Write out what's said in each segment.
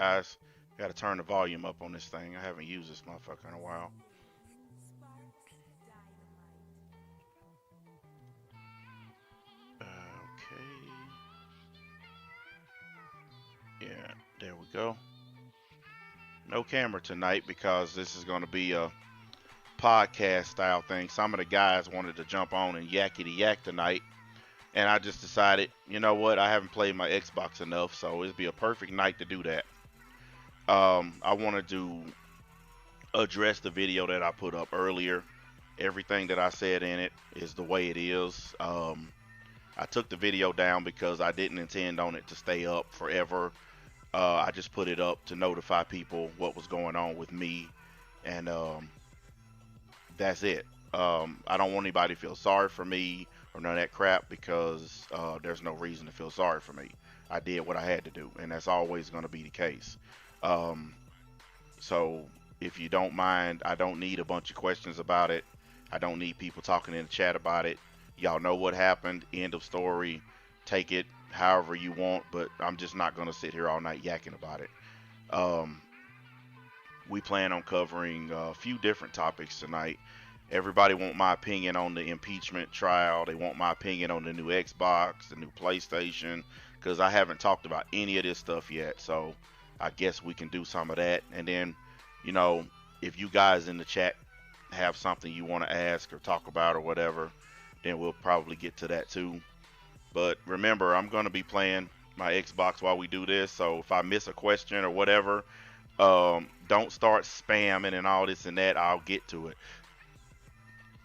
guys. Got to turn the volume up on this thing. I haven't used this motherfucker in a while. Okay. Yeah, there we go. No camera tonight because this is going to be a podcast style thing. Some of the guys wanted to jump on and yakety yak tonight. And I just decided, you know what? I haven't played my Xbox enough, so it'd be a perfect night to do that. I wanted to address the video that I put up earlier. Everything that I said in it is the way it is. I took the video down because I didn't intend on it to stay up forever. I just put it up to notify people what was going on with me, and that's it. I don't want anybody to feel sorry for me or none of that crap because there's no reason to feel sorry for me. I did what I had to do, and that's always going to be the case. Um, so if you don't mind, I don't need a bunch of questions about it. I don't need people talking in the chat about it. Y'all know what happened. End of story. Take it however you want, but I'm just not going to sit here all night yakking about it. Um, we plan on covering a few different topics tonight. Everybody want my opinion on the impeachment trial. They want my opinion on the new Xbox, the new PlayStation, because I haven't talked about any of this stuff yet. So I guess we can do some of that. And then, you know, if you guys in the chat have something you want to ask or talk about or whatever, then we'll probably get to that too. But remember, I'm going to be playing my Xbox while we do this. So if I miss a question or whatever, don't start spamming and all this and that. I'll get to it.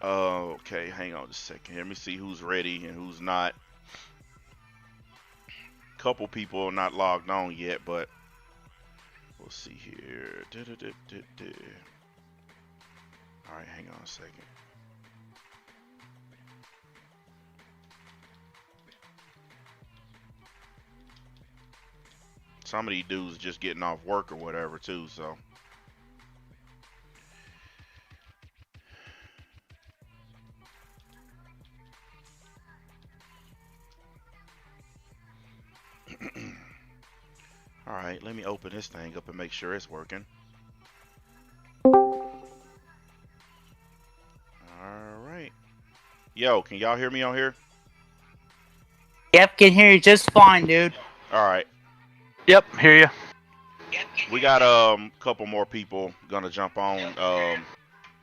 Okay, hang on just a second. Let me see who's ready and who's not. Couple people are not logged on yet, but we'll see here. All right, hang on a second. Some of these dudes just getting off work or whatever too, so. All right, let me open this thing up and make sure it's working. All right. Yo, can y'all hear me on here? Yep, can hear you just fine, dude. All right. Yep, hear you. We got a couple more people gonna jump on.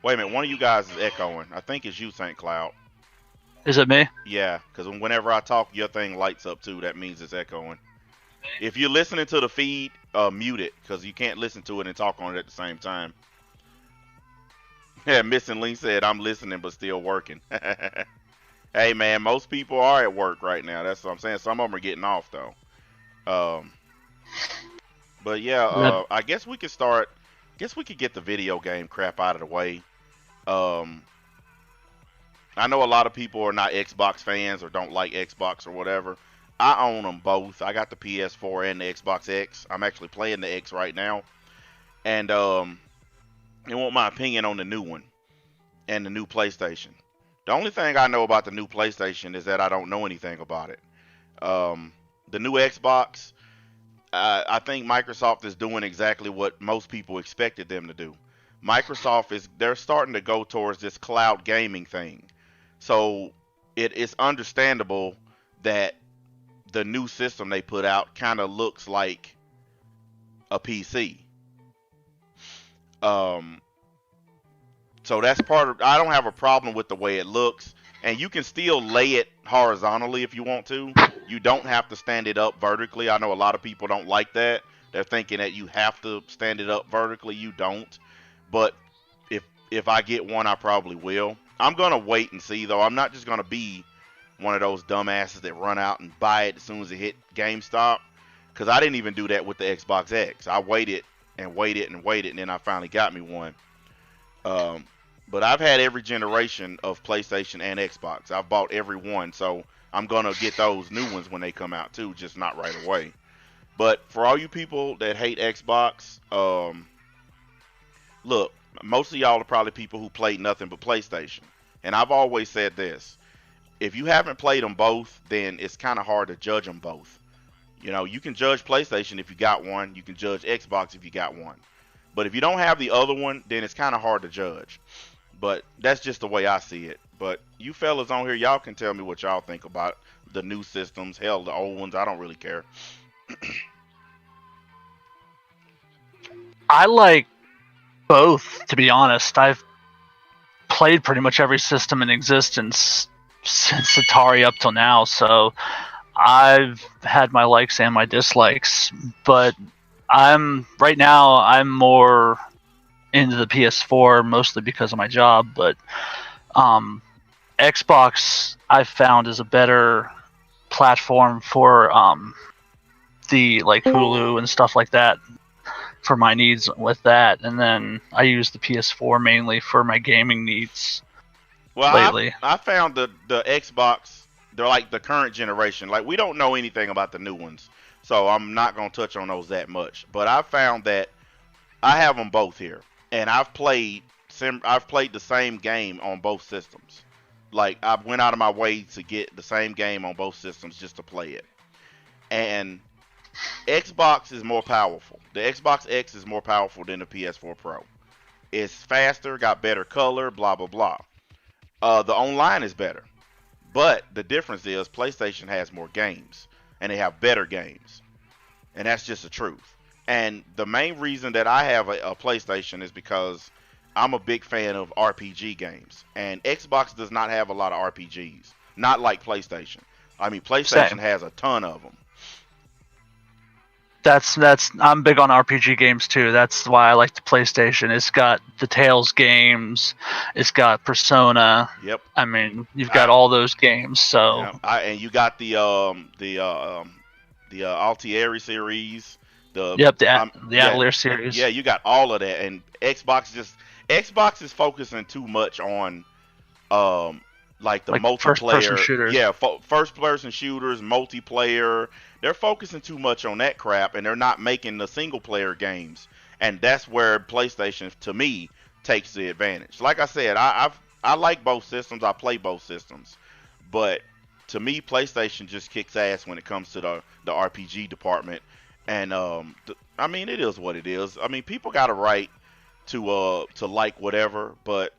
Wait a minute, one of you guys is echoing. I think it's you, St. Cloud. Is it me? Yeah, because whenever I talk, your thing lights up too. That means it's echoing. If you're listening to the feed, mute it because you can't listen to it and talk on it at the same time. Yeah, Missing Link said, I'm listening but still working. Hey, man, most people are at work right now. That's what I'm saying. Some of them are getting off, though. But, yeah, I guess we could start. Guess we could get the video game crap out of the way. I know a lot of people are not Xbox fans or don't like Xbox or whatever. I own them both. I got the PS4 and the Xbox X. I'm actually playing the X right now. And they want my opinion on the new one and the new PlayStation. The only thing I know about the new PlayStation is that I don't know anything about it. The new Xbox, I think Microsoft is doing exactly what most people expected them to do. They're starting to go towards this cloud gaming thing. So it is understandable that the new system they put out kind of looks like a PC. So that's part of. I don't have a problem with the way it looks, and you can still lay it horizontally if you want to. You don't have to stand it up vertically. I know a lot of people don't like that. They're thinking that you have to stand it up vertically. You don't. But if I get one, I probably will. I'm gonna wait and see though. I'm not just gonna be one of those dumbasses that run out and buy it as soon as it hit GameStop. Because I didn't even do that with the Xbox X. I waited and waited and waited, and then I finally got me one. But I've had every generation of PlayStation and Xbox. I've bought every one, so I'm gonna get those new ones when they come out too, just not right away. But for all you people that hate Xbox, look, most of y'all are probably people who played nothing but PlayStation. And I've always said this. If you haven't played them both, then it's kind of hard to judge them both. You know, you can judge PlayStation if you got one. You can judge Xbox if you got one. But if you don't have the other one, then it's kind of hard to judge. But that's just the way I see it. But you fellas on here, y'all can tell me what y'all think about the new systems. Hell, the old ones, I don't really care. I like both, to be honest. I've played pretty much every system in existence since Atari up till now, so I've had my likes and my dislikes. But right now I'm more into the PS4 mostly because of my job, but Xbox I've found is a better platform for the like Hulu and stuff like that for my needs with that, and then I use the PS4 mainly for my gaming needs lately. I found the Xbox, they're like the current generation. Like, we don't know anything about the new ones, so I'm not gonna touch on those that much. But I found that I have them both here, and I've played the same game on both systems. Like, I went out of my way to get the same game on both systems just to play it. And Xbox is more powerful. The Xbox X is more powerful than the PS4 Pro. It's faster, got better color, blah blah blah. The online is better, but the difference is PlayStation has more games, and they have better games, and that's just the truth. And the main reason that I have a PlayStation is because I'm a big fan of RPG games, and Xbox does not have a lot of RPGs, not like PlayStation. I mean, PlayStation has a ton of them. That's I'm big on RPG games too. That's why I like the PlayStation. It's got the Tales games, it's got Persona. Yep. I mean, you've got all those games. So and you got the Altieri series. The Atelier series. Yeah, you got all of that, and Xbox is focusing too much on like multiplayer, first-person shooters. Yeah, first-person shooters, multiplayer. They're focusing too much on that crap, and they're not making the single-player games. And that's where PlayStation, to me, takes the advantage. Like I said, I like both systems. I play both systems, but to me, PlayStation just kicks ass when it comes to the RPG department. And I mean, it is what it is. I mean, people got a right to like whatever, but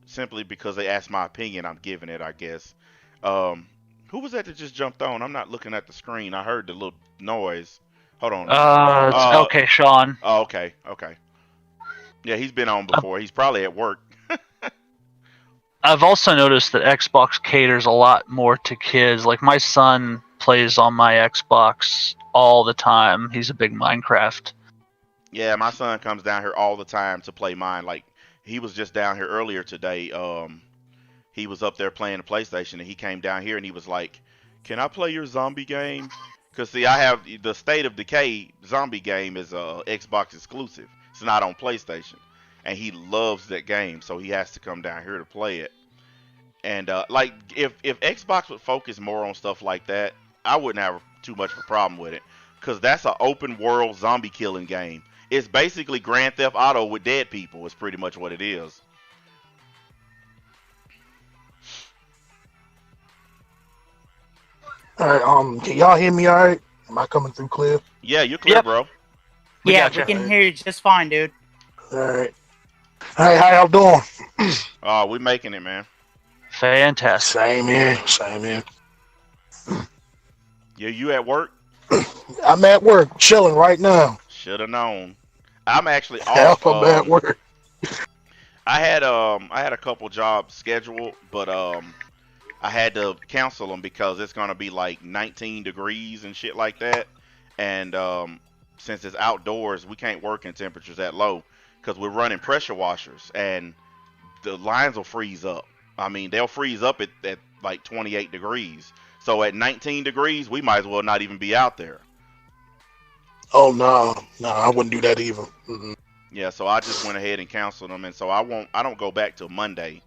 simply because they asked my opinion, I'm giving it, I guess. Who was that just jumped on? I'm not looking at the screen. I heard the little noise. Hold on. It's okay, Sean. Oh, okay. Yeah, he's been on before. He's probably at work. I've also noticed that Xbox caters a lot more to kids. Like, my son plays on my Xbox all the time. He's a big Minecraft. Yeah, my son comes down here all the time to play mine. Like, he was just down here earlier today. He was up there playing the PlayStation, and he came down here and he was like, "Can I play your zombie game?" Because, see, I have the State of Decay zombie game is Xbox exclusive. It's not on PlayStation. And he loves that game, so he has to come down here to play it. And, like, if Xbox would focus more on stuff like that, I wouldn't have too much of a problem with it. Because that's an open-world zombie killing game. It's basically Grand Theft Auto with dead people is pretty much what it is. Alright, can y'all hear me alright? Am I coming through clear? Yeah, you're clear, bro. We can hear you just fine, dude. Alright. Hey, how y'all doing? Oh, we making it, man. Fantastic. Same here. Yeah, you at work? I'm at work, chilling right now. Should have known. I'm actually off. I'm at work. I had a couple jobs scheduled, but I had to cancel them because it's gonna be like 19 degrees and shit like that. And since it's outdoors, we can't work in temperatures that low because we're running pressure washers, and the lines will freeze up. I mean, they'll freeze up at like 28 degrees. So at 19 degrees, we might as well not even be out there. Oh no, I wouldn't do that either. Mm-mm. Yeah, so I just went ahead and canceled them, and so I don't go back till Monday,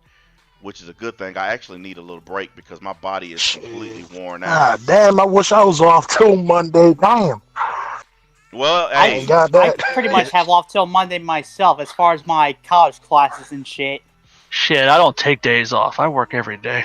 which is a good thing. I actually need a little break because my body is completely worn out. Ah, damn, I wish I was off till Monday. Damn. Well, I hey, ain't got I that. pretty much have off till Monday myself as far as my college classes and shit. Shit, I don't take days off. I work every day.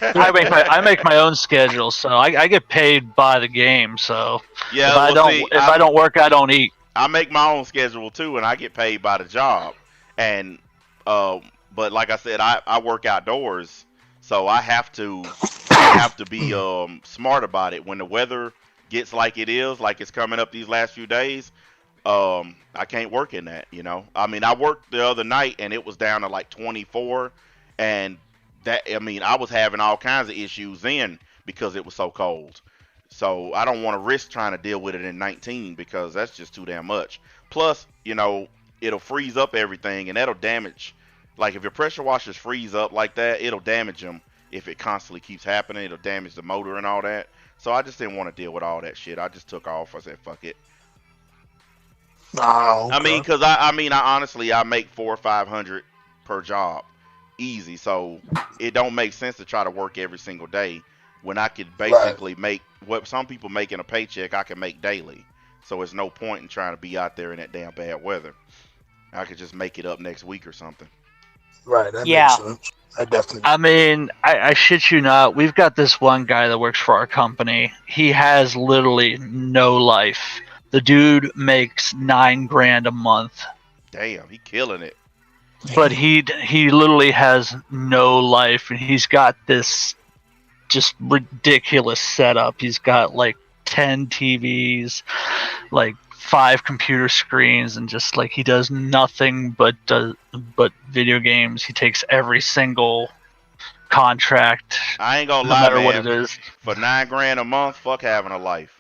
I make my own schedule, so I get paid by the game. So Yeah, if well, see, I don't work, I don't eat. I make my own schedule too, and I get paid by the job. And uh, but like I said, I work outdoors, so I have to be smart about it. When the weather gets like it is, like it's coming up these last few days, I can't work in that. I mean, I worked the other night and it was down to like 24, and I was having all kinds of issues then because it was so cold. So I don't want to risk trying to deal with it in 19 because that's just too damn much. Plus, it'll freeze up everything and that'll damage. Like if your pressure washers freeze up like that, it'll damage them if it constantly keeps happening. It'll damage the motor and all that. So I just didn't want to deal with all that shit. I just took off. I said, fuck it. Oh, okay. I mean, because I honestly, I make 400 or 500 per job, easy. So it don't make sense to try to work every single day when I could basically make what some people make in a paycheck. I can make daily. So it's no point in trying to be out there in that damn bad weather. I could just make it up next week or something. Right, that Yeah. makes sense. I definitely. I mean, I shit you not. We've got this one guy that works for our company. He has literally no life. The dude makes $9,000 a month, Damn, he killing it. but he literally has no life, and he's got this just ridiculous setup. He's got like 10 TVs, like 5 computer screens, and just like he does nothing but video games. He takes every single contract, I ain't gonna no lie, matter man. what it is. For $9,000 a month, fuck having a life.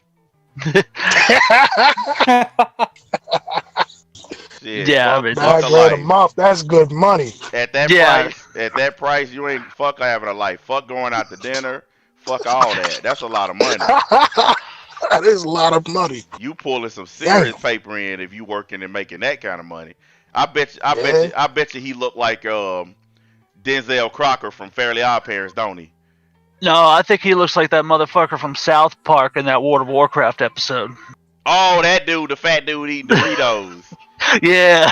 Shit, Yeah, fuck, I mean, fuck a $9,000 a life. month. That's good money. At that price, you ain't fuck having a life. Fuck going out to dinner. Fuck all that. That's a lot of money. That is a lot of money. You pulling some serious Damn. paper in if you working and making that kind of money. I bet you he looked like Denzel Crocker from Fairly Odd Parents, don't he? no, I think he looks like that motherfucker from South Park in that World of Warcraft episode. Oh, that dude, the fat dude eating Doritos. Yeah.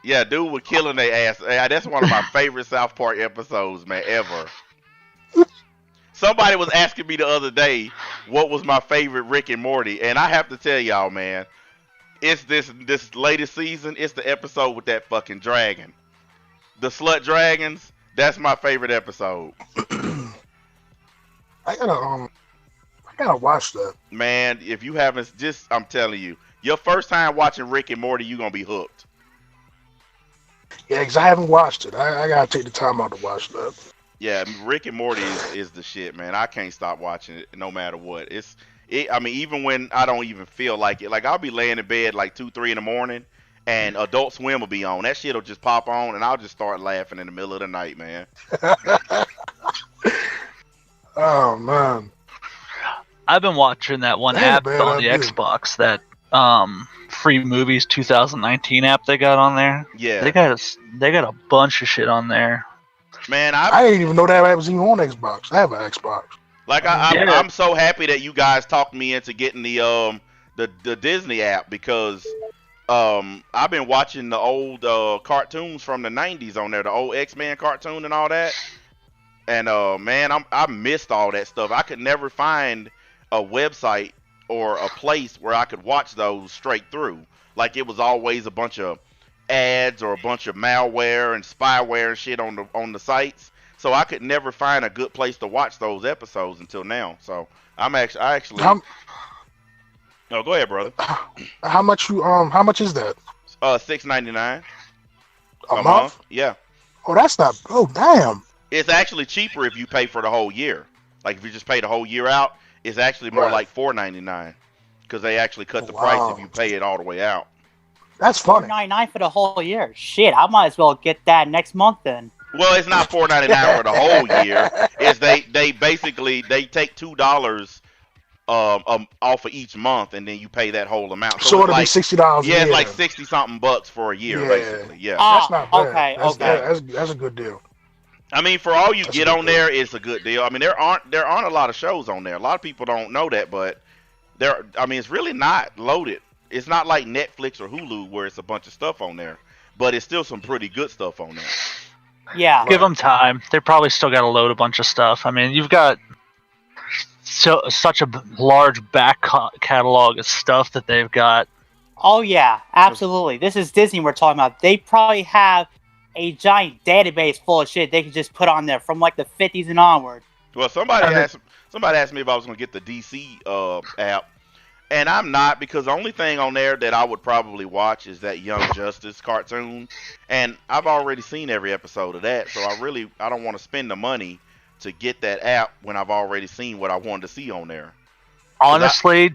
Yeah, dude was killing their ass. Yeah, that's one of my favorite South Park episodes, man, ever. Somebody was asking me the other day what was my favorite Rick and Morty, and I have to tell y'all, man, it's this latest season. It's the episode with that fucking dragon, the slut dragons. That's my favorite episode. I gotta watch that. Man, if you haven't, I'm telling you, your first time watching Rick and Morty, you're gonna be hooked. Yeah, because I haven't watched it. I gotta take the time out to watch that. Yeah, Rick and Morty is the shit, man. I can't stop watching it no matter what. I mean, even when I don't even feel like it, like I'll be laying in bed like 2, 3 in the morning, and Adult Swim will be on. That shit'll just pop on, and I'll just start laughing in the middle of the night, man. Oh man, I've been watching that one Damn, app man, on the I do. Xbox, that Free Movies 2019 app they got on there. Yeah, They got a bunch of shit on there. man. I didn't even know that was even on Xbox. I have an Xbox. Yeah. I'm so happy that you guys talked me into getting the Disney app because I've been watching the old cartoons from the 90s on there, the old X-Men cartoon and all that. And man, I missed all that stuff. I could never find a website or a place where I could watch those straight through. Like it was always a bunch of ads or a bunch of malware and spyware and shit on the sites. So I could never find a good place to watch those episodes until now. So I actually. Oh, go ahead, brother. How much is that? $6.99 A month? Yeah. Oh, that's not. Oh, damn. It's actually cheaper if you pay for the whole year. Like if you just pay the whole year out, it's actually more Right. like $4.99 because they actually cut the Wow. price if you pay it all the way out. That's funny. $4.99 for the whole year. Shit, I might as well get that next month then. Well, it's not $4.99 for the whole year. It's they basically take $2 off of each month, and then you pay that whole amount. So it's it'll be like $60. yeah, a it's year. like $60-something bucks for a year, Yeah. basically. Yeah. That's not bad. Okay, That's, okay. That's a good deal. I mean, for all you That's get a good on deal. there, it's a good deal. I mean, there aren't a lot of shows on there. A lot of people don't know that, but it's really not loaded. It's not like Netflix or Hulu where it's a bunch of stuff on there, but it's still some pretty good stuff on there. Yeah. Give them time. They probably still got to load a bunch of stuff. I mean, you've got such a large back catalog of stuff that they've got. Oh yeah, absolutely. This is Disney we're talking about. They probably have a giant database full of shit they could just put on there from like the 50s and onward. Well, I mean, somebody asked me if I was gonna get the DC app, and I'm not, because the only thing on there that I would probably watch is that Young Justice cartoon, and I've already seen every episode of that, so I don't want to spend the money to get that app when I've already seen what I wanted to see on there. honestly,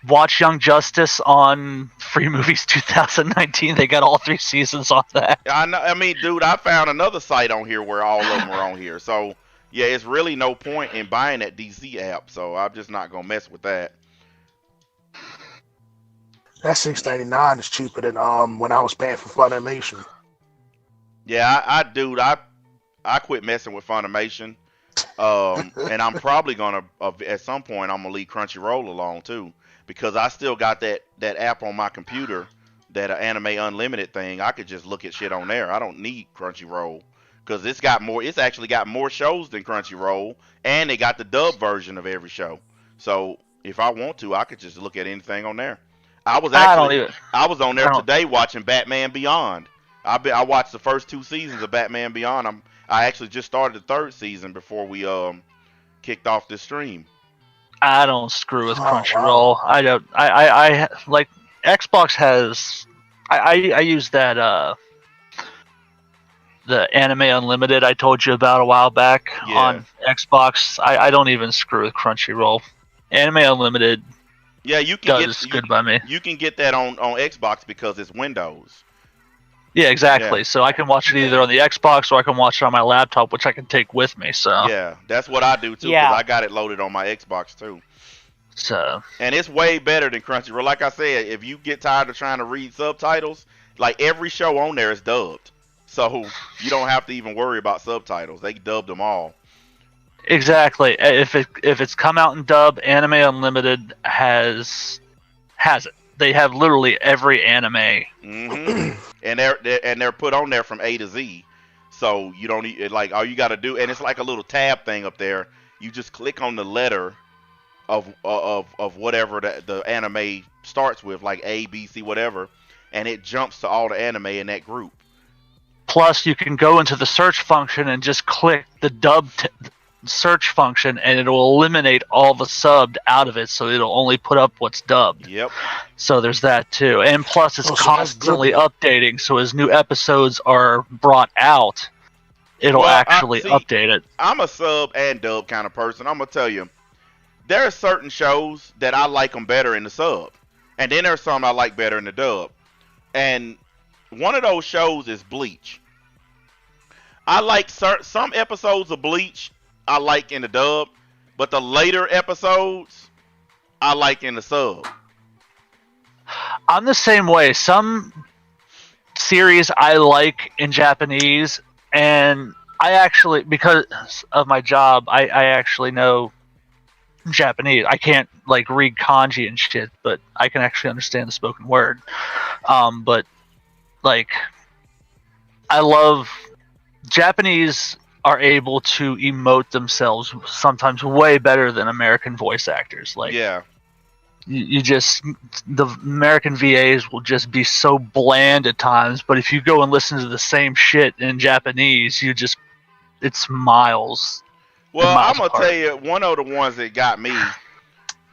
watch Young Justice on Free Movies 2019. They got all 3 seasons on that. I know. I mean, dude, I found another site on here where all of them are on here. So yeah, it's really no point in buying that DC app. So I'm just not gonna mess with that. That $6.99 is cheaper than when I was paying for Funimation. Yeah, I quit messing with Funimation. And I'm probably gonna at some point I'm gonna leave Crunchyroll alone too, because I still got that app on my computer, that Anime Unlimited thing. I could just look at shit on there. I don't need Crunchyroll, because it's actually got more shows than Crunchyroll, and they got the dub version of every show. So if I want to, I could just look at anything on there. I was on there today watching Batman Beyond. I watched the first 2 seasons of Batman Beyond. I actually just started the 3rd season before we kicked off this stream. I don't screw with Crunchyroll. Wow. I don't. I like Xbox has. I use that the Anime Unlimited I told you about a while back on Xbox. I don't even screw with Crunchyroll. Anime Unlimited. Yeah, you can good by me. You can get that on Xbox because it's Windows. Yeah, exactly. Yeah. So I can watch it either on the Xbox or I can watch it on my laptop, which I can take with me. So yeah, that's what I do too. Because I got it loaded on my Xbox too. So and it's way better than Crunchyroll. Like I said, if you get tired of trying to read subtitles, like every show on there is dubbed, so you don't have to even worry about subtitles. They dubbed them all. Exactly. If it's come out in dub, Anime Unlimited has it. They have literally every anime. Mm-hmm. and they're put on there from A to Z, so you don't need, like, all you got to do, and it's like a little tab thing up there. You just click on the letter of whatever the anime starts with, like A, B, C, whatever, and it jumps to all the anime in that group. Plus, you can go into the search function and just click the dub search function, and it'll eliminate all the subbed out of it, so it'll only put up what's dubbed. Yep. So there's that too, and plus it's constantly updating. So as new episodes are brought out, it'll actually update it. I'm a sub and dub kind of person. I'm gonna tell you, there are certain shows that I like them better in the sub, and then there's some I like better in the dub. And one of those shows is Bleach. I like some episodes of Bleach I like in the dub, but the later episodes I like in the sub. I'm the same way. Some series I like in Japanese, and I actually, because of my job, I actually know Japanese. I can't like read kanji and shit, but I can actually understand the spoken word. But like, I love Japanese are able to emote themselves sometimes way better than American voice actors. Like, yeah, the American VAs will just be so bland at times, but if you go and listen to the same shit in Japanese, it's miles. Well, I'm gonna tell you, one of the ones that got me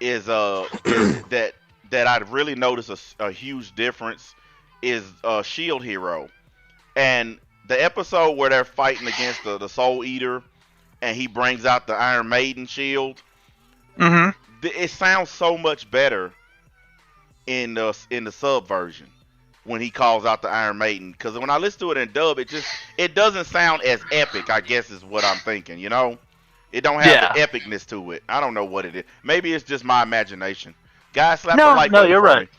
is that I really noticed a huge difference is Shield Hero, and the episode where they're fighting against the Soul Eater, and he brings out the Iron Maiden shield. Mm-hmm. It sounds so much better in the sub version when he calls out the Iron Maiden. Because when I listen to it in dub, it doesn't sound as epic, I guess is what I'm thinking. You know, it don't have the epicness to it. I don't know what it is. Maybe it's just my imagination. Guys, slap the like button. No, you're right.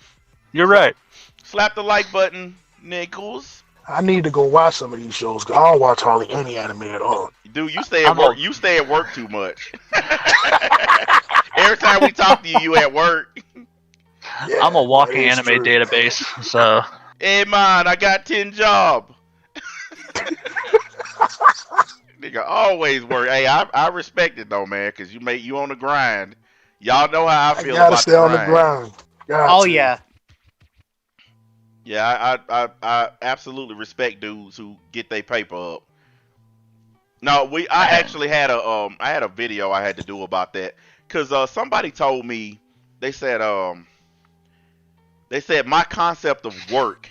You're right. Slap the like button, Nichols. I need to go watch some of these shows because I don't watch hardly any anime at all. Dude, you stay at work. You stay at work too much. Every time we talk to you at work. Yeah, I'm a walking anime database, so. Hey man, I got 10 jobs. Nigga always work. Hey, I respect it though, man, because you on the grind. Y'all know how I I feel gotta about the stay on the grind. ground. Got Oh to. yeah. Yeah, I absolutely respect dudes who get their paper up. No, I Man. actually had a video I had to do about that because somebody told me they said they said my concept of work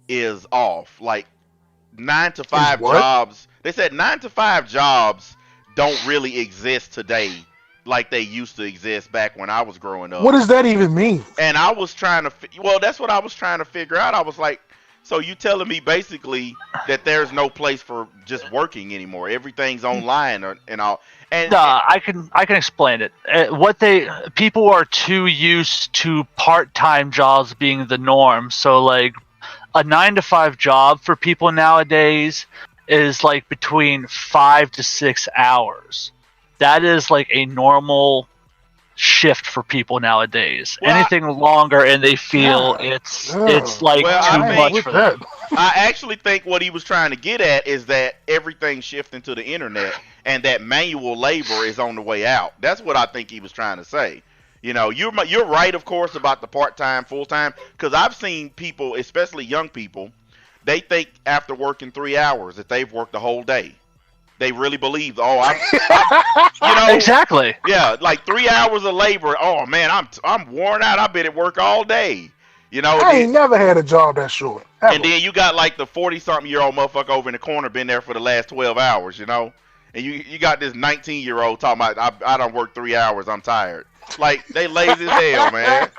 is off. Like nine to Is five what? jobs. They said 9 to 5 jobs don't really exist today like they used to exist back when I was growing What up. does that even mean? And I was trying to, well, that's what I was trying to figure out. I was like, so you telling me basically that there's no place for just working anymore? Everything's online and all. And I can explain it. People are too used to part-time jobs being the norm. So like a 9 to 5 job for people nowadays is like between 5 to 6 hours. That is like a normal shift for people nowadays. well, Anything longer and they feel God, it's no. like well, too I I ain't think much with for that. them. I actually think what he was trying to get at is that everything's shifting to the internet and that manual labor is on the way out. That's what I think he was trying to say. You know, you're right, of course, about the part time, full time, because I've seen people, especially young people, they think after working 3 hours that they've worked the whole day. They really believe, oh, you know, Exactly. yeah, like 3 hours of labor. Oh man, I'm worn out. I've been at work all day. You know, I ain't never had a job that short. and Ever. then you got like the 40-something-year-old motherfucker over in the corner, been there for the last 12 hours, you know? And you got this 19-year-old talking about, I don't work 3 hours, I'm tired. Like, they lazy as hell, man.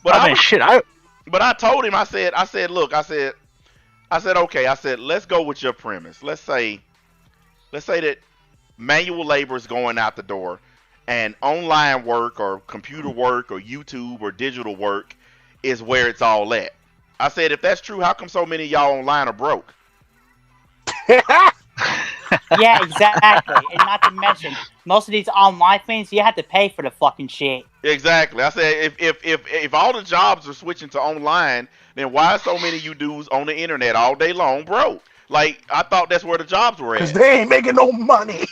But I mean, shit. I told him, I said, look, okay, I said, let's go with your premise. Let's say that manual labor is going out the door and online work or computer work or YouTube or digital work is where it's all at. I said, if that's true, how come so many of y'all online are broke? Yeah, exactly. And not to mention, most of these online things, you have to pay for the fucking shit. Exactly. I said, if all the jobs are switching to online, then why are so many of you dudes on the internet all day long broke? Like, I thought that's where the jobs were Because at. they ain't making no money.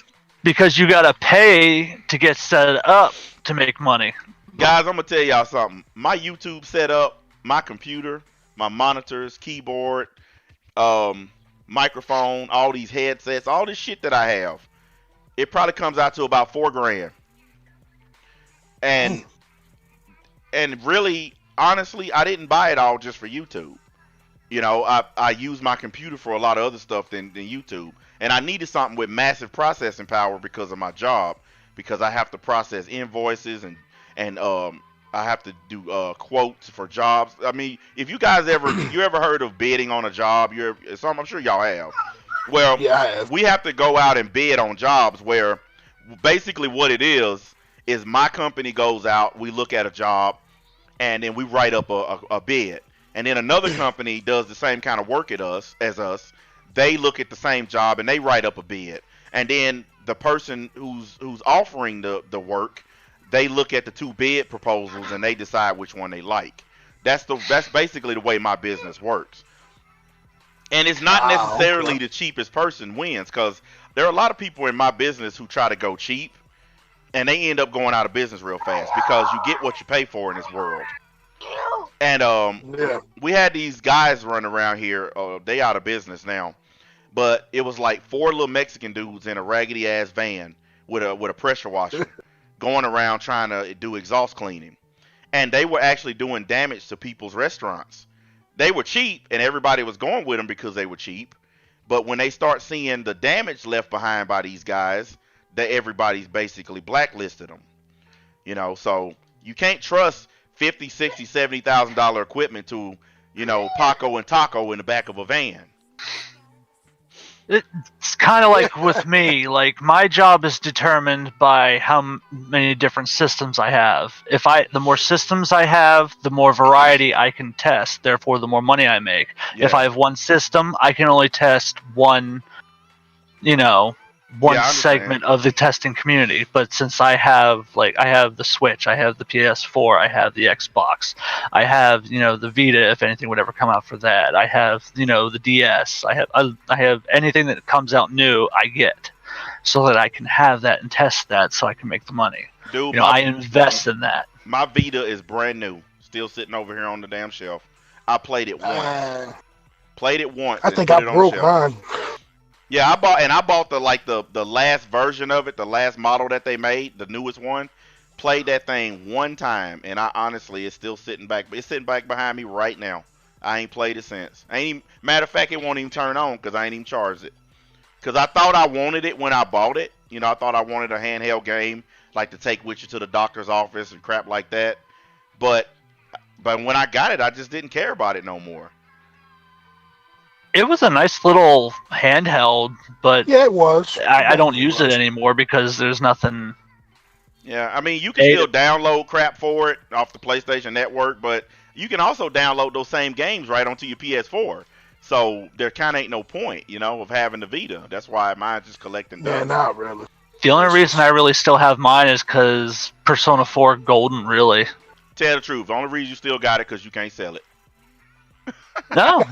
Because you gotta pay to get set up to make money. Guys, I'm gonna tell y'all something. My YouTube setup, my computer, my monitors, keyboard, microphone, all these headsets, all this shit that I have, it probably comes out to about $4,000. And really, honestly, I didn't buy it all just for YouTube. You know, I use my computer for a lot of other stuff than YouTube. And I needed something with massive processing power because of my job. Because I have to process invoices and I have to do quotes for jobs. I mean, if you guys ever heard of bidding on a job, I'm sure y'all have. Well, Yeah, I have. we have to go out and bid on jobs where basically what it is my company goes out, we look at a job, and then we write up a bid. And then another company does the same kind of work as us. They look at the same job and they write up a bid. And then the person who's offering the work, they look at the 2 bid proposals and they decide which one they like. That's basically the way my business works. And it's not necessarily okay. the cheapest person wins, because there are a lot of people in my business who try to go cheap and they end up going out of business real fast because you get what you pay for in this world. And Yeah. we had these guys running around here. They out of business now, but it was like 4 little Mexican dudes in a raggedy ass van with a pressure washer, going around trying to do exhaust cleaning, and they were actually doing damage to people's restaurants. They were cheap, and everybody was going with them because they were cheap. But when they start seeing the damage left behind by these guys, that everybody's basically blacklisted them. You know, so you can't trust $50, $60, $70,000 equipment to, Paco and Taco in the back of a van. It's kind of like with me. Like my job is determined by how many different systems I have. The more systems I have, the more variety I can test. Therefore, the more money I make. Yeah. If I have one system, I can only test one, one Yeah, I understand. segment of the testing community. But since I have the Switch, I have the PS4, I have the Xbox, I have the Vita if anything would ever come out for that. I have the DS. I have anything that comes out new I get, so that I can have that and test that, so I can make the money. Dude, I invest in that. my Vita is brand new, still sitting over here on the damn shelf. I played it once. Played it once I and think put I it on the broke shelf. mine. Yeah, I bought the last version of it, the last model that they made, the newest one. Played that thing one time, and I honestly, it's still sitting back. It's sitting back behind me right now. I ain't played it since. Matter of fact, it won't even turn on because I ain't even charged it. Because I thought I wanted it when I bought it. I thought I wanted a handheld game like to take with you to the doctor's office and crap like that. But when I got it, I just didn't care about it no more. It was a nice little handheld, but Yeah, it was. I don't use it anymore because there's nothing. Yeah, I mean, you can still download crap for it off the PlayStation Network, but you can also download those same games right onto your PS4. So there kind of ain't no point, of having the Vita. That's why mine's just collecting dust. Yeah, not really. The only reason I really still have mine is because Persona 4 Golden, really. Tell the truth. The only reason you still got it because you can't sell it. No.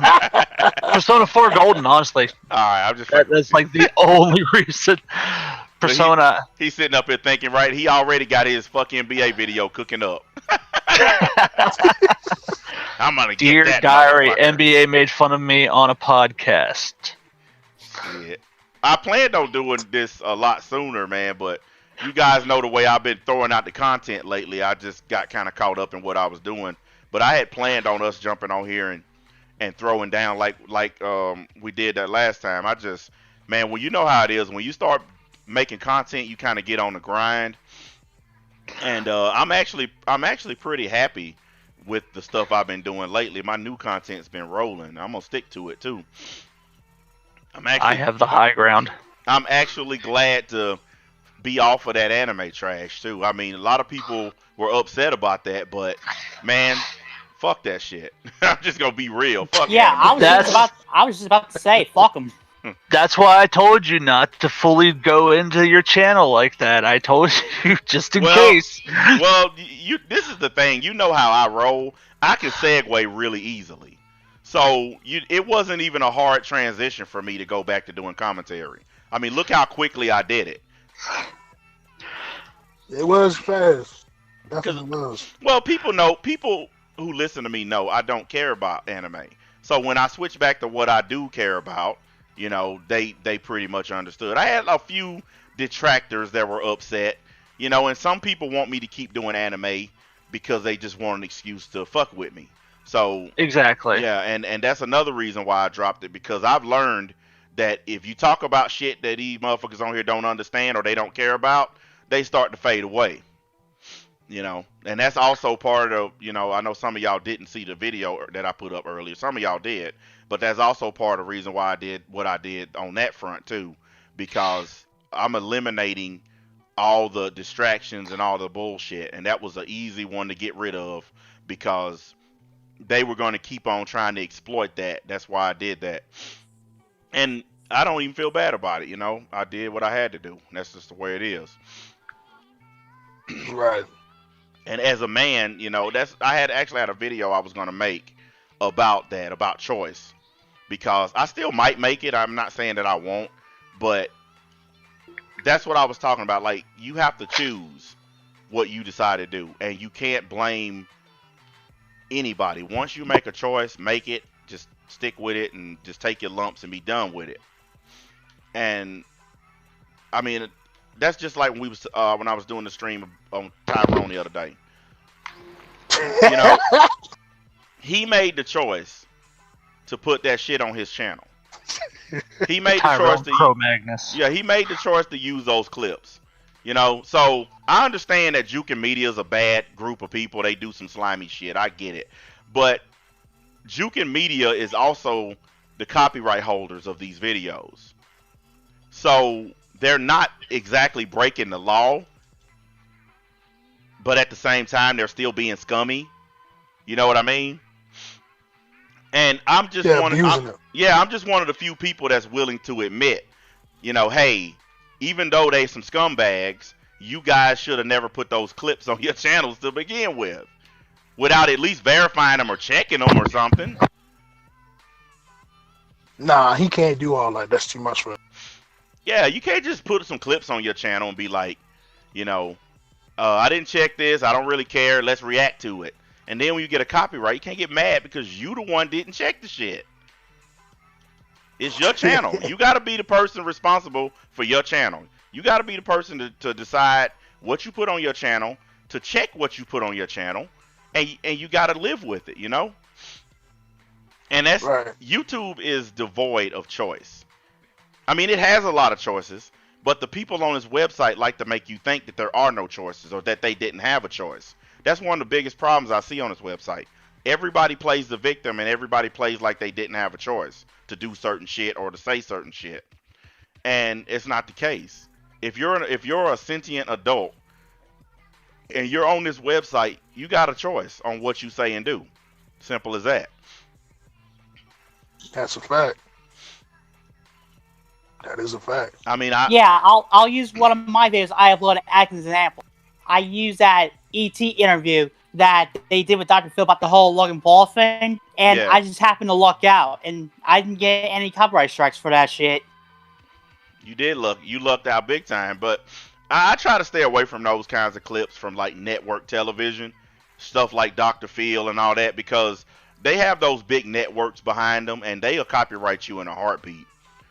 Persona 4 Golden, honestly. All right, I'm just that's like the only reason. Persona. He's sitting up here thinking, right? He already got his fucking NBA video cooking up. I'm gonna Dear get that diary, NBA made fun of me on a podcast. Shit. I planned on doing this a lot sooner, man, but you guys know the way I've been throwing out the content lately. I just got kind of caught up in what I was doing. But I had planned on us jumping on here and throwing down like we did that last time. Man, well, you know how it is. When you start making content, you kind of get on the grind. And I'm actually pretty happy with the stuff I've been doing lately. My new content's been rolling. I'm gonna stick to it too. I have the high ground. I'm actually glad to be off of that anime trash too. I mean, a lot of people were upset about that, but man, fuck that shit. I'm just gonna be real. Fuck yeah, anime. I was just about to say, fuck them. That's why I told you not to fully go into your channel like that. I told you just in case. Well, this is the thing. You know how I roll. I can segue really easily. So it wasn't even a hard transition for me to go back to doing commentary. I mean, look how quickly I did it. It was fast. Definitely was. Well, people who listen to me know I don't care about anime. So when I switch back to what I do care about, they pretty much understood. I had a few detractors that were upset, and some people want me to keep doing anime because they just want an excuse to fuck with me. So exactly. Yeah, and that's another reason why I dropped it, because I've learned that if you talk about shit that these motherfuckers on here don't understand or they don't care about, they start to fade away. And that's also part of, I know some of y'all didn't see the video that I put up earlier. Some of y'all did, but that's also part of the reason why I did what I did on that front too, because I'm eliminating all the distractions and all the bullshit, and that was an easy one to get rid of because they were going to keep on trying to exploit that. That's why I did that. And I don't even feel bad about it, I did what I had to do. That's just the way it is. Right. And as a man, I had a video I was going to make about that, about choice. Because I still might make it. I'm not saying that I won't. But that's what I was talking about. Like, you have to choose what you decide to do. And you can't blame anybody. Once you make a choice, make it. Just stick with it and just take your lumps and be done with it. And, I mean, that's just like when I was doing the stream on Tyrone the other day. He made the choice to put that shit on his channel. He made the choice to Magnus. Yeah, he made the choice to use those clips. So I understand that Jukin Media is a bad group of people. They do some slimy shit. I get it. But Jukin Media is also the copyright holders of these videos. So they're not exactly breaking the law, but at the same time, they're still being scummy. You know what I mean? And I'm just I'm just one of the few people that's willing to admit, hey, even though they some scumbags, you guys should have never put those clips on your channels to begin with, without at least verifying them or checking them or something. Nah, he can't do all that. That's too much for him. Yeah, you can't just put some clips on your channel and be like, you know, I didn't check this, I don't really care, let's react to it. And then when you get a copyright, you can't get mad because you the one didn't check the shit. It's your channel. You got to be the person responsible for your channel. You got to be the person to decide what you put on your channel, to check what you put on your channel, and you got to live with it, you know? And that's Right. YouTube is devoid of choice. I mean, it has a lot of choices, but the people on this website like to make you think that there are no choices or that they didn't have a choice. That's one of the biggest problems I see on this website. Everybody plays the victim and everybody plays like they didn't have a choice to do certain shit or to say certain shit. And it's not the case. If you're a sentient adult and you're on this website, you got a choice on what you say and do. Simple as that. That's a fact. That is a fact. I mean, I'll use one of my videos I uploaded as an example. I use that ET interview that they did with Dr. Phil about the whole Logan Paul thing, and Yeah. I just happened to luck out, and I didn't get any copyright strikes for that shit. You lucked out big time, but I try to stay away from those kinds of clips from like network television, stuff like Dr. Phil and all that, because they have those big networks behind them and they'll copyright you in a heartbeat.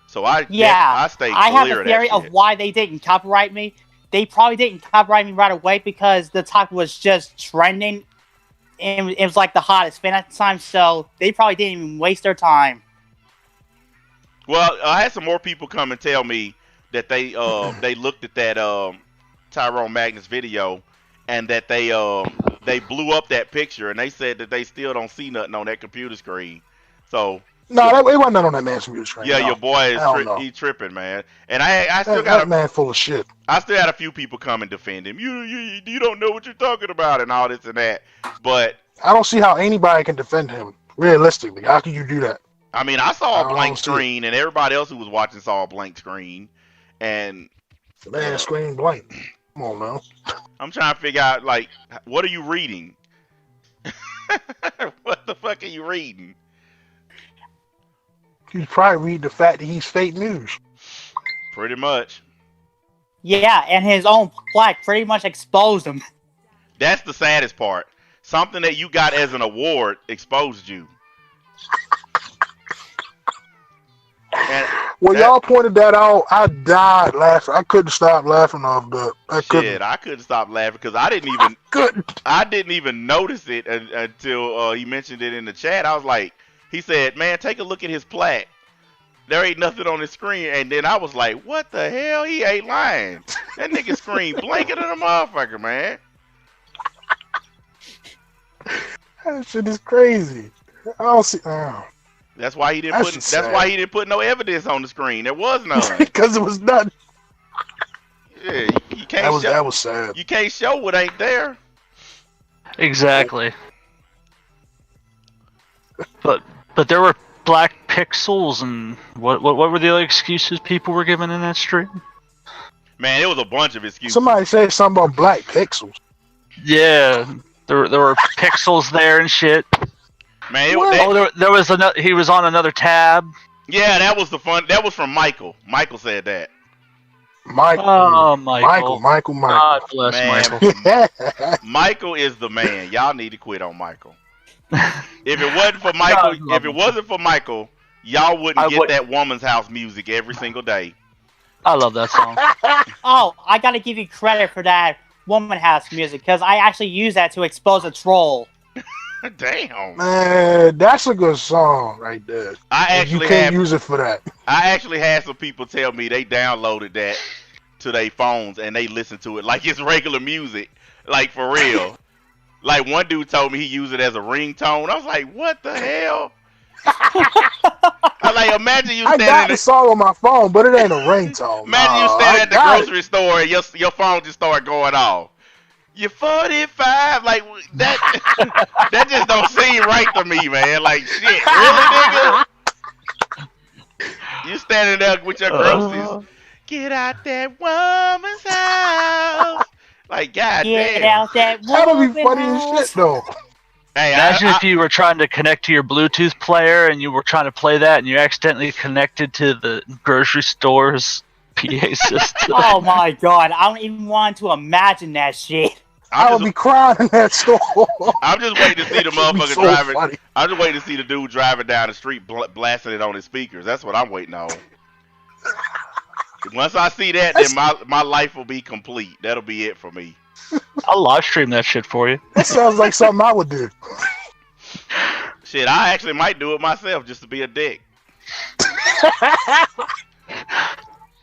So I stay clear I have a of theory that of shit. why they didn't copyright me. They probably didn't copyright me right away because the topic was just trending. And it was like the hottest thing at the time, so they probably didn't even waste their time. Well, I had some more people come and tell me that they looked at that Tyrone Magnus video and that they blew up that picture and they said that they still don't see nothing on that computer screen. So No, it wasn't none on that man's computer screen. yeah, no. your boy Hell is no. he tripping, man. And I still That got man full of shit. I still had a few people come and defend him. You don't know what you're talking about and all this and that. But I don't see how anybody can defend him. Realistically, how can you do that? I mean, I saw a I don't blank see it. screen, and everybody else who was watching saw a blank screen. And The man screen blank. Come on now. I'm trying to figure out, like, what are you reading? What the fuck are you reading? He's probably reading the fact that he's fake news. Pretty much. Yeah, and his own plaque pretty much exposed him. That's the saddest part. Something that you got as an award exposed you. And When y'all pointed that out, I died laughing. I couldn't stop laughing off that. I couldn't stop laughing because I didn't even notice it until he mentioned it in the chat. I was like, he said, "Man, take a look at his plaque. There ain't nothing on his screen." And then I was like, "What the hell? He ain't lying. That nigga screen blanking than a motherfucker, man." That shit is crazy. I don't see. That's why he didn't That's put. just That's sad. why he didn't put no evidence on the screen. There was none. Because it was nothing. Yeah, you can't show. That was sad. You can't show what ain't there. Exactly. But there were black pixels and what were the other excuses people were giving in that stream? Man, it was a bunch of excuses. Somebody said something about black pixels. Yeah, there were pixels there and shit. Man, There was another. He was on another tab. yeah, that was the fun. That was from Michael. Michael said that. Michael. Michael. God bless Man. Michael. Michael is the man. Y'all need to quit on Michael. If it wasn't for Michael, y'all wouldn't get that Woman's House music every single day. I love that song. Oh, I gotta give you credit for that Woman House music, because I actually use that to expose a troll. Damn. Man, that's a good song right there. You can't use it for that. I actually had some people tell me they downloaded that to their phones and they listen to it like it's regular music, like for real. Like one dude told me he used it as a ringtone. I was like, what the hell? I like imagine you standing. I got the song on my phone, but it ain't a ringtone. Imagine you standing at the grocery store and your phone just started going off. You're 45, like that. That just don't seem right to me, man. Like shit, really, nigga? You standing there with your groceries. Get out that woman's house. Like, Get goddamn. out that That'll be woman funny as shit, house. though. Hey, Imagine if you were trying to connect to your Bluetooth player and you were trying to play that and you accidentally connected to the grocery store's PA system. Oh my god, I don't even want to imagine that shit. I would be crying in that store. I'm just waiting to see the That shit be motherfucker so driving. funny. I'm just waiting to see the dude driving down the street blasting it on his speakers. That's what I'm waiting on. Once I see that, then my life will be complete. That'll be it for me. I'll live stream that shit for you. That sounds like something I would do. Shit, I actually might do it myself just to be a dick.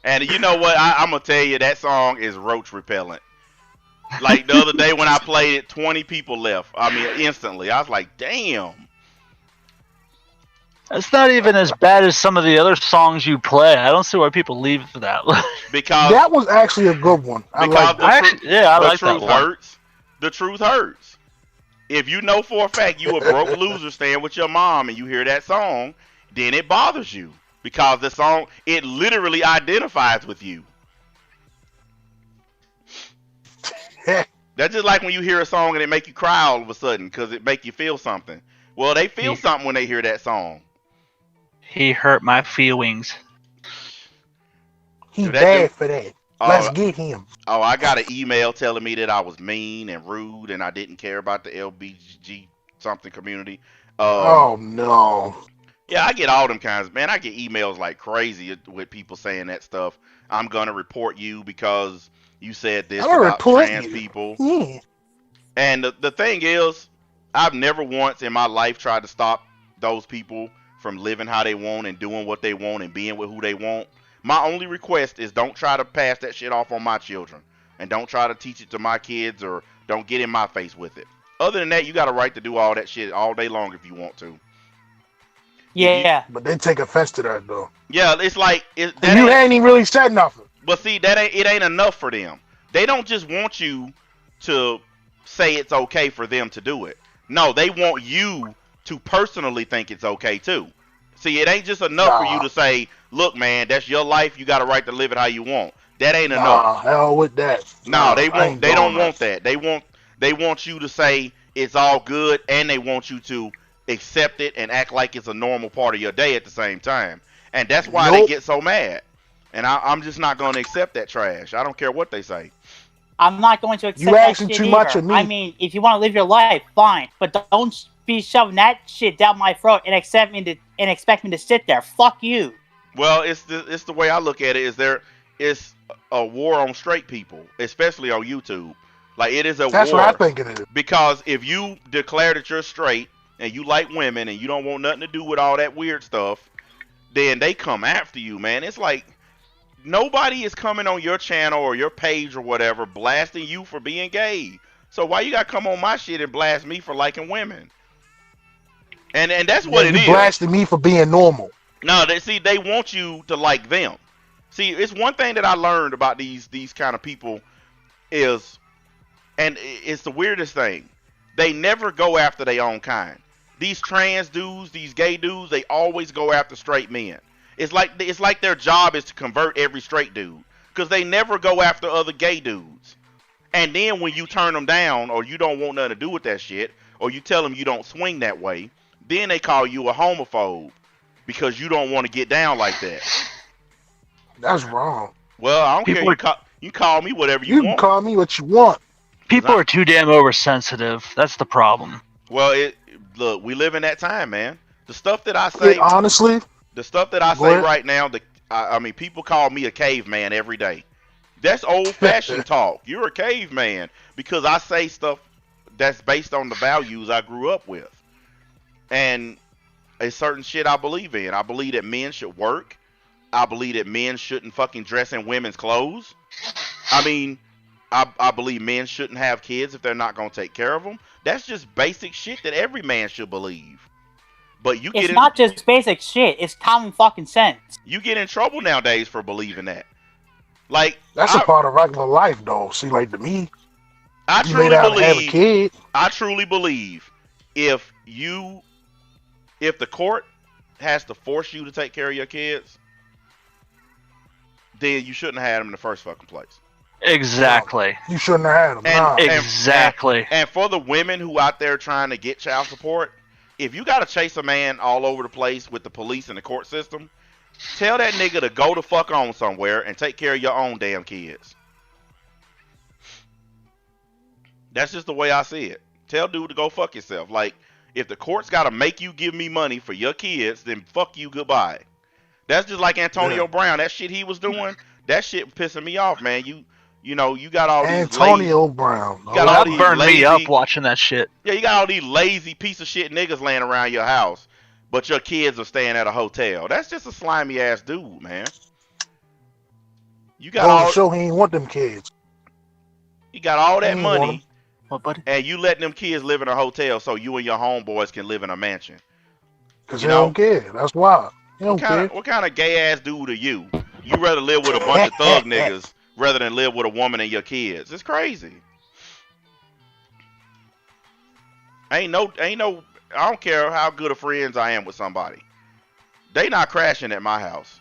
And you know what? I'm gonna tell you, that song is roach repellent. Like the other day when I played it, 20 people left. I mean, instantly. I was like, damn. It's not even as bad as some of the other songs you play. I don't see why people leave for that. Because that was actually a good one. I like that. I the like that truth one. hurts. The truth hurts. If you know for a fact you a broke loser staying with your mom and you hear that song, then it bothers you. Because the song, it literally identifies with you. That's just like when you hear a song and it make you cry all of a sudden because it make you feel something. Well, they feel something when they hear that song. He hurt my feelings. He bad for that. Let's get him. Oh, I got an email telling me that I was mean and rude and I didn't care about the LBG something community. Oh, no. Yeah, I get all them kinds. Man, I get emails like crazy with people saying that stuff. I'm going to report you because you said this about trans people. Yeah. And the thing is, I've never once in my life tried to stop those people from living how they want and doing what they want and being with who they want. My only request is don't try to pass that shit off on my children. And don't try to teach it to my kids or don't get in my face with it. Other than that, you got a right to do all that shit all day long if you want to. Yeah. But they take offense to that, though. Yeah, it's like... you ain't even really said nothing. But see, it ain't enough for them. They don't just want you to say it's okay for them to do it. No, they want you to personally think it's okay too. See, it ain't just enough for you to say, look, man, that's your life. You got a right to live it how you want. That ain't enough. Hell with that. No, they don't want that. They want you to say it's all good, and they want you to accept it and act like it's a normal part of your day at the same time. And that's why they get so mad. And I'm just not going to accept that trash. I don't care what they say. I'm not going to accept you that asking shit too either. much of me. I mean, if you want to live your life, fine, but don't be shoving that shit down my throat and expect me to sit there. Fuck you. Well, it's the way I look at it. It's a war on straight people, especially on YouTube. Like it is a war. That's what I think it is. Because if you declare that you're straight and you like women and you don't want nothing to do with all that weird stuff, then they come after you, man. It's like nobody is coming on your channel or your page or whatever blasting you for being gay. So why you gotta come on my shit and blast me for liking women? And that's what it is. You blasted me for being normal. No, they want you to like them. See, it's one thing that I learned about these kind of people is, and it's the weirdest thing, they never go after their own kind. These trans dudes, these gay dudes, they always go after straight men. It's like their job is to convert every straight dude, because they never go after other gay dudes. And then when you turn them down, or you don't want nothing to do with that shit, or you tell them you don't swing that way, then they call you a homophobe because you don't want to get down like that. That's wrong. Well, I don't care. You call me whatever you want. You can call me what you want. People are too damn oversensitive. That's the problem. Well, look, we live in that time, man. The stuff that I say, honestly, the stuff that I say right now, I mean, people call me a caveman every day. That's old-fashioned talk. You're a caveman because I say stuff that's based on the values I grew up with. And a certain shit I believe in. I believe that men should work. I believe that men shouldn't fucking dress in women's clothes. I mean, I believe men shouldn't have kids if they're not going to take care of them. That's just basic shit that every man should believe. But it's not just basic shit. It's common fucking sense. You get in trouble nowadays for believing that. Like that's a part of regular life, though. See, like to me, I truly believe. Have a kid. I truly believe if the court has to force you to take care of your kids, then you shouldn't have had them in the first fucking place. Exactly. You shouldn't have had them. Nah. Exactly. And for the women who out there trying to get child support, if you gotta chase a man all over the place with the police and the court system, tell that nigga to go the fuck on somewhere and take care of your own damn kids. That's just the way I see it. Tell dude to go fuck yourself. Like, if the court's gotta make you give me money for your kids, then fuck you goodbye. That's just like Antonio Brown. That shit he was doing, that shit pissing me off, man. You know, you got all these Antonio Brown. You got all these burned lazy, me up watching that shit. Yeah, you got all these lazy piece of shit niggas laying around your house, but your kids are staying at a hotel. That's just a slimy ass dude, man. You got all show he ain't want them kids. You got all that money, what, buddy? And you letting them kids live in a hotel so you and your homeboys can live in a mansion. Because they don't care. That's why. What kind of gay ass dude are you? You rather live with a bunch of thug niggas rather than live with a woman and your kids. It's crazy. Ain't no. I don't care how good of friends I am with somebody. They not crashing at my house.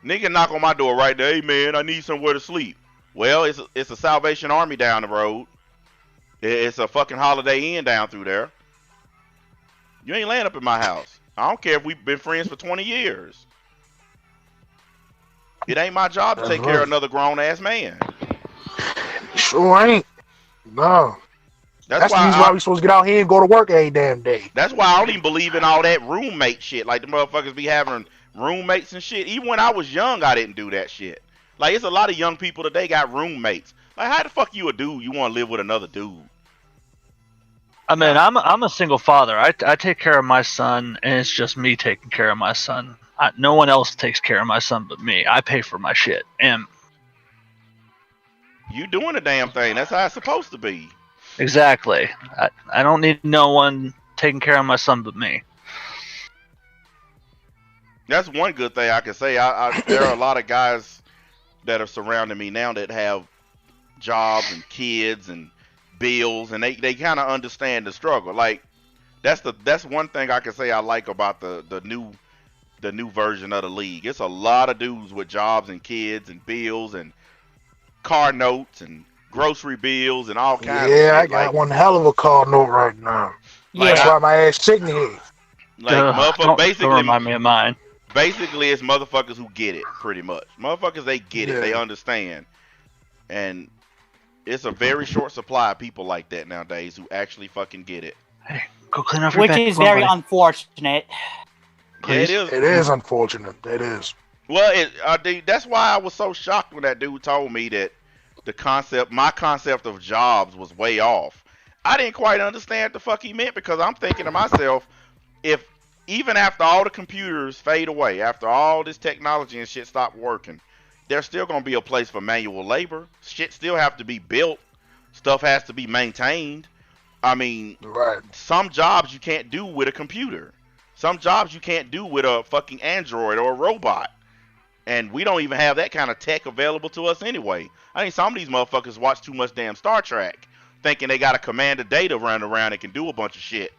Nigga knock on my door right there. Hey man, I need somewhere to sleep. Well, it's a Salvation Army down the road. It's a fucking Holiday Inn down through there. You ain't laying up in my house. I don't care if we've been friends for 20 years. It ain't my job to take care of another grown ass man. Sure ain't. No. That's the reason why we supposed to get out here and go to work every damn day. That's why I don't even believe in all that roommate shit. Like the motherfuckers be having roommates and shit. Even when I was young, I didn't do that shit. Like, it's a lot of young people today got roommates. Like, how the fuck you a dude? You want to live with another dude? I mean, I'm a single father. I take care of my son, and it's just me taking care of my son. No one else takes care of my son but me. I pay for my shit. And you doing the damn thing. That's how it's supposed to be. Exactly. I don't need no one taking care of my son but me. That's one good thing I can say. There are a lot of guys that are surrounding me now that have jobs and kids and bills, and they kind of understand the struggle. Like, that's one thing I can say I like about the new version of the league. It's a lot of dudes with jobs and kids and bills and car notes and grocery bills and all kinds of shit. Yeah, I got one hell of a car note right now. Yeah. That's why my ass sitting here. Like, motherfuckers, basically, don't remind me of mine. Basically, it's motherfuckers who get it, pretty much. Motherfuckers, they get it. They understand. And it's a very short supply of people like that nowadays who actually fucking get it. Hey, go clean off your back. Which is very unfortunate. Yeah, it is. It is unfortunate. It is. Well, that's why I was so shocked when that dude told me that my concept of jobs was way off. I didn't quite understand what the fuck he meant, because I'm thinking to myself, if even after all the computers fade away, after all this technology and shit stop working, there's still going to be a place for manual labor. Shit still have to be built. Stuff has to be maintained. I mean, some jobs you can't do with a computer. Some jobs you can't do with a fucking Android or a robot. And we don't even have that kind of tech available to us anyway. I think some of these motherfuckers watch too much damn Star Trek, thinking they got a commander data running around and can do a bunch of shit.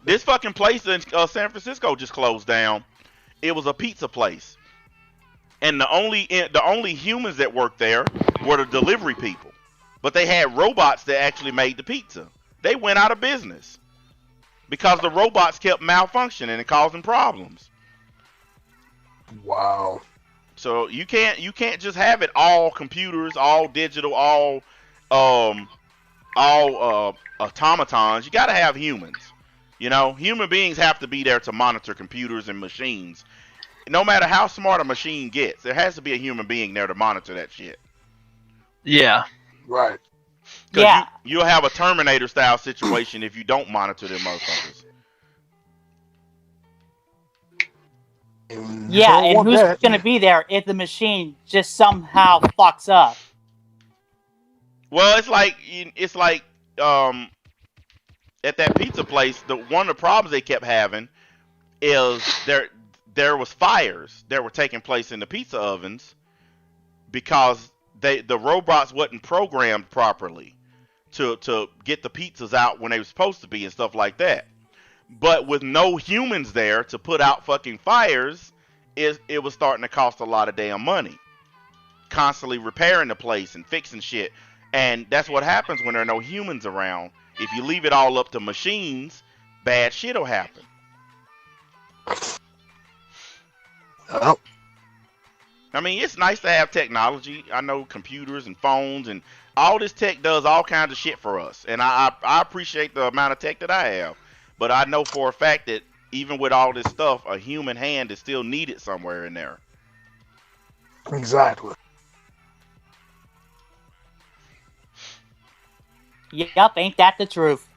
This fucking place in San Francisco just closed down. It was a pizza place, and the only humans that worked there were the delivery people. But they had robots that actually made the pizza. They went out of business because the robots kept malfunctioning and causing problems. Wow. So you can't just have it all computers, all digital, all automatons. You got to have humans. You know, human beings have to be there to monitor computers and machines. No matter how smart a machine gets, there has to be a human being there to monitor that shit. Yeah. Right. Yeah. You'll have a Terminator style situation if you don't monitor them motherfuckers. Yeah, and who's going to be there if the machine just somehow fucks up? Well, it's like at that pizza place, one of the problems they kept having is there was fires that were taking place in the pizza ovens because the robots wasn't programmed properly to get the pizzas out when they were supposed to be and stuff like that. But with no humans there to put out fucking fires, it was starting to cost a lot of damn money. Constantly repairing the place and fixing shit. And that's what happens when there are no humans around. If you leave it all up to machines, bad shit'll happen. Oh. I mean, it's nice to have technology. I know computers and phones and all this tech does all kinds of shit for us. And I appreciate the amount of tech that I have. But I know for a fact that even with all this stuff, a human hand is still needed somewhere in there. Exactly. Yep, ain't that the truth?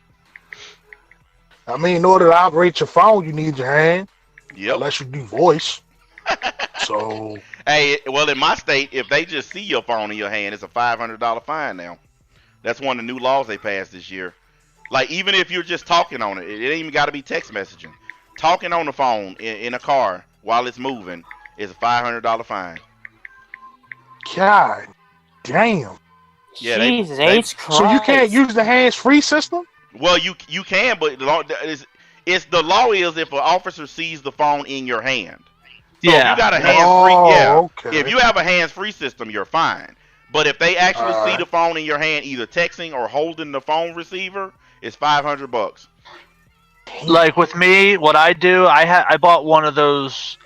I mean, in order to operate your phone, you need your hand. Yep. Unless you do voice. So. Hey, well, in my state, if they just see your phone in your hand, it's a $500 fine now. That's one of the new laws they passed this year. Like, even if you're just talking on it, it ain't even got to be text messaging. Talking on the phone in a car while it's moving is a $500 fine. God damn. Yeah, Jesus Christ. So you can't use the hands-free system? Well, you can, but it's the law is if an officer sees the phone in your hand. So if you got a hands-free, if you have a hands-free system, you're fine. But if they actually see the phone in your hand, either texting or holding the phone receiver, it's $500. Like with me, what I do, I bought one of those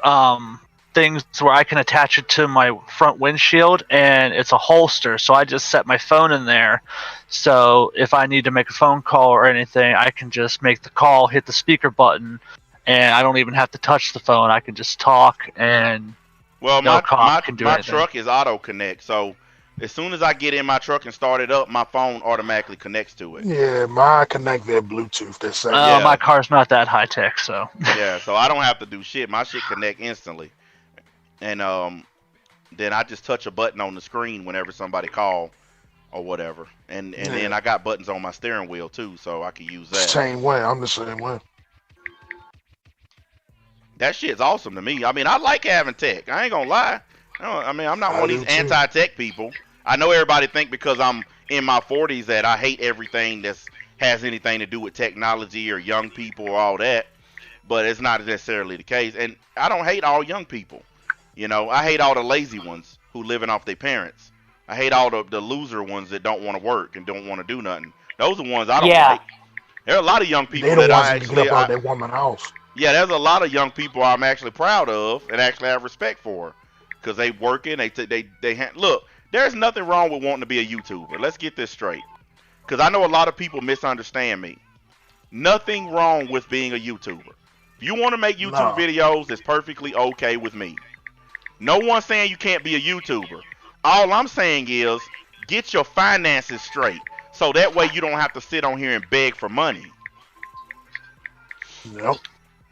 things where I can attach it to my front windshield, and it's a holster. So I just set my phone in there. So if I need to make a phone call or anything, I can just make the call, hit the speaker button, and I don't even have to touch the phone. I can just talk, and my truck is auto connect. So as soon as I get in my truck and start it up, my phone automatically connects to it. Yeah, mine connect via Bluetooth. My car's not that high tech, so. Yeah, so I don't have to do shit. My shit connect instantly. And then I just touch a button on the screen whenever somebody call or whatever. And then I got buttons on my steering wheel too, so I can use that. Same way. I'm the same way. That shit's awesome to me. I mean, I like having tech. I ain't gonna lie. I'm not one of these anti-tech people. I know everybody think because I'm in my 40s that I hate everything that has anything to do with technology or young people or all that. But it's not necessarily the case. And I don't hate all young people. You know, I hate all the lazy ones who living off their parents. I hate all the loser ones that don't want to work and don't want to do nothing. Those are the ones I don't like. There are a lot of young people that I actually get up out their woman house. Yeah, there's a lot of young people I'm actually proud of and actually have respect for because they working. Look. There's nothing wrong with wanting to be a YouTuber. Let's get this straight, because I know a lot of people misunderstand me. Nothing wrong with being a YouTuber. If you want to make YouTube videos, it's perfectly okay with me. No one's saying you can't be a YouTuber. All I'm saying is get your finances straight, so that way you don't have to sit on here and beg for money. Nope.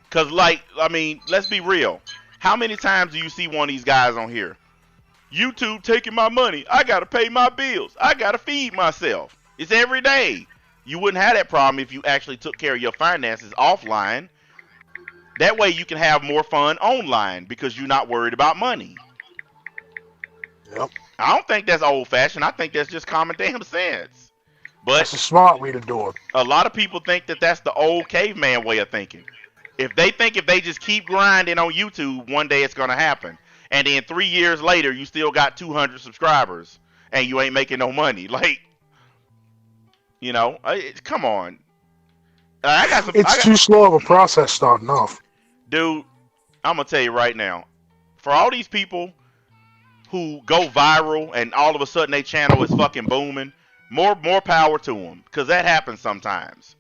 Because, let's be real. How many times do you see one of these guys on here? YouTube taking my money. I got to pay my bills. I got to feed myself. It's every day. You wouldn't have that problem if you actually took care of your finances offline. That way you can have more fun online because you're not worried about money. Yep. I don't think that's old-fashioned. I think that's just common damn sense. But that's a smart way to do it. A lot of people think that that's the old caveman way of thinking. If they just keep grinding on YouTube, one day it's going to happen. And then 3 years later, you still got 200 subscribers, and you ain't making no money. Come on. It's too slow of a process starting off. Dude, I'm going to tell you right now. For all these people who go viral and all of a sudden their channel is fucking booming, more power to them, because that happens sometimes.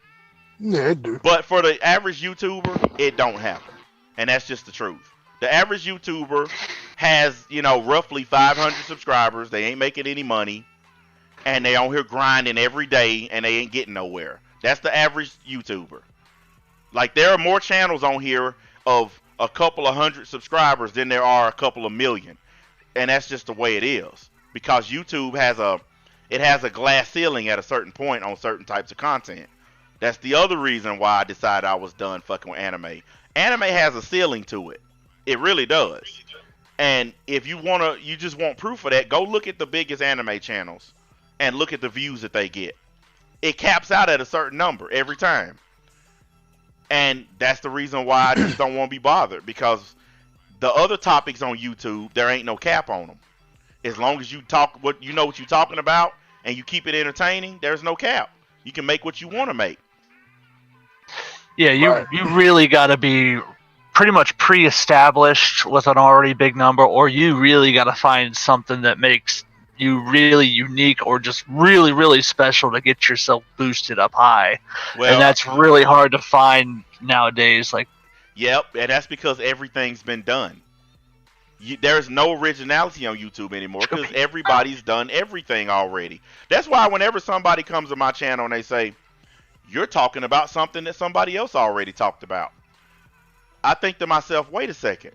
Yeah, it do. But for the average YouTuber, it don't happen. And that's just the truth. The average YouTuber has, roughly 500 subscribers. They ain't making any money. And they on here grinding every day and they ain't getting nowhere. That's the average YouTuber. There are more channels on here of a couple of hundred subscribers than there are a couple of million. And that's just the way it is. Because YouTube has a glass ceiling at a certain point on certain types of content. That's the other reason why I decided I was done fucking with anime. Anime has a ceiling to it. It really does. And if you just want proof of that, go look at the biggest anime channels and look at the views that they get. It caps out at a certain number every time. And that's the reason why I just don't want to be bothered, because The other topics on YouTube, there ain't no cap on them. As long as you talk what you know what you're talking about and you keep it entertaining, there's no cap. You can make what you want to make. Yeah, you really got to be pretty much pre-established with an already big number, or you really got to find something that makes you really unique or just really, really special to get yourself boosted up high. Well, and that's really hard to find nowadays. Like, yep, and that's because everything's been done. There's no originality on YouTube anymore because everybody's done everything already. That's why whenever somebody comes to my channel and they say, you're talking about something that somebody else already talked about, I think to myself, wait a second.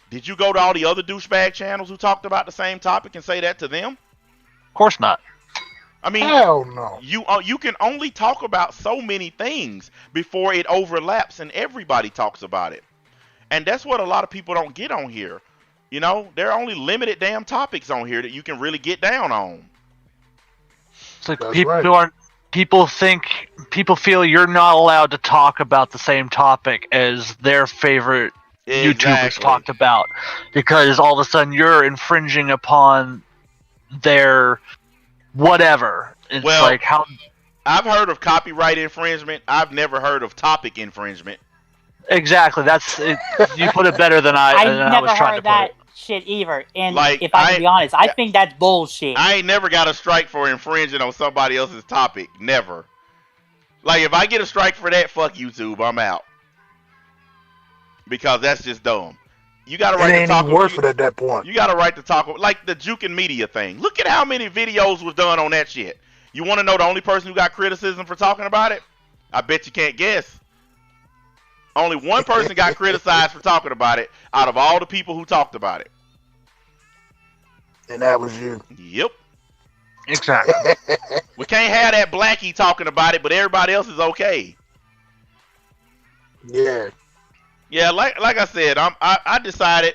Did you go to all the other douchebag channels who talked about the same topic and say that to them? Of course not. I mean, hell no. You can only talk about so many things before it overlaps and everybody talks about it. And that's what a lot of people don't get on here. You know, there are only limited damn topics on here that you can really get down on. It's like people feel you're not allowed to talk about the same topic as their favorite YouTubers talked about, because all of a sudden you're infringing upon their whatever. It's like how I've heard of copyright infringement. I've never heard of topic infringement. Exactly. That's it. You put it better than I never was trying heard to that put it. shit either. And if I can be honest, I think that's bullshit. I ain't never got a strike for infringing on somebody else's topic. Never. Like, if I get a strike for that, fuck YouTube. I'm out. Because that's just dumb. You got a right to talk. Worth it at that point. You got a right to talk. Like the juking media thing. Look at how many videos was done on that shit. You want to know the only person who got criticism for talking about it? I bet you can't guess. Only one person got criticized for talking about it out of all the people who talked about it. And that was you. Yep. Exactly. We can't have that Blackie talking about it, but everybody else is okay. Yeah. Yeah, like I said, I decided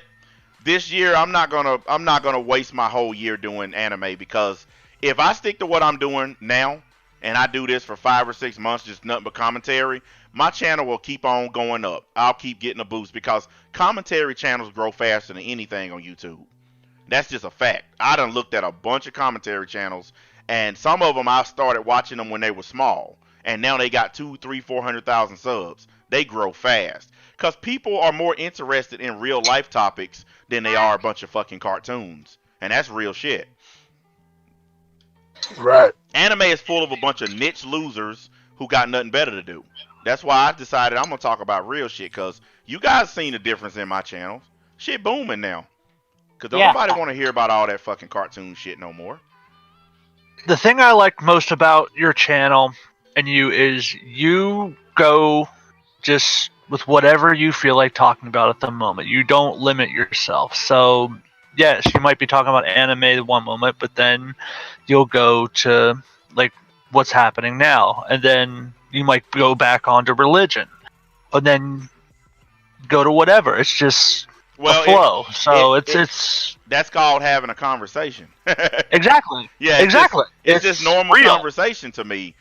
this year I'm not gonna waste my whole year doing anime, because if I stick to what I'm doing now and I do this for 5 or 6 months, just nothing but commentary, my channel will keep on going up. I'll keep getting a boost because commentary channels grow faster than anything on YouTube. That's just a fact. I done looked at a bunch of commentary channels, and some of them I started watching them when they were small, and now they got 200,000, 300,000, 400,000 subs. They grow fast because people are more interested in real life topics than they are a bunch of fucking cartoons, and that's real shit. Right. Anime is full of a bunch of niche losers who got nothing better to do. That's why I decided I'm gonna talk about real shit, because you guys seen the difference in my channels. Shit booming now. Because nobody want to hear about all that fucking cartoon shit no more. The thing I like most about your channel and you is you go just with whatever you feel like talking about at the moment. You don't limit yourself. So, yes, you might be talking about anime one moment, but then you'll go to, like, what's happening now. And then you might go back onto religion. And then go to whatever. It's just a flow. It's that's called having a conversation. Exactly. Yeah, exactly. It's just normal conversation to me.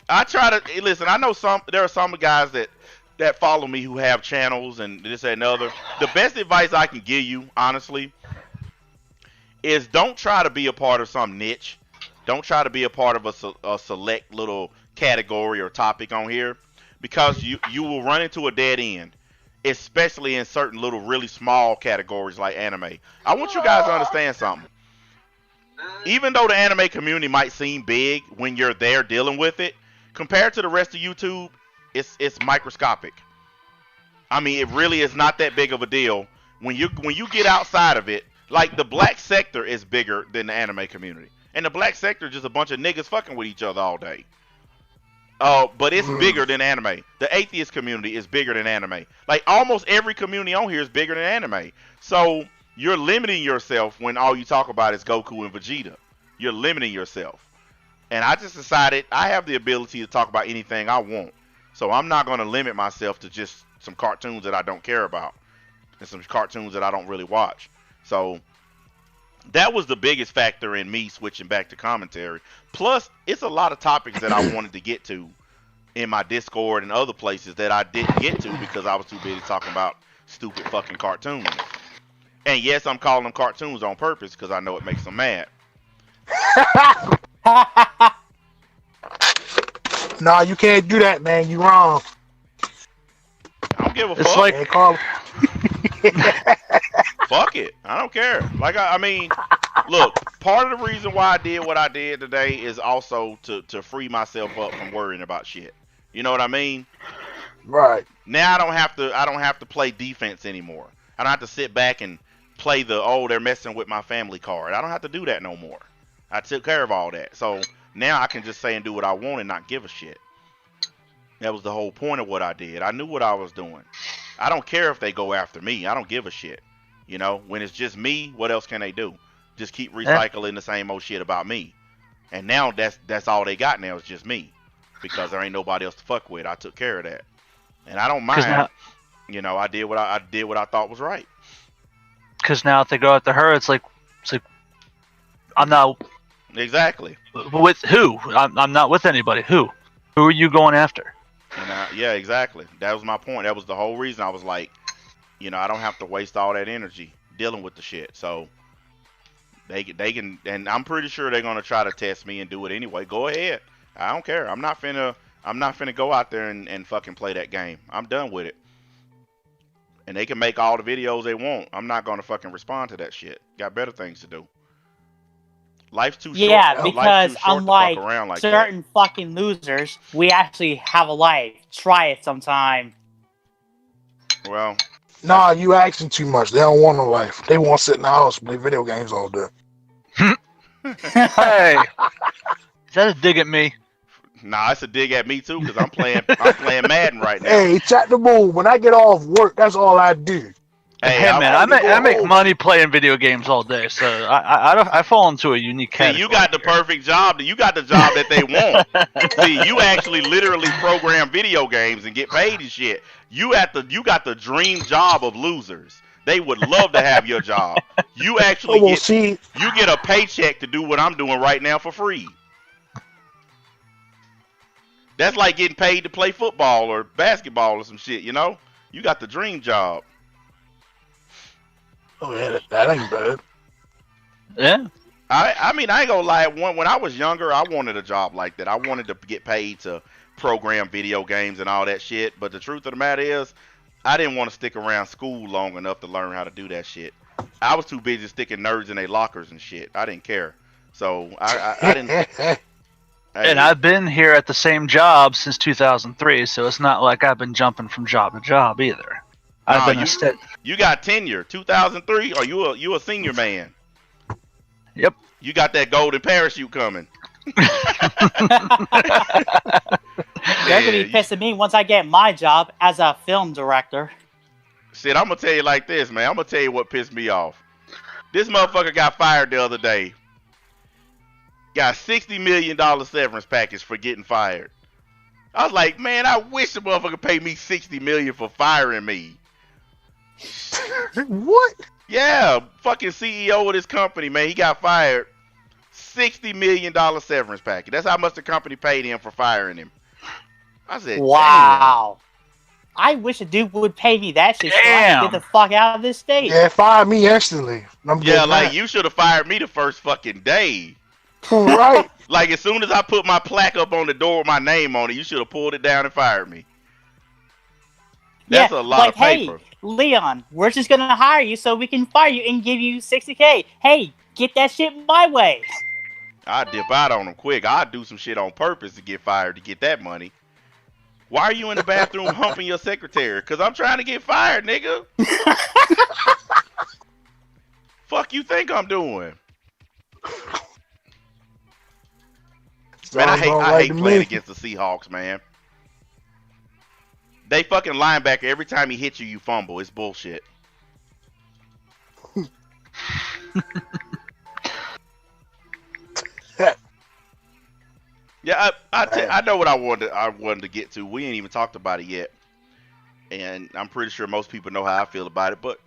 I try to listen. I know there are some guys that follow me who have channels and this and another. The best advice I can give you, honestly, is don't try to be a part of some niche. Don't try to be a part of a select little category or topic on here, because you will run into a dead end, especially in certain little really small categories like anime. I want you guys to understand something. Even though the anime community might seem big when you're there dealing with it, compared to the rest of YouTube, it's microscopic. I mean, it really is not that big of a deal when you get outside of it. Like, the black sector is bigger than the anime community, and the black sector is just a bunch of niggas fucking with each other all day. But it's bigger than anime. The atheist community is bigger than anime. Like, almost every community on here is bigger than anime. So you're limiting yourself when all you talk about is Goku and Vegeta. You're limiting yourself. And I just decided I have the ability to talk about anything I want. So I'm not going to limit myself to just some cartoons that I don't care about and some cartoons that I don't really watch. So that was the biggest factor in me switching back to commentary. Plus, it's a lot of topics that I wanted to get to in my Discord and other places that I didn't get to because I was too busy talking about stupid fucking cartoons. And yes, I'm calling them cartoons on purpose because I know it makes them mad. Nah, you can't do that, man. You wrong. I don't give a It's fuck. like- Can't call. Fuck it. I don't care. Like I mean, look, part of the reason why I did what I did today is also to free myself up from worrying about shit. You know what I mean? Right. Now I don't have to play defense anymore. I don't have to sit back and play they're messing with my family card. I don't have to do that no more. I took care of all that. So now I can just say and do what I want and not give a shit. That was the whole point of what I did. I knew what I was doing. I don't care if they go after me. I don't give a shit. You know, when it's just me, what else can they do? Just keep recycling the same old shit about me. And now that's all they got now is just me. Because there ain't nobody else to fuck with. I took care of that. And I don't mind. Now, you know, I did what I thought was right. Because now if they go after her, it's like I'm not Exactly. with who? I'm not with anybody. Who are you going after? And yeah, exactly. That was my point. That was the whole reason I was like, you know, I don't have to waste all that energy dealing with the shit. So they can, and I'm pretty sure they're gonna try to test me and do it anyway. Go ahead. I don't care. I'm not finna go out there and fucking play that game. I'm done with it. And they can make all the videos they want. I'm not gonna fucking respond to that shit. Got better things to do. Life's too short. Yeah, because unlike like certain fucking losers, we actually have a life. Try it sometime. Well, nah, you asking too much. They don't want no life. They want to sit in the house and play video games all day. Hey, is that a dig at me? Nah, it's a dig at me too because I'm playing Madden right now. Hey, chat the moon. When I get off work, that's all I do. Hey man, I make money playing video games all day, so I fall into a unique category. See, you got the perfect job. You got the job that they want. See, you actually literally program video games and get paid and shit. You got the dream job of losers. They would love to have your job. You actually get a paycheck to do what I'm doing right now for free. That's like getting paid to play football or basketball or some shit, you know? You got the dream job. Oh yeah, that ain't bad. Yeah. I mean, I ain't gonna lie. When I was younger, I wanted a job like that. I wanted to get paid to program video games and all that shit. But the truth of the matter is, I didn't want to stick around school long enough to learn how to do that shit. I was too busy sticking nerds in their lockers and shit. I didn't care. So I didn't. And I've been here at the same job since 2003, so it's not like I've been jumping from job to job either. You got tenure. 2003. Are you a senior man? Yep. You got that golden parachute coming. They're gonna be pissing me once I get my job as a film director. Shit, I'm gonna tell you like this, man. I'm gonna tell you what pissed me off. This motherfucker got fired the other day. Got $60 million severance package for getting fired. I was like, man, I wish the motherfucker paid me $60 million for firing me. What? Yeah, fucking CEO of this company, man. He got fired. $60 million severance package. That's how much the company paid him for firing him. I said, wow. Damn. I wish a dude would pay me that shit so I can get the fuck out of this state. Yeah, fire me instantly. Yeah, like you should have fired me the first fucking day. Right. Like as soon as I put my plaque up on the door with my name on it, you should have pulled it down and fired me. That's a lot of paper. Hey, Leon, we're just gonna hire you so we can fire you and give you $60K. Hey, get that shit my way. I'd dip out on them quick. I'd do some shit on purpose to get fired to get that money. Why are you in the bathroom humping your secretary? Because I'm trying to get fired, nigga. Fuck you think I'm doing? Man, I hate playing against the Seahawks, man. They fucking linebacker, every time he hits you, you fumble. It's bullshit. Yeah, I know what I wanted to get to. We ain't even talked about it yet. And I'm pretty sure most people know how I feel about it. But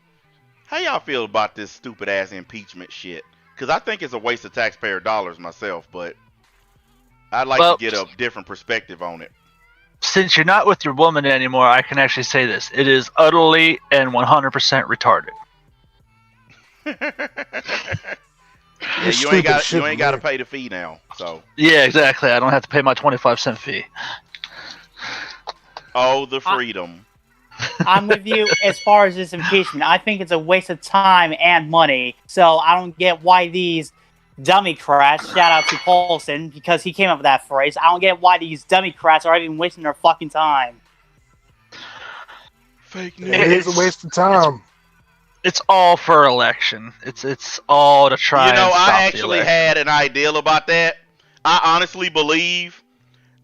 how y'all feel about this stupid ass impeachment shit? Because I think it's a waste of taxpayer dollars myself, but I'd like to get a different perspective on it. since you're not with your woman anymore, I can actually say this: it is utterly and 100% retarded. Yeah, you ain't got to pay the fee now. So yeah, exactly. I don't have to pay my 25-cent fee. Oh, the freedom. I'm with you as far as this impeachment. I think it's a waste of time and money. So I don't get why these dummy crats, shout out to Paulson, because he came up with that phrase. I don't get why these dummy crats are even wasting their fucking time. Fake news. It is a waste of time. It's all for election. It's all to try. You know, and stop I actually had an ideal about that. I honestly believe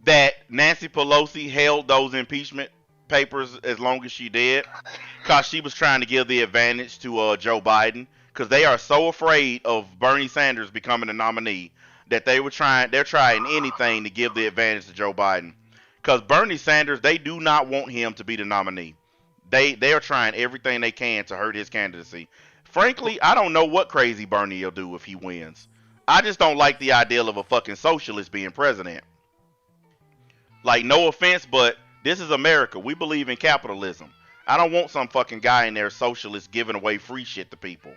that Nancy Pelosi held those impeachment papers as long as she did, because she was trying to give the advantage to Joe Biden, because they are so afraid of Bernie Sanders becoming a nominee that they're trying anything to give the advantage to Joe Biden, because Bernie Sanders, they do not want him to be the nominee. They are trying everything they can to hurt his candidacy. Frankly, I don't know what crazy Bernie will do if he wins. I just don't like the ideal of a fucking socialist being president. Like, no offense, but this is America. We believe in capitalism. I don't want some fucking guy in there, socialist, giving away free shit to people.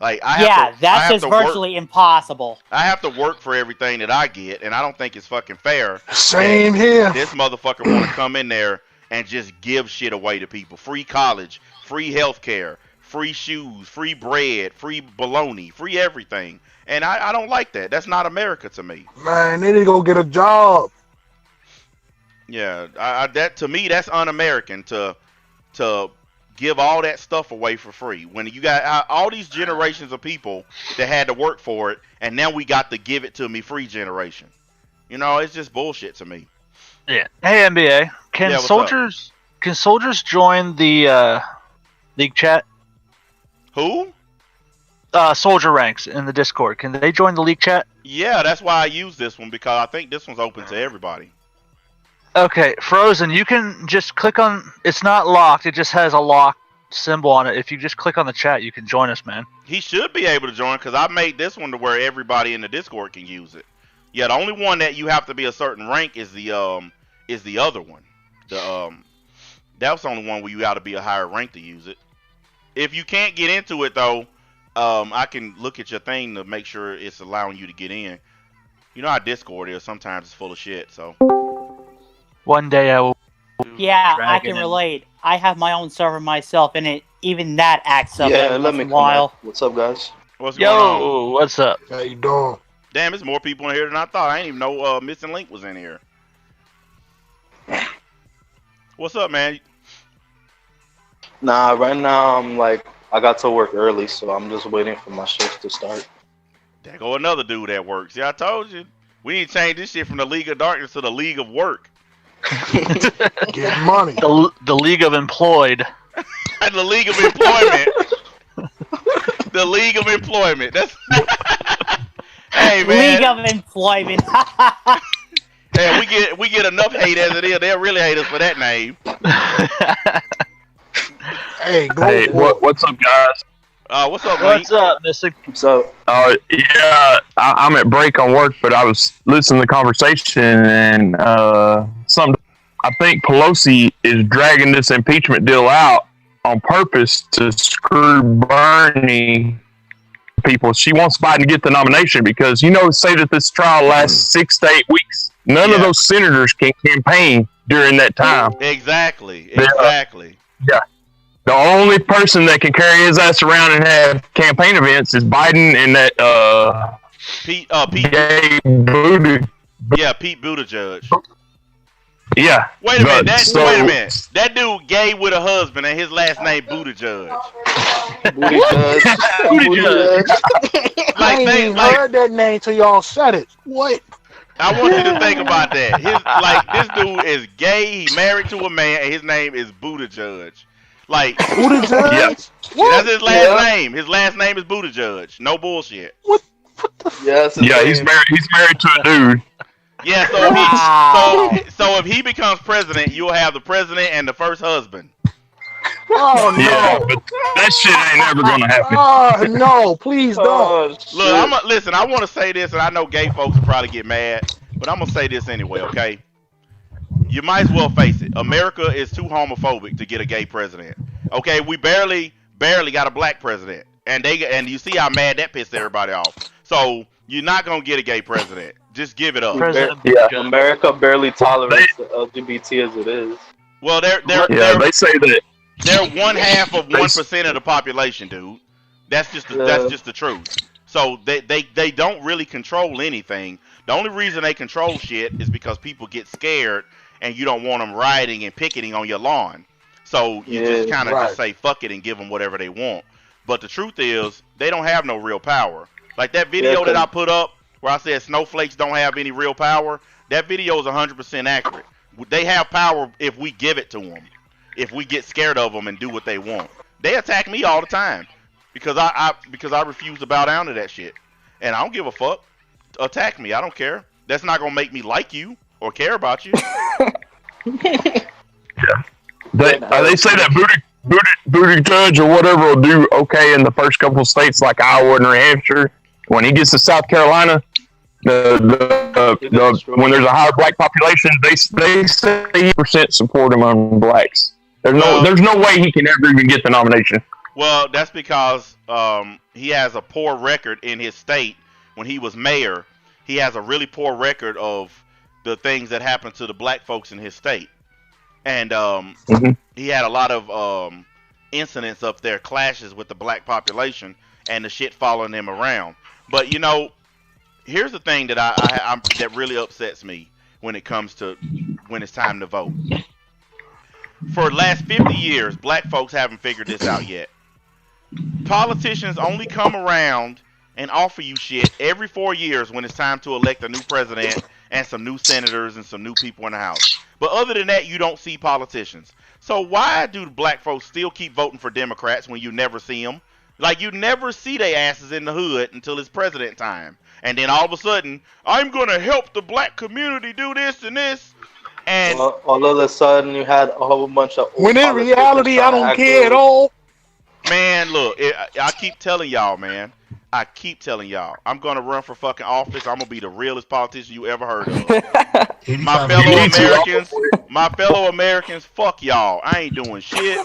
Like, that's just virtually impossible. I have to work for everything that I get, and I don't think it's fucking fair. Same here. This motherfucker want to come in there and just give shit away to people. Free college, free health care, free shoes, free bread, free bologna, free everything. And I don't like that. That's not America to me. Man, they need to go get a job. Yeah, that to me, that's un-American to give all that stuff away for free. When you got all these generations of people that had to work for it, and now we got the give it to me free generation. You know, it's just bullshit to me. Yeah. Hey, NBA, can soldiers join the league chat? Who? Soldier ranks in the Discord. Can they join the league chat? Yeah, that's why I use this one, because I think this one's open to everybody. Okay, Frozen, you can just click on... It's not locked, it just has a lock symbol on it. If you just click on the chat, you can join us, man. He should be able to join, because I made this one to where everybody in the Discord can use it. Yeah, the only one that you have to be a certain rank is the other one. That's the only one where you got to be a higher rank to use it. If you can't get into it, though, I can look at your thing to make sure it's allowing you to get in. You know how Discord is. Sometimes it's full of shit, so... One day I will... Yeah, I can relate. I have my own server myself, and even that acts up every once in a while. What's up, guys? What's going on? Yo, what's up? How you doing? Damn, there's more people in here than I thought. I didn't even know Missing Link was in here. What's up, man? Nah, right now I got to work early, so I'm just waiting for my shift to start. There go another dude that works. Yeah, I told you. We need to change this shit from the League of Darkness to the League of Work. Get money. The League of Employed. The League of Employment. The League of Employment. That's... Hey, man. League of Employment. Hey, we get enough hate as it is. They'll really hate us for that name. Hey, what's up, guys? What's up, What's up, Mystic? So, yeah, I'm at break on work, but I was listening to the conversation, and I think Pelosi is dragging this impeachment deal out on purpose to screw Bernie people. She wants Biden to get the nomination because, say that this trial lasts 6 to 8 weeks. None of those senators can campaign during that time. Exactly. Yeah. The only person that can carry his ass around and have campaign events is Biden and that Pete gay Buttigieg. Yeah, Pete Buttigieg. Yeah. Wait a minute. That dude gay with a husband and his last name Buttigieg. Buttigieg. I ain't even heard that name till y'all said it. What? I want you to think about that. This dude is gay. He married to a man, and his name is Buttigieg. Like, Buttigieg? Yeah, that's his last name. His last name is Buttigieg. No bullshit. What the he's married to a dude. Yeah, so if he becomes president, you'll have the president and the first husband. Oh no! Yeah, but that shit ain't never gonna happen. Oh no! Please don't. Look, listen. I want to say this, and I know gay folks will probably get mad, but I'm gonna say this anyway. Okay? You might as well face it. America is too homophobic to get a gay president. Okay, we barely got a black president, and you see how mad that pissed everybody off. So you're not gonna get a gay president. Just give it up. America barely tolerates the LGBT as it is. Well, they say that they're 1/2 of 1% of the population, dude. That's just the truth. So they don't really control anything. The only reason they control shit is because people get scared and you don't want them rioting and picketing on your lawn. So you just kind of just say fuck it and give them whatever they want. But the truth is they don't have no real power. Like that video that I put up where I said snowflakes don't have any real power, that video is 100% accurate. They have power if we give it to them. If we get scared of them and do what they want. They attack me all the time because I refuse to bow down to that shit. And I don't give a fuck. Attack me. I don't care. That's not going to make me like you or care about you. They say that Booty Judge or whatever will do okay in the first couple of states like Iowa and New Hampshire. When he gets to South Carolina, when there's a higher black population, they say 80% support among blacks. There's no way he can ever even get the nomination. Well, that's because he has a poor record in his state. When he was mayor, he has a really poor record of the things that happened to the black folks in his state. And he had a lot of incidents up there, clashes with the black population, and the shit following him around. But you know, here's the thing that that really upsets me when it's time to vote. For the last 50 years, black folks haven't figured this out yet. Politicians only come around and offer you shit every 4 years when it's time to elect a new president and some new senators and some new people in the House. But other than that, you don't see politicians. So why do black folks still keep voting for Democrats when you never see them? Like, you never see their asses in the hood until it's president time. And then all of a sudden, I'm going to help the black community do this and this. And all of a sudden, you had a whole bunch of... When in reality, I don't care at all. Man, look, I keep telling y'all, man. I keep telling y'all, I'm gonna run for fucking office. I'm gonna be the realest politician you ever heard of. My fellow Americans, fuck y'all. I ain't doing shit.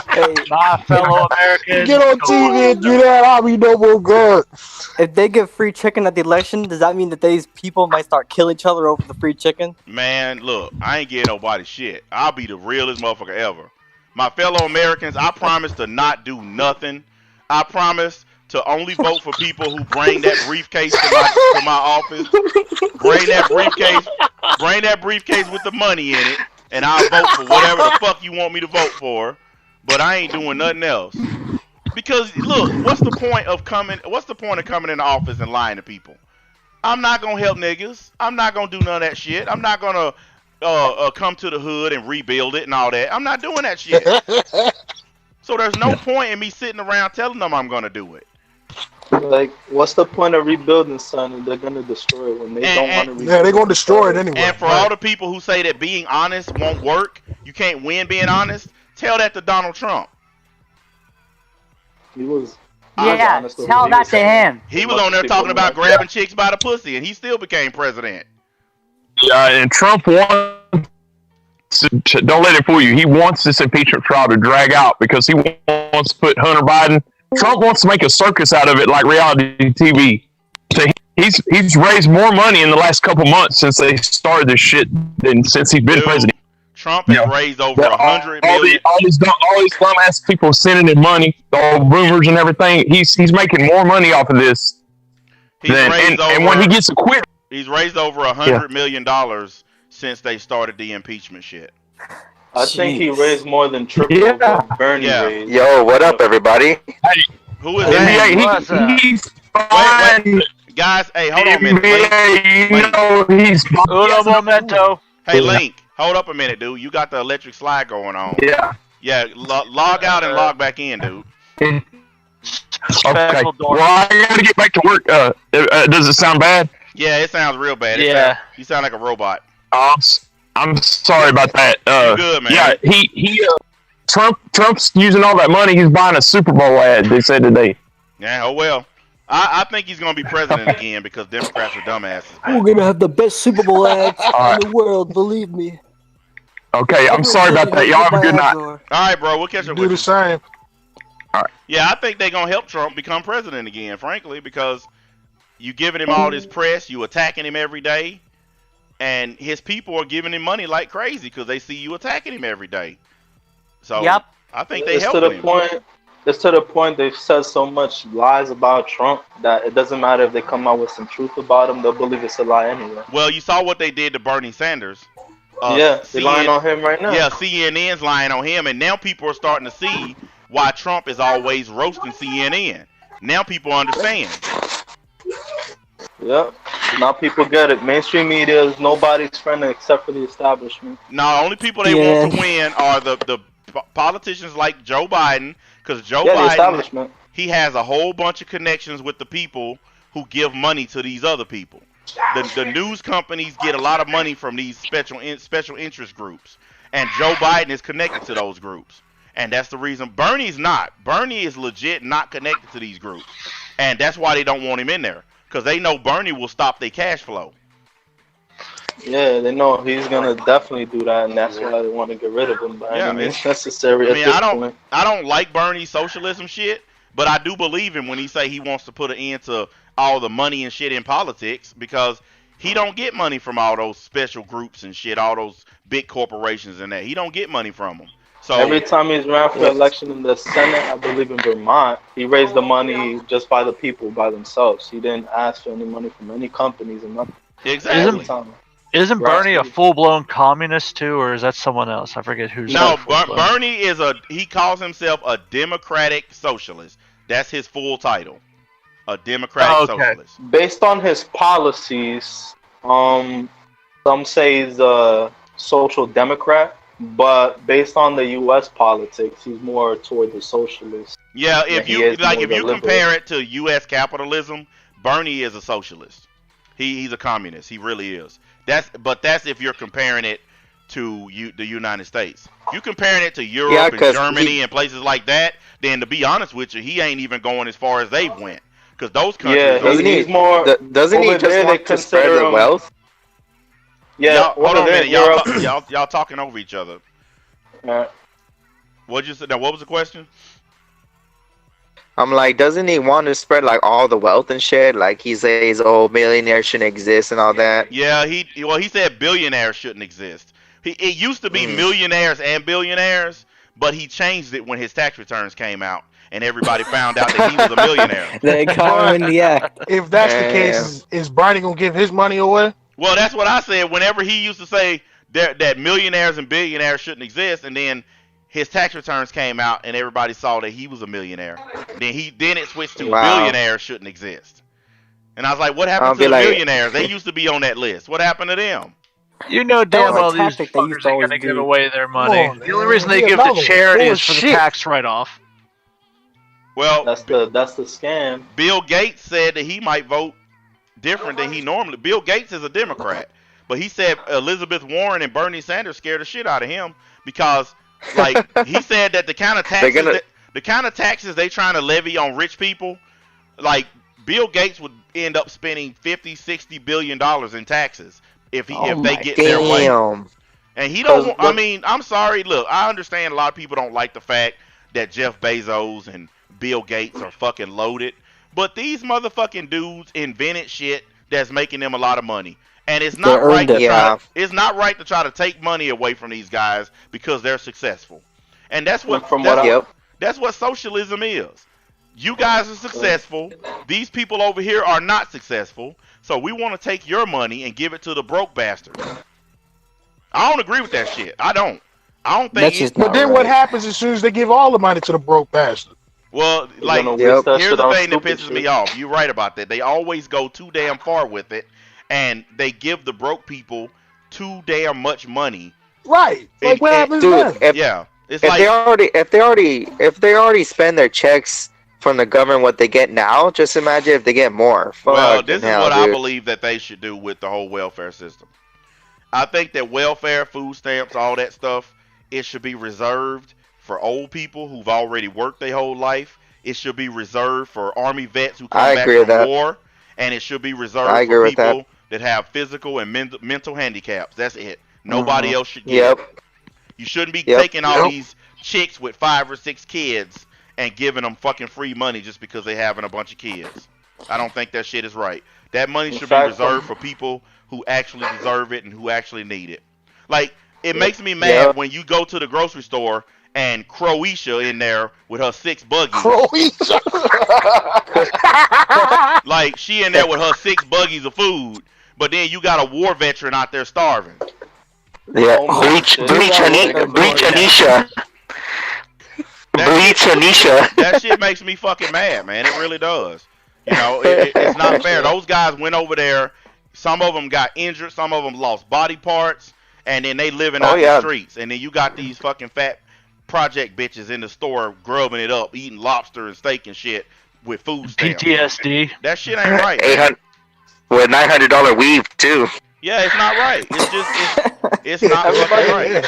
Hey, my fellow Americans, get on TV and do that. I'll be no more good. If they give free chicken at the election, does that mean that these people might start killing each other over the free chicken? Man, look, I ain't getting nobody shit. I'll be the realest motherfucker ever. My fellow Americans, I promise to not do nothing. I promise to only vote for people who bring that briefcase to my office. Bring that briefcase with the money in it, and I'll vote for whatever the fuck you want me to vote for. But I ain't doing nothing else. Because look, what's the point of coming into office and lying to people? I'm not gonna help niggas. I'm not gonna do none of that shit. I'm not gonna come to the hood and rebuild it and all that. I'm not doing that shit. So there's no point in me sitting around telling them I'm gonna do it. Like, what's the point of rebuilding something? They're gonna destroy it when they don't want to rebuild. Yeah, they're gonna destroy it anyway. And for all the people who say that being honest won't work, you can't win being honest, tell that to Donald Trump. He was. Yeah, tell that to him. He was on there talking about grabbing chicks by the pussy, and he still became president. Yeah, and Trump wants to, don't let it fool you. He wants this impeachment trial to drag out because he wants to put Hunter Biden. Trump wants to make a circus out of it, like reality TV. So he's raised more money in the last couple months since they started this shit than since he's been president. Trump has raised over $100 million. All these dumb ass people sending him money, all rumors and everything. He's making more money off of this. And when he gets acquitted. He's raised over $100 million since they started the impeachment shit. I think he raised more than triple what Bernie raised. Yo, what up, everybody? Hey, who is that? He's fine. Wait. Guys, hey, hold on a minute. He's Uno momento. Hey, Link, hold up a minute, dude. You got the electric slide going on. Yeah. Yeah, log out and log back in, dude. Okay. Well, I gotta get back to work. Does it sound bad? Yeah, it sounds real bad. You sound like a robot. I'm sorry about that. You're good, man. Yeah, Trump's using all that money. He's buying a Super Bowl ad. They said today. Yeah, oh well. I think he's gonna be president again because Democrats are dumbasses. We're gonna have the best Super Bowl ads in the world, believe me. Okay, I'm sorry about that. Y'all have a good night. All right, bro. We'll catch up Do with the you. same. All right. Yeah, I think they're gonna help Trump become president again, frankly, because you giving him all this press, you attacking him every day, and his people are giving him money like crazy because they see you attacking him every day. So Yep. I think they It's help to the him. point. It's to the point they've said so much lies about Trump that it doesn't matter if they come out with some truth about him; they'll believe it's a lie anyway. Well, you saw what they did to Bernie Sanders. Yeah, they're lying on him right now. Yeah, CNN's lying on him, and now people are starting to see why Trump is always roasting CNN. Now people understand. Yep. Now people get it. Mainstream media is nobody's friend except for the establishment. Now, the only people they want to win are the politicians like Joe Biden, because Joe the Biden, establishment. He has a whole bunch of connections with the people who give money to these other people. The news companies get a lot of money from these special interest groups, and Joe Biden is connected to those groups, and that's the reason Bernie's not. Bernie is legit not connected to these groups, and that's why they don't want him in there, because they know Bernie will stop their cash flow. Yeah, they know he's gonna definitely do that, and that's why they want to get rid of him. But I mean, it's necessary at this point. I don't like Bernie's socialism shit, but I do believe him when he say he wants to put an end to all the money and shit in politics, because he don't get money from all those special groups and shit, all those big corporations and that. He don't get money from them. So every time he's ran for election in the Senate, I believe in Vermont, he raised the money just by the people, by themselves. He didn't ask for any money from any companies or nothing. Exactly. Isn't Bernie a full-blown communist too, or is that someone else? I forget who's. No, Bernie is he calls himself a democratic socialist. That's his full title. A democratic socialist. Based on his policies, some say he's a social democrat, but based on the U.S. politics, he's more toward the socialist. Yeah, if you compare it to U.S. capitalism, Bernie is a socialist. He's a communist. He really is. That's if you're comparing it to the United States. If you're comparing it to Europe and Germany and places like that, then to be honest with you, he ain't even going as far as they went. Because those countries... Yeah, doesn't he just want to spread the wealth? Yeah, hold on a minute. Y'all talking over each other. What'd you say? Now, what was the question? I'm like, doesn't he want to spread like all the wealth and shit? Like he says, oh, millionaires shouldn't exist and all that. Yeah, he said billionaires shouldn't exist. It used to be millionaires and billionaires, but he changed it when his tax returns came out and everybody found out that he was a millionaire. They caught him in the act. If that's the case, is Bernie gonna give his money away? Well, that's what I said. Whenever he used to say that millionaires and billionaires shouldn't exist, and then his tax returns came out and everybody saw that he was a millionaire, then it switched to billionaires shouldn't exist. And I was like, what happened to the millionaires? They used to be on that list. What happened to them? You know damn well these fuckers ain't gonna give away their money. The only reason they give to charity is for the tax write-off. Well, that's the scam. Bill Gates said that he might vote different than he normally. Bill Gates is a Democrat, but he said Elizabeth Warren and Bernie Sanders scared the shit out of him because, like, he said that the kind of taxes they trying to levy on rich people, like Bill Gates would end up spending $50-60 billion in taxes if they get their way. And he don't. I mean, I'm sorry. Look, I understand a lot of people don't like the fact that Jeff Bezos and Bill Gates are fucking loaded, but these motherfucking dudes invented shit that's making them a lot of money, and it's not right. It's not right to try to take money away from these guys because they're successful, and that's what that's what socialism is. You guys are successful. These people over here are not successful, so we want to take your money and give it to the broke bastards. I don't agree with that shit. I don't think. But then what happens as soon as they give all the money to the broke bastard? Well, like, here's the thing that pisses me off. You're right about that. They always go too damn far with it, and they give the broke people too damn much money. Right. Like, what happens then? If they already spend their checks from the government what they get now, just imagine if they get more. Well, this is what I believe that they should do with the whole welfare system. I think that welfare, food stamps, all that stuff, it should be reserved for old people who've already worked their whole life. It should be reserved for Army vets who I come back agree with from that. war, and it should be I reserved for agree with that. people that have physical and mental handicaps. That's it. Nobody Mhm. else should get Yep. it. You shouldn't be Yep. taking all Yep. these chicks with 5 or 6 kids and giving them fucking free money just because they having a bunch of kids. I don't think that shit is right. That money In should be fact, reserved for people who actually deserve it and who actually need it. Like, it makes me mad Yep. when you go to the grocery store and Croatia in there with her 6 buggies. Croatia. Like, she in there with her 6 buggies of food, but then you got a war veteran out there starving. Yeah. Oh, Bleach shit. Anisha. Bleach Anisha. That shit makes me fucking mad, man. It really does. You know, it's not fair. Those guys went over there. Some of them got injured. Some of them lost body parts. And then they living out in the streets. And then you got these fucking fat project bitches in the store grubbing it up, eating lobster and steak and shit with food stamps. PTSD. That shit ain't right. 800 with $900 weave too. Yeah, it's not right. It's just, it's not Everybody- fucking right.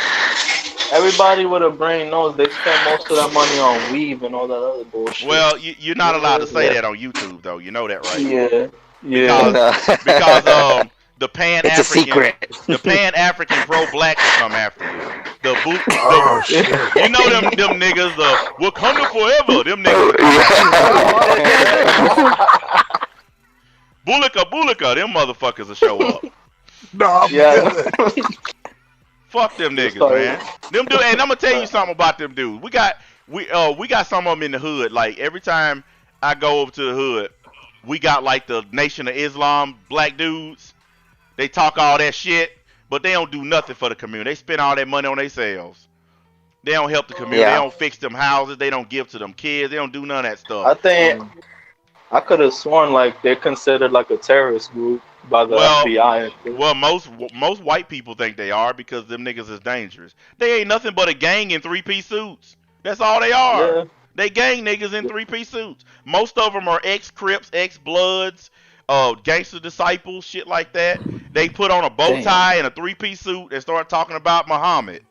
Everybody with a brain knows they spend most of that money on weave and all that other bullshit. Well, you're not allowed to say that on YouTube, though. You know that, right? yeah, yeah. Because the Pan It's a secret. the Pan African pro black will come after you. Oh shit. You know them niggas, the Wakanda forever. Them niggas. Bulika, them motherfuckers will show up. No, I'm Yeah. good. Fuck them niggas, man. Them dudes, and I'm gonna tell you something about them dudes. We got some of them in the hood. Like, every time I go over to the hood, we got like the Nation of Islam black dudes. They talk all that shit, but they don't do nothing for the community. They spend all that money on themselves. They don't help the community. Yeah. They don't fix them houses. They don't give to them kids. They don't do none of that stuff. I think I could have sworn like they're considered like a terrorist group by the Well, FBI. And shit. Well, most white people think they are because them niggas is dangerous. They ain't nothing but a gang in 3-piece suits. That's all they are. Yeah. They gang niggas in 3-piece suits. Most of them are ex-Crips, ex-Bloods, gangster disciples, shit like that. They put on a bow tie and a 3-piece suit and start talking about Muhammad.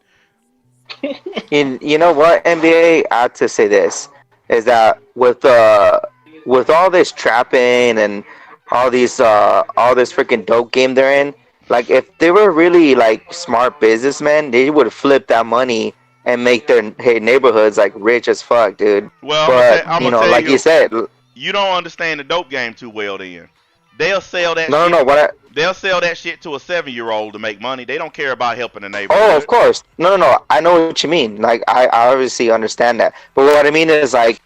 And you know what, NBA? I have to say this is that with all this trapping and all this freaking dope game they're in, like, if they were really like smart businessmen, they would flip that money and make their neighborhoods like rich as fuck, dude. Well, But I'm you gonna know, tell like you said, you don't understand the dope game too well. Then they'll sell that. no, shit. no, no. What? They'll sell that shit to a 7-year-old to make money. They don't care about helping the neighborhood. Oh, of course. No, no, no. I know what you mean. Like, I obviously understand that. But what I mean is like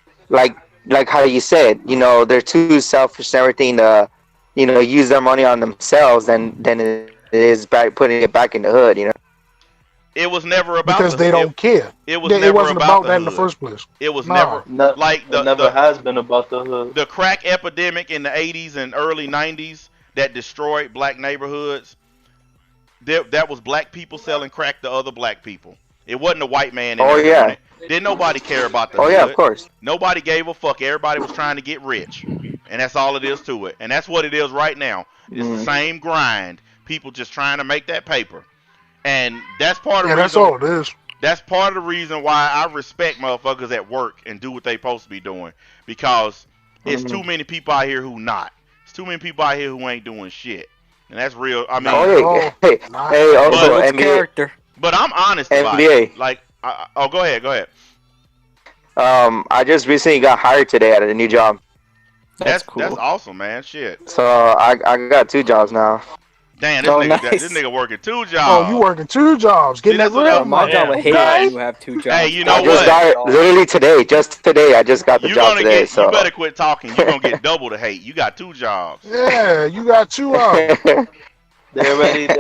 how you said, you know, they're too selfish and everything to, you know, use their money on themselves, and then it is putting it back in the hood, you know. It was never about Because they don't care. It was It never wasn't about that in the hood. first place. It was Nah. never like it never has been about the hood. the crack epidemic in the 80s and early 90s that destroyed black neighborhoods. That was black people selling crack to other black people. It wasn't a white man. Oh, yeah. doing it. Didn't nobody care about the Oh hood. yeah, of course. Nobody gave a fuck. Everybody was trying to get rich, and that's all it is to it. And that's what it is right now. It's the same grind. People just trying to make that paper, and that's part of the That's reason. all it is. That's part of the reason why I respect motherfuckers at work and do what they supposed to be doing, because it's too many people out here who not. It's too many people out here who ain't doing shit, and that's real. I mean, Hey, also But- NBA. Character. but I'm honest about NBA. it. Like, go ahead. I just recently got hired today at a new job, That's cool. That's awesome, man. Shit. so I got 2 jobs now. Damn, this Oh, nigga, nice. this nigga working 2 Oh, jobs. you working 2 jobs, getting See, that that's real what My money. job would hate Okay. it. You have 2 jobs. Hey, you know I just what? got it literally today. Just today, I just got the You job gonna today. get. So You better quit talking. You gonna get double the hate. You got 2 jobs. Yeah, you got 2 of them. They're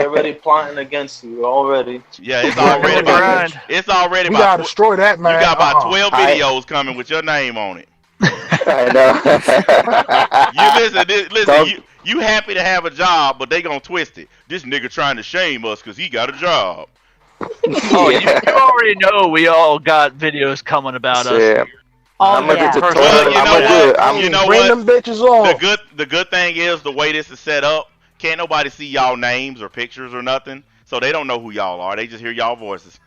already plotting against you already. Yeah, it's already about. Grind. It's already We about. gotta destroy that, man. You got about 12 I- videos coming with your name on it. I know. You listen. Don't- You happy to have a job, but they gonna twist it. This nigga trying to shame us because he got a job. Oh, you already know we all got videos coming about us. Yeah. Oh, I'm gonna yeah. do Well, tutorial. you I'm know gonna do what? it. I'm You know Bring what? them bitches on. The good thing is the way this is set up, can't nobody see y'all names or pictures or nothing. So they don't know who y'all are. They just hear y'all voices.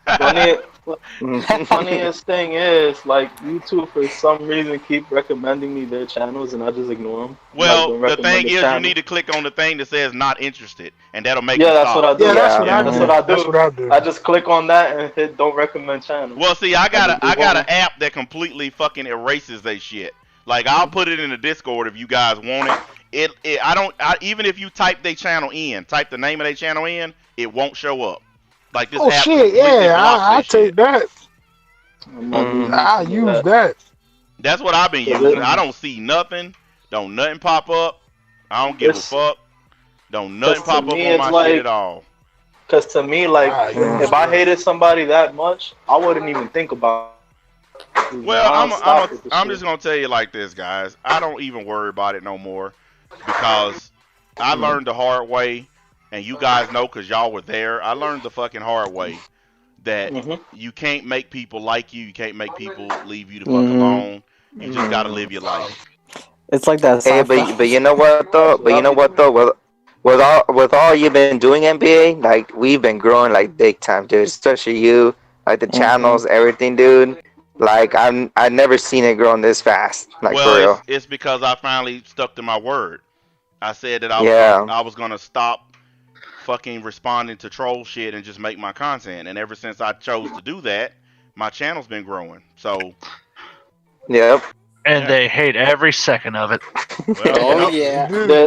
Funniest thing is, like, YouTube for some reason keep recommending me their channels, and I just ignore them. Well, the thing is, you need to click on the thing that says "not interested," and that'll make yeah, it that's stop. what I do. Yeah, that's what I That's do. what I do. That's what I do. I just click on that and hit "don't recommend channel." Well, see, I got an app that completely fucking erases they shit. Like, I'll put it in the Discord if you guys want it. Even if you type their channel in, type the name of their channel in, it won't show up. Like, this app shit, yeah, I take that. I use that. That's what I've been using. I don't see nothing. Don't nothing pop up. I don't give a fuck. Don't nothing pop up on my shit at all. Because to me, like, if I hated somebody that much, I wouldn't even think about it. Well, I'm just going to tell you like this, guys. I don't even worry about it no more because I learned the hard way, and you guys know because y'all were there. I learned the fucking hard way that you can't make people like you. You can't make people leave you the fuck alone. You just got to live your life. It's like that. Hey, but you know what though? With all you've been doing, NBA, like, we've been growing like big time, dude. Especially you, like the channels, everything, dude. Like, I've never seen it growing this fast. Like, for real. It's because I finally stuck to my word. I said that I was gonna stop fucking responding to troll shit and just make my content. And ever since I chose to do that, my channel's been growing. So. Yep. And they hate every second of it. Well,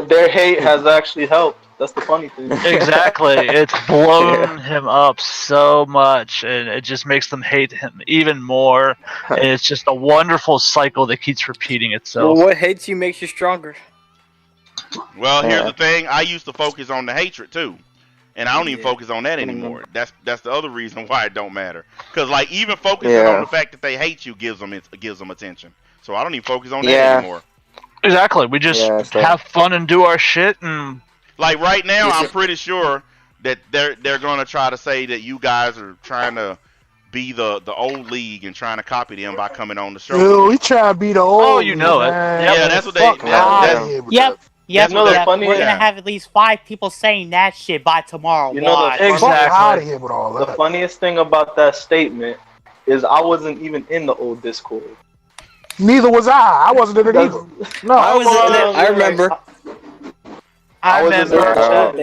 their hate has actually helped. That's the funny thing. Exactly. It's blown him up so much, and it just makes them hate him even more. And it's just a wonderful cycle that keeps repeating itself. Well, what hates you makes you stronger. Well, here's the thing. I used to focus on the hatred too, and I don't even focus on that anymore. That's the other reason why it don't matter. Because, like, even focusing on the fact that they hate you gives them attention. So I don't even focus on that anymore. Exactly. We just have fun and do our shit. And like right now, I'm pretty sure that they're gonna try to say that you guys are trying to be the old league and trying to copy them by coming on the show. Dude, we try to be the old. Oh, you know league, it. Man. Yeah, that's what they. Yep. We're funny gonna have at least 5 people saying that shit by tomorrow. You know, out of here with all that. The funniest thing about that statement is I wasn't even in the old Discord. Neither was I. I wasn't in it either. No, I was in it. I remember. I remember.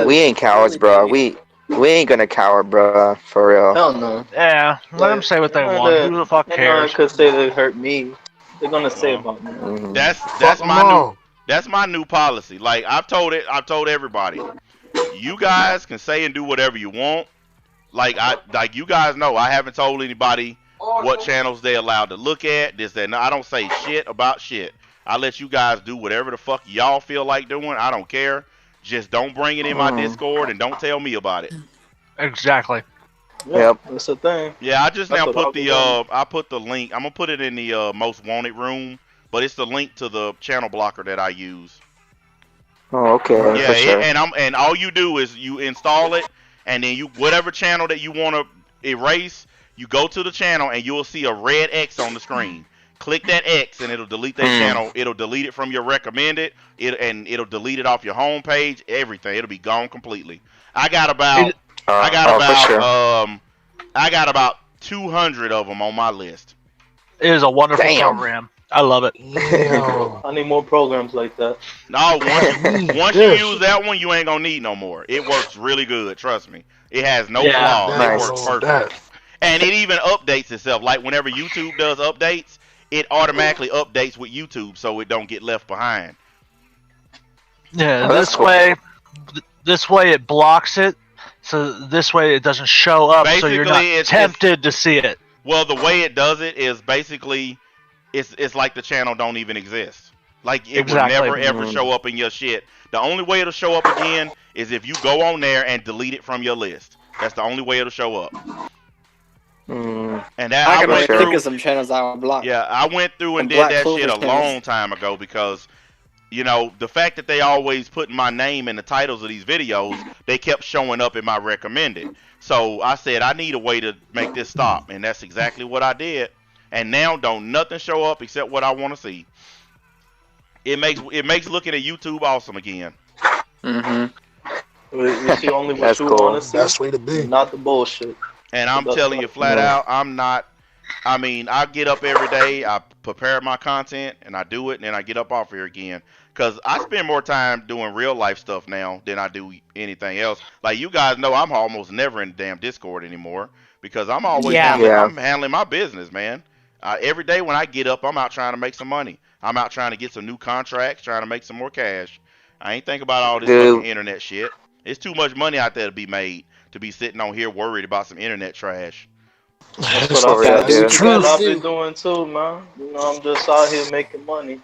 We ain't cowards, bro. We ain't gonna cower, bro. For real. Hell no. Yeah, let them say what they want. Who the fuck cares? Because they hurt me. They're gonna say about me. That's my new policy. Like, I've told everybody. You guys can say and do whatever you want. Like you guys know, I haven't told anybody what channels they allowed to look at. This, that. No, I don't say shit about shit. I let you guys do whatever the fuck y'all feel like doing. I don't care. Just don't bring it in my Discord and don't tell me about it. Exactly. Yep, that's the thing. Yeah, I just now put I put the link. I'm gonna put it in the most wanted room, but it's the link to the channel blocker that I use. Oh, okay. Yeah, sure. and all you do is you install it, and then whatever channel that you want to erase, you go to the channel and you'll see a red X on the screen. Click that X and it'll delete that channel. It'll delete it from your recommended. It'll delete it off your home page. Everything. It'll be gone completely. I got about 200 of them on my list. It is a wonderful program. I love it. I need more programs like that. No, once you use that one, you ain't gonna need no more. It works really good. Trust me. It has no flaws. Nice. It works perfect. And it even updates itself. Like, whenever YouTube does updates, it automatically updates with YouTube, so it don't get left behind. Yeah, this way it blocks it, so this way it doesn't show up, so you're not tempted to see it. Well, the way it does it is basically, it's like the channel don't even exist. Like, it will never ever show up in your shit. The only way it'll show up again is if you go on there and delete it from your list. That's the only way it'll show up. And that I can think of some channels I would block. Yeah, I went through and did that shit a long time ago because, you know, the fact that they always put my name in the titles of these videos, they kept showing up in my recommended. So I said, I need a way to make this stop, and that's exactly what I did. And now don't nothing show up except what I want to see. It makes looking at YouTube awesome again. You see only what That's you cool. want to see. Best way to be. Not the bullshit. And I'm telling you flat out, I'm not. I mean, I get up every day, I prepare my content, and I do it, and then I get up off here again. Because I spend more time doing real life stuff now than I do anything else. Like, you guys know, I'm almost never in the damn Discord anymore. Because I'm always I'm handling my business, man. Every day when I get up, I'm out trying to make some money. I'm out trying to get some new contracts, trying to make some more cash. I ain't think about all this fucking internet shit. It's too much money out there to be made to be sitting on here worried about some internet trash. That's what I've been doing too, man. You know, I'm just out here making money.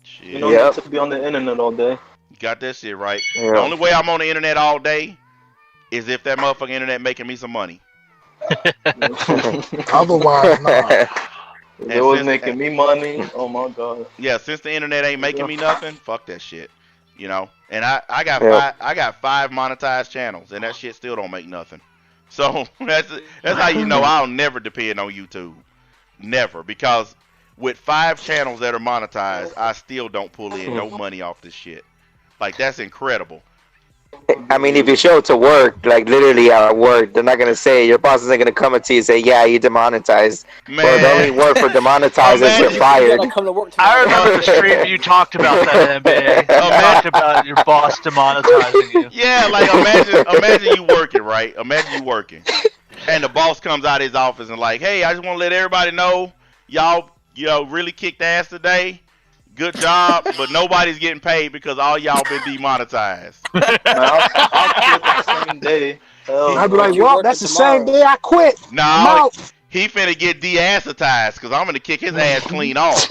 Shit. You don't need to be on the internet all day. You got that shit right. Yep. The only way I'm on the internet all day is if that motherfucking internet making me some money. Otherwise, nah. If it was making me money, oh my god. Yeah, since the internet ain't making me nothing, fuck that shit. You know, and I got five monetized channels, and that shit still don't make nothing. So that's how you know I'll never depend on YouTube, never, because with 5 channels that are monetized, I still don't pull in no money off this shit. Like, that's incredible. I mean, if you show it to work, like literally at work, they're not gonna say, your boss isn't gonna come up to you and say, yeah, you demonetized. Man. Or the only word for demonetized is you're fired. I remember the stream you talked about that, NBA. You talked about your boss demonetizing you. Yeah, like imagine you working, right? Imagine you working, and the boss comes out of his office and like, hey, I just want to let everybody know, y'all really kicked ass today. Good job, but nobody's getting paid because all y'all been demonetized. I'll quit the same day. I'd be like, well, that's the same day I quit. No, he finna get de-assitized because I'm gonna kick his ass clean off.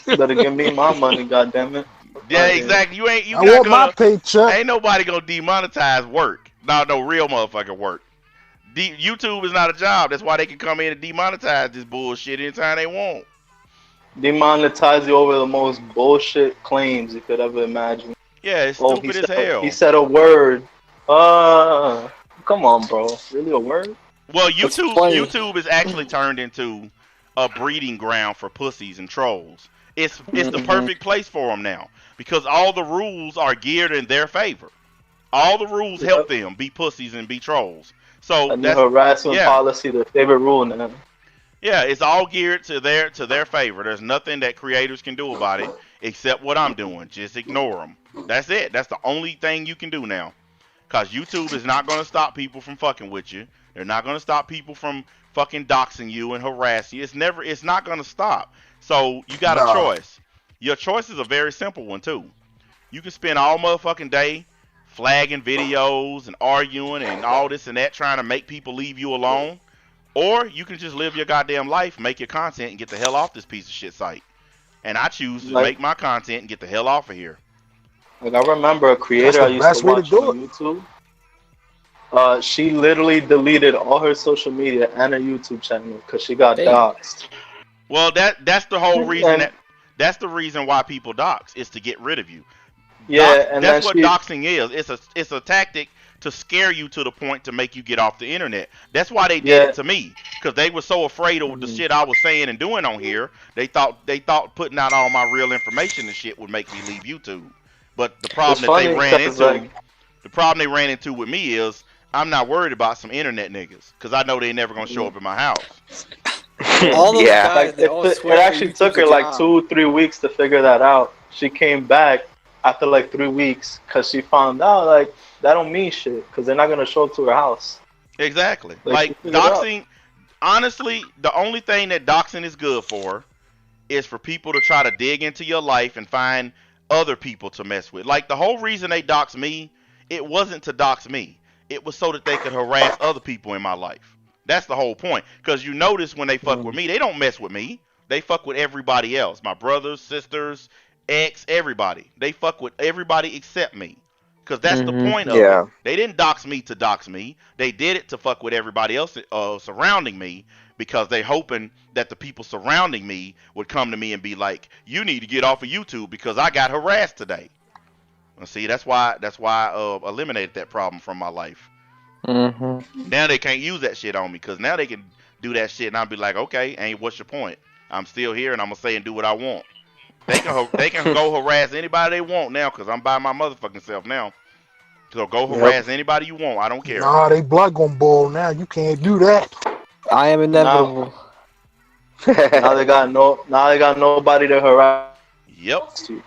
Better give me my money, goddammit. Yeah, exactly. You I want my paycheck. Ain't nobody gonna demonetize work. No real motherfucking work. YouTube is not a job. That's why they can come in and demonetize this bullshit anytime they want. Demonetize you over the most bullshit claims you could ever imagine. Yeah, it's stupid as hell. He said a word. Come on, bro. Really a word? Well, YouTube is actually turned into a breeding ground for pussies and trolls. It's the perfect place for them now because all the rules are geared in their favor. All the rules help them be pussies and be trolls. So that's harassment policy, their favorite rule now. Yeah, it's all geared to their favor. There's nothing that creators can do about it except what I'm doing. Just ignore them. That's it. That's the only thing you can do now. Because YouTube is not going to stop people from fucking with you. They're not going to stop people from fucking doxing you and harassing you. It's not going to stop. So you got a choice. Your choice is a very simple one, too. You can spend all motherfucking day flagging videos and arguing and all this and that trying to make people leave you alone. Or you can just live your goddamn life, make your content, and get the hell off this piece of shit site. And I choose to make my content and get the hell off of here. Like, I remember a creator I used to watch on YouTube. She literally deleted all her social media and her YouTube channel because she got doxxed. Well, that's the whole reason. That's the reason why people dox, is to get rid of you. Yeah, and that's what doxing is. It's a tactic to scare you to the point to make you get off the internet. That's why they did it to me, because they were so afraid of the shit I was saying and doing on here. They thought putting out all my real information and shit would make me leave YouTube. But the problem they ran into with me is I'm not worried about some internet niggas because I know they never gonna show up in my house. All those guys, it actually took her like 2-3 weeks to figure that out. She came back after like 3 weeks because she found out like that don't mean shit because they're not gonna show up to her house. Exactly. Like doxing. Honestly, the only thing that doxing is good for is for people to try to dig into your life and find other people to mess with. Like the whole reason they doxed me, it wasn't to dox me. It was so that they could harass other people in my life. That's the whole point. Because you notice when they fuck with me, they don't mess with me. They fuck with everybody else. My brothers, sisters, ex, everybody. They fuck with everybody except me. Because that's the point of it. They didn't dox me to dox me. They did it to fuck with everybody else surrounding me, because they hoping that the people surrounding me would come to me and be like, you need to get off of YouTube because I got harassed today. And see, that's why I eliminated that problem from my life. Now they can't use that shit on me, because now they can do that shit and I'll be like, okay, ain't what's your point? I'm still here and I'm going to say and do what I want. They can go harass anybody they want now because I'm by my motherfucking self now. So go harass anybody you want. I don't care. Nah, they blood gonna boil now. You can't do that. I am inevitable. Now they got nobody to harass Yep. you.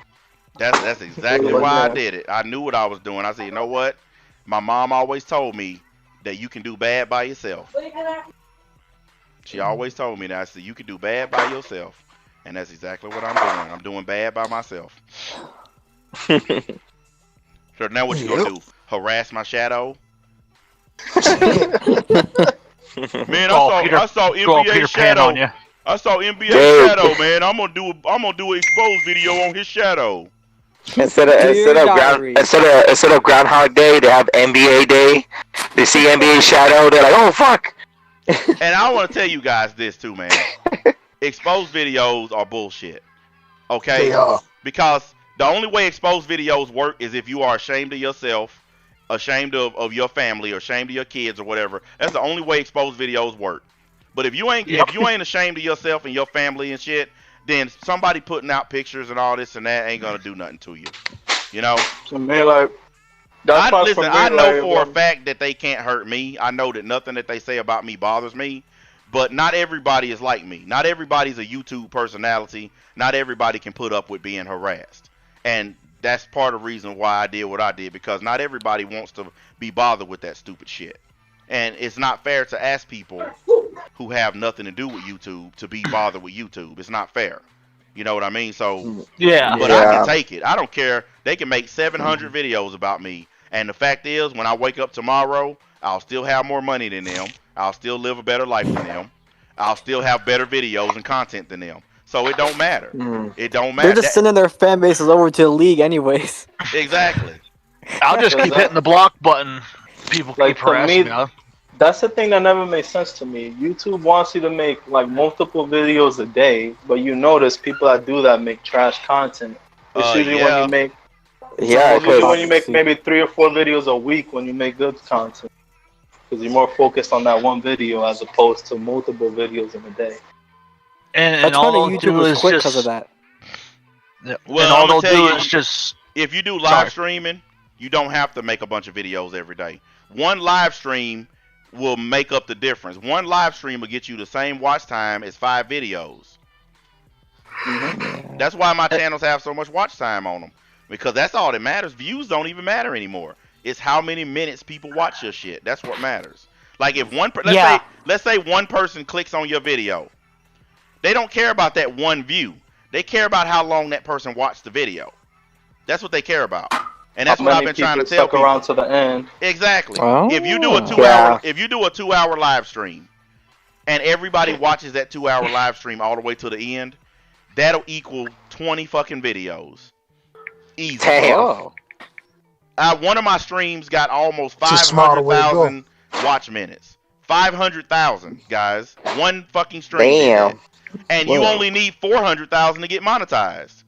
That's exactly why I did it. I knew what I was doing. I said, you know what? My mom always told me that you can do bad by yourself. She always told me that. I said, you can do bad by yourself. And that's exactly what I'm doing. I'm doing bad by myself. So now what you gonna do? Harass my shadow? Man, I saw NBA shadow. I saw NBA shadow, man. I'm gonna do an exposed video on his shadow. Instead of Groundhog Day, they have NBA Day. They see NBA shadow, they're like, oh fuck. And I want to tell you guys this too, man. Exposed videos are bullshit. Okay? They are. Because the only way exposed videos work is if you are ashamed of yourself, ashamed of your family, or ashamed of your kids or whatever. That's the only way exposed videos work. But if you ain't ashamed of yourself and your family and shit, then somebody putting out pictures and all this and that ain't gonna do nothing to you. You know? So man, like I know for a fact that they can't hurt me. I know that nothing that they say about me bothers me. But not everybody is like me. Not everybody's a YouTube personality. Not everybody can put up with being harassed. And that's part of the reason why I did what I did, because not everybody wants to be bothered with that stupid shit. And it's not fair to ask people who have nothing to do with YouTube to be bothered with YouTube. It's not fair. You know what I mean? So, yeah. But I can take it. I don't care. They can make 700 videos about me. And the fact is, when I wake up tomorrow, I'll still have more money than them. I'll still live a better life than them. I'll still have better videos and content than them. So it don't matter. It don't matter. They're just sending their fan bases over to the league anyways. Exactly. I'll just keep hitting the block button. People keep harassing me. That's the thing that never makes sense to me. YouTube wants you to make like multiple videos a day, but you notice people that do that make trash content. It's usually when you make when you make maybe 3 or 4 videos a week when you make good content. Because you're more focused on that one video as opposed to multiple videos in a day. And all YouTube was quick because of that. Yeah. Well, all they'll do is just... If you do live streaming, you don't have to make a bunch of videos every day. One live stream will make up the difference. One live stream will get you the same watch time as 5 videos. That's why my channels have so much watch time on them. Because that's all that matters. Views don't even matter anymore. It's how many minutes people watch your shit. That's what matters. Like if let's say one person clicks on your video. They don't care about that one view. They care about how long that person watched the video. That's what they care about. And that's what I've been trying to tell people. Around to the end. Exactly. Oh. If you do a 2-hour live stream and everybody watches that 2-hour live stream all the way to the end, that'll equal 20 fucking videos. Easy. Damn. One of my streams got almost 500,000 watch minutes. 500,000, guys. One fucking stream. Damn. And you only need 400,000 to get monetized.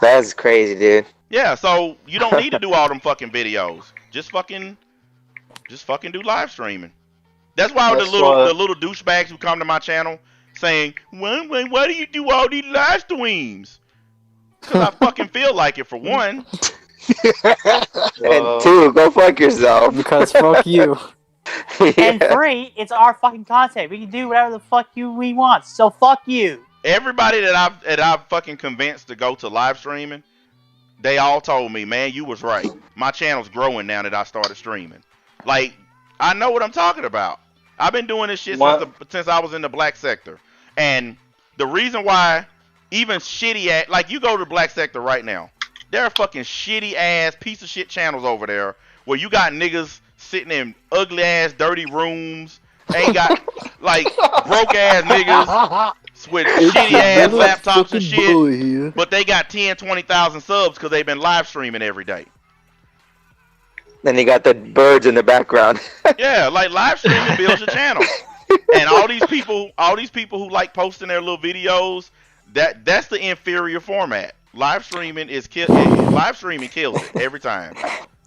That's crazy, dude. Yeah, so you don't need to do all them fucking videos. Just fucking do live streaming. That's why the little douchebags who come to my channel saying, why do you do all these live streams? Because I fucking feel like it, for one. And 2, go fuck yourself. Because fuck you. And 3, it's our fucking content. We can do whatever the fuck we want. So fuck you. Everybody that I've fucking convinced to go to live streaming, they all told me, man, you was right. My channel's growing now that I started streaming. Like, I know what I'm talking about. I've been doing this shit since I was in the black sector. And the reason why even shitty ass, like you go to the black sector right now, there are fucking shitty ass piece of shit channels over there where you got niggas sitting in ugly ass dirty rooms, ain't got like broke ass niggas with shitty ass laptops and shit, but they got 10, 20,000 subs because they've been live streaming every day. Then you got the birds in the background. Yeah, like live streaming builds your channel. And all these people who like posting their little videos, that's the inferior format. Live streaming kills it every time.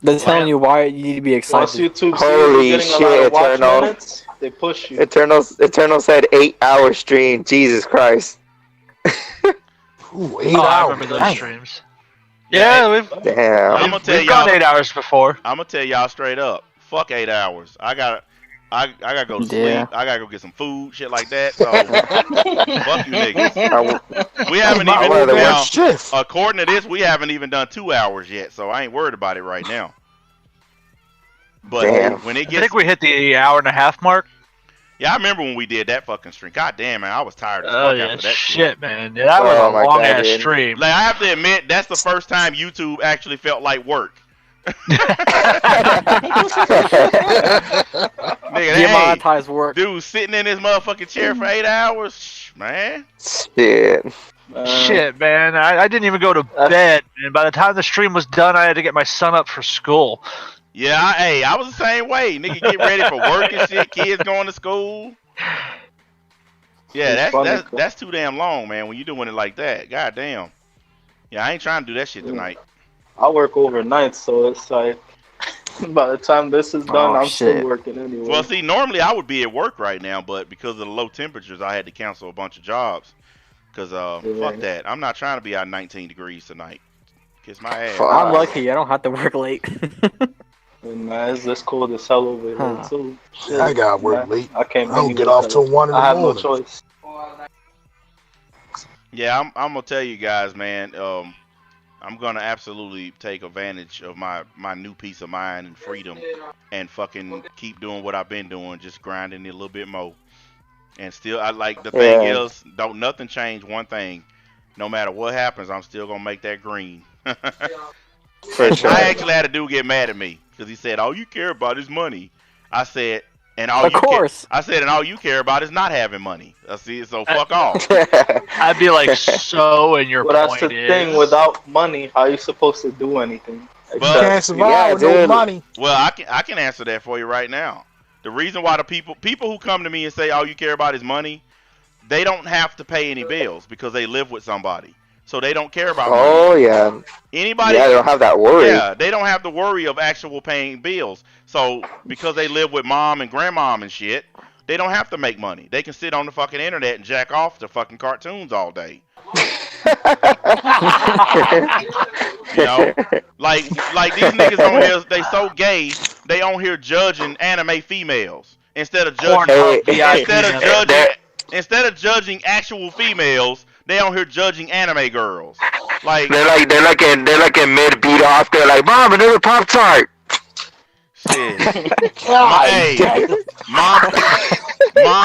They're telling you why you need to be excited. Once YouTube Holy shit, Eternal. They push you. Eternal said 8-hour stream. Jesus Christ. Ooh, 8 hours. I remember those streams. Yeah, we've I'm gonna tell we've gone y'all 8 hours before. I'm gonna tell y'all straight up. Fuck 8 hours. I gotta go to Yeah. sleep. I gotta go get some food, shit like that. So fuck you niggas. We haven't I'd even rather work now. shift. According to this, we haven't even done 2 hours yet. So I ain't worried about it right now. But Damn. when it I gets, think we hit the hour and a half mark. yeah, I remember when we did that fucking stream. God damn, man, I was tired as Oh fuck yeah, after that shit, man. Yeah, that was Oh a my long God, ass dude. stream. Like I have to admit, that's the first time YouTube actually felt like work. Nigga, Demonetized work. dude, sitting in this motherfucking chair for 8 hours, man. Shit. Shit, man. I didn't even go to bed, and by the time the stream was done, I had to get my son up for school. Yeah, I was the same way. Nigga, get ready for work and shit. Kids going to school. Yeah, that's too damn long, man. When you doing it like that, god damn. Yeah, I ain't trying to do that shit tonight. I work overnight, so it's like by the time this is done, I'm still working anyway. Well, see, normally I would be at work right now, but because of the low temperatures, I had to cancel a bunch of jobs. Cause fuck that. I'm not trying to be out 19 degrees tonight. Kiss my ass. I'm lucky. I don't have to work late. Man, it's this cold as hell over here too. Shit, I got work late. I can't. I don't get off till 1 in the morning. I have no choice. Yeah, I'm gonna tell you guys, man. I'm gonna absolutely take advantage of my new peace of mind and freedom, and fucking keep doing what I've been doing, just grinding it a little bit more. And still, I like the thing is, don't nothing change one thing. No matter what happens, I'm still gonna make that green. For sure. I actually had a dude get mad at me because he said, "All you care about is money." I said, "And all of course." I said, "And all you care about is not having money." I see, so fuck off. I'd be like, so, and your But point that's the is... thing. Without money, how are you supposed to do anything? You can't survive with no money. Well, I can answer that for you right now. The reason why the people who come to me and say all you care about is money, they don't have to pay any bills because they live with somebody. So they don't care about money. Oh, yeah. Anybody? Yeah, they don't have that worry. Yeah, they don't have the worry of actual paying bills. So because they live with mom and grandmom and shit, they don't have to make money. They can sit on the fucking internet and jack off to fucking cartoons all day. You know, like these niggas on here, they so gay, they on here judging anime females instead of judging instead of judging actual females. They on here judging anime girls. Like they're like in mid beat off. They're like, "Mom, another Pop-Tart." Shit. Hey, mom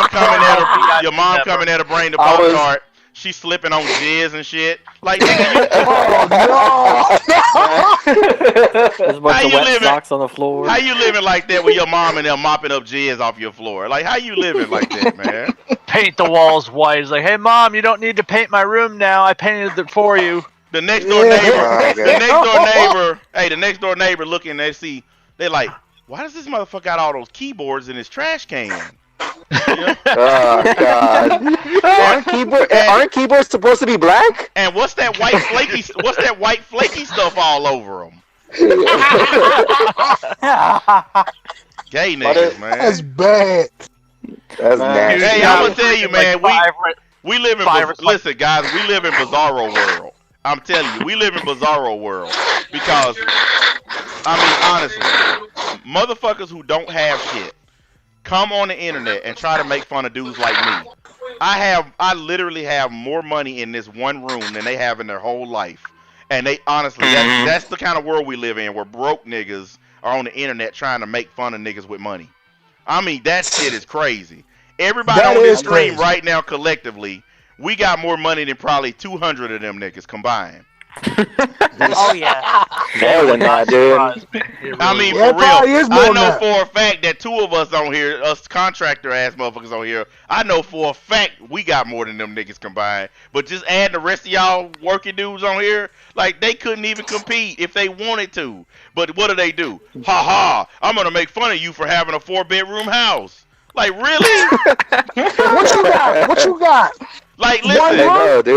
coming at her. Your mom coming at her, bring the Pop-Tart. She's slipping on jizz and shit. Like, nigga, you... Oh, no! There's a bunch of wet socks on the floor. How you living like that with your mom and them mopping up jizz off your floor? Like, how you living like that, man? Paint the walls white. He's like, hey, Mom, you don't need to paint my room now. I painted it for you. The next door neighbor, the next door neighbor looking, they like, why does this motherfucker got all those keyboards in his trash can? Oh God! Aren't keyboards supposed to be black? And what's that white flaky stuff all over them? Gay niggas, man. That's bad. That's nasty. Hey, I'm gonna tell you, man. We live in listen, guys. We live in bizarro world. I'm telling you, we live in bizarro world because I mean, honestly, motherfuckers who don't have shit come on the internet and try to make fun of dudes like me. I literally have more money in this one room than they have in their whole life. And they honestly, that's the kind of world we live in where broke niggas are on the internet trying to make fun of niggas with money. I mean, that shit is crazy. Everybody on this stream right now collectively, we got more money than probably 200 of them niggas combined. Oh yeah. More than that, dude. I mean, for real. I know for a fact that two of us on here, us contractor ass motherfuckers on here, I know for a fact we got more than them niggas combined. But just add the rest of y'all working dudes on here, like they couldn't even compete if they wanted to. But what do? Ha ha! I'm gonna make fun of you for having a 4-bedroom house. Like really? What you got? What you got? Like listen,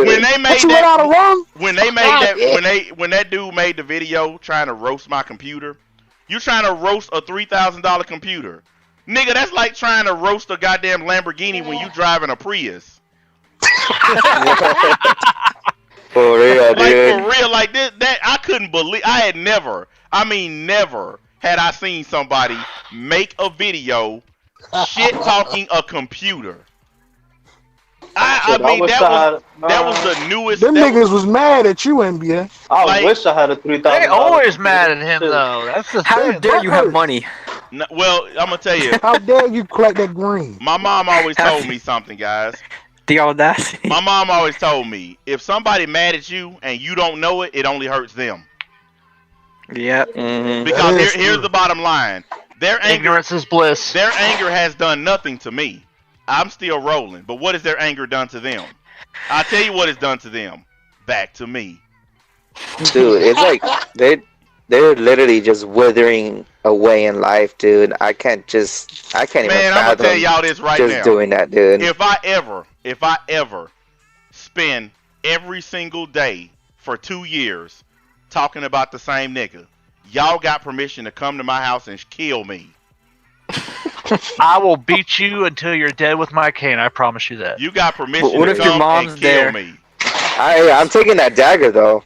when they made when that dude made the video trying to roast my computer, you trying to roast a $3,000 computer, nigga? That's like trying to roast a goddamn Lamborghini when you driving a Prius. For real, Like dude. for real, like this, that I couldn't believe. I had never. I mean, never had I seen somebody make a video shit talking a computer. I mean that was the newest. Them niggas was mad at you, NBA. I wish I had a $3,000. They always mad at him though. That's the How thing. dare you have money? Well, I'm gonna tell you. How dare you collect that green? My mom always told me something, guys. The audacity. My mom always told me if somebody mad at you and you don't know it, it only hurts them. Yeah. Because here's the bottom line: their anger, Ignorance is bliss. Their anger has done nothing to me. I'm still rolling. But what has their anger done to them? I'll tell you what it's done to them. Back to me. Dude, it's like they're literally just withering away in life, dude. I can't even Man, I'm gonna tell y'all this right now. Just doing that, dude. If I ever spend every single day for 2 years talking about the same nigga, y'all got permission to come to my house and kill me. I will beat you until you're dead with my cane. I promise you that. You got permission What to if your come mom's and kill there? me. I'm taking that dagger though.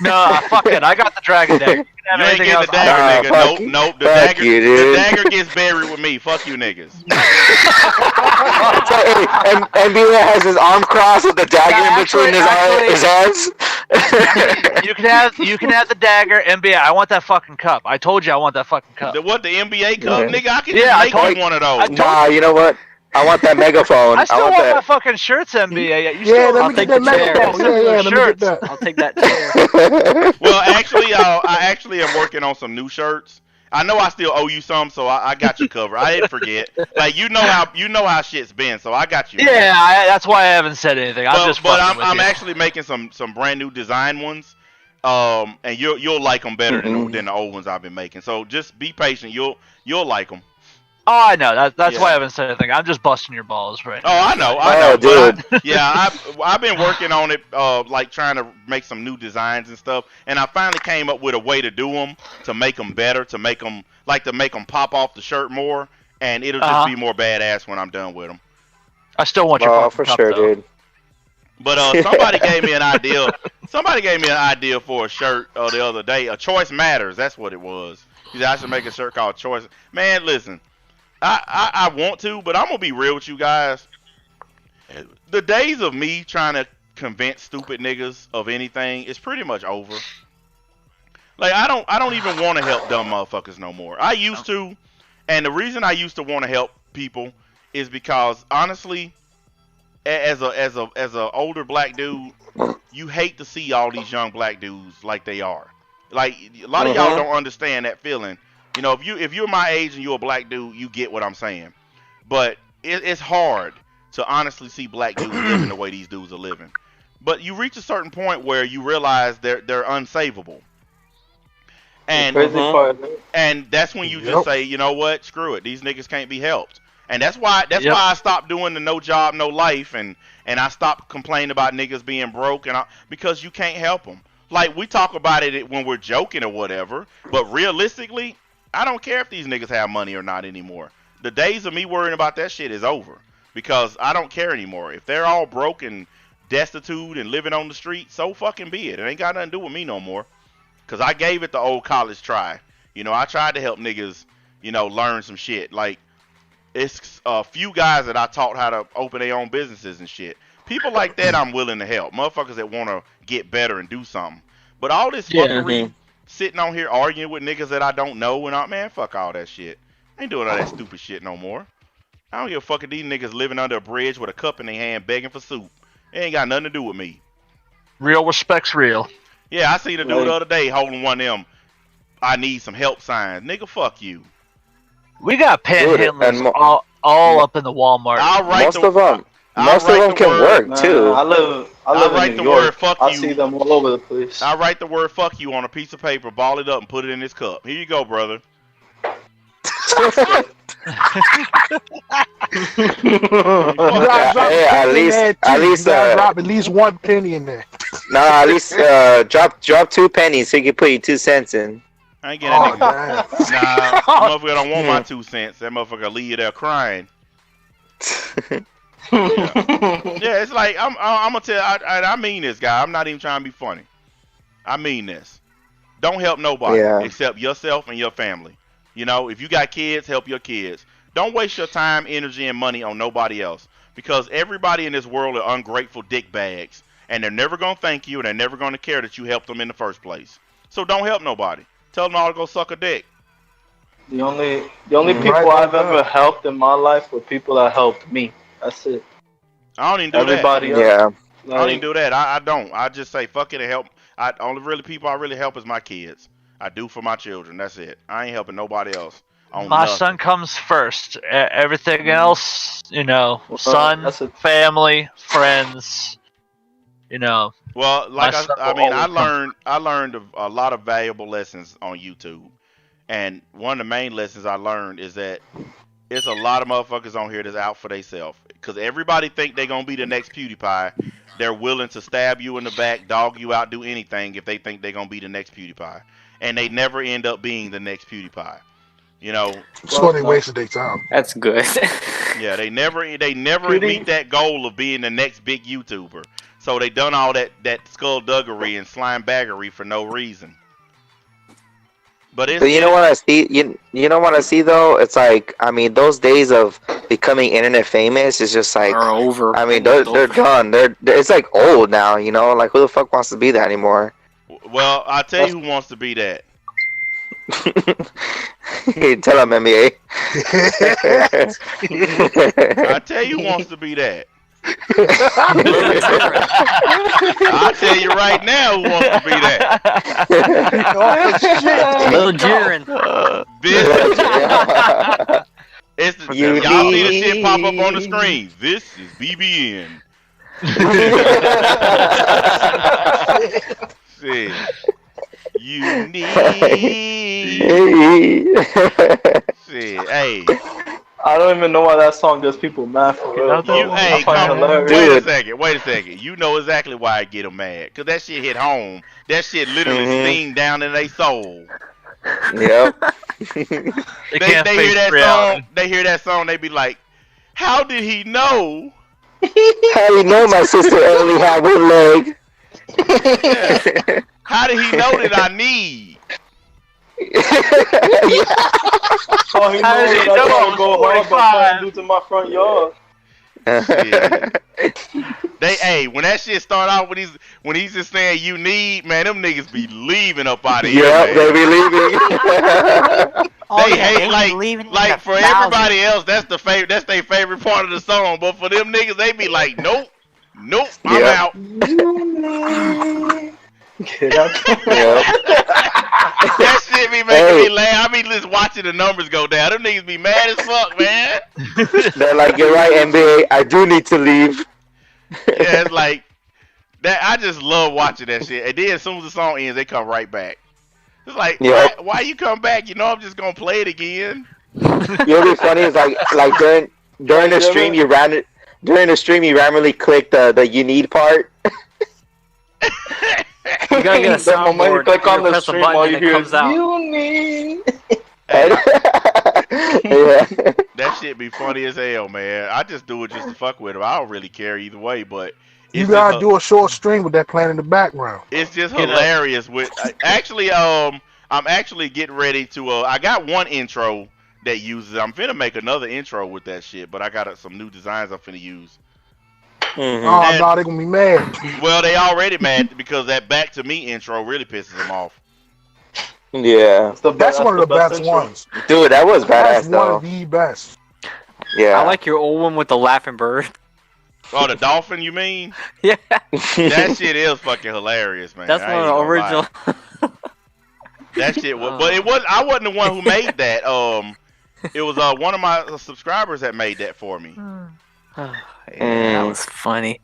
No, fuck it. I got the dragon dagger. You ain't getting the dagger, Nah, nigga. Nope. The fuck you, dude. the dagger gets buried with me. Fuck you, niggas. And NBA has his arm crossed with the dagger in between his arms. You can have the dagger, NBA. I want that fucking cup. I told you I want that fucking cup. The NBA cup, nigga? I can Yeah, I just told make you one of those. Nah, you know what? I want that megaphone. I still want that. my fucking shirts, NBA. You Yeah, still let me get that megaphone. Yeah, let me get that. I'll take that chair. Well, actually, I actually am working on some new shirts. I know I still owe you some, so I got you covered. I didn't forget. Like you know how shit's been, so I got you. Yeah, that's why I haven't said anything. I'm actually making some brand new design ones, and you'll like them better than the old ones I've been making. So just be patient. You'll like them. Oh, I know. That's why I haven't said anything. I'm just busting your balls right now. Oh, I know. Dude. But I've been working on it, like trying to make some new designs and stuff. And I finally came up with a way to do them, to make them better, to make them pop off the shirt more, and it'll just be more badass when I'm done with them. I still want your for cup, sure, though. dude. But somebody gave me an idea. Somebody gave me an idea for a shirt the other day. A Choice Matters. That's what it was. He said I should make a shirt called Choice. Man, listen. I want to, but I'm gonna be real with you guys. The days of me trying to convince stupid niggas of anything is pretty much over. Like I don't even want to help dumb motherfuckers no more. I used to, and the reason I used to want to help people is because honestly, as a older black dude, you hate to see all these young black dudes like they are. Like a lot of y'all don't understand that feeling. You know, if you're my age and you're a black dude, you get what I'm saying. But it's hard to honestly see black dudes living the way these dudes are living. But you reach a certain point where you realize they're unsavable. And that's when you just say, you know what, screw it. These niggas can't be helped. And that's why I stopped doing the no job, no life, and I stopped complaining about niggas being broke because you can't help them. Like we talk about it when we're joking or whatever, but realistically, I don't care if these niggas have money or not anymore. The days of me worrying about that shit is over because I don't care anymore. If they're all broke and destitute and living on the street, so fucking be it. It ain't got nothing to do with me no more. Because I gave it the old college try. You know, I tried to help niggas, learn some shit. Like, it's a few guys that I taught how to open their own businesses and shit. People like that I'm willing to help. Motherfuckers that want to get better and do something. But all this fuckery, sitting on here arguing with niggas that I don't know and all, man, fuck all that shit. I ain't doing all that stupid shit no more. I don't give a fuck if these niggas living under a bridge with a cup in their hand begging for soup. It ain't got nothing to do with me. Real respect's real. Yeah, I seen a dude the other day holding one of them I need some help signs. Nigga, fuck you. We got panhandlers all up in the Walmart. Most of them can work too. I live in New York. I see them all over the place. I write the word fuck you on a piece of paper, ball it up, and put it in this cup. Here you go, brother. At least drop at least 1 penny in there. Nah, at least drop 2 pennies so you can put your 2 cents in. I ain't getting that nigga. Nah, motherfucker don't want my 2 cents. That motherfucker leave you there crying. Yeah, it's like I'm gonna tell. I mean this, guy. I'm not even trying to be funny. I mean this. Don't help nobody Yeah. except yourself and your family. You know, if you got kids, help your kids. Don't waste your time, energy, and money on nobody else because everybody in this world are ungrateful dick bags, and they're never gonna thank you, and they're never gonna care that you helped them in the first place. So don't help nobody. Tell them all to go suck a dick. The only people I've ever helped in my life were people that helped me. That's it. I don't even do Everybody that. else. Yeah. I don't even do that. I don't. I just say fuck it and help. Only really people I really help is my kids. I do for my children. That's it. I ain't helping nobody else. On My nothing. son comes first. Everything else, son, that's a- family, friends, Well, like My son I will mean, always I learned a lot of valuable lessons on YouTube, and one of the main lessons I learned is that it's a lot of motherfuckers on here that's out for themselves. Because everybody think they gonna be the next PewDiePie. They're willing to stab you in the back, dog you out, do anything if they think they're gonna be the next PewDiePie, and they never end up being the next PewDiePie. So they wasted their time. That's good. Yeah, they never meet that goal of being the next big YouTuber. So they done all that skullduggery and slime baggery for no reason. But you know what I see? You know what I see though? It's like, I mean, those days of becoming internet famous is just like Are over. I mean, they're done. It's like old now. Like who the fuck wants to be that anymore? Well, I'll tell you who wants to be that. Tell him, NBA. I'll tell you who wants to be that. I'll tell you right now who wants to be that. Little Jiren. Y'all see the shit pop up on the screen. This is BBN. See. You need. See, hey. I don't even know why that song gets people mad for real. Hey, wait a second. You know exactly why I get them mad. Because that shit hit home. That shit literally sting down in their soul. Yep. they hear that song. They hear that song. They be like, "How did he know? How do you know my sister only had one leg? Yeah. How did he know that I need?" Oh, he knows I gotta go hard by putting to my front yard. When that shit start out when he's just saying you need, man, them niggas be leaving up out of here. Yep, they be leaving. They hate like for everybody else, that's their favorite part of the song. But for them niggas, they be like, nope, I'm out. Get out. That shit be making me laugh. I be just watching the numbers go down. Them niggas be mad as fuck, man. They're like, you're right, NBA. I do need to leave. Yeah, it's like that. I just love watching that shit. And then as soon as the song ends, they come right back. It's like, why you come back? I'm just gonna play it again. It'll be funny. Is like during the stream you randomly click the you need part. You gotta get a soundboard. You click on the press stream a button while you and it hear comes out. You need. That shit be funny as hell, man. I just do it just to fuck with them. I don't really care either way, but you gotta do a short stream with that playing in the background. It's just hilarious. I'm actually getting ready to. I got one intro that uses. I'm finna make another intro with that shit, but I got some new designs I'm finna use. Mm-hmm. Oh no, they're gonna be mad. Well, they already mad because that back to me intro really pisses them off. Yeah, that's one of the best ones. Dude, that was badass though. One of the best. Yeah, I like your old one with the laughing bird. Oh, the dolphin, you mean? Yeah. That shit is fucking hilarious, man. That's one of the original. That shit was, but it was. I wasn't the one who made that. It was one of my subscribers that made that for me. That was funny.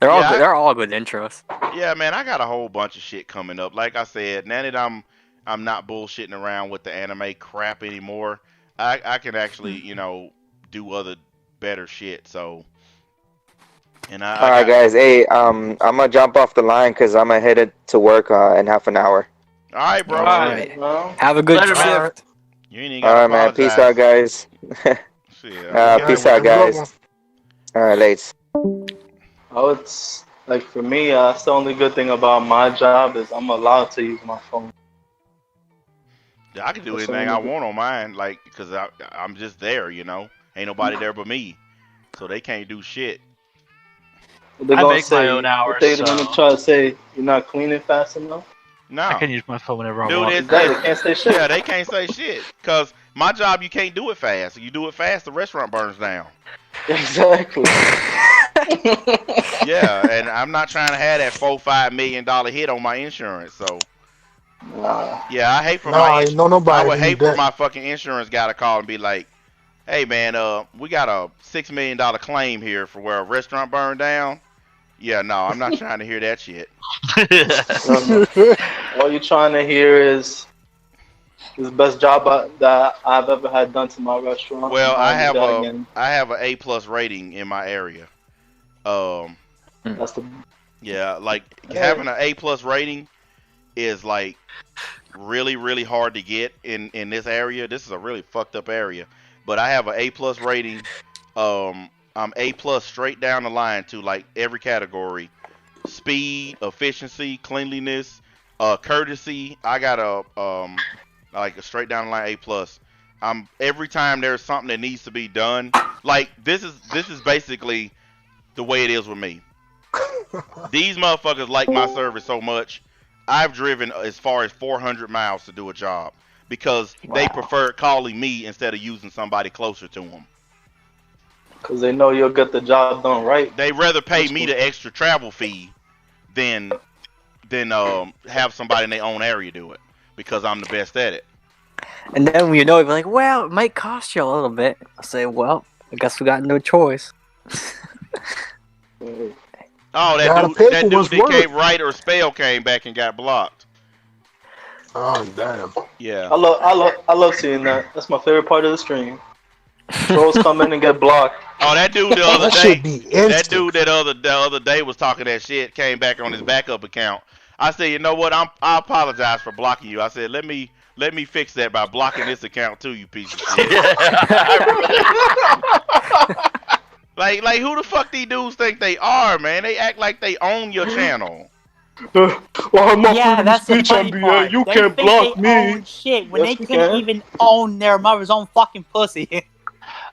They're all good intros. Yeah, man, I got a whole bunch of shit coming up. Like I said, now that I'm not bullshitting around with the anime crap anymore, I can actually do other better shit. So. All right, guys. Hey, I'm gonna jump off the line because I'm gonna head to work in half an hour. All right, bro. All right. Have a good shift. You ain't even gotta man. Peace out, guys. Peace out, guys. All right, Lates. Oh, it's like for me, that's the only good thing about my job is I'm allowed to use my phone. Yeah, I can do That's the anything only I good. want on mine, like, because I'm just there, you know. Ain't nobody there but me. So they can't do shit. They're I gonna make my say, own hours, they're so gonna try to say you're not cleaning fast enough. I No. can use my phone whenever I Dude, want. Exactly, can't say shit. yeah, they can't say shit. Because my job, you can't do it fast. You do it fast, the restaurant burns down. Exactly. Yeah, and I'm not trying to have that $4-5 million hit on my insurance. So, yeah, I hate for Nah, ain't no I nobody would need hate for that. my fucking insurance guy to call and be like, hey, man, we got a $6 million claim here for where a restaurant burned down. Yeah, no, I'm not trying to hear that shit. No. All you're trying to hear is the best job that I've ever had done to my restaurant. Well, I'll do that again. I have an A+ rating in my area. That's the. Yeah, like Hey. having an A+ rating is like really, really hard to get in this area. This is a really fucked up area, but I have an A+ rating. I'm A+ straight down the line to like every category: speed, efficiency, cleanliness, courtesy. I got like a straight down the line A+. I'm every time there's something that needs to be done. Like this is basically the way it is with me. These motherfuckers like my service so much. I've driven as far as 400 miles to do a job because they prefer calling me instead of using somebody closer to them. Because they know you'll get the job done right. They rather pay me the extra travel fee than have somebody in their own area do it because I'm the best at it. And then when you know, you're like, well, it might cost you a little bit. I say, well, I guess we got no choice. Oh, Gotta that pay dude for what's that can't worth. write or spell came back and got blocked. Oh damn. Yeah. I love seeing that. That's my favorite part of the stream. Trolls come in and get blocked. Oh, that dude the other That day. should be That instant. dude the other day was talking that shit. Came back on his backup account. I said, you know what? I apologize for blocking you. I said, let me fix that by blocking this account too, you piece of shit. like who the fuck these dudes think they are, man? They act like they own your channel. Well, I'm not Yeah, freedom of that's the speech, funny NBA. part. You They can't think block they me. own shit when Yes, they we couldn't can. even own their mother's own fucking pussy.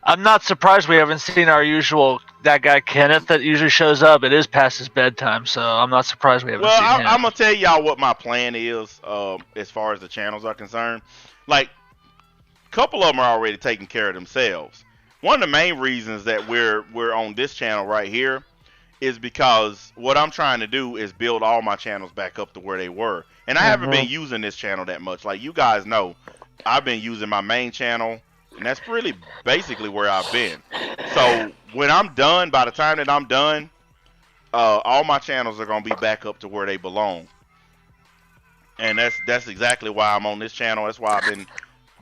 I'm not surprised we haven't seen our usual that guy Kenneth that usually shows up. It is past his bedtime, so I'm not surprised we haven't Well, seen him. I'm gonna tell y'all what my plan is, as far as the channels are concerned. Like, a couple of them are already taking care of themselves. One of the main reasons that we're on this channel right here is because what I'm trying to do is build all my channels back up to where they were. And I haven't been using this channel that much. Like you guys know, I've been using my main channel, and that's really basically where I've been. So when I'm done, by the time that I'm done, all my channels are gonna be back up to where they belong. And that's exactly why I'm on this channel. That's why I've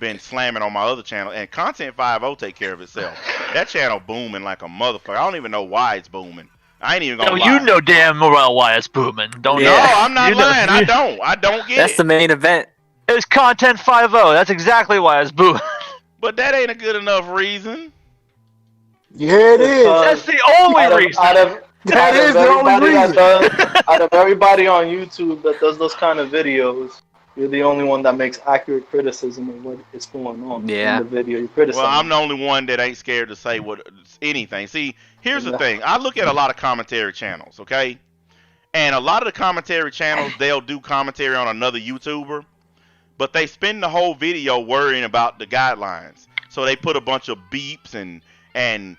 been slamming on my other channel. And Content 50 take care of itself. That channel booming like a motherfucker. I don't even know why it's booming. I ain't even gonna lie. You know damn well why it's booming. Don't No, you? I'm not You know- lying. I don't get That's it. the main event. It's Content 50. That's exactly why it's booming. But that ain't a good enough reason. Yeah, it is. That's the only reason. That is the only reason. Out of everybody on YouTube that does those kind of videos, you're the only one that makes accurate criticism of what is going on in the video. You criticize. Well, I'm the only one that ain't scared to say anything. See, here's the thing. I look at a lot of commentary channels, okay? And a lot of the commentary channels, they'll do commentary on another YouTuber, but they spend the whole video worrying about the guidelines. So they put a bunch of beeps and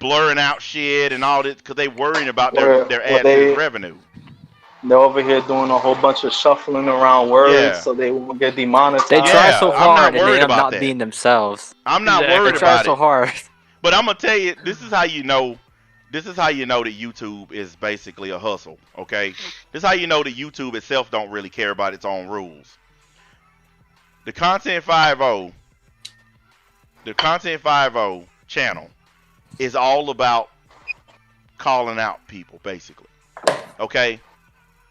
blurring out shit and all this because they worrying about their ad revenue. They're over here doing a whole bunch of shuffling around words so they won't get demonetized. They try so hard and they end up about not that. being themselves. I'm not worried They try about so it. hard. But I'm gonna tell you, this is how you know. This is how you know that YouTube is basically a hustle. Okay, this is how you know that YouTube itself don't really care about its own rules. The Content 50 channel is all about calling out people, basically. Okay,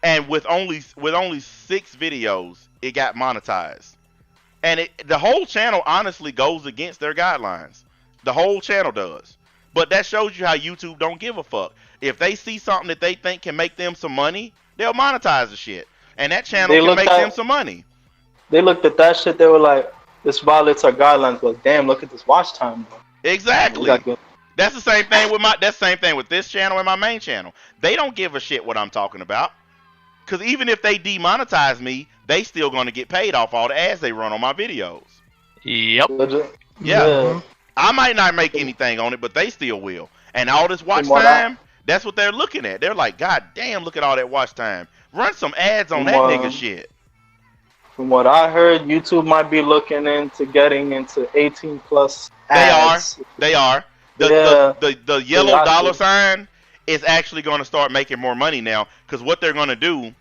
and with only 6 videos, it got monetized, and the whole channel honestly goes against their guidelines. The whole channel does. But that shows you how YouTube don't give a fuck. If they see something that they think can make them some money, they'll monetize the shit. And that channel can make them some money. They looked at that shit, they were like, this violates our guidelines, but damn, look at this watch time. Exactly. That's the same thing with this channel and my main channel. They don't give a shit what I'm talking about. Because even if they demonetize me, they still going to get paid off all the ads they run on my videos. Yep. Yeah. I might not make anything on it, but they still will. And all this watch time, that's what they're looking at. They're like, God damn, look at all that watch time. Run some ads on that nigga shit. From what I heard, YouTube might be looking into getting into 18 plus ads. They are. The yellow dollar sign is actually going to start making more money now, because what they're going to do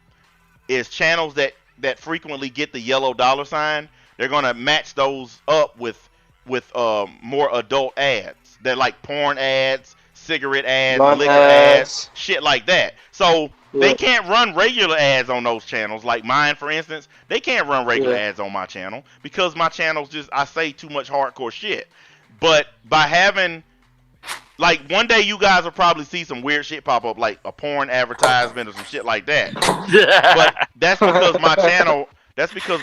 is channels that frequently get the yellow dollar sign, they're going to match those up with more adult ads. They're like porn ads, cigarette ads, liquor ads, shit like that. So they can't run regular ads on those channels. Like mine, for instance, they can't run regular ads on my channel because my channel's I say too much hardcore shit. But by having, like, one day you guys will probably see some weird shit pop up, like a porn advertisement or some shit like that. But that's because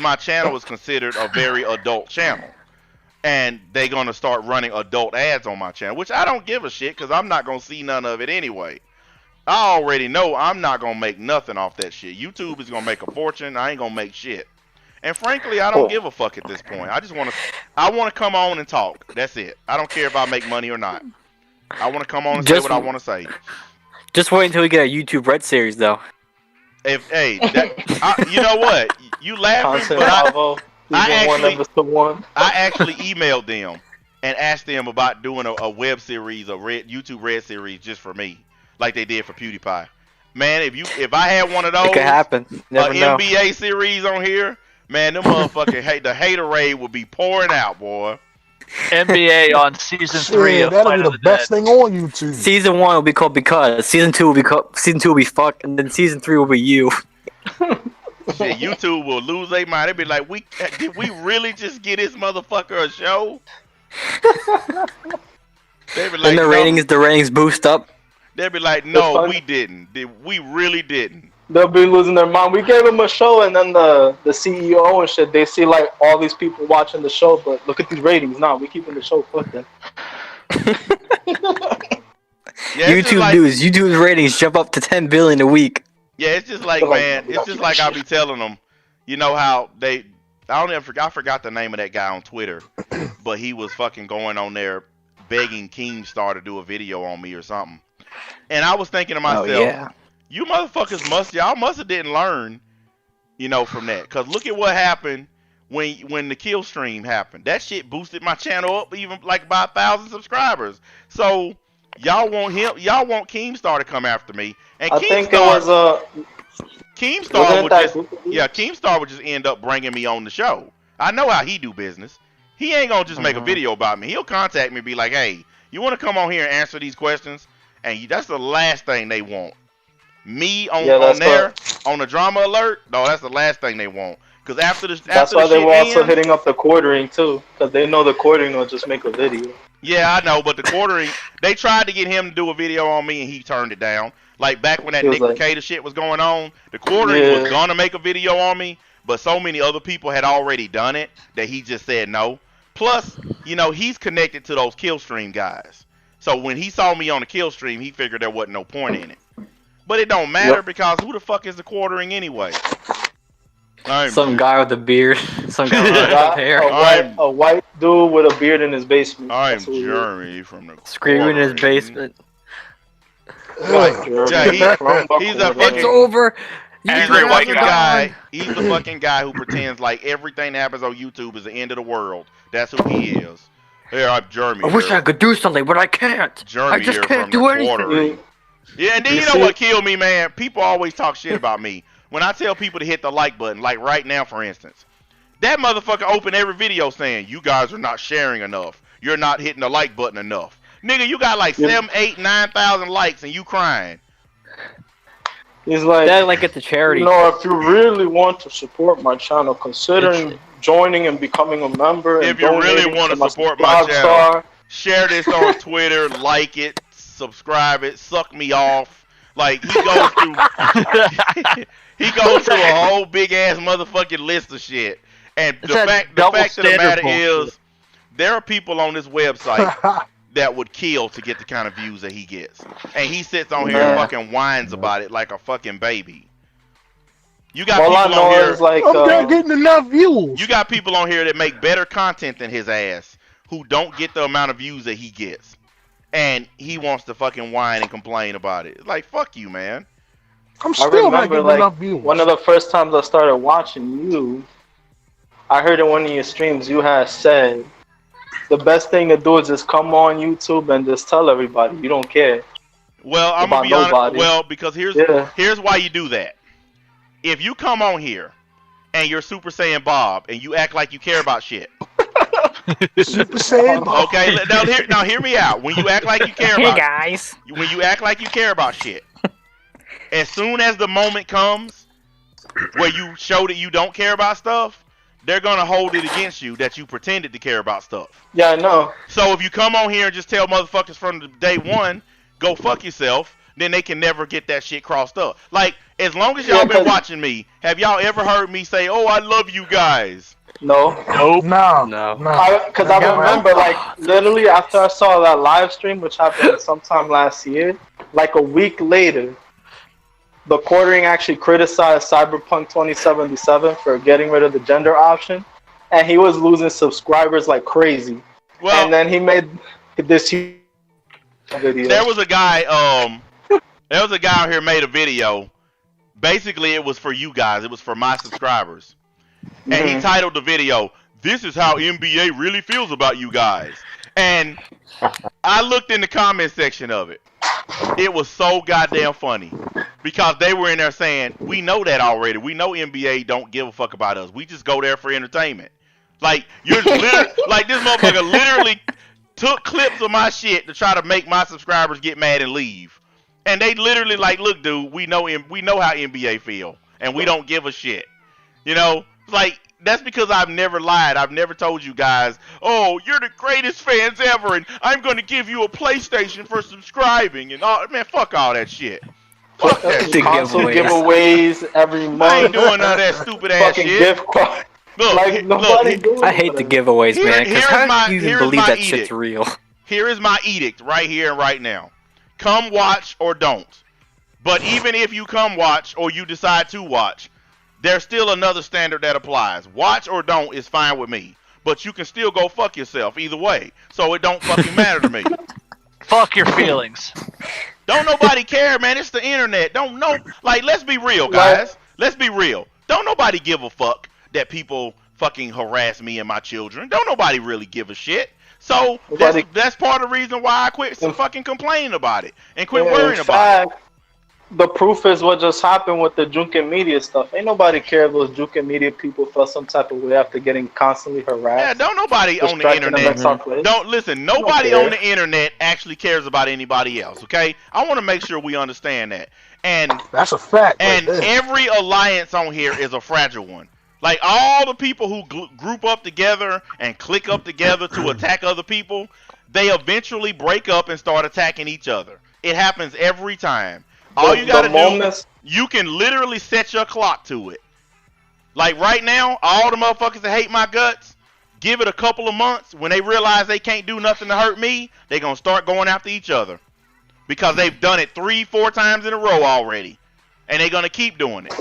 my channel is considered a very adult channel. And they're going to start running adult ads on my channel, which I don't give a shit because I'm not going to see none of it anyway. I already know I'm not going to make nothing off that shit. YouTube is going to make a fortune. I ain't going to make shit. And frankly, I don't give a fuck at this point. I want to come on and talk. That's it. I don't care if I make money or not. I want to come on and say what I want to say. Just wait until we get a YouTube Red series, though. You know what? You laughing, but I actually emailed them and asked them about doing a web series, YouTube Red series just for me, like they did for PewDiePie. Man, if I had one of those, it could happen. Never know. NBA series on here, man, them motherfucking the haterade would be pouring out, boy. NBA on season 3 of that'll Fight be of the the best Dead. thing on YouTube. Season 1 will be called Because. Season 2 will be Fuck, and then Season 3 will be You. Shit, YouTube will lose their mind. They'd be like, did we really just get this motherfucker a show? They'd be like, and the ratings boost up. They'd be like, no, we didn't. We really didn't. They'll be losing their mind. We gave them a show, and then the CEO and shit, they see like all these people watching the show, but look at these ratings. Nah, we keeping the show. Fuck them. YouTube's ratings jump up to 10 billion a week. Yeah, it's just like, man, it's just like I'll be telling them, you know how I forgot the name of that guy on Twitter, but he was fucking going on there begging Keemstar to do a video on me or something. And I was thinking to myself, you motherfuckers must have didn't learn, from that. Because look at what happened when the kill stream happened. That shit boosted my channel up even like by 1,000 subscribers. So y'all want Keemstar to come after me. And Keemstar would just end up bringing me on the show. I know how he do business. He ain't gonna just make a video about me. He'll contact me and be like, hey, you want to come on here and answer these questions? And that's the last thing they want. Me on the drama alert? No, that's the last thing they want. Because that's why they were also hitting up the quartering too. Because they know the quartering will just make a video. Yeah, I know, but the quartering, they tried to get him to do a video on me and he turned it down. Like back when that Nick Decatur shit was going on, the quartering was gonna make a video on me, but so many other people had already done it that he just said no. Plus, he's connected to those kill stream guys. So when he saw me on the kill stream, he figured there wasn't no point in it. But it don't matter because who the fuck is the quartering anyway? Some guy with a beard. Some guy with hair. A white dude with a beard in his basement. I'm Jeremy from the screaming in his basement. Yeah, he's a fucking. It's over. He's the fucking guy. He's the fucking guy who pretends like everything that happens on YouTube is the end of the world. That's who he is. Here, I'm Jeremy. I wish I could do something, but I can't. Jeremy I just can't do anything. Yeah, and then you know what killed me, man? People always talk shit about me. When I tell people to hit the like button, like right now, for instance, that motherfucker opened every video saying, you guys are not sharing enough. You're not hitting the like button enough. Nigga, you got like 7, 8, 9,000 likes and you crying. He's like, that like it's a charity. If you really want to support my channel, considering joining and becoming a member. If you really want to support my channel, share this on Twitter, like it, subscribe it, suck me off. Like he goes through he goes through a whole big ass motherfucking list of shit. And the fact of the matter is, there are people on this website that would kill to get the kind of views that he gets. And he sits on here and fucking whines about it like a fucking baby. You got people on here like I'm not getting enough views. You got people on here that make better content than his ass who don't get the amount of views that he gets. And he wants to fucking whine and complain about it. Like, fuck you, man. I'm still not getting enough views. One of the first times I started watching you, I heard in one of your streams you had said the best thing to do is just come on YouTube and just tell everybody you don't care. Well, I'm gonna be honest. Well, because here's why you do that. If you come on here and you're Super Saiyan Bob and you act like you care about shit. Super Saiyan Bob. Okay, now hear me out. When you act like you care about when you act like you care about shit, as soon as the moment comes where you show that you don't care about stuff, they're gonna hold it against you that you pretended to care about stuff. Yeah, I know. So if you come on here and just tell motherfuckers from the day one, go fuck yourself, then they can never get that shit crossed up. Like, as long as y'all been watching me, have y'all ever heard me say, "Oh, I love you guys"? No. Nope. No. Because I remember, like, literally after I saw that live stream, which happened sometime last year, like a week later, the Quartering actually criticized Cyberpunk 2077 for getting rid of the gender option, and he was losing subscribers like crazy. Well, and then he made this huge video. There was a guy out here made a video. Basically, it was for you guys. It was for my subscribers. And he titled the video, "This is how NBA really feels about you guys." And I looked in the comment section of it. It was so goddamn funny. Because they were in there saying, "We know that already. We know NBA don't give a fuck about us. We just go there for entertainment." Like, you're like, this motherfucker literally took clips of my shit to try to make my subscribers get mad and leave. And they literally like, "Look, dude, we know how NBA feel, and we don't give a shit." You know, like, that's because I've never lied. I've never told you guys, "Oh, you're the greatest fans ever, and I'm going to give you a PlayStation for subscribing." And all, man, fuck all that shit. Fuck that shit. Console giveaways every month. I ain't doing none of that stupid ass shit. Gift card. Look, like, I hate the giveaways, man. Because how do you even believe that shit's real? Here is my edict right here and right now. Come watch or don't. But even if you come watch or you decide to watch, there's still another standard that applies. Watch or don't is fine with me. But you can still go fuck yourself either way. So it don't fucking matter to me. Fuck your feelings. Don't nobody care, man. It's the internet. Don't know. Like, let's be real, guys. Let's be real. Don't nobody give a fuck that people fucking harass me and my children. Don't nobody really give a shit. So that's part of the reason why I quit fucking complaining about it and quit worrying about it. The proof is what just happened with the Junkin Media stuff. Ain't nobody care if those Junkin Media people felt some type of way after getting constantly harassed. Yeah, don't nobody on the internet. Don't listen. Nobody on the internet actually cares about anybody else. Okay, I want to make sure we understand that. And that's a fact. And every alliance on here is a fragile one. Like, all the people who group up together and click up together to attack other people, they eventually break up and start attacking each other. It happens every time. All you gotta do, you can literally set your clock to it. Like, right now, all the motherfuckers that hate my guts, give it a couple of months. When they realize they can't do nothing to hurt me, they're gonna start going after each other. Because they've done it 3-4 times in a row already. And they're gonna keep doing it.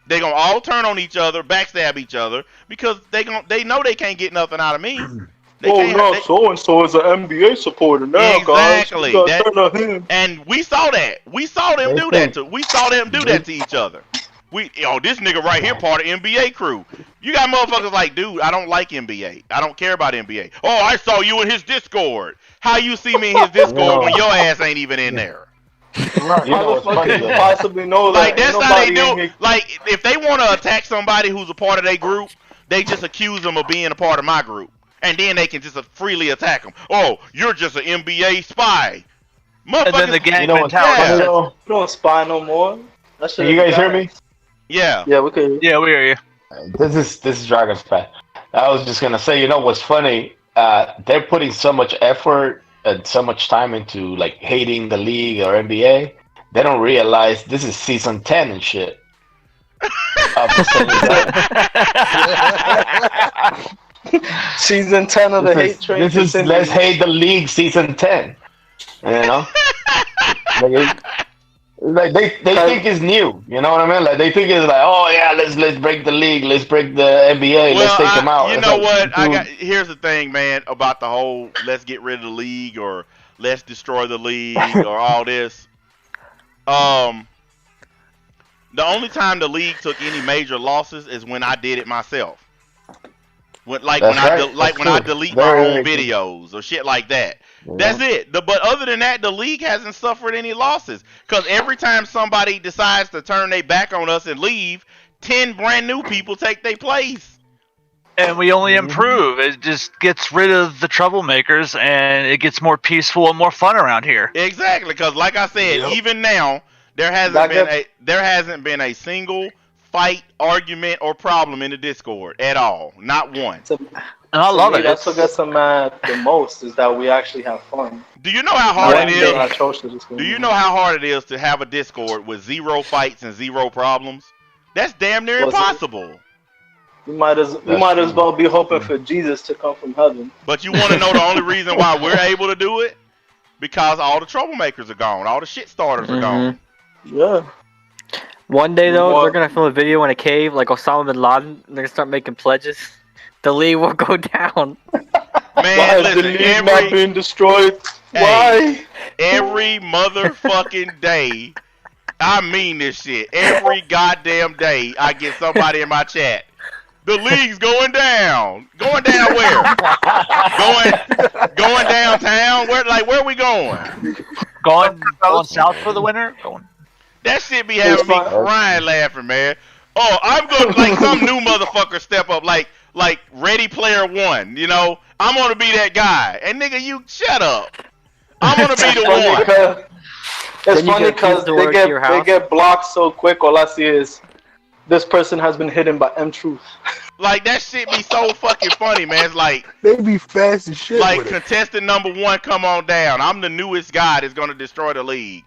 They're gonna all turn on each other, backstab each other, because they know they can't get nothing out of me. So and so is an NBA supporter now, exactly. Guys. And we saw that. We saw them do that to each other. This nigga right here part of NBA crew. You got motherfuckers like, dude, I don't like NBA. I don't care about NBA. Oh, I saw you in his Discord. How you see me in his Discord when your ass ain't even in there? Right. Possibly know that. Like, that's how they do. Like, if they want to attack somebody who's a part of their group, they just accuse them of being a part of my group. And then they can just freely attack them. Oh, you're just an NBA spy. And then the gang mentality. You don't spy no more. Can you guys hear me? Yeah. Yeah, we can. Yeah, we hear you. This is Dragon's Path. I was just gonna say, you know what's funny? they're putting so much effort and so much time into like hating the league or NBA. They don't realize this is season 10 and shit. Of the same Season 10 of the hate train. This is let's hate the league season 10. You know? Like they think it's new, you know what I mean? Like they think it's like, oh yeah, let's break the league, let's break the NBA, let's take them out. You know what? Here's the thing, man, about the whole let's get rid of the league or let's destroy the league or all this. The only time the league took any major losses is when I did it myself. When I delete my own videos or shit like that. Yeah. That's it. But other than that, the league hasn't suffered any losses. Because every time somebody decides to turn their back on us and leave, 10 brand new people take their place. And we only improve. It just gets rid of the troublemakers, and it gets more peaceful and more fun around here. Exactly. Because like I said, even now, there hasn't been a single fight, argument, or problem in the Discord at all. Not one. And I love it. That's what gets them mad the most is that we actually have fun. Do you know how hard it is? Do you know how hard it is to have a Discord with 0 fights and 0 problems? That's damn near impossible. You might as well be hoping for Jesus to come from heaven. But you want to know the only reason why we're able to do it? Because all the troublemakers are gone. All the shit starters are gone. Yeah. One day though, they're gonna film a video in a cave like Osama bin Laden. They're gonna start making pledges. The league will go down. Man, why is the league not being destroyed? Why? Every motherfucking day, I mean this shit. Every goddamn day, I get somebody in my chat. The league's going down. Going down where? going downtown? Where are we going? Going south for the winter? That shit be having me crying laughing, man. Oh, I'm going to, like, some new motherfucker step up, like Ready Player One, you know? I'm going to be that guy. And, nigga, you shut up. I'm going to be the one. It's funny because they get blocked so quick. All I see is, this person has been hidden by M-Truth. Like, that shit be so fucking funny, man. It's like... They be fast as shit. Like, contestant number 1, come on down. I'm the newest guy that's going to destroy the league.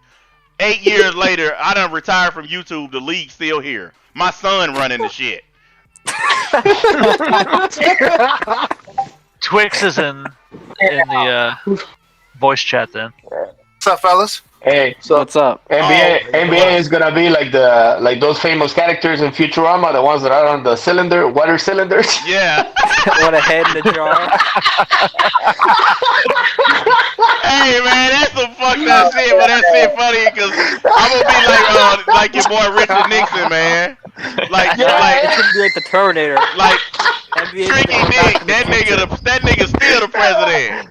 8 years later, I done retired from YouTube. The league's still here. My son running the shit. Twix is in the voice chat then. What's up, fellas? Hey, so what's up? NBA is gonna be like those famous characters in Futurama, the ones that are on the water cylinders. Yeah. What a head in the jar. Hey man, that's some fucked up shit, but that shit funny because I'm gonna be like your boy Richard Nixon, man. It's gonna be like the Terminator. Like Tricky Dick, that nigga still the president.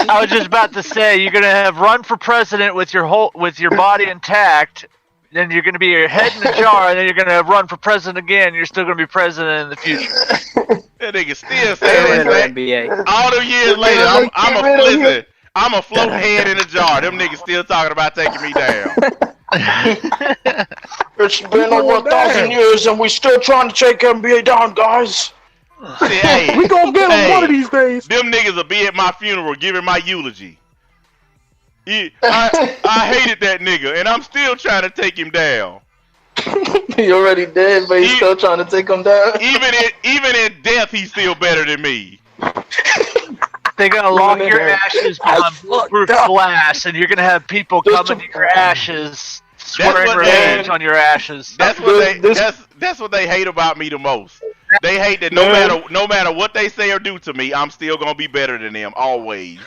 I was just about to say you're gonna run for president with your body intact, then you're gonna be your head in the jar, and then you're gonna run for president again. You're still gonna be president in the future. That nigga still saying that. NBA. All the years later, I'm a floating head in a jar. Them niggas still talking about taking me down. It's been over 1,000 years, and we still trying to take NBA down, guys. See, hey, we gonna get him one of these days. Them niggas will be at my funeral giving my eulogy. I hated that nigga, and I'm still trying to take him down. He already dead, but he's still trying to take him down. Even in death, he's still better than me. They're gonna lock your ashes behind bulletproof glass, and you're gonna have people coming to your ashes, swearing revenge on your ashes. That's what they hate about me the most. They hate that no matter what they say or do to me, I'm still gonna be better than them always.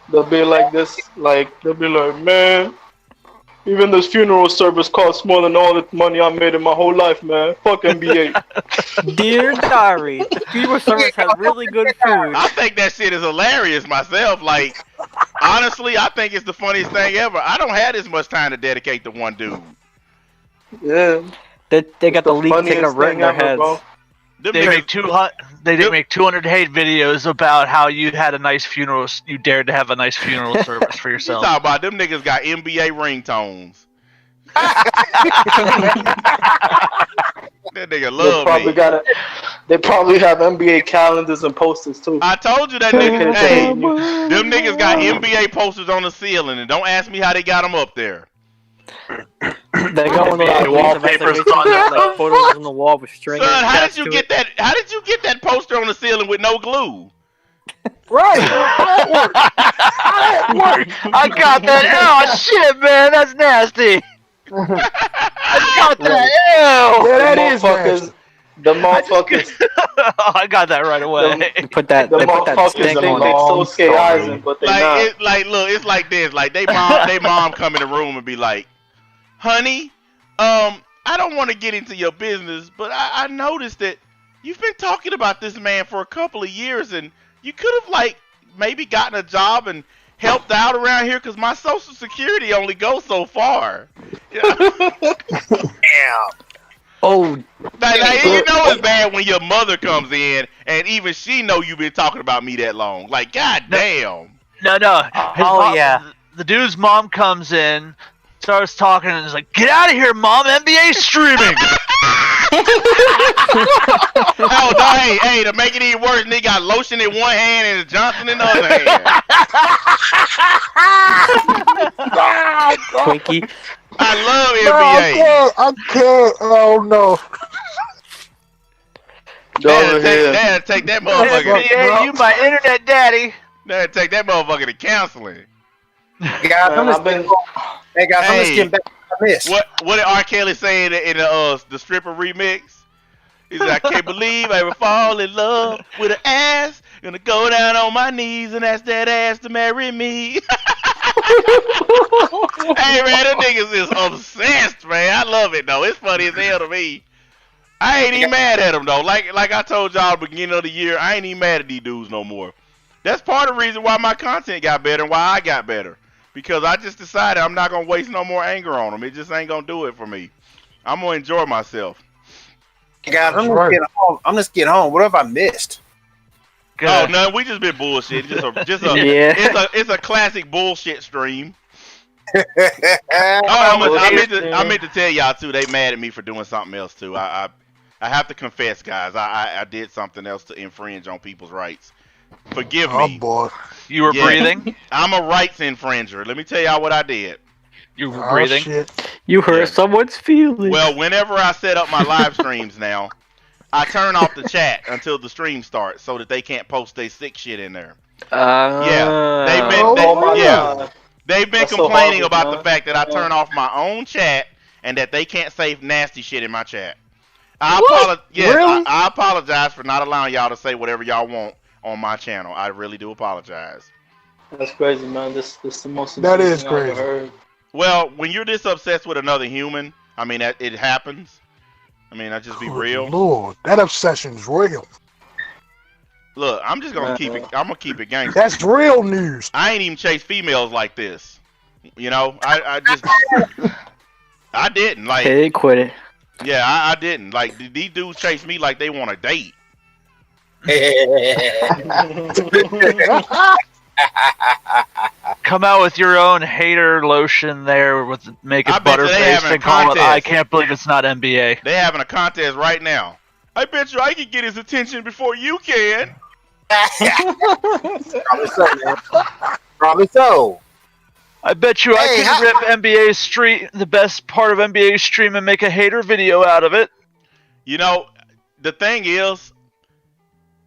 They'll be like this, they'll be like, man, even this funeral service costs more than all the money I made in my whole life, man. Fuck NBA. Dear diary, the funeral service has really good food. I think that shit is hilarious myself. Like, honestly, I think it's the funniest thing ever. I don't have this much time to dedicate to one dude. Yeah. They got the leak taking a right in their heads. Bro. They make 200 hate videos about how you had a nice funeral. You dared to have a nice funeral service for yourself. You talking about them niggas got NBA ringtones. That nigga love me. They probably have NBA calendars and posters too. I told you that nigga. Hey, them niggas got NBA posters on the ceiling, and don't ask me how they got them up there. They got one of those wallpapers like photos on the wall with string. Son, how did you get that? How did you get that poster on the ceiling with no glue? Right. How that work? I got that. Oh shit, man, that's nasty. I got that. Ew. Yeah, that is nasty. The motherfuckers. I got that right away. They put that. They put that stick on they it. so scared, but they not. Look, it's like this. Like they mom come in the room and be like, "Honey, I don't want to get into your business, but I noticed that you've been talking about this man for a couple of years, and you could have like maybe gotten a job and helped out around here because my Social Security only goes so far." Damn. Oh, you know it's bad when your mother comes in and even she know you've been talking about me that long. Like, goddamn. No. Yeah. The dude's mom comes in, starts talking, and is like, "Get out of here, mom! NBA streaming." Hey, to make it even worse, nigga got lotion in one hand and a Johnson in the other hand. Twinkie. I love NBA. I can't. Oh no. Dad, take that motherfucker. NBA, you my internet daddy. Dad, take that motherfucker to counseling. Guys, I'm just getting back to this. What did R. Kelly say in the stripper remix? He said, "I can't believe I ever fall in love with an ass. Gonna go down on my knees and ask that ass to marry me." Hey man, them niggas is obsessed, man. I love it though. It's funny as hell to me. I ain't even mad at them though. Like I told y'all at the beginning of the year, I ain't even mad at these dudes no more. That's part of the reason why my content got better and why I got better. Because I just decided I'm not gonna waste no more anger on them. It just ain't gonna do it for me. I'm gonna enjoy myself. Guys, I'm just getting home. What have I missed? Oh no, we just been bullshit. It's a classic bullshit stream. I meant to tell y'all too. They mad at me for doing something else too. I have to confess, guys. I did something else to infringe on people's rights. Forgive me. Oh boy, you were breathing. I'm a rights infringer. Let me tell y'all what I did. You were breathing. Shit. You hurt someone's feelings. Well, whenever I set up my live streams now, I turn off the chat until the stream starts so that they can't post their sick shit in there. They've been complaining about the fact that I turn off my own chat and that they can't say nasty shit in my chat. I apologize for not allowing y'all to say whatever y'all want on my channel. I really do apologize. That's crazy, man. This the most. That is thing I've crazy. heard. Well, when you're this obsessed with another human, I mean, it happens. I mean, I just be real. Lord, that obsession's real. Look, I'm just gonna keep it. I'm gonna keep it gangster. That's real news. I ain't even chase females like this. You know, I didn't like. Hey, quit it. Yeah, I didn't like. These dudes chase me like they want a date. Come out with your own hater lotion there with make it butter based and call it. I can't believe it's not NBA. They having a contest right now. I bet you I can get his attention before you can. Probably so, man. Probably so. I bet you I can rip NBA Street, the best part of NBA Stream, and make a hater video out of it. You know, the thing is,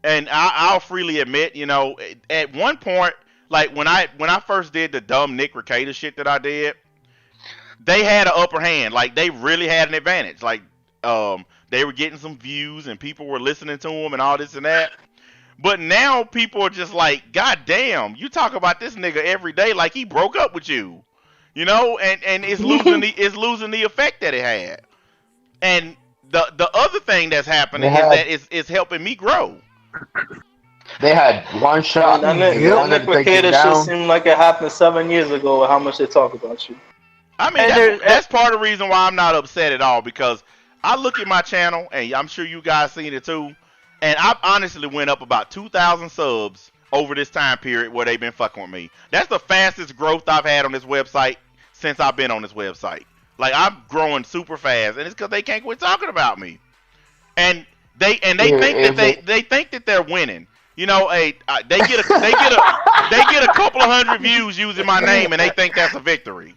and I'll freely admit, you know, at one point, like when I first did the dumb Nick Recator shit that I did, they had an upper hand. Like they really had an advantage. Like they were getting some views and people were listening to them and all this and that. But now people are just like, God damn, you talk about this nigga every day like he broke up with you, you know, and it's losing the effect that it had. And the other thing that's happening is that it's helping me grow. They had one shot. That Nick Recator shit seemed like it happened 7 years ago with how much they talk about you. I mean, that's part of the reason why I'm not upset at all, because I look at my channel, and I'm sure you guys seen it too, and I honestly went up about 2,000 subs over this time period where they've been fucking with me. That's the fastest growth I've had on this website since I've been on this website. Like, I'm growing super fast, and it's because they can't quit talking about me. And They think that they think that they're winning. You know, they get a couple of hundred views using my name, and they think that's a victory.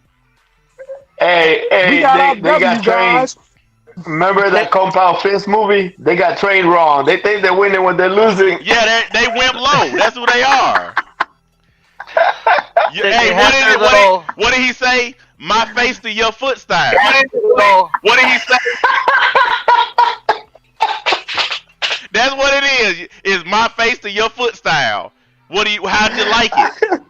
Hey, We got they got trained. guys. Remember that Compound Fist movie? They got trained wrong. They think they're winning when they're losing. Yeah, they went low. That's who they are. Hey, what did he say? My face to your foot style. What did he say? That's what it is. Is my face to your foot style. How'd you like it?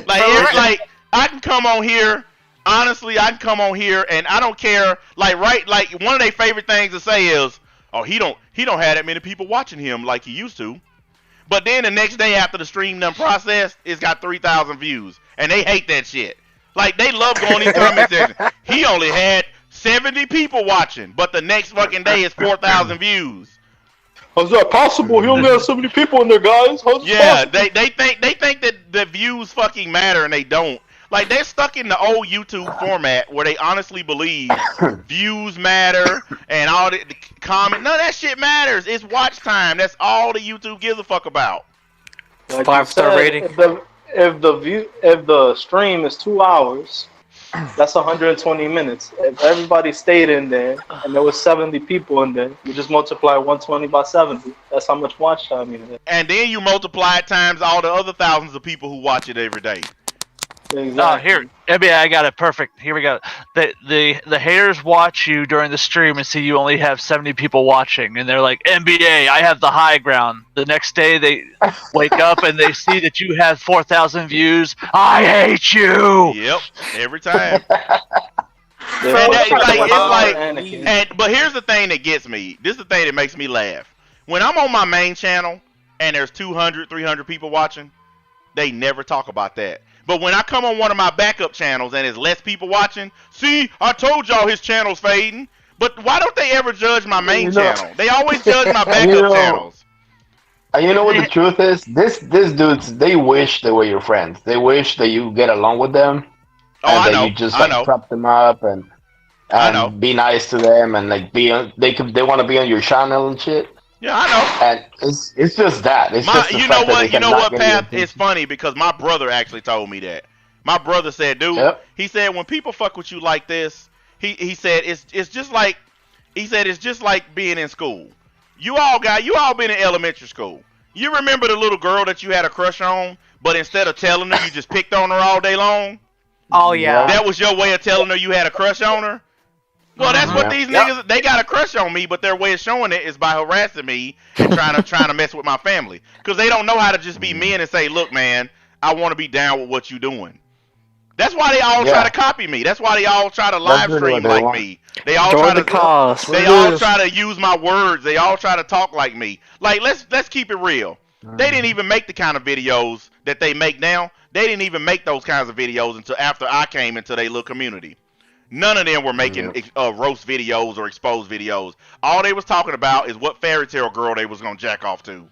Like I can come on here. Honestly, I can come on here and I don't care. Like one of their favorite things to say is, "Oh, he don't have that many people watching him like he used to." But then the next day after the stream done processed, it's got 3,000 views, and they hate that shit. Like they love going these comment sections. He only had 70 people watching, but the next fucking day is 4,000 views. How's that possible? He only has 70 people in there, guys. How's that possible? They think that the views fucking matter, and they don't. Like they're stuck in the old YouTube format where they honestly believe views matter and all the comment. None of that shit matters. It's watch time. That's all the YouTube gives a fuck about. Like 5-star rating. If the stream is 2 hours, that's 120 minutes. If everybody stayed in there and there was 70 people in there, you just multiply 120 by 70. That's how much watch time you have. And then you multiply it times all the other thousands of people who watch it every day. Exactly. Oh, here, NBA, I got it perfect. Here we go. The haters watch you during the stream and see you only have 70 people watching, and they're like, NBA, I have the high ground. The next day they wake up and they see that you have 4,000 views. I hate you. Yep, every time. But here's the thing that gets me. This is the thing that makes me laugh. When I'm on my main channel and there's 200, 300 people watching, they never talk about that. But when I come on one of my backup channels and there's less people watching, see, I told y'all his channel's fading. But why don't they ever judge my main channel? They always judge my backup channels. You know what the truth is? This dudes, they wish they were your friends. They wish that you get along with them. And that you just prop them up and be nice to them and like they want to be on your channel and shit. Yeah, I know. And it's just that. It's just the fact that you know what, Pat? It's funny because my brother actually told me that. My brother said, dude, he said when people fuck with you like this, he said it's just like being in school. You all been in elementary school. You remember the little girl that you had a crush on, but instead of telling her, you just picked on her all day long? Oh yeah. That was your way of telling her you had a crush on her? Well, that's what these niggas, they got a crush on me, but their way of showing it is by harassing me and trying to mess with my family. Because they don't know how to just be men and say, look, man, I want to be down with what you doing. That's why they all try to copy me. That's why they all try to live stream like me. They all try to use my words. They all try to talk like me. Like, let's keep it real. They didn't even make the kind of videos that they make now. They didn't even make those kinds of videos until after I came into their little community. None of them were making roast videos or exposed videos. All they was talking about is what fairy tale girl they was gonna jack off to.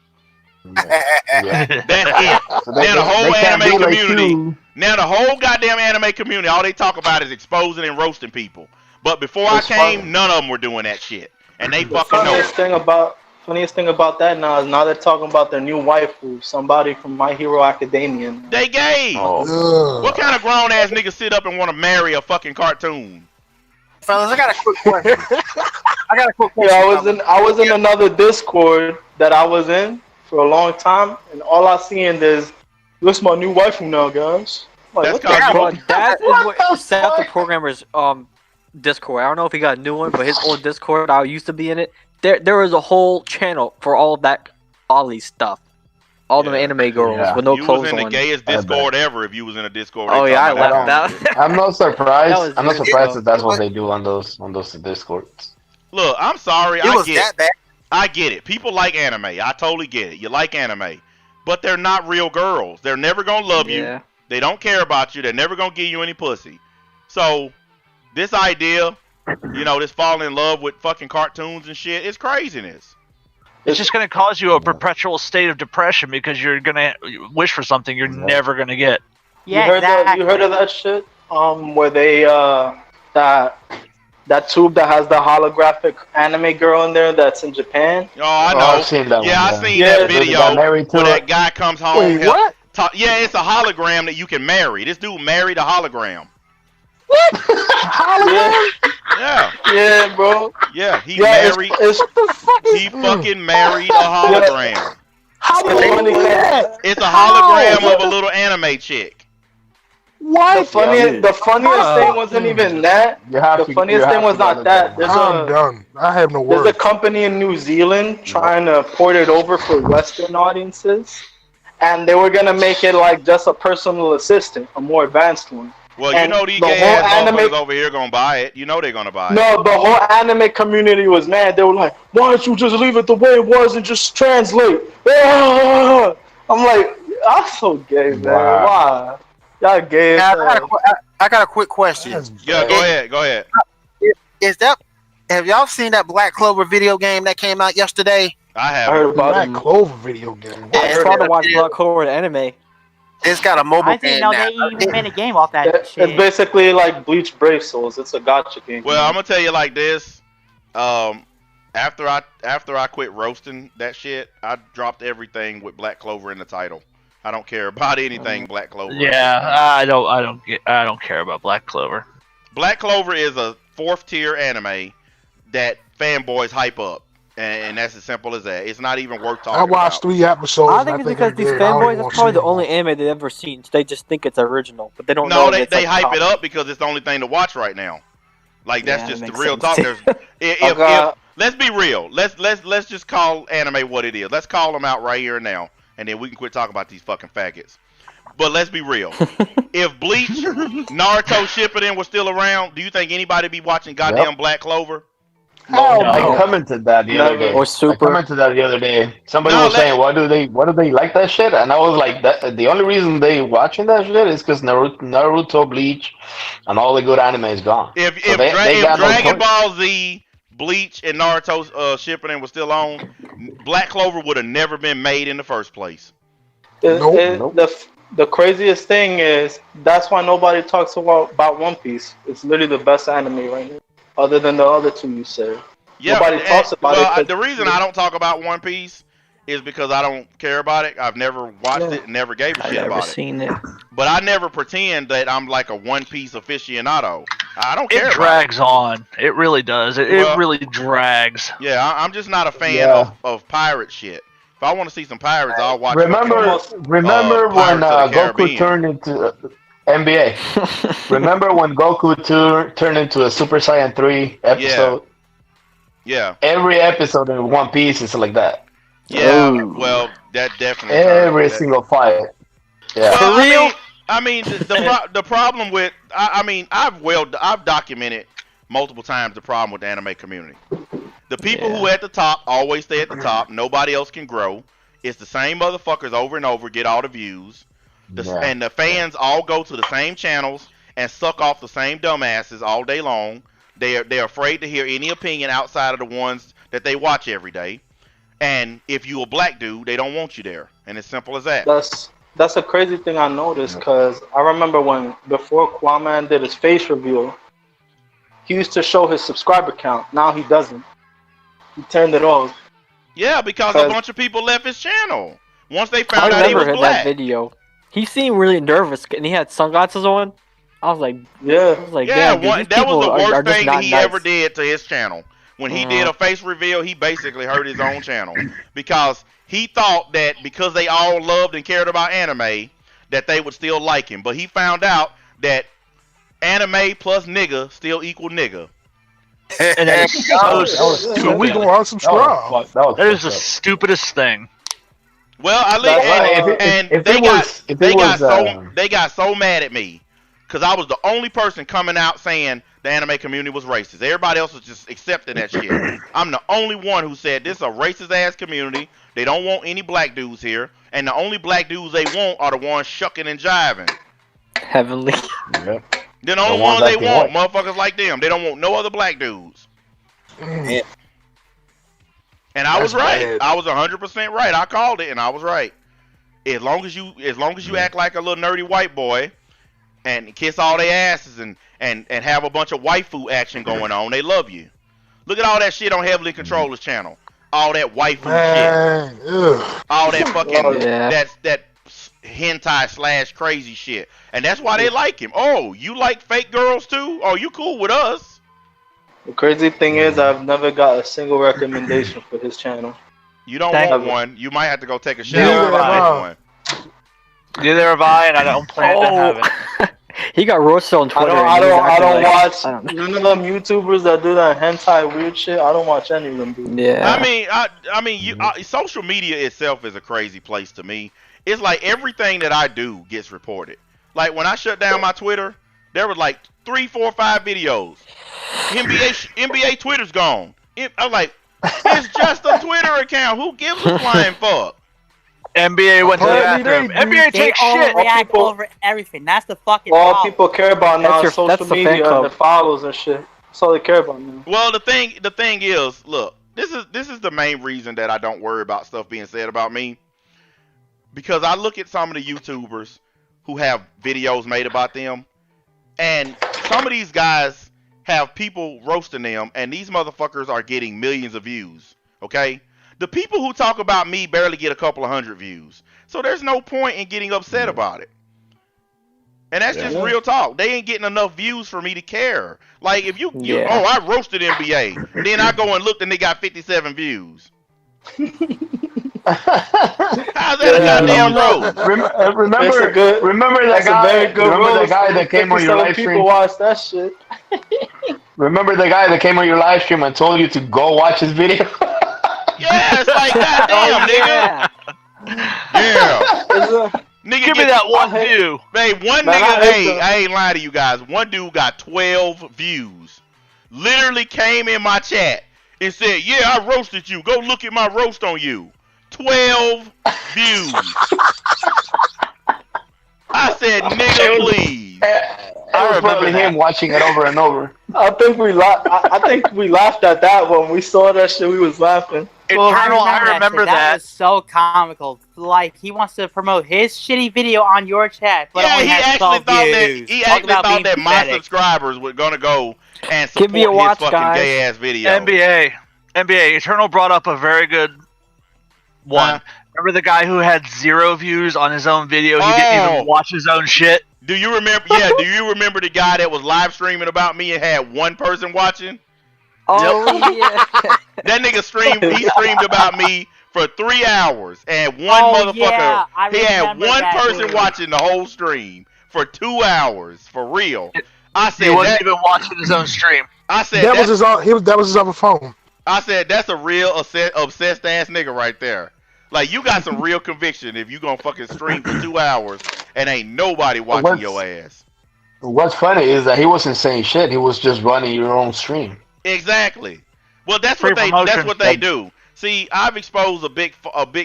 That's it. So now the whole anime community, now the whole goddamn anime community, all they talk about is exposing and roasting people. But before I came, none of them were doing that shit, and they fucking know it. Funniest thing about that now they're talking about their new waifu, somebody from My Hero Academia. They gay. What kind of grown ass nigga sit up and want to marry a fucking cartoon? Fellas, I got a quick question. Yeah, I was in another Discord that I was in for a long time, and all I seen is, "This my new waifu now, guys." Like, that is what set up the programmer's Discord. I don't know if he got a new one, but his old Discord, I used to be in it. There was a whole channel for all of that Ollie stuff. All the anime girls with no clothes on. You was in the gayest Discord ever if you was in a Discord. Oh yeah, I left that. I'm not surprised. I'm not surprised that that's what they do on those Discords. Look, I'm sorry. I get it. People like anime. I totally get it. You like anime. But they're not real girls. They're never going to love you. They don't care about you. They're never going to give you any pussy. So, this idea, this falling in love with fucking cartoons and shit, it's craziness. It's just going to cause you a perpetual state of depression because you're going to wish for something you're never going to get. Yeah, you heard of that shit? Where they That tube that has the holographic anime girl in there that's in Japan. Oh, I know. I've seen that one. I seen that video where that guy comes home. Wait, what? Yeah, it's a hologram that you can marry. This dude married a hologram. What? Hologram? Yeah. Yeah, bro. Yeah, he married. What the fuck he fucking married a hologram. How do they do that? It's a hologram of a little anime chick. What? The funniest thing wasn't even that. The funniest thing was not that. I'm done. I have no words. There's a company in New Zealand trying to port it over for Western audiences, and they were gonna make it like just a personal assistant, a more advanced one. Well, you know these gay ass motherfuckers over here gonna buy it. You know they're gonna buy it. No, the whole anime community was mad. They were like, "Why don't you just leave it the way it was and just translate?" I'm like, I'm so gay, man. Why? Y'all gay. I got a quick question. Yeah, go ahead. Have y'all seen that Black Clover video game that came out yesterday? I have. I heard about Black Clover video game. I tried to watch Black Clover anime. It's got a mobile I didn't know they even made a game off that shit. It's basically like Bleach Brave Souls. It's a gacha game. Well, I'm gonna tell you like this. After I quit roasting that shit, I dropped everything with Black Clover in the title. I don't care about anything Black Clover. Yeah, I don't care about Black Clover. Black Clover is a 4th tier anime that fanboys hype up. And that's as simple as that. It's not even worth talking I watched 3 episodes. I think it's because these fanboys, that's probably the only anime they've ever seen. So they just think it's original, but they don't know. No, they hype it up because it's the only thing to watch right now. Like that's just the real talk. If let's be real. Let's just call anime what it is. Let's call them out right here and now, and then we can quit talking about these fucking faggots. But let's be real. If Bleach, Naruto Shippuden was still around, do you think anybody be watching goddamn Black Clover? No. I commented that the other day. Or Super. I commented that the other day. Somebody was saying, "Why do they like that shit?" And I was like, the only reason they watching that shit is because Naruto, Bleach, and all the good anime is gone. If Dragon Ball Z, Bleach, and Naruto Shippuden was still on, Black Clover would have never been made in the first place. The craziest thing is that's why nobody talks about One Piece. It's literally the best anime right now. Other than the other two you said. Yeah, nobody talks about it. The reason I don't talk about One Piece is because I don't care about it. I've never watched it and never gave a shit about it. I've never seen it. But I never pretend that I'm like a One Piece aficionado. I don't care. It drags on. It really does. It really drags. Yeah, I'm just not a fan of pirate shit. If I want to see some pirates, I'll watch. Remember when Goku turned into NBA. Remember when Goku turned into a Super Saiyan 3 episode? Yeah. Every episode in One Piece is like that. Yeah, well, that definitely. Every single fight. Yeah. Well, for real? I mean, the problem with, I've documented multiple times the problem with the anime community. The people who at the top always stay at the top. Nobody else can grow. It's the same motherfuckers over and over get all the views. And the fans all go to the same channels and suck off the same dumbasses all day long. They're afraid to hear any opinion outside of the ones that they watch every day. And if you a black dude, they don't want you there. And it's simple as that. That's a crazy thing I noticed because I remember before Kwame did his face reveal, he used to show his subscriber count. Now he doesn't. He turned it off. Yeah, because a bunch of people left his channel once they found out he was black. That video. He seemed really nervous, and he had sunglasses on. I was like, damn, that was the worst thing that he ever did to his channel. When he did a face reveal, he basically hurt his own channel because he thought that because they all loved and cared about anime, that they would still like him. But he found out that anime plus nigga still equal nigga. And that is so stupid. So we gonna unsubscribe. That is the stupidest thing. Well, they got so mad at me because I was the only person coming out saying the anime community was racist. Everybody else was just accepting that shit. I'm the only one who said this is a racist ass community. They don't want any black dudes here, and the only black dudes they want are the ones shucking and jiving. Heavenly. Yep. They're the only ones they want, motherfuckers like them. They don't want no other black dudes. Yeah. And I was right. I was 100% right. I called it, and I was right. As long as you act like a little nerdy white boy, and kiss all their asses, and and have a bunch of waifu action going on, they love you. Look at all that shit on Heavily Controller's channel. All that waifu shit. Ugh. All that fucking Yeah. that hentai / crazy shit. And that's why they like him. Oh, you like fake girls too? Oh, you cool with us? The crazy thing is, I've never got a single recommendation for his channel. You don't Thank want you. one. You might have to go take a Neither shower have I. and make one. Neither have I, and I don't plan to have it. He got roasted on Twitter. I and he's don't acting like- watch I don't know. none of them YouTubers that do that hentai weird shit. I don't watch any of them, dude. Yeah. I mean, social media itself is a crazy place to me. It's like everything that I do gets reported. Like when I shut down my Twitter, there was like 3, 4, 5 videos. NBA Twitter's gone. I'm like, it's just a Twitter account. Who gives a flying fuck? NBA went to the Apparently bathroom. they do. NBA They takes shit. overreact people- over everything. That's the fucking All problem. people care about now That's is social that's the fan media and club. the follows and shit. That's all they care about now. Well, the thing is, look, this is the main reason that I don't worry about stuff being said about me. Because I look at some of the YouTubers who have videos made about them, and some of these guys have people roasting them, and these motherfuckers are getting millions of views. Okay? The people who talk about me barely get a couple of hundred views. So there's no point in getting upset about it. And that's just real talk. They ain't getting enough views for me to care. Like if you Yeah. oh, I roasted NBA. Then I go and looked and they got 57 views. How's that a goddamn roast? Remember that guy that came on your live stream? People watch that shit. Remember the guy that came on your live stream and told you to go watch his video? Yeah, it's like goddamn, nigga. Yeah. Nigga, Give me that one view. Hey, one Man, nigga, I ain't lying to you guys. One dude got 12 views. Literally came in my chat and said, yeah, I roasted you. Go look at my roast on you. 12 views. I said, nigga, please. I was probably him watching it over and over. I think we laughed at that when we saw that shit. We was laughing. I remember that. That that. was so comical. Like he wants to promote his shitty video on your chat, but Yeah, only he has actually 12 thought views. that my pathetic. subscribers were gonna go and Give support me a watch, his fucking guys. gay ass video. NBA. Eternal brought up a very good one. Remember the guy who had 0 views on his own video? He didn't even watch his own shit. Do you remember? Yeah. Do you remember the guy that was live streaming about me and had one person watching? Oh yeah. That nigga streamed about me for 3 hours and one motherfucker. Yeah, I he had remember one that person dude. watching the whole stream for 2 hours for real. I said He wasn't that, even watching his own stream. I said That was his other phone. I said that's a real obsessed ass nigga right there. Like you got some real conviction if you gonna fucking stream for 2 hours and ain't nobody watching your ass. What's funny is that he wasn't saying shit. He was just running your own stream. Exactly. Well, that's Free what they promotion. do. See, I've exposed a big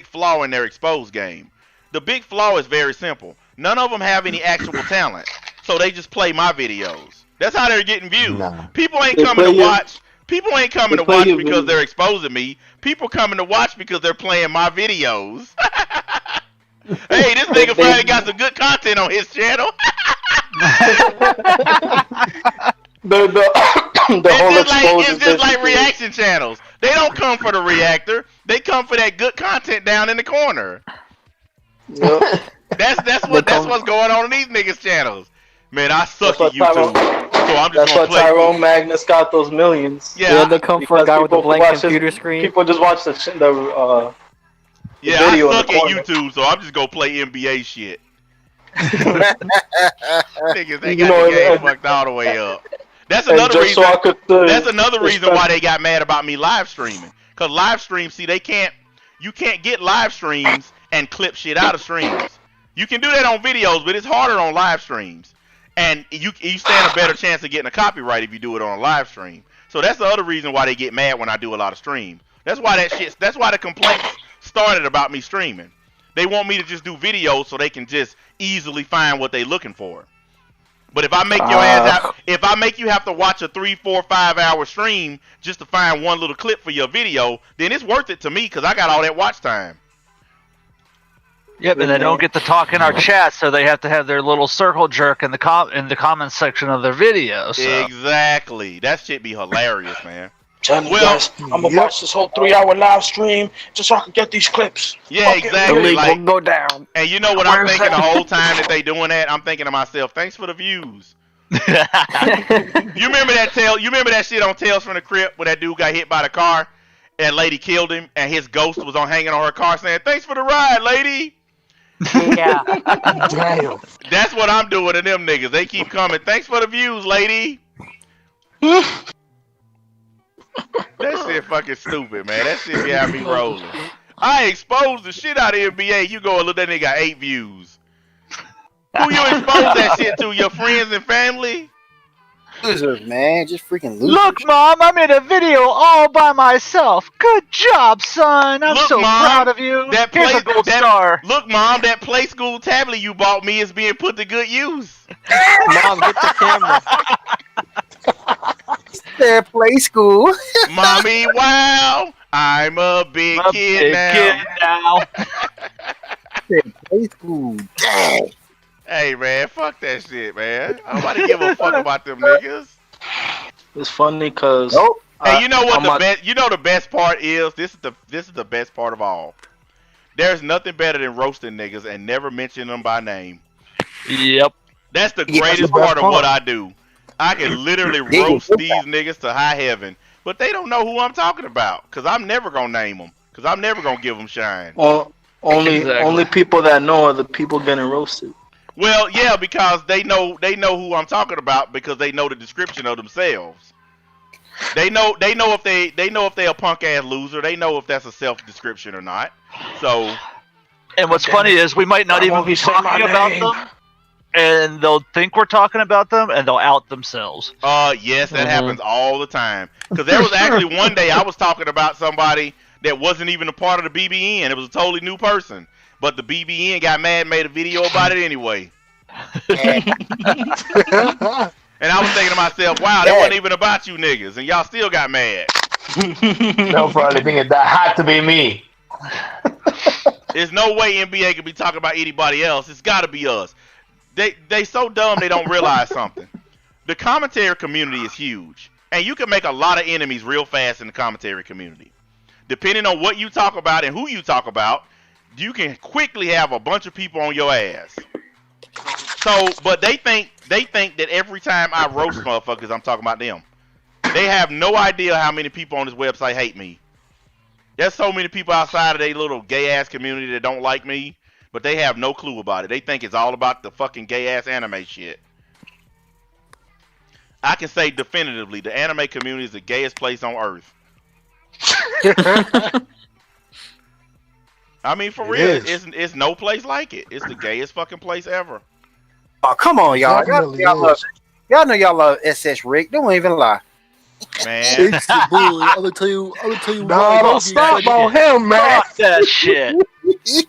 flaw in their exposed game. The big flaw is very simple. None of them have any actual talent, so they just play my videos. That's how they're getting views. Nah. People ain't They coming play to your- watch. People ain't coming they to play watch your because video. they're exposing me. People coming to watch because they're playing my videos. Hey, this nigga finally got some good content on his channel. The whole It's just like reaction channels. They don't come for the reactor. They come for that good content down in the corner. Yep. That's what's going on in these niggas' channels. Man, I suck That's at what YouTube, so I'm just That's why gonna play. Tyrone Magnus got those millions. Yeah, They come for a Because guy with a people blank watch his- computer screen. People just watch the yeah, I video in suck the at corner. YouTube, so I'm just gonna play NBA shit. Niggas, they You got know, the game and- fucked all the way up. That's and another just reason. so I could, That's another reason respect- why they got mad about me live streaming. Cause live streams, see, you can't get live streams and clip shit out of streams. You can do that on videos, but it's harder on live streams. And you stand a better chance of getting a copyright if you do it on a live stream. So that's the other reason why they get mad when I do a lot of streams. That's why the complaints started about me streaming. They want me to just do videos so they can just easily find what they're looking for. But if I make your ass out, if I make you have to watch a 3, 4, 5 hour stream just to find one little clip for your video, then it's worth it to me because I got all that watch time. Yep, and they don't get to talk in our chat, so they have to have their little circle jerk in the comment section of their video. So. Exactly. That shit be hilarious, man. Telling you guys, I'm gonna watch this whole 3-hour live stream just so I can get these clips. Yeah, exactly. The league will go down. And you know what I'm thinking the whole time that they doing that? I'm thinking to myself, thanks for the views. You remember that You remember that shit on Tales from the Crypt where that dude got hit by the car and lady killed him and his ghost was hanging on her car saying, "Thanks for the ride, lady." Yeah. Damn. That's what I'm doing to them niggas. They keep coming. Thanks for the views, lady. That shit fucking stupid, man. That shit got me rolling. I exposed the shit out of NBA. You go and look, that nigga got 8 views. Who you expose that shit to? Your friends and family? Losers, man. Just freaking losers. Look, Mom, I made a video all by myself. Good job, son. I'm so proud of you. Here's a gold star. Look, Mom, that Play School tablet you bought me is being put to good use. Mom, get the camera. Their Play School. Mommy, wow. I'm a big kid now. Play School. Dang. Hey, man, fuck that shit, man. Nobody give a fuck about them niggas. It's funny because. Hey, you know what the best part is? This is the best part of all. There's nothing better than roasting niggas and never mentioning them by name. Yep. That's the greatest part of what I do. I can literally roast these niggas to high heaven, but they don't know who I'm talking about because I'm never gonna name them because I'm never gonna give them shine. Well, only people that know are the people getting roasted. Well, yeah, because they know who I'm talking about because they know the description of themselves. They know if they a punk ass loser. They know if that's a self description or not. So, and what's funny is we might not even be talking about them, and they'll think we're talking about them, and they'll out themselves. Yes, that happens all the time. Because there was actually one day I was talking about somebody that wasn't even a part of the BBN. It was a totally new person. But the BBN got mad and made a video about it anyway. And I was thinking to myself, wow, that wasn't even about you niggas. And y'all still got mad. They'll probably think that had to be me. There's no way NBA could be talking about anybody else. It's got to be us. They so dumb they don't realize something. The commentary community is huge. And you can make a lot of enemies real fast in the commentary community. Depending on what you talk about and who you talk about, you can quickly have a bunch of people on your ass. So, but they think that every time I roast motherfuckers, I'm talking about them. They have no idea how many people on this website hate me. There's so many people outside of their little gay ass community that don't like me, but they have no clue about it. They think it's all about the fucking gay ass anime shit. I can say definitively, the anime community is the gayest place on earth. I mean, for real, it's no place like it. It's the gayest fucking place ever. Oh, come on, y'all. Y'all know y'all love SS Rick. Don't even lie. Man. It's the bully. I'm gonna tell you No, don't stop on him, man. Fuck that shit.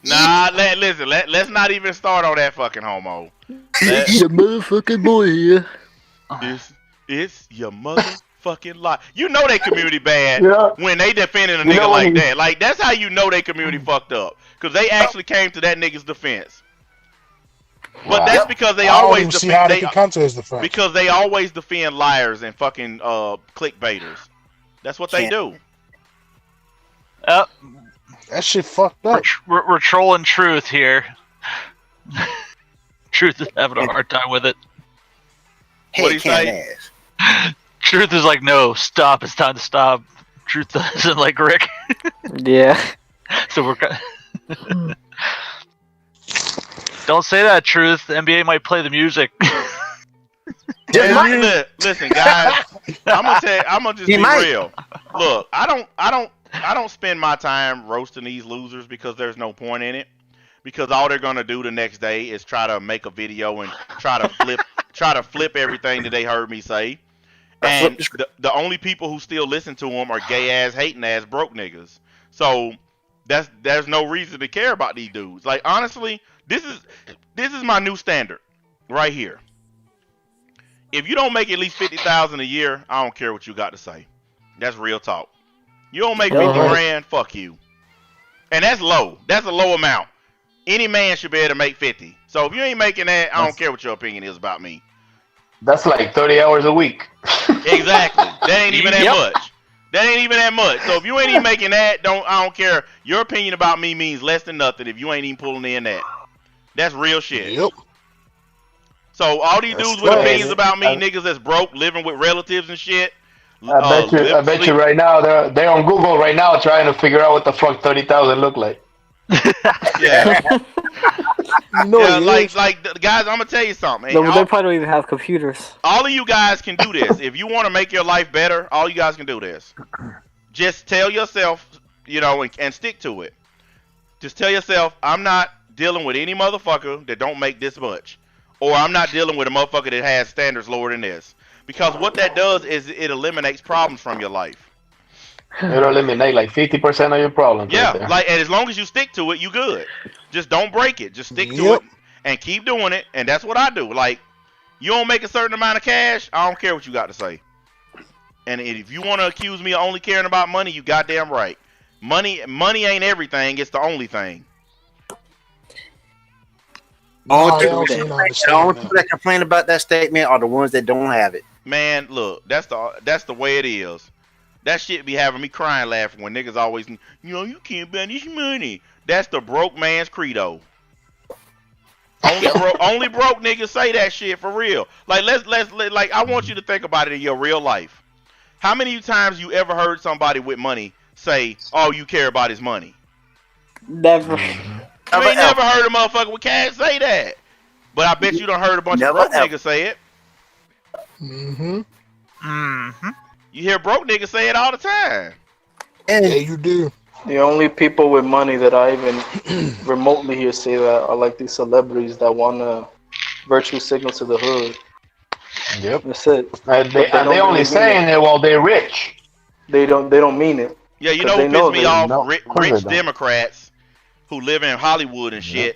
Nah, listen, let's not even start on that fucking homo. It's your motherfucking boy here. It's your motherfucking lie. You know they community bad when they defending a nigga know like that. Like, that's how you know they community fucked up. Because they actually came to that nigga's defense. But that's because they always defend. Because they always defend liars and fucking clickbaiters. That's what they do. That shit fucked up. We're trolling Truth here. Truth is having a hard time with it. Hey, what do you say? Truth is like, no, stop. It's time to stop. Truth doesn't like Rick. Yeah. So we're. Don't say that, Truth. The NBA might play the music. Listen, guys. I'm gonna just be real. Look, I don't spend my time roasting these losers because there's no point in it. Because all they're gonna do the next day is try to make a video and try to flip everything that they heard me say. And the only people who still listen to them are gay ass, hating ass, broke niggas. So there's no reason to care about these dudes. Like, honestly, this is my new standard right here. If you don't make at least $50,000 a year, I don't care what you got to say. That's real talk. You don't make 50 grand, fuck you. And that's low. That's a low amount. Any man should be able to make 50. So if you ain't making that, I don't care what your opinion is about me. That's like 30 hours a week. Exactly. That ain't even that much. That ain't even that much. So if you ain't even making that, I don't care. Your opinion about me means less than nothing if you ain't even pulling in that. That's real shit. Yep. So all these dudes with opinions about me, niggas that's broke, living with relatives and shit. I bet you right now they're on Google right now trying to figure out what the fuck 30,000 look like. Yeah. Like guys, I'm gonna tell you something. No, they probably don't even have computers. All of you guys can do this. If you want to make your life better, all you guys can do this. Just tell yourself, and stick to it. Just tell yourself, I'm not dealing with any motherfucker that don't make this much. Or I'm not dealing with a motherfucker that has standards lower than this. Because what that does is it eliminates problems from your life. It'll eliminate like 50% of your problems. Yeah, right and as long as you stick to it, you good. Just don't break it. Just stick to it and keep doing it. And that's what I do. Like, you don't make a certain amount of cash, I don't care what you got to say. And if you want to accuse me of only caring about money, you goddamn right. Money ain't everything. It's the only thing. All people that complain about that statement are the ones that don't have it. Man, look, that's the way it is. That shit be having me crying laughing when niggas always, you can't buy this money. That's the broke man's credo. Only broke niggas say that shit for real. Like like I want you to think about it in your real life. How many times you ever heard somebody with money say, "All you care about is money"? Never. You ain't never heard a motherfucker with cash say that. But I bet you done heard a bunch of broke niggas say it. Mm-hmm. Mm-hmm. You hear broke niggas say it all the time. Yeah, you do. The only people with money that I even remotely hear say that are like these celebrities that want to virtue signal to the hood. Yep. That's it. They only saying it while they're rich. They don't mean it. Yeah, you know who pissed me off? Rich Democrats who live in Hollywood and shit,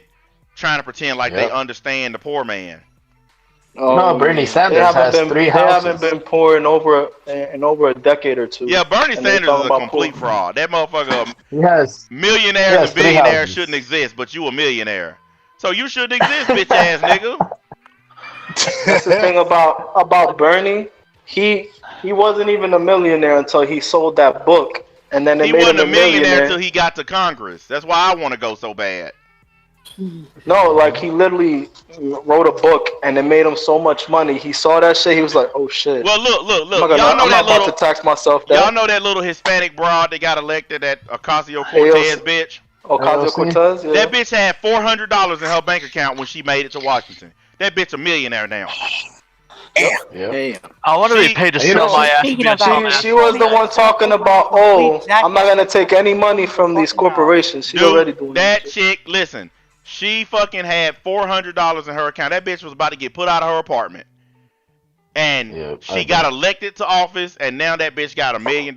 trying to pretend like they understand the poor man. No, Bernie Sanders has 3 houses. They haven't been poor in over a decade or two. Yeah, Bernie Sanders is a complete fraud. That motherfucker, millionaires and billionaires shouldn't exist, but you a millionaire. So you shouldn't exist, bitch ass nigga. That's the thing about Bernie. He wasn't even a millionaire until he sold that book, and then he wasn't a millionaire until he got to Congress. That's why I want to go so bad. No, like he literally wrote a book, and it made him so much money. He saw that shit. He was like, "Oh shit." Well, look. I'm not about to tax myself. Y'all know that little Hispanic broad that got elected, that Ocasio-Cortez bitch. Ocasio-Cortez. Yeah. That bitch had $400 in her bank account when she made it to Washington. That bitch a millionaire now. Damn. I want to be paid to sell my ass. She was the one talking about, I'm not gonna take any money from these corporations. She's already doing that. Chick, listen. She fucking had $400 in her account. That bitch was about to get put out of her apartment. And she got elected to office, and now that bitch got $1 million.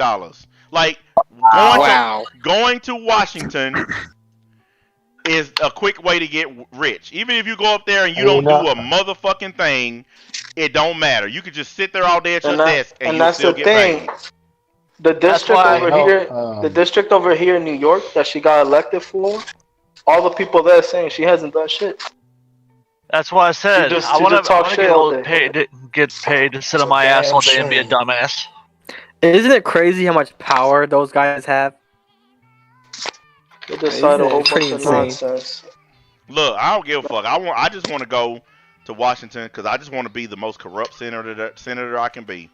Like, going to Washington is a quick way to get rich. Even if you go up there and you don't do a motherfucking thing, it don't matter. You could just sit there all day at your desk and you'll still get paid. The district over here in New York that she got elected for, all the people there saying she hasn't done shit. That's why I said I want to get paid to sit on my ass all day and be a dumbass. Isn't it crazy how much power those guys have? They decide a whole bunch of nonsense. Look, I don't give a fuck. I just want to go to Washington because I just want to be the most corrupt senator I can be.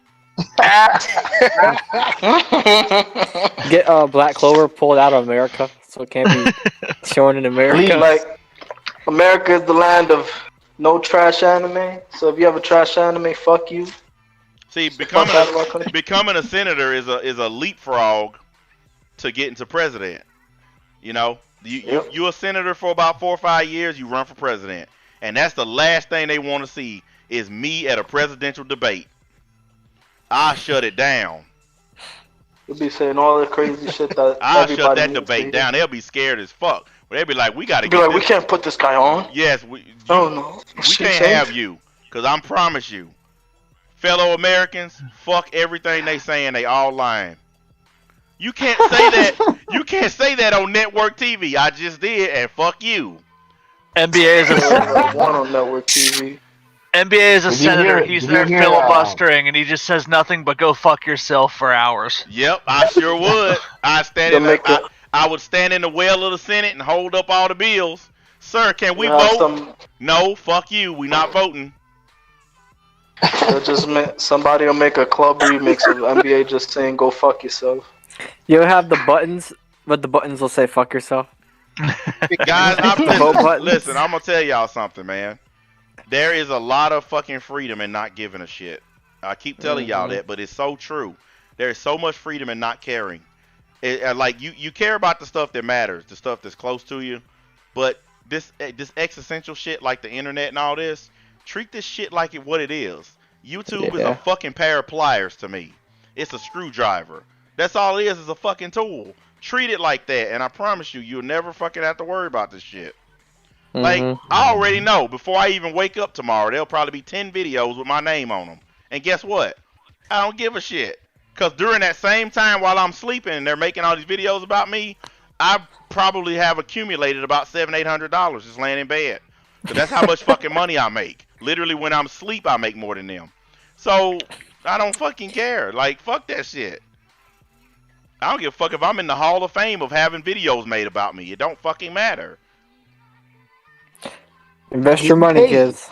Get Black Clover pulled out of America so it can't be shown in America. Like, America is the land of no trash anime. So if you have a trash anime, fuck you. See, becoming a senator is a leapfrog to get into president. You know, you a senator for about 4 or 5 years, you run for president, and that's the last thing they want to see is me at a presidential debate. I shut it down. You'll be saying all the crazy shit that I'll shut that debate down. They'll be scared as fuck. But they'll be like, we gotta get we can't put this guy on. Yes, we can't have you, because I promise you, fellow Americans, fuck everything they saying. They all lying. You can't say that. You can't say that on network TV. I just did, and fuck you. NBA is a one on network TV. NBA is a senator. He's there filibustering, and he just says nothing but "go fuck yourself" for hours. Yep, I sure would. I would stand in the well of the Senate and hold up all the bills. Sir, can we vote? No, fuck you. We not voting. Somebody will make a club remix of NBA just saying "go fuck yourself." You'll have the buttons, but the buttons will say "fuck yourself." Guys, listen, I'm gonna tell y'all something, man. There is a lot of fucking freedom in not giving a shit. I keep telling y'all that, but it's so true. There is so much freedom in not caring. Like you care about the stuff that matters, the stuff that's close to you, but this existential shit like the internet and all this, treat this shit like what it is. YouTube is a fucking pair of pliers to me. It's a screwdriver. That's all it is a fucking tool. Treat it like that, and I promise you, you'll never fucking have to worry about this shit. Like, I already know, before I even wake up tomorrow, there'll probably be 10 videos with my name on them. And guess what? I don't give a shit. Because during that same time while I'm sleeping and they're making all these videos about me, I probably have accumulated about $700-800 just laying in bed. Because that's how much fucking money I make. Literally, when I'm asleep, I make more than them. So, I don't fucking care. Like, fuck that shit. I don't give a fuck if I'm in the Hall of Fame of having videos made about me. It don't fucking matter. Invest your money, kids.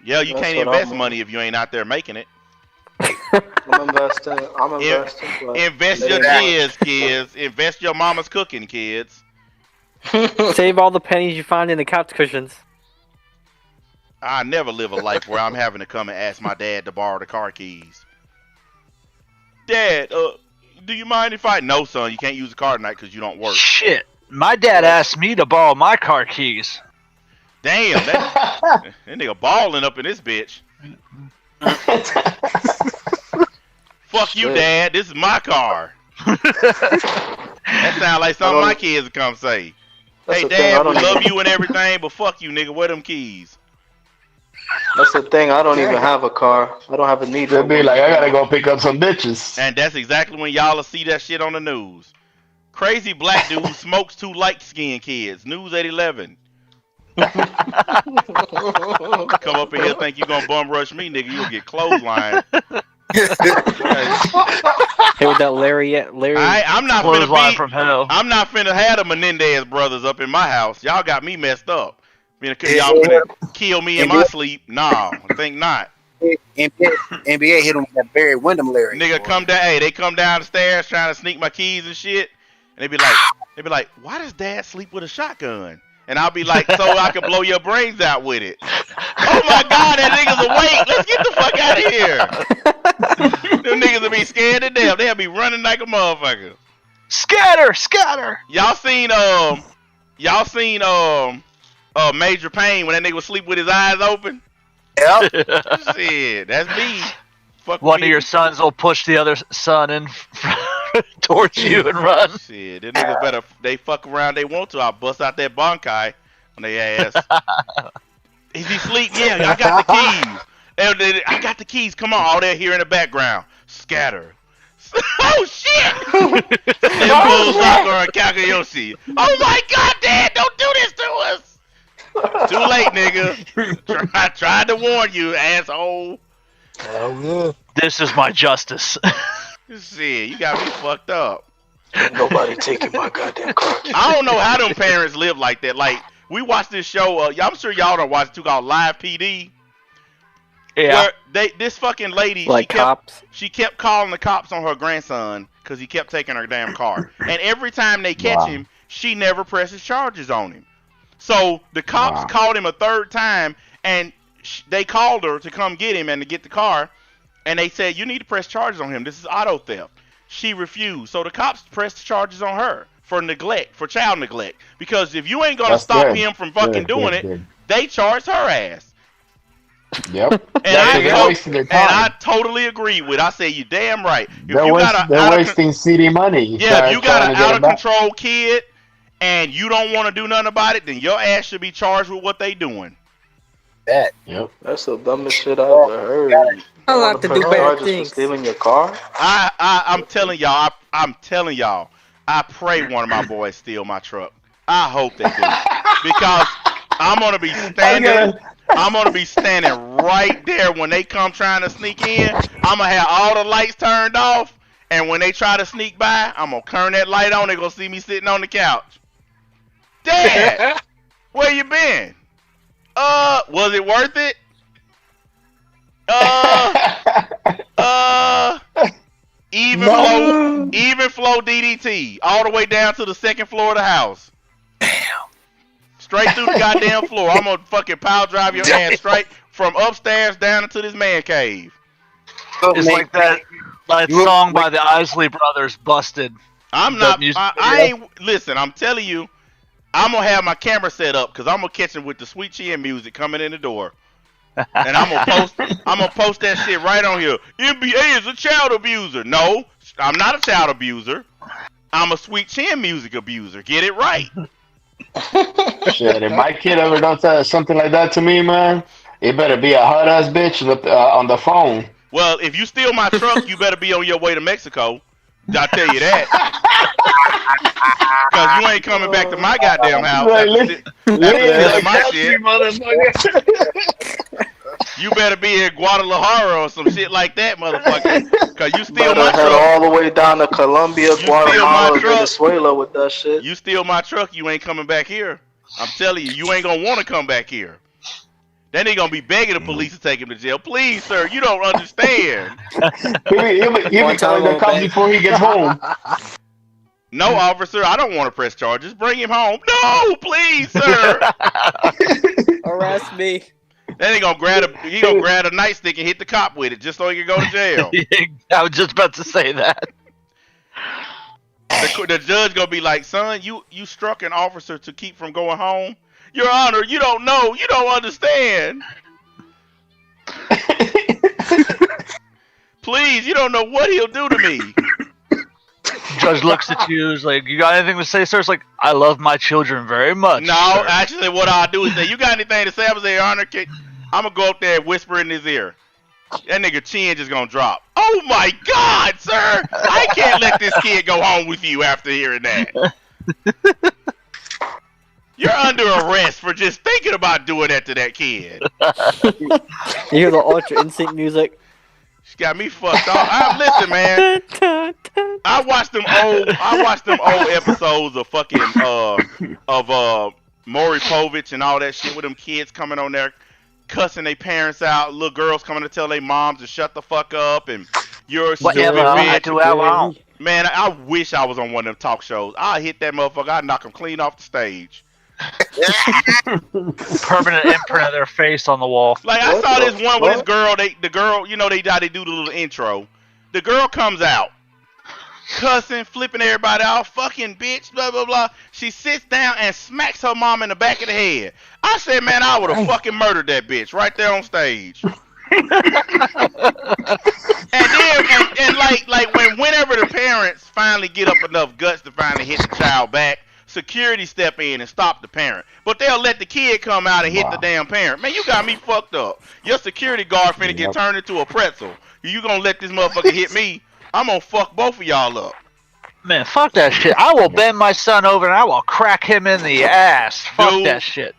Yeah, you can't invest money if you ain't out there making it. I'm investing. Invest your kids. Invest your mama's cooking, kids. Save all the pennies you find in the couch cushions. I never live a life where I'm having to come and ask my dad to borrow the car keys. Dad, do you mind if I... No, son, you can't use the car tonight because you don't work. Shit. My dad asked me to borrow my car keys. Damn, that nigga balling up in this bitch. Fuck you, Dad. This is my car. That sounds like something my kids would come say. Hey, Dad, we love you and everything, but fuck you, nigga. Where them keys? That's the thing. I don't even have a car. I don't have a need. They'll be like, I gotta go pick up some bitches. And that's exactly when y'all will see that shit on the news. Crazy black dude who smokes 2 light-skinned kids. News at 11. Come up in here, think you gonna bum rush me, nigga. You'll get clotheslined. Hey, with that Larry. I'm not finna from hell. I'm not finna have the Menendez brothers up in my house. Y'all got me messed up. Y'all finna kill me in my sleep? Nah, I think not. NBA hit him with that Barry Windham Larry. Nigga, come down. Hey, they come down the stairs trying to sneak my keys and shit. And they be like, why does Dad sleep with a shotgun? And I'll be like, so I can blow your brains out with it. Oh my God, that nigga's awake. Let's get the fuck out of here. Them niggas will be scared to death. They'll be running like a motherfucker. Scatter. Y'all seen Major Payne when that nigga was sleep with his eyes open? Yep. Shit, that's me. Fuck One me. of your sons will push the other son in towards you and run. Shit, them niggas better, they fuck around they want to. I'll bust out that bonkai on their ass. Is he asleep? Yeah, I got the keys. I got the keys. Come on, all that here in the background. Scatter. Oh shit! Them bulls or Kakayoshi. Oh my God, Dad, don't do this to us. Too late, nigga. I tried to warn you, asshole. Oh yeah. This is my justice. Shit, you got me fucked up. Nobody taking my goddamn car. I don't know how them parents live like that. Like, we watched this show, I'm sure y'all don't watch it too, called Live PD. Yeah. Where this fucking lady, like she kept calling the cops on her grandson because he kept taking her damn car. And every time they catch him, she never presses charges on him. So the cops called him a third time, and they called her to come get him and to get the car. And they said, you need to press charges on him. This is auto theft. She refused. So the cops pressed charges on her for neglect, for child neglect. Because if you ain't going to stop him from fucking doing it, they charged her ass. Yep. And I totally agree with it. I say, you damn right. They're wasting CD money. Yeah, if you got an out-of-control kid and you don't want to do nothing about it, then your ass should be charged with what they doing. Yep. That's the dumbest shit I've ever heard. I like to do bad things. For stealing your car? I'm telling y'all, I pray one of my boys steal my truck. I hope they do. because I'm gonna be standing. I'm gonna be standing right there when they come trying to sneak in. I'm gonna have all the lights turned off, and when they try to sneak by, I'm gonna turn that light on. They're gonna see me sitting on the couch. Dad, where you been? Was it worth it? Even flow DDT all the way down to the second floor of the house. Damn. Straight through the goddamn floor. I'm gonna fucking power drive your ass straight from upstairs down into this man cave. It's like that song by the Isley Brothers, Busted. I'm not. I ain't. Listen, I'm telling you, I'm gonna have my camera set up because I'm gonna catch him with the sweet chin music coming in the door, and I'm gonna post that shit right on here. NBA is a child abuser. No, I'm not a child abuser. I'm a sweet chin music abuser. Get it right. Shit, if my kid ever does something like that to me, man, it better be a hot ass bitch on the phone. Well, if you steal my truck, you better be on your way to Mexico. I'll tell you that. Because you ain't coming back to my goddamn house. My shit. You better be in Guadalajara or some shit like that, motherfucker. Because you steal my truck. Head all the way down to Colombia, Guatemala, Venezuela with that shit. You steal my truck, you ain't coming back here. I'm telling you, you ain't going to want to come back here. Then they gonna be begging the police to take him to jail. Please, sir, you don't understand. He'll be telling the cops before he gets home. No, officer, I don't want to press charges. Bring him home. No, please, sir. Arrest me. Then he gonna grab a nightstick and hit the cop with it just so he can go to jail. I was just about to say that. The judge gonna be like, son, you struck an officer to keep from going home. Your Honor, you don't know. You don't understand. Please, you don't know what he'll do to me. Judge looks at you, is like, you got anything to say, sir? It's like, I love my children very much. No, sir. Actually, what I'll do is say, you got anything to say? I'm going to say, Your Honor, I'm going to go up there and whisper in his ear. That nigga chin just going to drop. Oh, my God, sir. I can't let this kid go home with you after hearing that. You're under arrest for just thinking about doing that to that kid. You hear the Ultra Instinct music? She got me fucked off. Listen, man. I watched them old episodes of fucking Maury Povich and all that shit with them kids coming on there cussing their parents out. Little girls coming to tell their moms to shut the fuck up and you're stupid bitch. Man, I wish I was on one of them talk shows. I'd hit that motherfucker. I'd knock him clean off the stage. Permanent imprint of their face on the wall. Like I saw this one with this girl. The girl, you know, they do the little intro. The girl comes out, cussing, flipping everybody out, fucking bitch, blah blah blah. She sits down and smacks her mom in the back of the head. I said, man, I would have fucking murdered that bitch right there on stage. And then, like whenever the parents finally get up enough guts to finally hit the child back, security step in and stop the parent. But they'll let the kid come out and hit the damn parent. Man, you got me fucked up. Your security guard finna get turned into a pretzel. You gonna let this motherfucker hit me? I'm gonna fuck both of y'all up. Man, fuck that shit. I will bend my son over and I will crack him in the ass. Fuck that shit.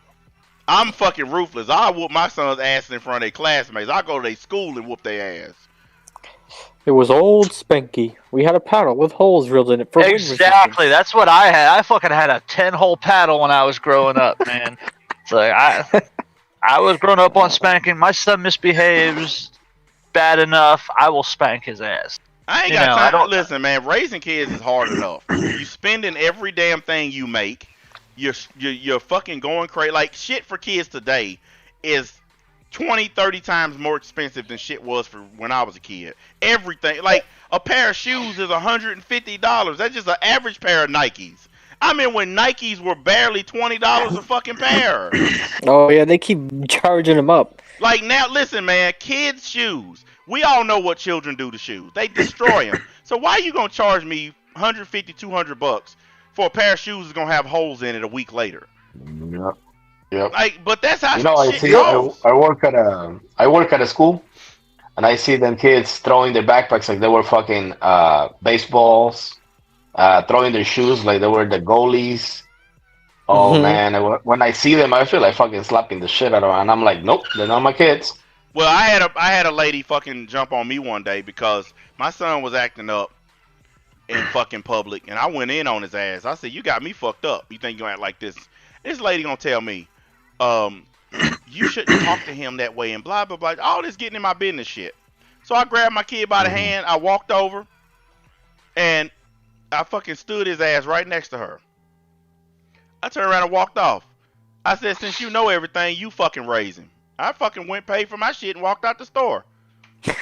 I'm fucking ruthless. I'll whoop my son's ass in front of their classmates. I'll go to their school and whoop their ass. It was old Spanky. We had a paddle with holes drilled in it for wind resistance. Exactly. That's what I had. I fucking had a 10-hole paddle when I was growing up, man. It's like I was growing up on spanking. My son misbehaves bad enough. I will spank his ass. I ain't got time. Listen, man. Raising kids is hard enough. You spending every damn thing you make. You're fucking going crazy. Like shit for kids today is 20, 30 times more expensive than shit was for when I was a kid. Everything. Like, a pair of shoes is $150. That's just an average pair of Nikes. I mean, when Nikes were barely $20 a fucking pair. Oh, yeah, they keep charging them up. Like, now, listen, man, kids' shoes. We all know what children do to shoes. They destroy them. So why are you going to charge me $150, $200 for a pair of shoes that's going to have holes in it a week later? Yep. Yep. Like, but that's how shit goes. I work at a school, and I see them kids throwing their backpacks like they were fucking baseballs, throwing their shoes like they were the goalies Oh man, when I see them, I feel like fucking slapping the shit out of them, and I'm like, nope, they're not my kids. Well, I had a lady fucking jump on me one day because my son was acting up in fucking public, and I went in on his ass. I said, "You got me fucked up. You think you act like this?" This lady gonna tell me, "You shouldn't talk to him that way," and blah blah blah. All this getting in my business shit. So I grabbed my kid by the hand. I walked over, and I fucking stood his ass right next to her. I turned around and walked off. I said, "Since you know everything, you fucking raise him." I fucking went, paid for my shit, and walked out the store. And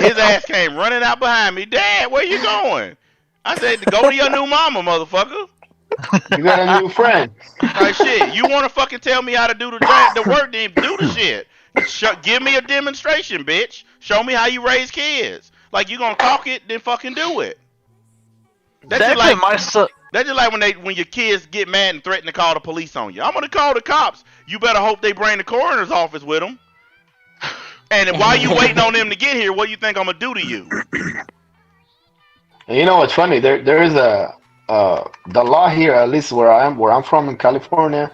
his ass came running out behind me. "Dad, where you going?" I said, "Go to your new mama, motherfucker." You got a new friend. Like shit, you want to fucking tell me how to do the work, then do the shit. Give me a demonstration, bitch. Show me how you raise kids. Like, you gonna talk it, then fucking do it. That's just like my son. That's just like when your kids get mad and threaten to call the police on you. "I'm gonna call the cops." You better hope they bring the coroner's office with them. And while you waiting on them to get here, what do you think I'm gonna do to you? And you know what's funny? There is the law here, at least where I'm from in California.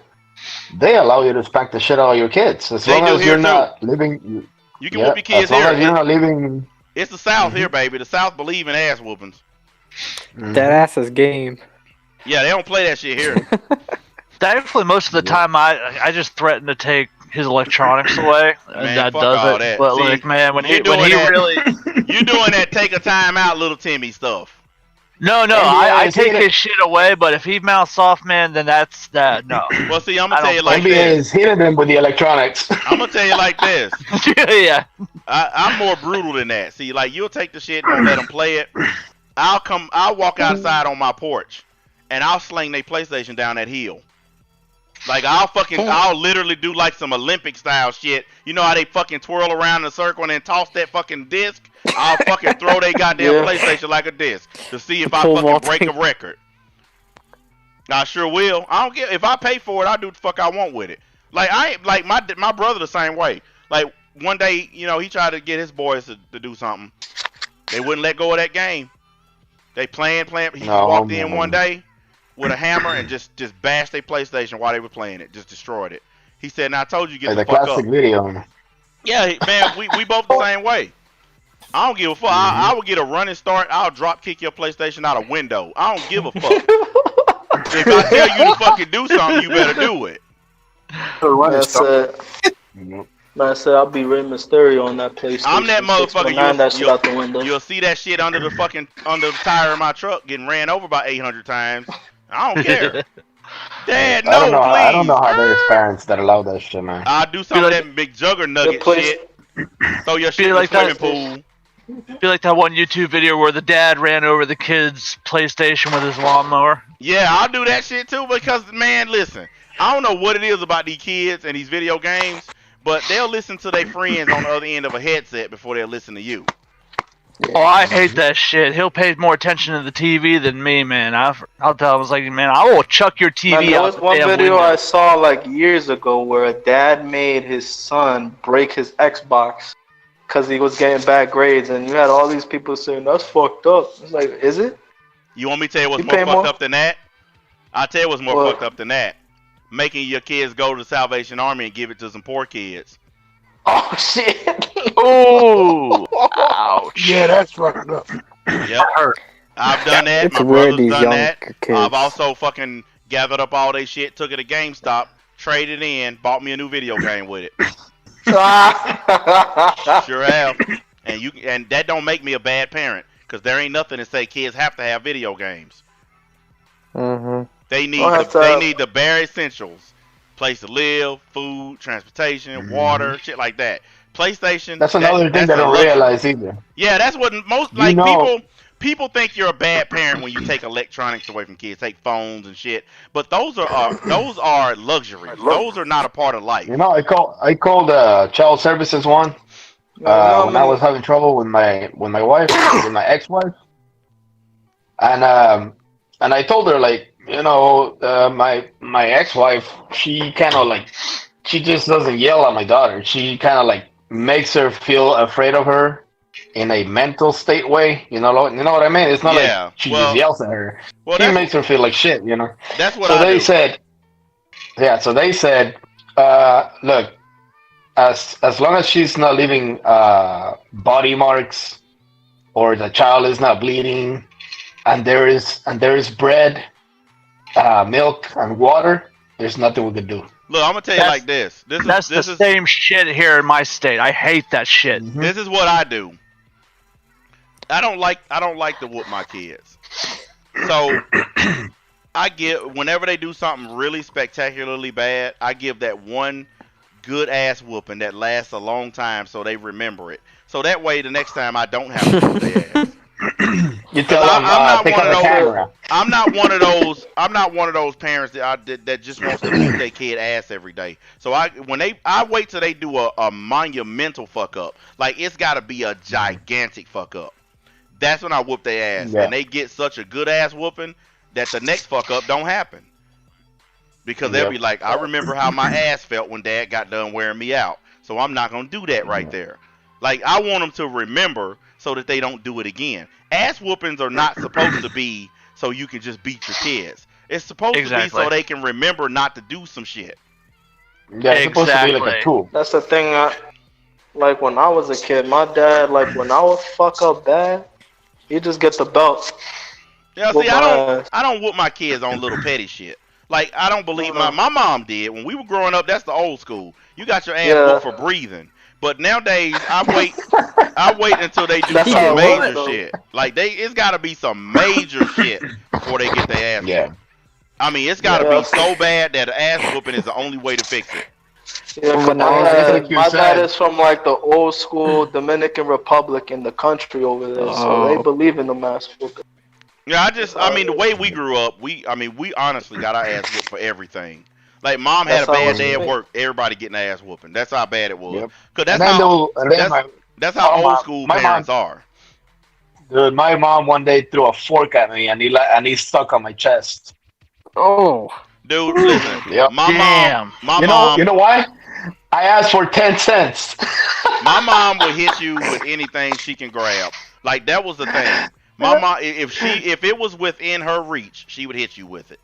They allow you to spank the shit out of your kids as long as you're not living. You can whoop your kids as long here. as you're not living. It's the South here, baby. The South believe in ass whoopings. That ass is game. Yeah, they don't play that shit here. Thankfully, most of the time, I just threaten to take his electronics away, and Man, that fuck does all it. that. But See, like, man, when he that, really, you doing that take a time out, little Timmy stuff. No, I take his shit away. But if he mouths off, man, then that's that. No. Well, see, I'm gonna tell you like NBA this. is hitting them with the electronics. I'm gonna tell you like this. Yeah. I'm more brutal than that. See, like, you'll take the shit and let them play it. I'll walk outside on my porch, and I'll sling their PlayStation down that hill. Like, I'll literally do like some Olympic style shit. You know how they fucking twirl around in a circle and then toss that fucking disc? I'll fucking throw their goddamn PlayStation like a disc to see if I fucking break a record. I sure will. I don't care if I pay for it. I'll do the fuck I want with it. Like, I ain't like my brother the same way. Like, one day, you know, he tried to get his boys to do something. They wouldn't let go of that game. They playing. He walked in one day with a hammer and just bashed their PlayStation while they were playing it. Just destroyed it. He said, "Now I told you to get the fuck up." classic video. Yeah, man, we both the same way. I don't give a fuck. I would get a running start. I'll drop kick your PlayStation out a window. I don't give a fuck. If I tell you to fucking do something, you better do it. Man said I'll be Rey Mysterio on that PlayStation. I'm that motherfucker. You'll see that shit under the tire of my truck getting ran over by 800 times. I don't care. Dad, no, please. I don't know how there's parents that allow that shit, man. I'll do some of that big juggernaut shit. Throw your shit in the swimming pool. Feel like that one YouTube video where the dad ran over the kid's PlayStation with his lawnmower. Yeah, I'll do that shit too because, man, listen. I don't know what it is about these kids and these video games, but they'll listen to their friends on the other end of a headset before they'll listen to you. Oh, I hate that shit. He'll pay more attention to the TV than me, man. I'll tell him, I was like, man, I will chuck your TV out. There was one video I saw like years ago where a dad made his son break his Xbox because he was getting bad grades, and you had all these people saying, "That's fucked up." It's like, is it? You want me to tell you what's more fucked up than that? I'll tell you what's more fucked up than that. Making your kids go to the Salvation Army and give it to some poor kids. Oh, shit. Oh, ouch. Yeah, that's fucked up. Yep. I've done that. It's My weird, brother's done that. kids. I've also fucking gathered up all they shit, took it to GameStop, traded in, bought me a new video game with it. Sure have. And that don't make me a bad parent, because there ain't nothing to say kids have to have video games. Mm-hmm. They need the bare essentials. Place to live, food, transportation, water, shit like that. PlayStation. That's another thing they don't realize either. Yeah, that's what most people think you're a bad parent when you take electronics away from kids, take phones and shit. But those are luxuries. Those are not a part of life. You know, I called child services one when I was having trouble with my wife, with my ex-wife, and I told her, like, you know, my ex-wife, she kind of like, she just doesn't yell at my daughter. She kind of like makes her feel afraid of her, in a mental state way. You know what I mean? It's not like she just yells at her. She makes her feel like shit. You know. That's what so I they do. said. Yeah. So they said, look, as long as she's not leaving body marks, or the child is not bleeding, and there is bread, milk, and water, there's nothing we could do. Look, I'm gonna tell you like this. That's the same shit here in my state. I hate that shit. Mm-hmm. This is what I do. I don't like to whoop my kids. So I give, whenever they do something really spectacularly bad, I give that one good ass whooping that lasts a long time, so they remember it. So that way, the next time I don't have to whoop their ass. You tell them, take on the camera. I'm not one of those. I'm not one of those parents that just wants to beat their kid ass every day. So I wait till they do a monumental fuck up. Like, it's got to be a gigantic fuck up. That's when I whoop their ass, and they get such a good ass whooping that the next fuck up don't happen. Because they'll be like, I remember how my ass felt when Dad got done wearing me out. So I'm not gonna do that right there. Like, I want them to remember so that they don't do it again. Ass whoopings are not supposed to be so you can just beat your kids. It's supposed to be so they can remember not to do some shit. Yeah, it's supposed to be like a tool. That's the thing. Like, when I was a kid, my dad, like, when I would fuck up bad, he'd just get the belt. Yeah, see, I don't whoop my kids on little petty shit. Like, I don't believe my mom did. When we were growing up, that's the old school. You got your ass whooped for breathing. But nowadays, I wait until they do some major shit. Like, it's got to be some major shit before they get their ass whooped. I mean, it's got to be so bad that the ass whooping is the only way to fix it. Yeah, my dad is from, like, the old school Dominican Republic in the country over there, so they believe in the ass whooping. Yeah, I mean, the way we grew up, we honestly got our ass whooped for everything. Like, mom had a bad day at work, everybody getting their ass whooping. That's how bad it was. Cause that's how old school parents are. Dude, my mom one day threw a fork at me, and he stuck on my chest. Oh, dude, listen. My mom. You know why? I asked for 10 cents. My mom would hit you with anything she can grab. Like, that was the thing. My mom, if it was within her reach, she would hit you with it.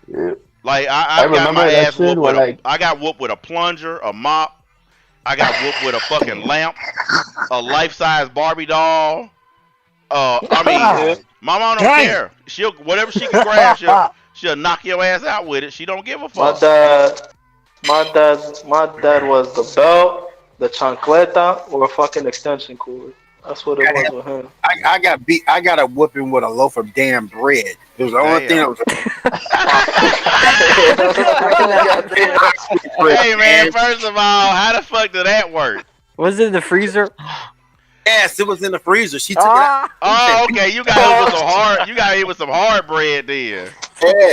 Yeah. Like, I got my ass whooped with I got whooped with a plunger, a mop. I got whooped with a fucking lamp, a life-size Barbie doll. I mean, my mom don't care. Whatever she can grab, she'll knock your ass out with it. She don't give a fuck. My dad was the belt, the chancleta, or a fucking extension cord. That's what it was with him. I got a whooping with a loaf of damn bread. It was the only thing that was. Hey man, first of all, how the fuck did that work? Was it in the freezer? Yes, it was in the freezer. She took it out. Oh, okay. You got hit with some hard. You got hit with some hard bread then.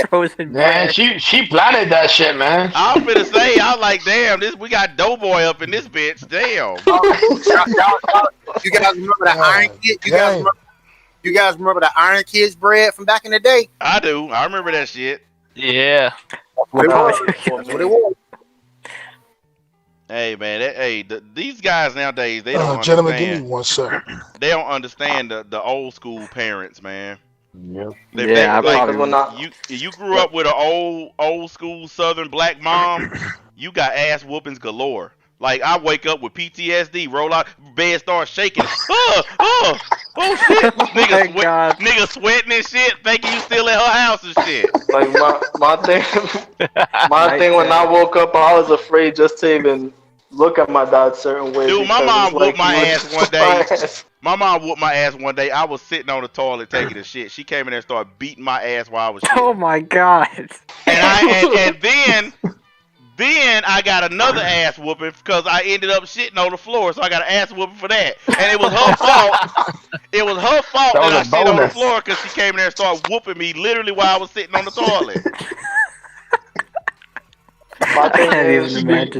Frozen man, bread. she planted that shit, man. I was gonna say, I was like, damn, we got Doughboy up in this bitch. Damn. You guys remember the Iron Kid? You guys remember the Iron Kids bread from back in the day? I do. I remember that shit. Yeah. That's what it was. Hey man, these guys nowadays, they don't gentlemen, understand. give me 1 second. They don't understand the old school parents, man. Yep. You grew up with an old school Southern black mom. You got ass whoopings galore. Like, I wake up with PTSD, roll out, bed start shaking. Oh shit, nigga sweating and shit, thinking you still at her house and shit. Like my thing when I woke up, I was afraid just to even look at my dad certain way. Dude, my mom whooped my ass one day. My mom whooped my ass one day. I was sitting on the toilet taking a shit. She came in there and started beating my ass while I was shitting. Oh my god. And then I got another ass whooping because I ended up shitting on the floor, so I got an ass whooping for that. And it was her fault. It was her fault that I shit on the floor because she came in there and started whooping me literally while I was sitting on the toilet. My thing is,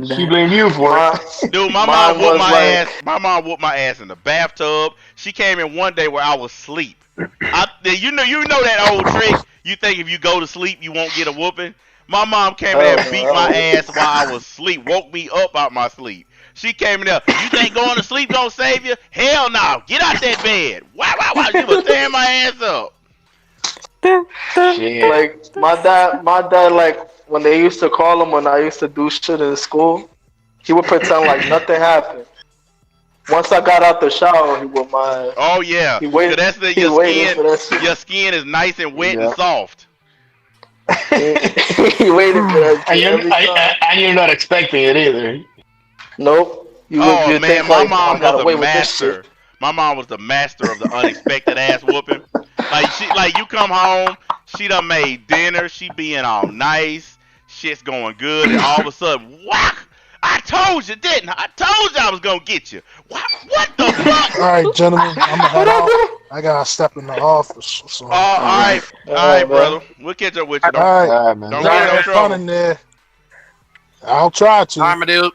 she blamed you for it. Dude, my mom whooped my ass. My mom whooped my ass in the bathtub. She came in one day where I was asleep. You know that old trick. You think if you go to sleep, you won't get a whooping. My mom came in and beat my ass while I was asleep. Woke me up out my sleep. She came in there. You think going to sleep gonna save you? Hell no. Get out that bed. Wow. She was tearing my ass up. Shit. Like my dad, like when they used to call him when I used to do shit in school, he would pretend like nothing happened. Once I got out the shower, he would mind. Oh yeah. He waited. Your skin is nice and wet and soft. He waited for that. And you're not expecting it either. Nope. Man, my mom was a master. My mom was the master of the unexpected ass whooping. Like you come home, she done made dinner, she being all nice, shit's going good, and all of a sudden, whack! I told you, didn't I? I told you I was gonna get you. What the fuck? All right, gentlemen, I'm gonna head out. I gotta step in the office. So. All right, brother. We'll catch up with you. All right, man. Don't get no trouble. Fun in there. I'll try to. All right, my dude.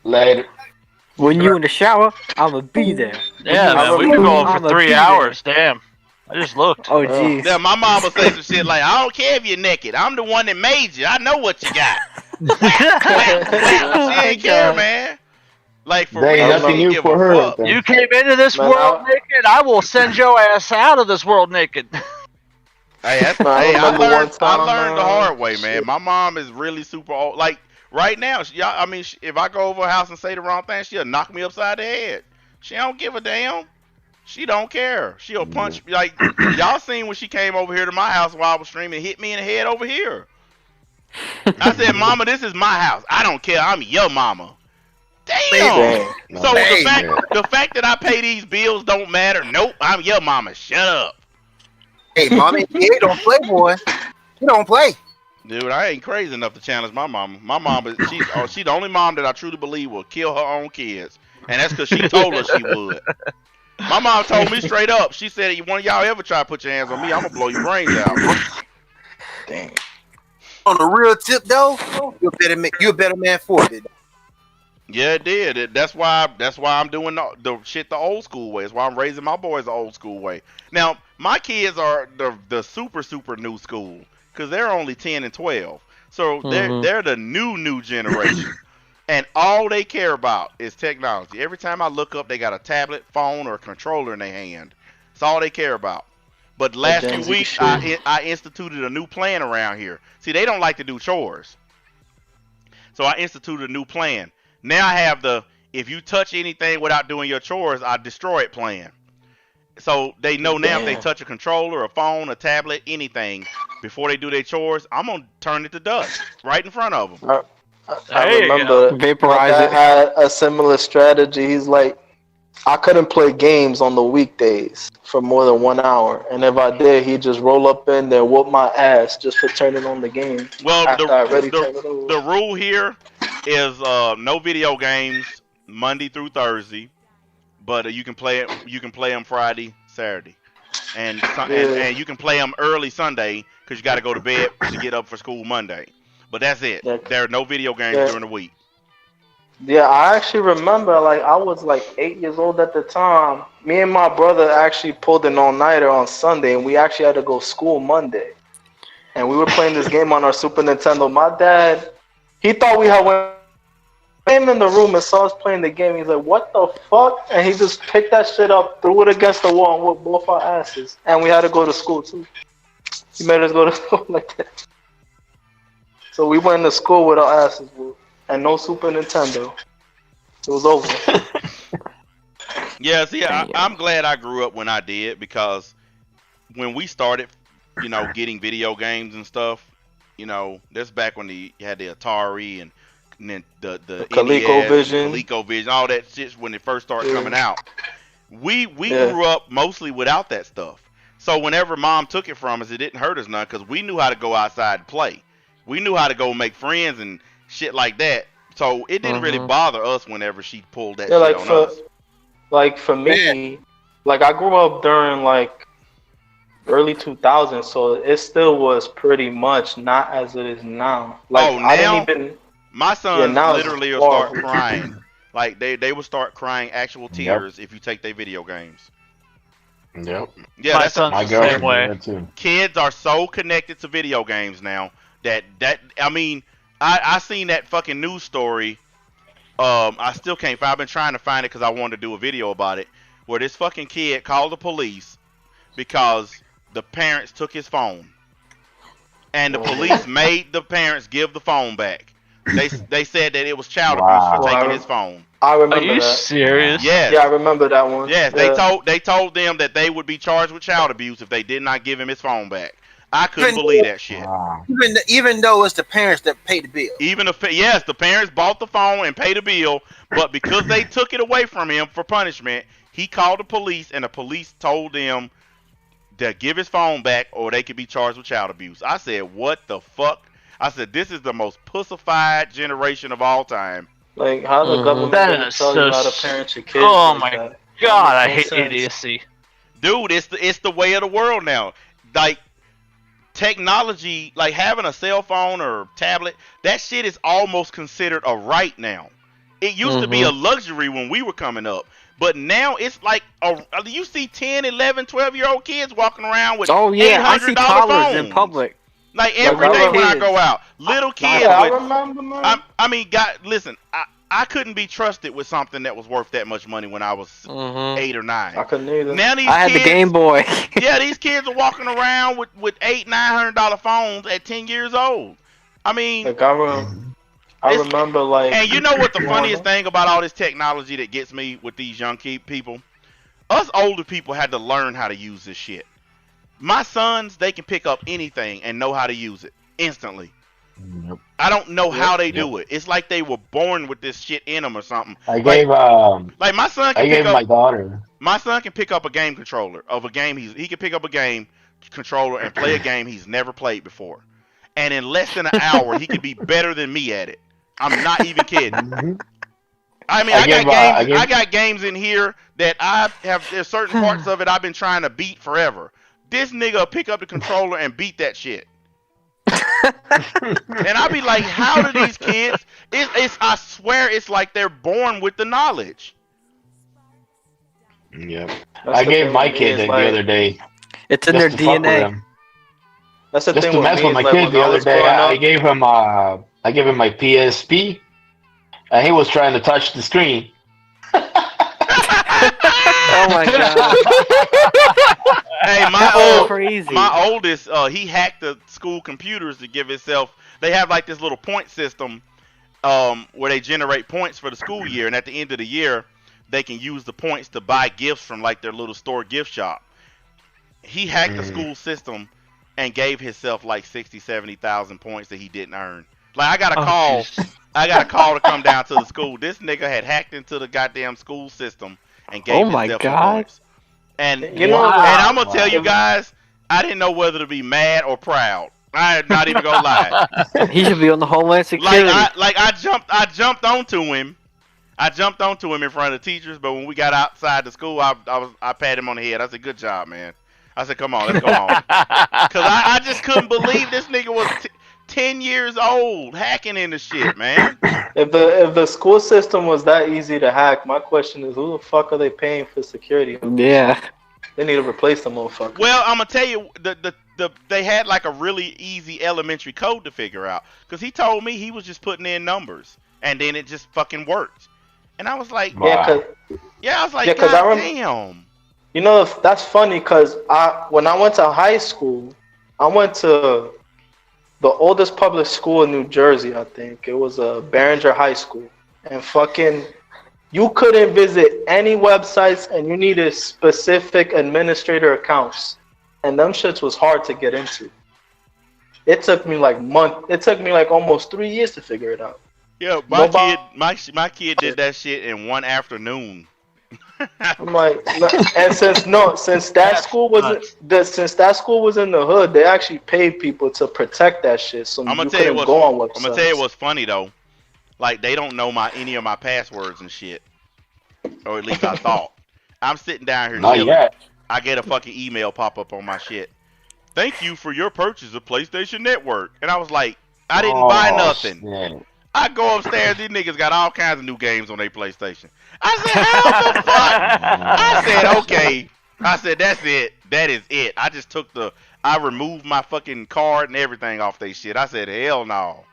Later. When you in the shower, I'ma be there. Yeah, man, we've been going for 3 hours. Damn. I just looked. Oh, jeez. Yeah, my mama say some shit like, I don't care if you're naked. I'm the one that made you. I know what you got. She ain't care, man. Like, for real, nothing new for her. You came into this world naked, I will send your ass out of this world naked. I learned the hard way, man. My mom is really super old. Like, right now, if I go over her house and say the wrong thing, she'll knock me upside the head. She don't give a damn. She don't care. She'll punch me. Like, y'all seen when she came over here to my house while I was streaming, hit me in the head over here. I said, Mama, this is my house. I don't care. I'm your mama. Damn. So the fact that I pay these bills don't matter. Nope, I'm your mama. Shut up. Hey, mommy, you don't play, boy. You don't play. Dude, I ain't crazy enough to challenge my mama. My mama, she's the only mom that I truly believe will kill her own kids. And that's because she told us she would. My mom told me straight up. She said, if one of y'all ever try to put your hands on me, I'm going to blow your brains out. Dang. On the real tip, though, you're a better man for it. Yeah, it did. That's why I'm doing the shit the old school way. That's why I'm raising my boys the old school way. Now, my kids are the super new school because they're only 10 and 12. So they're the new generation. And all they care about is technology. Every time I look up, they got a tablet, phone, or a controller in their hand. That's all they care about. But the last few weeks, I instituted a new plan around here. See, they don't like to do chores. So I instituted a new plan. Now I have if you touch anything without doing your chores, I destroy it plan. So they know now if they touch a controller, a phone, a tablet, anything, before they do their chores, I'm going to turn it to dust right in front of them. I remember vaporize it. Had a similar strategy. He's like, I couldn't play games on the weekdays for more than 1 hour, and if I did, he'd just roll up in there, whoop my ass just for turning on the game. Well, the rule here is no video games Monday through Thursday, but you can play it. You can play them Friday, Saturday, and you can play them early Sunday because you got to go to bed to get up for school Monday. But that's it. There are no video games during the week. Yeah, I actually remember, like, I was like 8 years old at the time. Me and my brother actually pulled an all-nighter on Sunday, and we actually had to go to school Monday. And we were playing this game on our Super Nintendo. My dad, he thought we had came in the room and saw us playing the game. He's like, what the fuck? And he just picked that shit up, threw it against the wall, and whooped both our asses. And we had to go to school, too. He made us go to school like that. So we went to school with our asses whooped. And no Super Nintendo. It was over. Yeah, see, I'm glad I grew up when I did, because when we started, getting video games and stuff, that's back when you had the Atari and then the ColecoVision, all that shit when it first started coming out. We grew up mostly without that stuff. So whenever Mom took it from us, it didn't hurt us none because we knew how to go outside and play. We knew how to go make friends and shit like that, so it didn't really bother us whenever she pulled that shit on us. Like for me, like I grew up during like early 2000s, so it still was pretty much not as it is now. Like I didn't even. My son literally will start crying. Like they will start crying actual tears if you take their video games. Yep. Yeah, that's the same way. Kids are so connected to video games now that I mean. I seen that fucking news story I still can't find. I've been trying to find it because I wanted to do a video about it. Where this fucking kid called the police because the parents took his phone, and the police made the parents give the phone back. They said that it was child abuse for taking his phone. I remember that. Are you serious? Yes. Yeah, I remember that one. Yes, Yeah. they told them that they would be charged with child abuse if they did not give him his phone back. I couldn't believe that shit. Even though it's the parents that pay the bill. Even if yes, the parents bought the phone and paid the bill, but because they took it away from him for punishment, he called the police, and the police told them to give his phone back or they could be charged with child abuse. I said, what the fuck? I said, this is the most pussified generation of all time. Like, how the government gonna tell you how to parent your kids? Oh like my that? god, I No hate sense. idiocy. Dude, it's the way of the world now. Like, technology, like having a cell phone or tablet, that shit is almost considered a right now. It used to be a luxury when we were coming up. But now it's like, you see 10, 11, 12-year-old kids walking around with I see $800 toddlers phones. in public. Like every day when I go out. Little kids Yeah, I with, remember, man. I mean, God, listen, I couldn't be trusted with something that was worth that much money when I was 8 or 9. I couldn't either. Now these I had kids, the Game Boy. yeah, these kids are walking around with $800-$900 phones at 10 years old. I mean, Like, I remember, like... and you know what the funniest thing about all this technology that gets me with these young people? Us older people had to learn how to use this shit. My sons, they can pick up anything and know how to use it instantly. Yep. I don't know how they do it. It's like they were born with this shit in them or something. I gave like my son can I pick gave up, my daughter. My son can pick up a game controller of a game he can pick up a game controller and play a game he's never played before. And in less than an hour, he could be better than me at it. I'm not even kidding. I mean, I got games in here that there's certain parts of it I've been trying to beat forever. This nigga will pick up the controller and beat that shit. And I be like, how do these kids? I swear, it's like they're born with the knowledge. Yep. I gave my kid the other day. It's in their DNA. That's the Just thing to with mess me, with my is, like, kid when the I other was day. growing up- I gave him my PSP, and he was trying to touch the screen. Oh my god. Hey, crazy. My oldest, he hacked the school computers to give himself. They have like this little point system, where they generate points for the school year, and at the end of the year, they can use the points to buy gifts from like their little store gift shop. He hacked the school system and gave himself like 60, 70,000 points that he didn't earn. Like I got a call to come down to the school. This nigga had hacked into the goddamn school system and gave himself some points. And You know, and I'm gonna tell you guys, I didn't know whether to be mad or proud. I'm not even gonna lie. He should be on the Homeland Security. I jumped onto him. I jumped onto him in front of the teachers, but when we got outside the school, I patted him on the head. I said, "Good job, man." I said, "Come on, let's go home." Because I just couldn't believe this nigga was 10 years old hacking into shit, man. If the school system was that easy to hack, my question is, who the fuck are they paying for security? Yeah. They need to replace the motherfucker. Well, I'm gonna tell you, they had like a really easy elementary code to figure out. Because he told me he was just putting in numbers, and then it just fucking worked. And I was like, I was like, God damn. You know, that's funny because when I went to high school, I went to the oldest public school in New Jersey, I think. It was Barringer High School. And fucking, you couldn't visit any websites and you needed specific administrator accounts. And them shits was hard to get into. It took me like almost 3 years to figure it out. Yeah, my kid did that shit in one afternoon. I'm like, and since that school was in the hood, they actually paid people to protect that shit, so you couldn't go on websites. I'm gonna tell you what's funny though, like they don't know any of my passwords and shit, or at least I thought. I'm sitting down here chilling. I get a fucking email pop up on my shit. Thank you for your purchase of PlayStation Network, and I was like, I didn't buy nothing. Shit. I go upstairs, these niggas got all kinds of new games on their PlayStation. I said, how the fuck? I said, okay. I said, that's it. That is it. I just I removed my fucking card and everything off they shit. I said, hell no.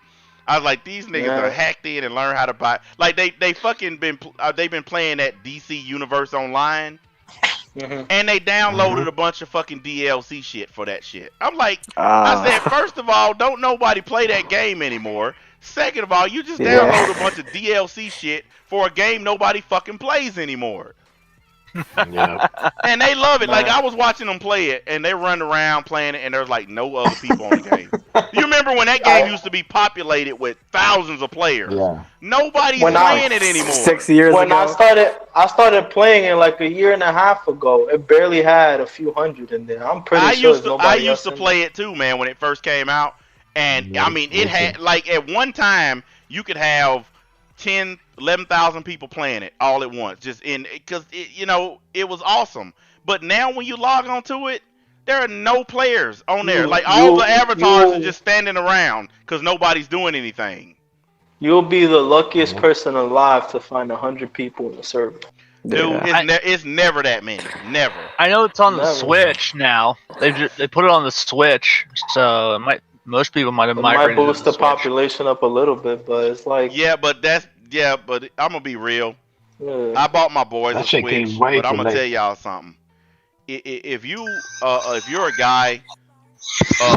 I was like, these niggas are hacked in and learn how to buy. Like they fucking been they've been playing that DC Universe Online, and they downloaded a bunch of fucking DLC shit for that shit. I'm like, I said, first of all, don't nobody play that game anymore. Second of all, you just download a bunch of DLC shit for a game nobody fucking plays anymore. Yeah. And they love it. Like, I was watching them play it, and they run around playing it, and there's like no other people on the game. You remember when that game used to be populated with thousands of players? Yeah. Nobody's playing it anymore. 6 years when ago. I started playing it like a year and a half ago. It barely had a few hundred in there. I'm pretty sure I used to play it too, man, when it first came out. And I mean, it had like at one time you could have 10, 11,000 people playing it all at once, just in because you know it was awesome. But now when you log onto it, there are no players on there. Like all the avatars are just standing around because nobody's doing anything. You'll be the luckiest person alive to find 100 people in the server. Dude, it's never that many. Never. I know it's on the Switch now. They put it on the Switch, so it might. Most people might have migrated. It might boost the population up a little bit, but it's like but I'm gonna be real. Yeah. I bought my boys a Switch, but I'm gonna tell y'all something. If you're a guy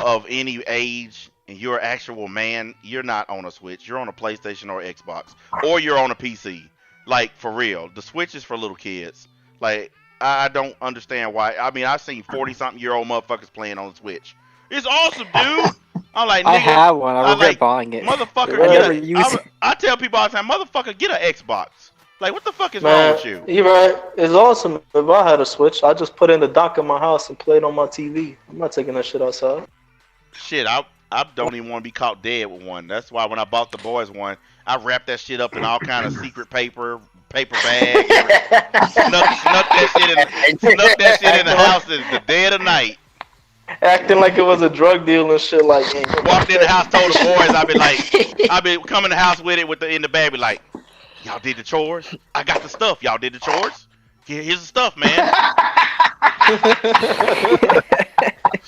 of any age and you're an actual man, you're not on a Switch. You're on a PlayStation or Xbox, or you're on a PC. Like, for real, the Switch is for little kids. Like, I don't understand why. I mean, I've seen 40-something-year-old motherfuckers playing on the Switch. It's awesome, dude. I'm like, nigga, I have one. I regret buying it. Motherfucker, I tell people all the time, motherfucker, get an Xbox. Like, what the fuck is wrong with you? You're right. It's awesome. If I had a Switch, I just put in the dock in my house and play it on my TV. I'm not taking that shit outside. Shit, I don't even want to be caught dead with one. That's why when I bought the boys one, I wrapped that shit up in all kind of secret paper bags. snuck that shit in the house the dead of night. Acting like it was a drug deal and shit. Like, walked in the house, told the boys, I be coming to the house with it in the bag, be like, y'all did the chores? I got the stuff. Y'all did the chores? Here's the stuff, man.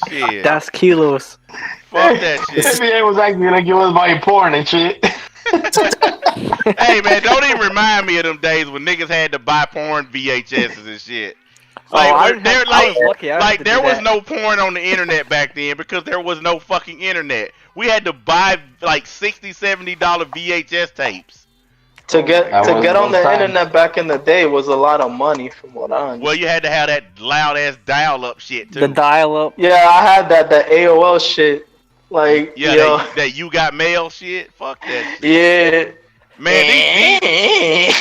Shit. That's kilos. Fuck that shit. NBA was acting like it was buying porn and shit. Hey, man, don't even remind me of them days when niggas had to buy porn VHSs and shit. Like, there was no porn on the internet back then because there was no fucking internet. We had to buy like $60, $70 VHS tapes. To get on the internet back in the day was a lot of money, from what I understand. Well, you had to have that loud ass dial-up shit too. The dial-up. Yeah, I had that AOL shit. Like, that you got mail shit. Fuck that shit. Yeah. Man, these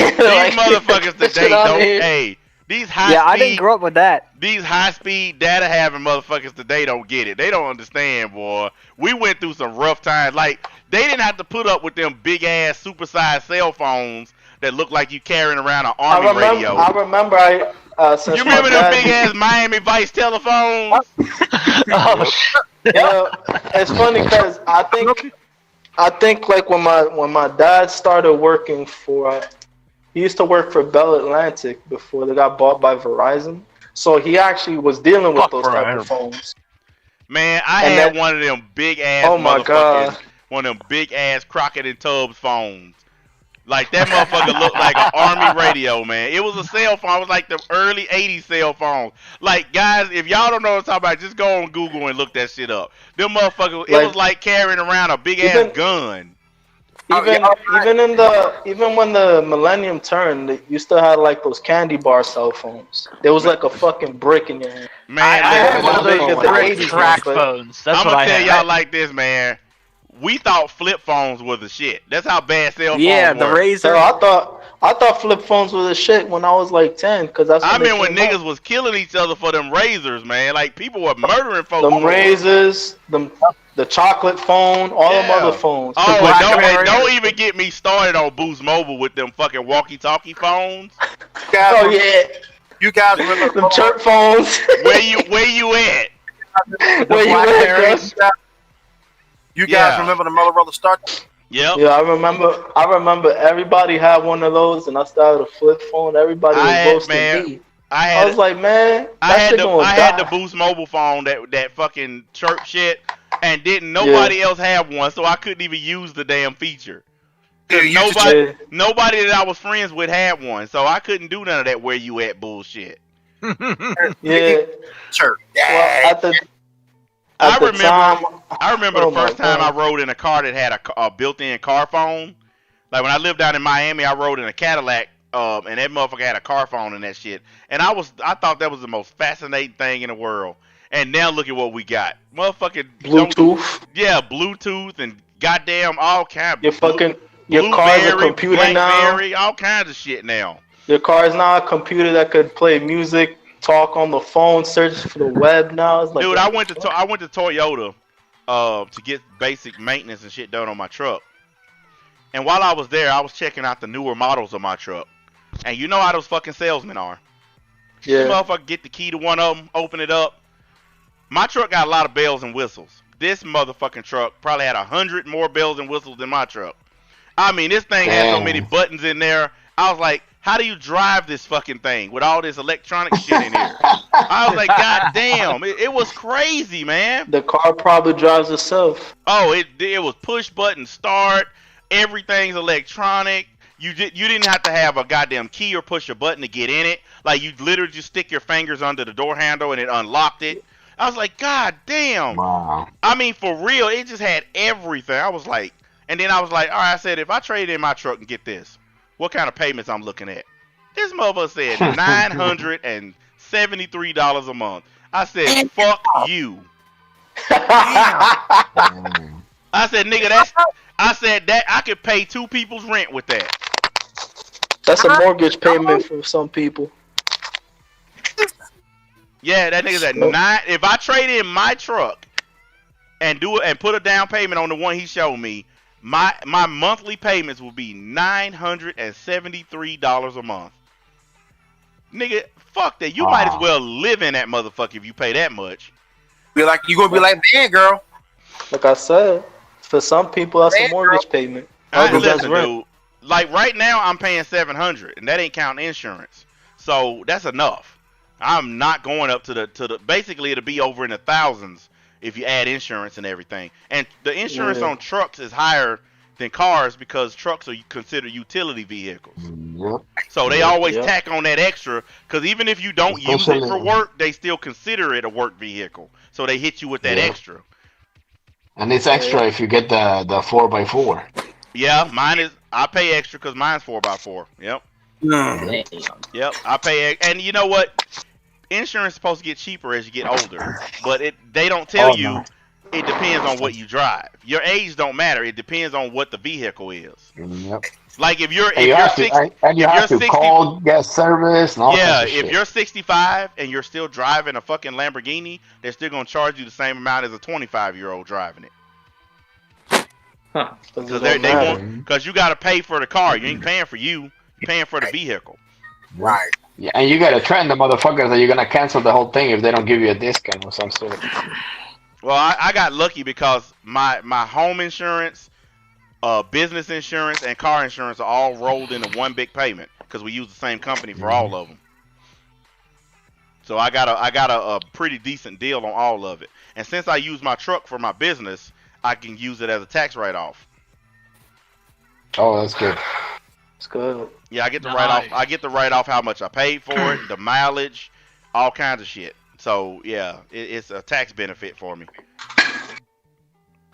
motherfuckers today don't. Hey. These high speed, I didn't grow up with that. These high-speed data having motherfuckers today don't get it. They don't understand, boy. We went through some rough times. Like, they didn't have to put up with them big-ass, supersized cell phones that look like you carrying around an army radio. I remember. You remember them big-ass Miami Vice telephones? It's funny because I think like when my dad started working for. He used to work for Bell Atlantic before they got bought by Verizon. So he actually was dealing with those type of phones. Man, I had one of them big ass motherfuckers. One of them big ass Crockett and Tubbs phones. Like, that motherfucker looked like an army radio, man. It was a cell phone. It was like the early 80s cell phones. Like, guys, if y'all don't know what I'm talking about, just go on Google and look that shit up. Them motherfuckers, it was like carrying around a big ass gun. Even when the millennium turned, you still had like those candy bar cell phones. There was like a fucking brick in your hand. Man, I had one of those crack phones. That's I'm gonna tell y'all like this, man. We thought flip phones was the shit. That's how bad cell phones were. Yeah, the Razor. So I thought flip phones was the shit when I was like 10, because that's. I mean, when niggas was killing each other for them razors, man. Like, people were murdering folks. Them razors, the chocolate phone, all them other phones. Oh, don't even get me started on Boost Mobile with them fucking walkie-talkie phones. You guys remember them chirp phones? Where you at? Where you at? You guys remember the Motorola Star? Yep. Yeah, I remember everybody had one of those, and I started a flip phone. Everybody was roasting me. I was like, man, I had the Boost Mobile phone, that fucking chirp shit. and didn't nobody else have one, so I couldn't even use the damn feature. Cause nobody that I was friends with had one, so I couldn't do none of that where you at bullshit. Sure. Well, I remember the first time I rode in a car that had a built-in car phone. Like when I lived down in Miami, I rode in a Cadillac, and that motherfucker had a car phone and that shit. And I thought that was the most fascinating thing in the world. And now look at what we got, motherfucking Bluetooth. Yeah, Bluetooth and goddamn all kinds. Your car's a computer BlackBerry, now. All kinds of shit now. Your car is now a computer that could play music, talk on the phone, search for the web now. It's like, dude, I went to Toyota to get basic maintenance and shit done on my truck. And while I was there, I was checking out the newer models of my truck. And you know how those fucking salesmen are. Yeah. This motherfucker get the key to one of them, open it up. My truck got a lot of bells and whistles. This motherfucking truck probably had 100 more bells and whistles than my truck. I mean, this thing had so many buttons in there. I was like, how do you drive this fucking thing with all this electronic shit in here? I was like, God damn, it was crazy, man. The car probably drives itself. Oh, it was push button start. Everything's electronic. You didn't have to have a goddamn key or push a button to get in it. Like you literally just stick your fingers under the door handle and it unlocked it. I was like, God damn. Wow. I mean, for real, it just had everything. I was like, and then I was like, all right, I said, if I trade in my truck and get this, what kind of payments I'm looking at? This motherfucker said $973 a month. I said, fuck you. I said, nigga, that I could pay 2 people's rent with that. That's a mortgage payment for some people. Yeah, that nigga's at 9. If I trade in my truck and put a down payment on the one he showed me, my monthly payments will be $973 a month. Nigga, fuck that. You might as well live in that motherfucker if you pay that much. You gonna be like, man, girl. Like I said, for some people that's a mortgage payment. Listen, dude. Like right now, I'm paying $700, and that ain't counting insurance. So that's enough. I'm not going up to the. Basically, it'll be over in the thousands if you add insurance and everything. And the insurance on trucks is higher than cars because trucks are considered utility vehicles. Yep. So they always tack on that extra because even if you don't use it for work, they still consider it a work vehicle. So they hit you with that extra. And it's extra if you get the 4x4. Yeah, mine is. I pay extra because mine's 4x4. Yep. Yep. I pay, and you know what? Insurance is supposed to get cheaper as you get older, but they don't tell you. It depends on what you drive. Your age don't matter. It depends on what the vehicle is. Yep. Like if you're you have to call, get service, and all kinds of shit. If you're 65 and you're still driving a fucking Lamborghini, they're still gonna charge you the same amount as a 25-year-old driving it. Because you got to pay for the car. You ain't paying for you. You're paying for the vehicle. Right. Yeah, and you got to train the motherfuckers that you're gonna cancel the whole thing if they don't give you a discount or some sort. Well, I got lucky because my home insurance, business insurance, and car insurance are all rolled into one big payment because we use the same company for all of them. So I got a pretty decent deal on all of it. And since I use my truck for my business, I can use it as a tax write-off. Oh, that's good. It's good. Yeah, I get to write off. I get to write off how much I paid for it, the mileage, all kinds of shit. So yeah, it's a tax benefit for me.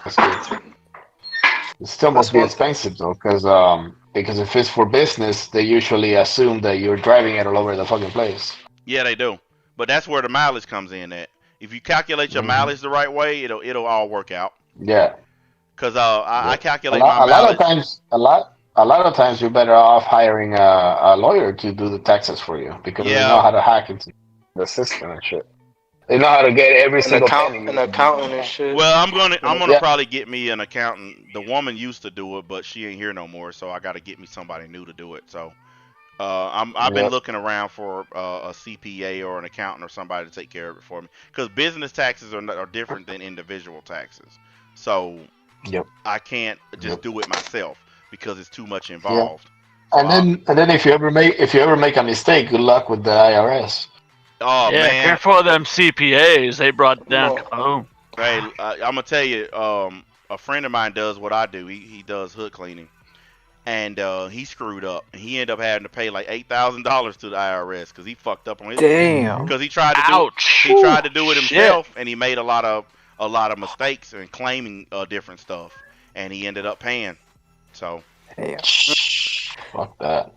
That's good. It still must be expensive though, because if it's for business, they usually assume that you're driving it all over the fucking place. Yeah, they do. But that's where the mileage comes in at. If you calculate your mileage the right way, it'll all work out. Yeah. Because I calculate my mileage. A lot of times you're better off hiring a lawyer to do the taxes for you because they know how to hack into the system and shit. They know how to get every single penny. An accountant and shit. Well, I'm gonna probably get me an accountant. The woman used to do it, but she ain't here no more, so I got to get me somebody new to do it. So I've been looking around for a CPA or an accountant or somebody to take care of it for me because business taxes are different than individual taxes. So I can't just do it myself because it's too much involved. Yeah. And then if you ever make a mistake, good luck with the IRS. Oh yeah, man! careful of them CPAs. They brought down. Hey, I'm gonna tell you, a friend of mine does what I do. He does hood cleaning, and he screwed up. He ended up having to pay like $8,000 to the IRS because he fucked up on his Damn. because he tried to Ouch. do it Shit. himself, and he made a lot of mistakes and claiming different stuff, and he ended up paying. So Damn. Fuck that.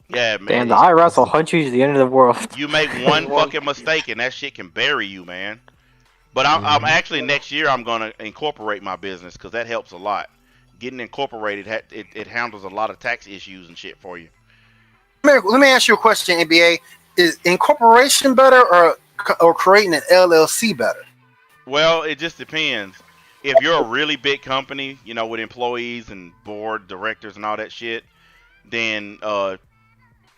yeah, man. Damn, the IRS will hunt you to the end of the world. You make one fucking mistake, and that shit can bury you, man. But I'm actually next year I'm gonna incorporate my business because that helps a lot. Getting incorporated, it handles a lot of tax issues and shit for you. Let me ask you a question, NBA. Is incorporation better or creating an LLC better? Well, it just depends. If you're a really big company, you know, with employees and board directors and all that shit, then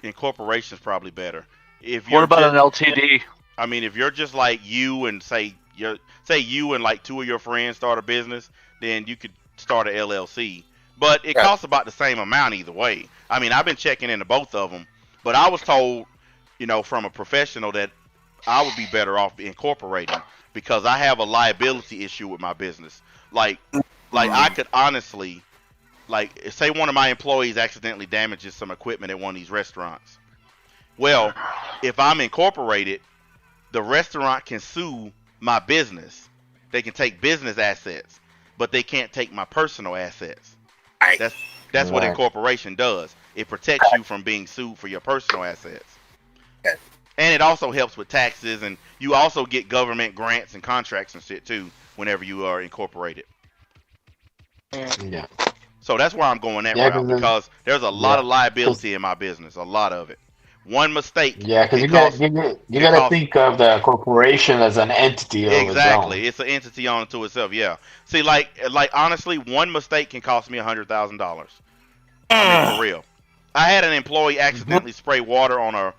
incorporation is probably better. If you're What about an LTD? I mean, if you're just like you and say you and like two of your friends start a business, then you could start a LLC. But it costs about the same amount either way. I mean, I've been checking into both of them, but I was told, you know, from a professional that I would be better off incorporating because I have a liability issue with my business. Like I could honestly, like, say one of my employees accidentally damages some equipment at one of these restaurants. Well, if I'm incorporated, the restaurant can sue my business. They can take business assets, but they can't take my personal assets. That's what incorporation does. It protects you from being sued for your personal assets. And it also helps with taxes, and you also get government grants and contracts and shit too whenever you are incorporated. Yeah. So that's why I'm going that route because there's a lot of liability in my business, a lot of it. One mistake. Yeah, because you gotta think of the corporation as an entity of exactly. its It's an entity unto itself. Yeah. See, like honestly, one mistake can cost me $100,000. I mean, for real. I had an employee accidentally spray water on a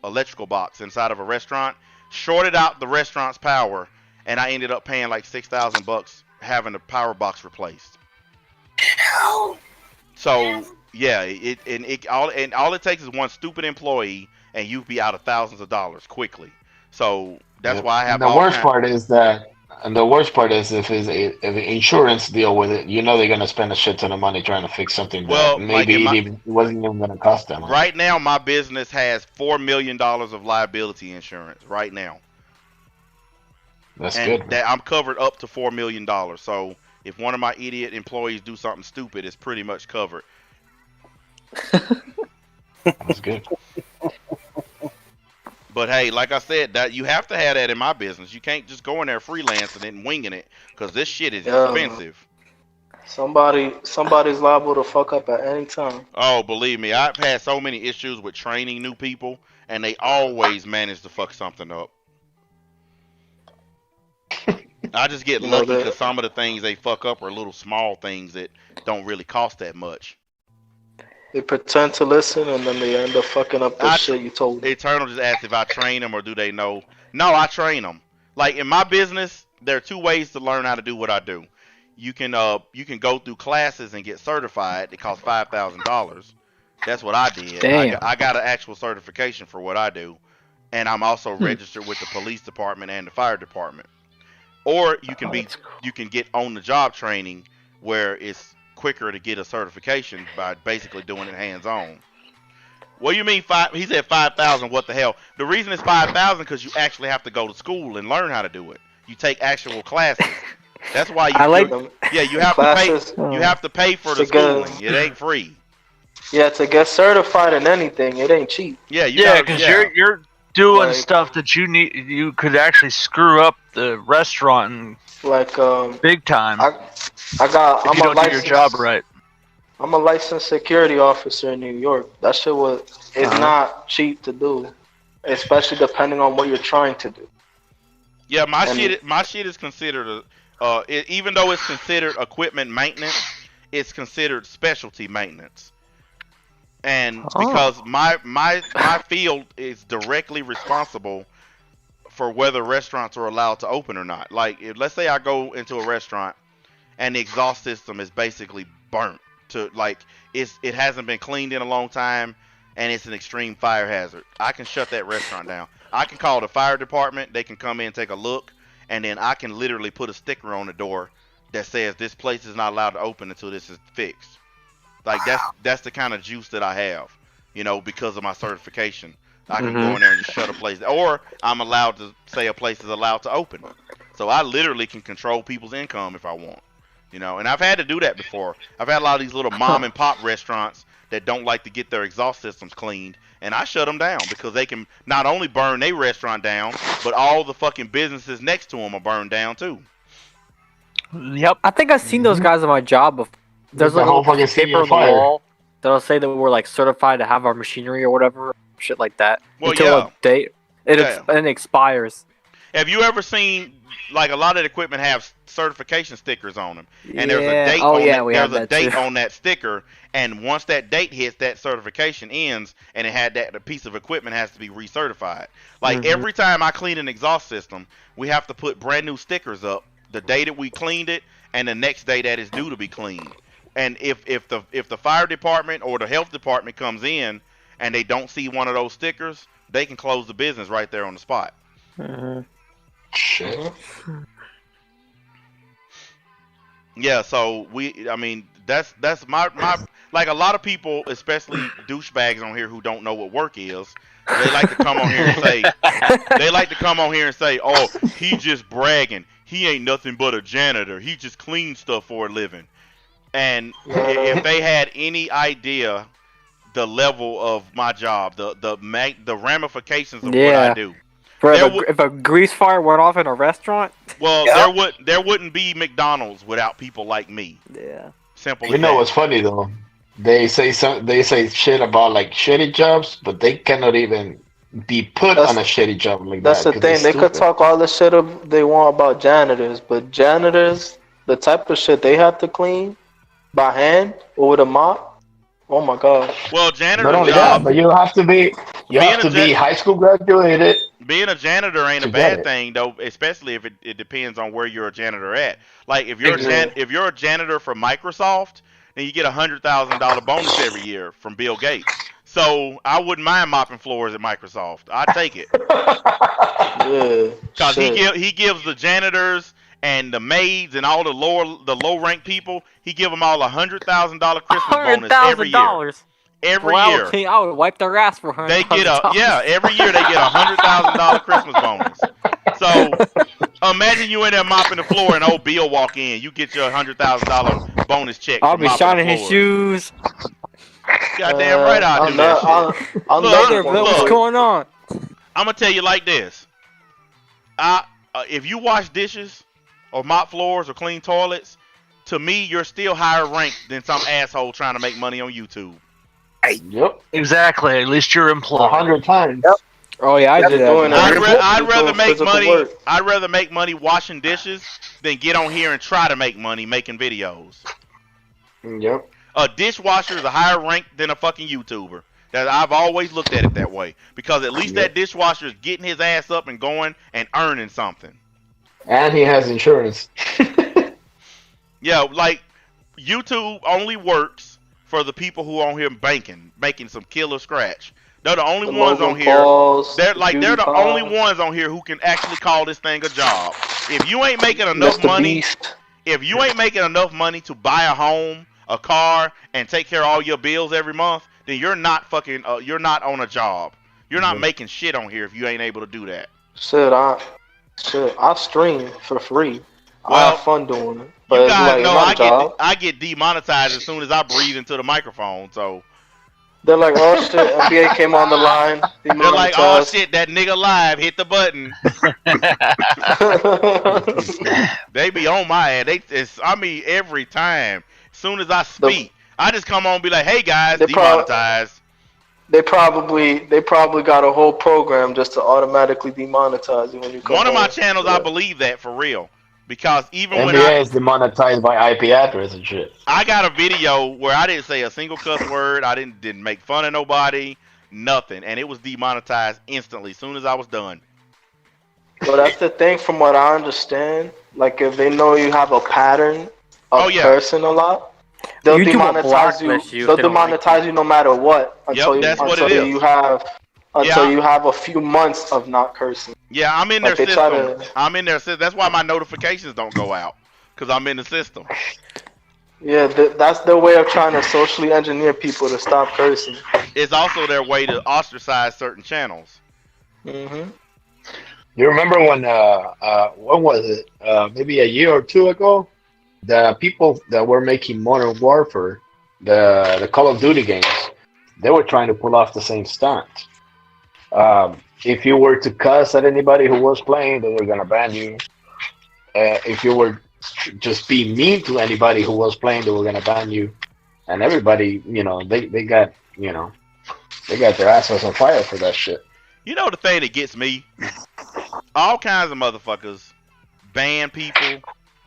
electrical box inside of a restaurant, shorted out the restaurant's power, and I ended up paying like $6,000 having the power box replaced. So yeah, all it takes is one stupid employee, and you'd be out of thousands of dollars quickly. So that's why I have. And the worst part is if the insurance deal with it, you know they're gonna spend a shit ton of money trying to fix something that maybe it wasn't even gonna cost them. Right now, my business has $4 million of liability insurance. Right now. That's good. I'm covered up to $4 million. So if one of my idiot employees do something stupid, it's pretty much covered. That's good. But hey, like I said, that you have to have that in my business. You can't just go in there freelancing and winging it because this shit is expensive. Somebody's liable to fuck up at any time. Oh, believe me, I've had so many issues with training new people, and they always manage to fuck something up. I just get lucky because some of the things they fuck up are little small things that don't really cost that much. They pretend to listen and then they end up fucking up the shit you told them. Eternal just asked if I train them or do they know. No, I train them. Like in my business, there are two ways to learn how to do what I do. You can go through classes and get certified. It costs $5,000. That's what I did. I got an actual certification for what I do, and I'm also registered with the police department and the fire department. Or you can get on the job training where it's quicker to get a certification by basically doing it hands-on. What do you mean he said 5,000? What the hell? The reason it's 5,000 because you actually have to go to school and learn how to do it. You take actual classes. That's why you you have classes, to pay. You have to pay for the schooling. It ain't free. Yeah, to get certified in anything, it ain't cheap. Yeah, because you're doing stuff that you could actually screw up the restaurant big time. I'm a licensed, do your job right. I'm a licensed security officer in New York. That shit is not cheap to do, especially depending on what you're trying to do. Yeah, my shit is considered even though it's considered equipment maintenance, it's considered specialty maintenance. And because my field is directly responsible for whether restaurants are allowed to open or not. Like, let's say I go into a restaurant and the exhaust system is basically burnt to it hasn't been cleaned in a long time and it's an extreme fire hazard. I can shut that restaurant down. I can call the fire department. They can come in and take a look, and then I can literally put a sticker on the door that says this place is not allowed to open until this is fixed. Like that's the kind of juice that I have, you know, because of my certification. I can go in there and just shut a place, or I'm allowed to say a place is allowed to open. So I literally can control people's income if I want, you know. And I've had to do that before. I've had a lot of these little mom and pop restaurants that don't like to get their exhaust systems cleaned, and I shut them down because they can not only burn their restaurant down, but all the fucking businesses next to them are burned down too. Yep. I think I've seen those guys at my job before. There's like a whole fucking paper on the wall that'll say that we're like certified to have our machinery or whatever, shit like that. Well, until a date, it expires. Have you ever seen like a lot of the equipment have certification stickers on them, and there's a date on that sticker, and once that date hits, that certification ends, and it had that the piece of equipment has to be recertified. Like every time I clean an exhaust system, we have to put brand new stickers up the day that we cleaned it and the next day that is due to be cleaned. And if the fire department or the health department comes in and they don't see one of those stickers, they can close the business right there on the spot. Shit. Yeah, so that's my like a lot of people, especially douchebags on here who don't know what work is. They like to come on here and say, "Oh, he just bragging. He ain't nothing but a janitor. He just cleans stuff for a living." And if they had any idea the level of my job, the ramifications of what I do. If a grease fire went off in a restaurant, well, there wouldn't be McDonald's without people like me. Yeah. Simple. You know what's funny though? They say shit about like shitty jobs, but they cannot even be put on a shitty job like that. That's the thing. They could talk all the shit they want about janitors, but janitors, the type of shit they have to clean by hand or with a mop. Oh my god. Well, janitor. Not only that, but you have to be high school graduated. Being a janitor ain't a bad thing though, especially if it depends on where you're a janitor at. Like if you're if you're a janitor for Microsoft, then you get $100,000 bonus every year from Bill Gates. So I wouldn't mind mopping floors at Microsoft. I'd take it. Because he gives the janitors and the maids and all the low ranked people, he give them all $100,000 Christmas bonus every year. Every year, I would wipe their ass for $100,000. They get every year they get $100,000 Christmas bonus. So imagine you in there mopping the floor and old Bill walk in, you get your $100,000 bonus check. I'll be shining his shoes. Goddamn right, I'll do that shit. Look, what's going on? I'm gonna tell you like this. If you wash dishes or mop floors or clean toilets, to me you're still higher ranked than some asshole trying to make money on YouTube. Yep. Exactly. At least you're employed 100 times. Yep. Oh yeah, I did that. I'd rather make money. I'd rather make money washing dishes than get on here and try to make money making videos. Yep. A dishwasher is a higher rank than a fucking YouTuber. That I've always looked at it that way because at least that dishwasher is getting his ass up and going and earning something. And he has insurance. Yeah, like YouTube only works for the people who are on here making some killer scratch. They're the only ones on here. They're the only ones on here who can actually call this thing a job. If you ain't making enough money, to buy a home, a car, and take care of all your bills every month, then you're not fucking. You're not on a job. You're not making shit on here if you ain't able to do that. I stream for free. Well, I have fun doing it. But you guys know I get demonetized as soon as I breathe into the microphone. So they're like, "Oh shit, NBA came on the line." They're like, "Oh shit, that nigga live hit the button." They be on my ass. Every time. As soon as I speak, I just come on and be like, "Hey guys, demonetized." They probably got a whole program just to automatically demonetize you when you come One of my channels, I believe that for real. Because even NBA when I is demonetized by IP address and shit. I got a video where I didn't say a single cuss word, I didn't make fun of nobody, nothing, and it was demonetized instantly as soon as I was done. Well, that's the thing from what I understand. Like if they know you have a pattern of cursing a lot, they'll demonetize you. They'll demonetize you no matter what until you have a few months of not cursing. Yeah, I'm in their system. I'm in their system. That's why my notifications don't go out, because I'm in the system. Yeah, that's their way of trying to socially engineer people to stop cursing. It's also their way to ostracize certain channels. Mm-hmm. You remember when was it? Maybe a year or two ago, the people that were making Modern Warfare, the Call of Duty games, they were trying to pull off the same stunt. If you were to cuss at anybody who was playing, they were gonna ban you. If you were just be mean to anybody who was playing, they were gonna ban you. And everybody, they got their asses on fire for that shit. You know the thing that gets me? All kinds of motherfuckers ban people,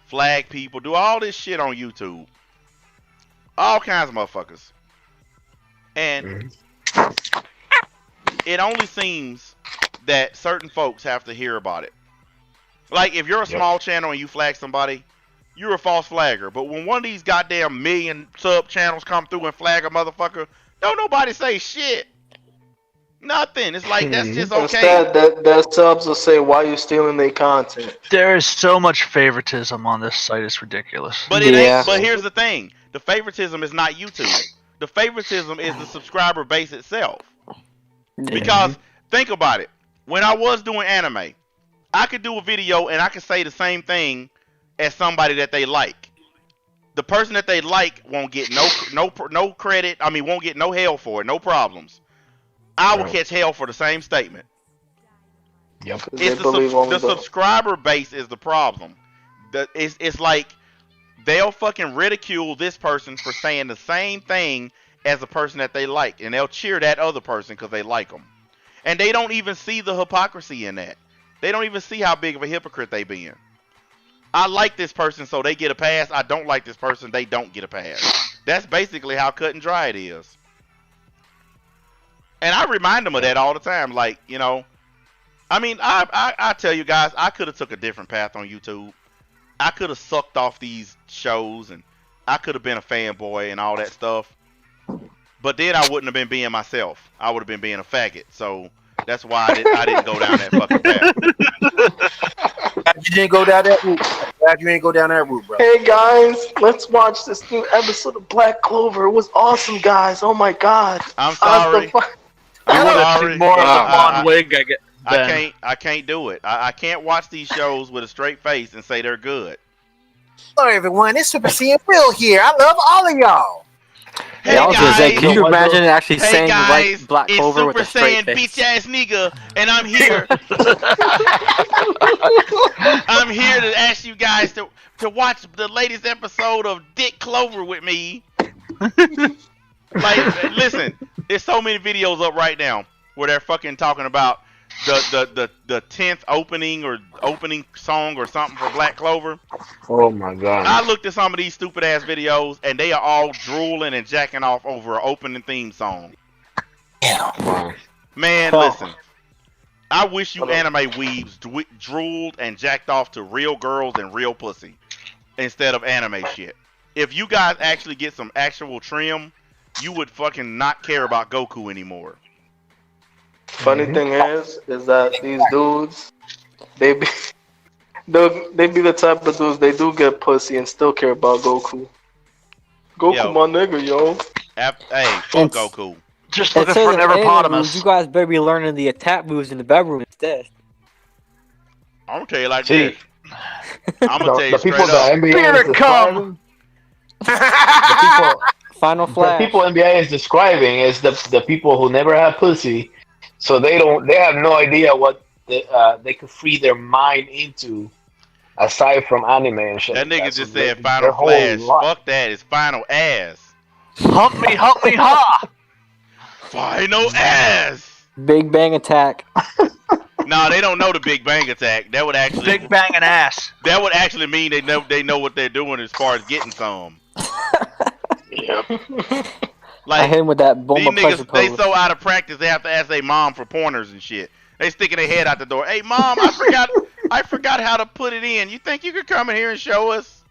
flag people, do all this shit on YouTube. All kinds of motherfuckers. And it only seems that certain folks have to hear about it. Like, if you're a small channel and you flag somebody, you're a false flagger. But when one of these goddamn million sub channels come through and flag a motherfucker, don't nobody say shit. Nothing. It's like, that's just okay. Instead, their subs will say, why you stealing their content? There is so much favoritism on this site, it's ridiculous. But it ain't. But here's the thing. The favoritism is not YouTube. The favoritism is the subscriber base itself. Because, think about it. When I was doing anime, I could do a video and I could say the same thing as somebody that they like. The person that they like won't get no credit. I mean, won't get no hell for it. No problems. I will catch hell for the same statement. Yep. It's the subscriber base is the problem. It's like they'll fucking ridicule this person for saying the same thing as the person that they like, and they'll cheer that other person because they like them. And they don't even see the hypocrisy in that. They don't even see how big of a hypocrite they being. I like this person, so they get a pass. I don't like this person, they don't get a pass. That's basically how cut and dry it is. And I remind them of that all the time. Like, I mean, I tell you guys, I could have took a different path on YouTube. I could have sucked off these shows, and I could have been a fanboy and all that stuff. But then I wouldn't have been being myself. I would have been being a faggot. So that's why I didn't go down that fucking path. You didn't go down that route. Glad you ain't go down that route, bro. Hey guys, let's watch this new episode of Black Clover. It was awesome, guys. Oh my god. I'm sorry. I'm sorry. More of a blonde wig. I can't do it. I can't watch these shows with a straight face and say they're good. Hello everyone, it's Super C and Will here. I love all of y'all. Hey I was gonna say, can you imagine actually hey saying guys, you like Black Clover with a straight face? Bitch ass nigga, and I'm here. I'm here to ask you guys to watch the latest episode of Dick Clover with me. Like, listen, there's so many videos up right now where they're fucking talking about the 10th opening song or something for Black Clover. Oh my god. I looked at some of these stupid ass videos and they are all drooling and jacking off over an opening theme song. Man, listen. I wish you anime weebs drooled and jacked off to real girls and real pussy instead of anime shit. If you guys actually get some actual trim, you would fucking not care about Goku anymore. Funny thing is that these dudes, they be the type of dudes, they do get pussy and still care about Goku. Goku, my nigga, yo. Hey, fuck Goku. Just looking for an hippopotamus. You guys better be learning the attack moves in the bedroom instead. I'm gonna tell you like this. I'm gonna tell you the straight people up. that NBA is describing, Final Flash. The people NBA is describing is the people who never have pussy, so they have no idea what they could free their mind into aside from anime and shit. That nigga just said Final Flash. Fuck that. It's Final Ass. Hump me, ha! Final Ass. Big Bang Attack. No, they don't know the Big Bang Attack. That would actually Big Bang and ass. That would actually mean they know what they're doing as far as getting some. Yep. Like, I hit him with that bomb. These niggas, they so out of practice they have to ask their mom for pointers and shit. They sticking their head out the door. Hey mom, I forgot how to put it in. You think you could come in here and show us?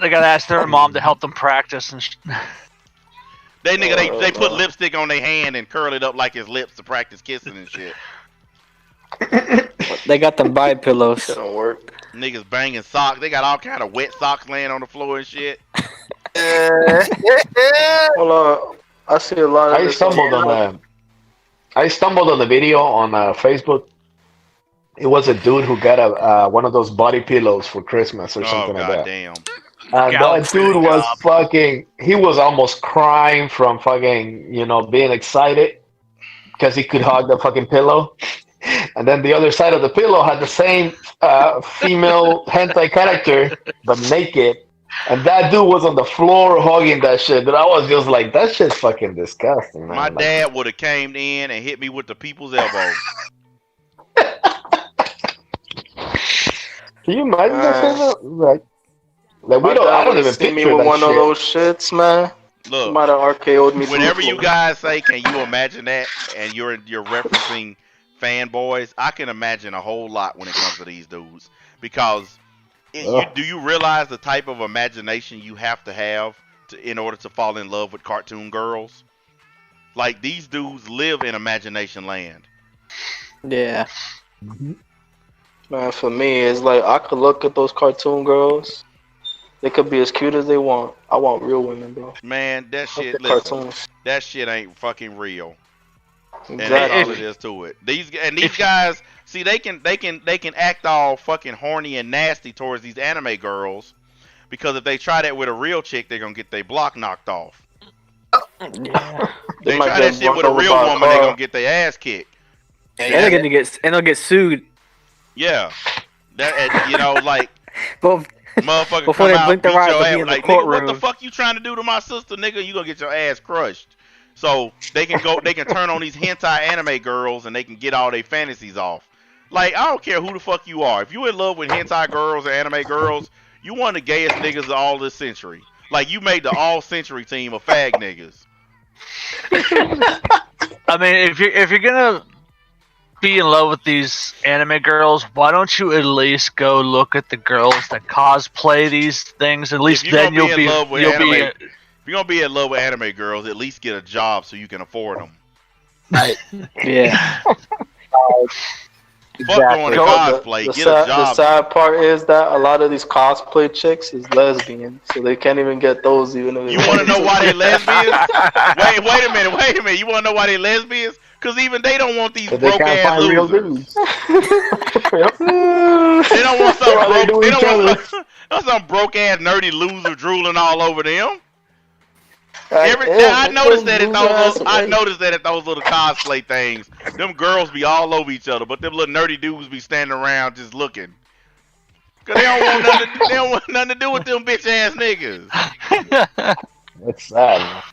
They gotta ask their mom to help them practice and. They put lipstick on their hand and curl it up like his lips to practice kissing and shit. They got them bite pillows. Don't work. Niggas banging socks. They got all kind of wet socks laying on the floor and shit. Hold on. I see a lot of I this stumbled on the video on Facebook. It was a dude who got a one of those body pillows for Christmas or something like that. Damn. And that dude was fucking. He was almost crying from fucking, being excited because he could hug the fucking pillow. And then the other side of the pillow had the same female hentai character, but naked. And that dude was on the floor hugging that shit. But I was just like, that shit's fucking disgusting, man. My dad would have came in and hit me with the people's elbow. Can you imagine that? Like we don't. I don't even see picture me with that one shit. of those shits, man. Look, might have RKO'd me. Whenever you guys say, "Can you imagine that?" and you're referencing fanboys, I can imagine a whole lot when it comes to these dudes because. Do you realize the type of imagination you have to have in order to fall in love with cartoon girls? Like, these dudes live in imagination land. Yeah. Man, for me, it's like I could look at those cartoon girls. They could be as cute as they want. I want real women, bro. Man, that shit, that shit ain't fucking real. Exactly. And that's all it is to it. These guys, see, they can act all fucking horny and nasty towards these anime girls because if they try that with a real chick, they're gonna get their block knocked off. Yeah. They try that shit with a real woman, they're gonna get their ass kicked. And they'll get sued. Yeah, that like Both. Motherfucker Before come they out, blink beat their eyes, your they'll ass be in the like, nigga, what courtroom. the fuck you trying to do to my sister, nigga? You gonna get your ass crushed. So they can turn on these hentai anime girls and they can get all their fantasies off. Like, I don't care who the fuck you are. If you in love with hentai girls or anime girls, you one of the gayest niggas of all this century. Like, you made the all century team of fag niggas. I mean, if you're gonna be in love with these anime girls, why don't you at least go look at the girls that cosplay these things? At least then you'll be if you're gonna be in love with anime girls, at least get a job so you can afford them. Right. Yeah. Fuck going to cosplay, get a job. The sad part is that a lot of these cosplay chicks is lesbian, so they can't even get those even if you want to know why they lesbians? wait a minute. You want to know why they lesbians? Because even they don't want these broke ass losers. They don't want some broke ass nerdy loser drooling all over them. I noticed that at those little cosplay things, them girls be all over each other, but them little nerdy dudes be standing around just looking. Cause they don't want nothing to do with them bitch ass niggas. That's sad, man.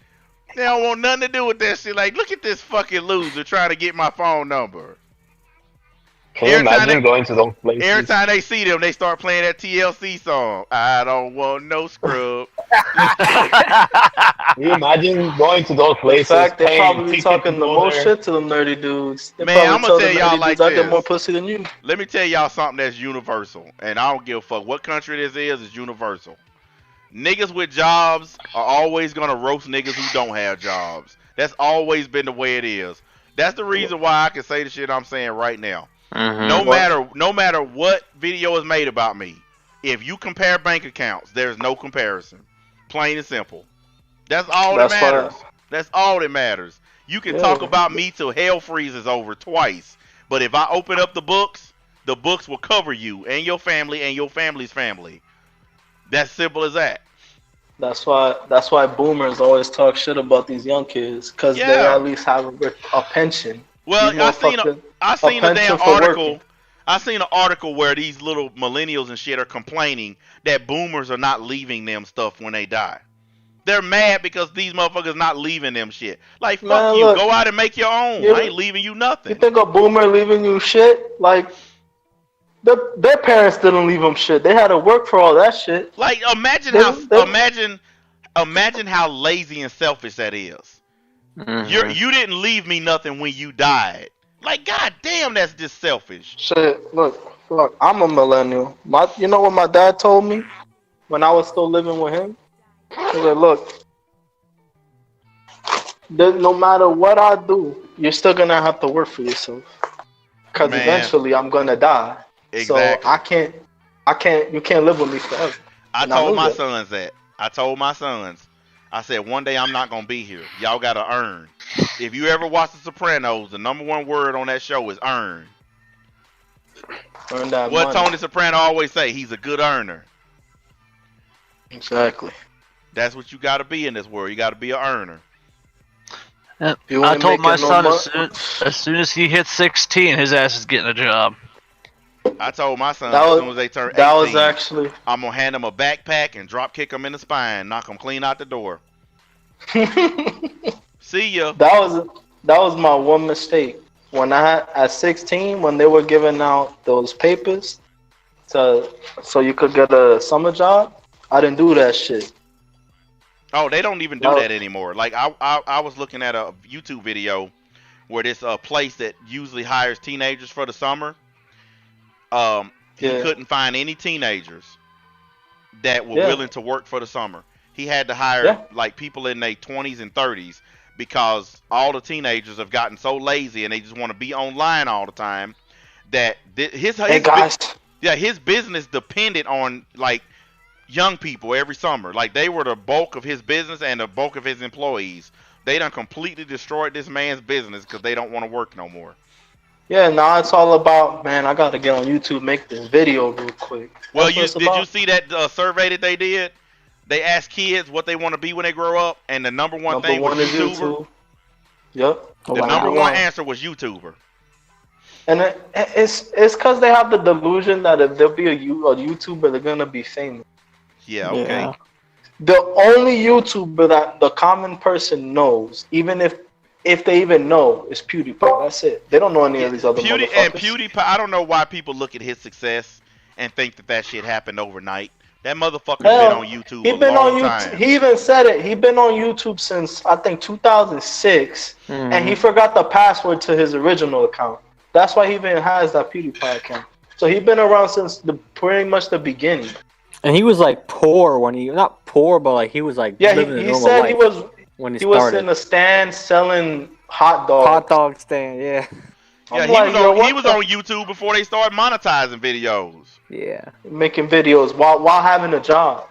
They don't want nothing to do with that shit. Like, look at this fucking loser trying to get my phone number. Can you imagine going to those places? Every time they see them, they start playing that TLC song. I don't want no scrub. Can you imagine going to those places? In fact, they probably be talking the most shit to them nerdy dudes. Man, I'm gonna tell y'all like this. I get more pussy than you. Let me tell y'all something that's universal, and I don't give a fuck what country this is. It's universal. Niggas with jobs are always gonna roast niggas who don't have jobs. That's always been the way it is. That's the reason why I can say the shit I'm saying right now. Mm-hmm. No matter what video is made about me, if you compare bank accounts, there's no comparison. Plain and simple. That's all that matters. That's all that matters. You can talk about me till hell freezes over twice, but if I open up the books will cover you and your family and your family's family. That's simple as that. That's why boomers always talk shit about these young kids, because they at least have a pension. Well, I seen a damn article. I seen an article where these little millennials and shit are complaining that boomers are not leaving them stuff when they die. They're mad because these motherfuckers not leaving them shit. Like, fuck you. Go out and make your own. I ain't leaving you nothing. You think a boomer leaving you shit? Like, their parents didn't leave them shit. They had to work for all that shit. Like, imagine how lazy and selfish that is. Mm-hmm. You didn't leave me nothing when you died. Like, goddamn, that's just selfish. Shit, look, I'm a millennial. You know what my dad told me when I was still living with him? He said, look, no matter what I do, you're still gonna have to work for yourself. because eventually I'm gonna die. Exactly. So you can't live with me forever. I told my sons that. I said, one day I'm not gonna be here. Y'all gotta earn. If you ever watch The Sopranos, the number one word on that show is earn. Earn that what money. Tony Soprano always say, he's a good earner. Exactly. That's what you gotta be in this world. You gotta be an earner. I told my son as soon as he hits 16, his ass is getting a job. I told my son as soon as they turn 18, I'm gonna hand them a backpack and drop kick them in the spine, knock them clean out the door. See ya. That was my one mistake. When I had at 16, when they were giving out those papers so you could get a summer job, I didn't do that shit. Oh, they don't even do that anymore. Like I was looking at a YouTube video where this place that usually hires teenagers for the summer. He couldn't find any teenagers that were willing to work for the summer. He had to hire like people in their 20s and 30s because all the teenagers have gotten so lazy and they just want to be online all the time that his business depended on like young people every summer. Like they were the bulk of his business and the bulk of his employees. They done completely destroyed this man's business because they don't want to work no more. Yeah, now it's all about, man, I got to get on YouTube, make this video real quick. Well, did you see that survey that they did? They asked kids what they want to be when they grow up, and the number one thing was YouTuber. Yep. The number one answer was YouTuber. And it's because they have the delusion that if they'll be a YouTuber, they're going to be famous. Yeah, okay. Yeah. The only YouTuber that the common person knows, even if they even know, is PewDiePie. That's it. They don't know any of these other motherfuckers. And PewDiePie, I don't know why people look at his success and think that shit happened overnight. That motherfucker's been on YouTube a long time. He even said it. He been on YouTube since, I think, 2006, and he forgot the password to his original account. That's why he even has that PewDiePie account. So he been around since pretty much the beginning. And he was like poor when not poor, but like he was like living a normal life. He was when he was in a stand selling hot dogs. Hot dog stand, yeah. Yeah, he was on YouTube before they started monetizing videos. Yeah, making videos while having a job.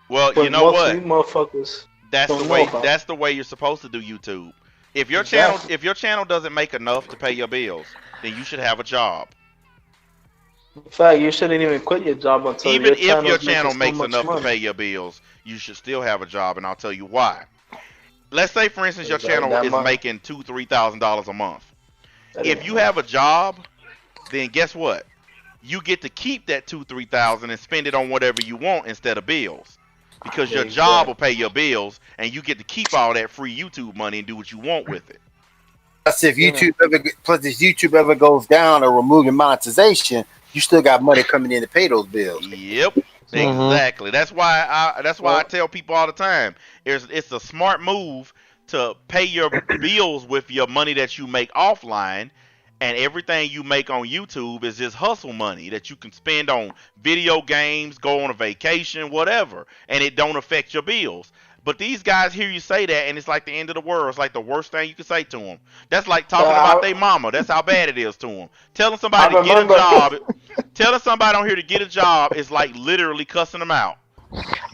Well, you know what? Motherfuckers that's the way you're supposed to do YouTube. If your channel doesn't make enough to pay your bills, then you should have a job. In fact, you shouldn't even quit your job until even if your channel makes enough to pay your bills, you should still have a job, and I'll tell you why. Let's say, for instance, your channel is making $2,000-$3,000 a month. If you have a job, then guess what? You get to keep that $2,000-$3,000 and spend it on whatever you want instead of bills, because your job will pay your bills, and you get to keep all that free YouTube money and do what you want with it. Plus, if YouTube ever goes down or removing monetization, you still got money coming in to pay those bills. Yep. Exactly. That's why I tell people all the time, it's a smart move to pay your bills with your money that you make offline, and everything you make on YouTube is just hustle money that you can spend on video games, go on a vacation, whatever, and it don't affect your bills. But these guys hear you say that, and it's like the end of the world. It's like the worst thing you can say to them. That's like talking about their mama. That's how bad it is to them. Telling somebody to get a job, telling somebody on here to get a job is like literally cussing them out.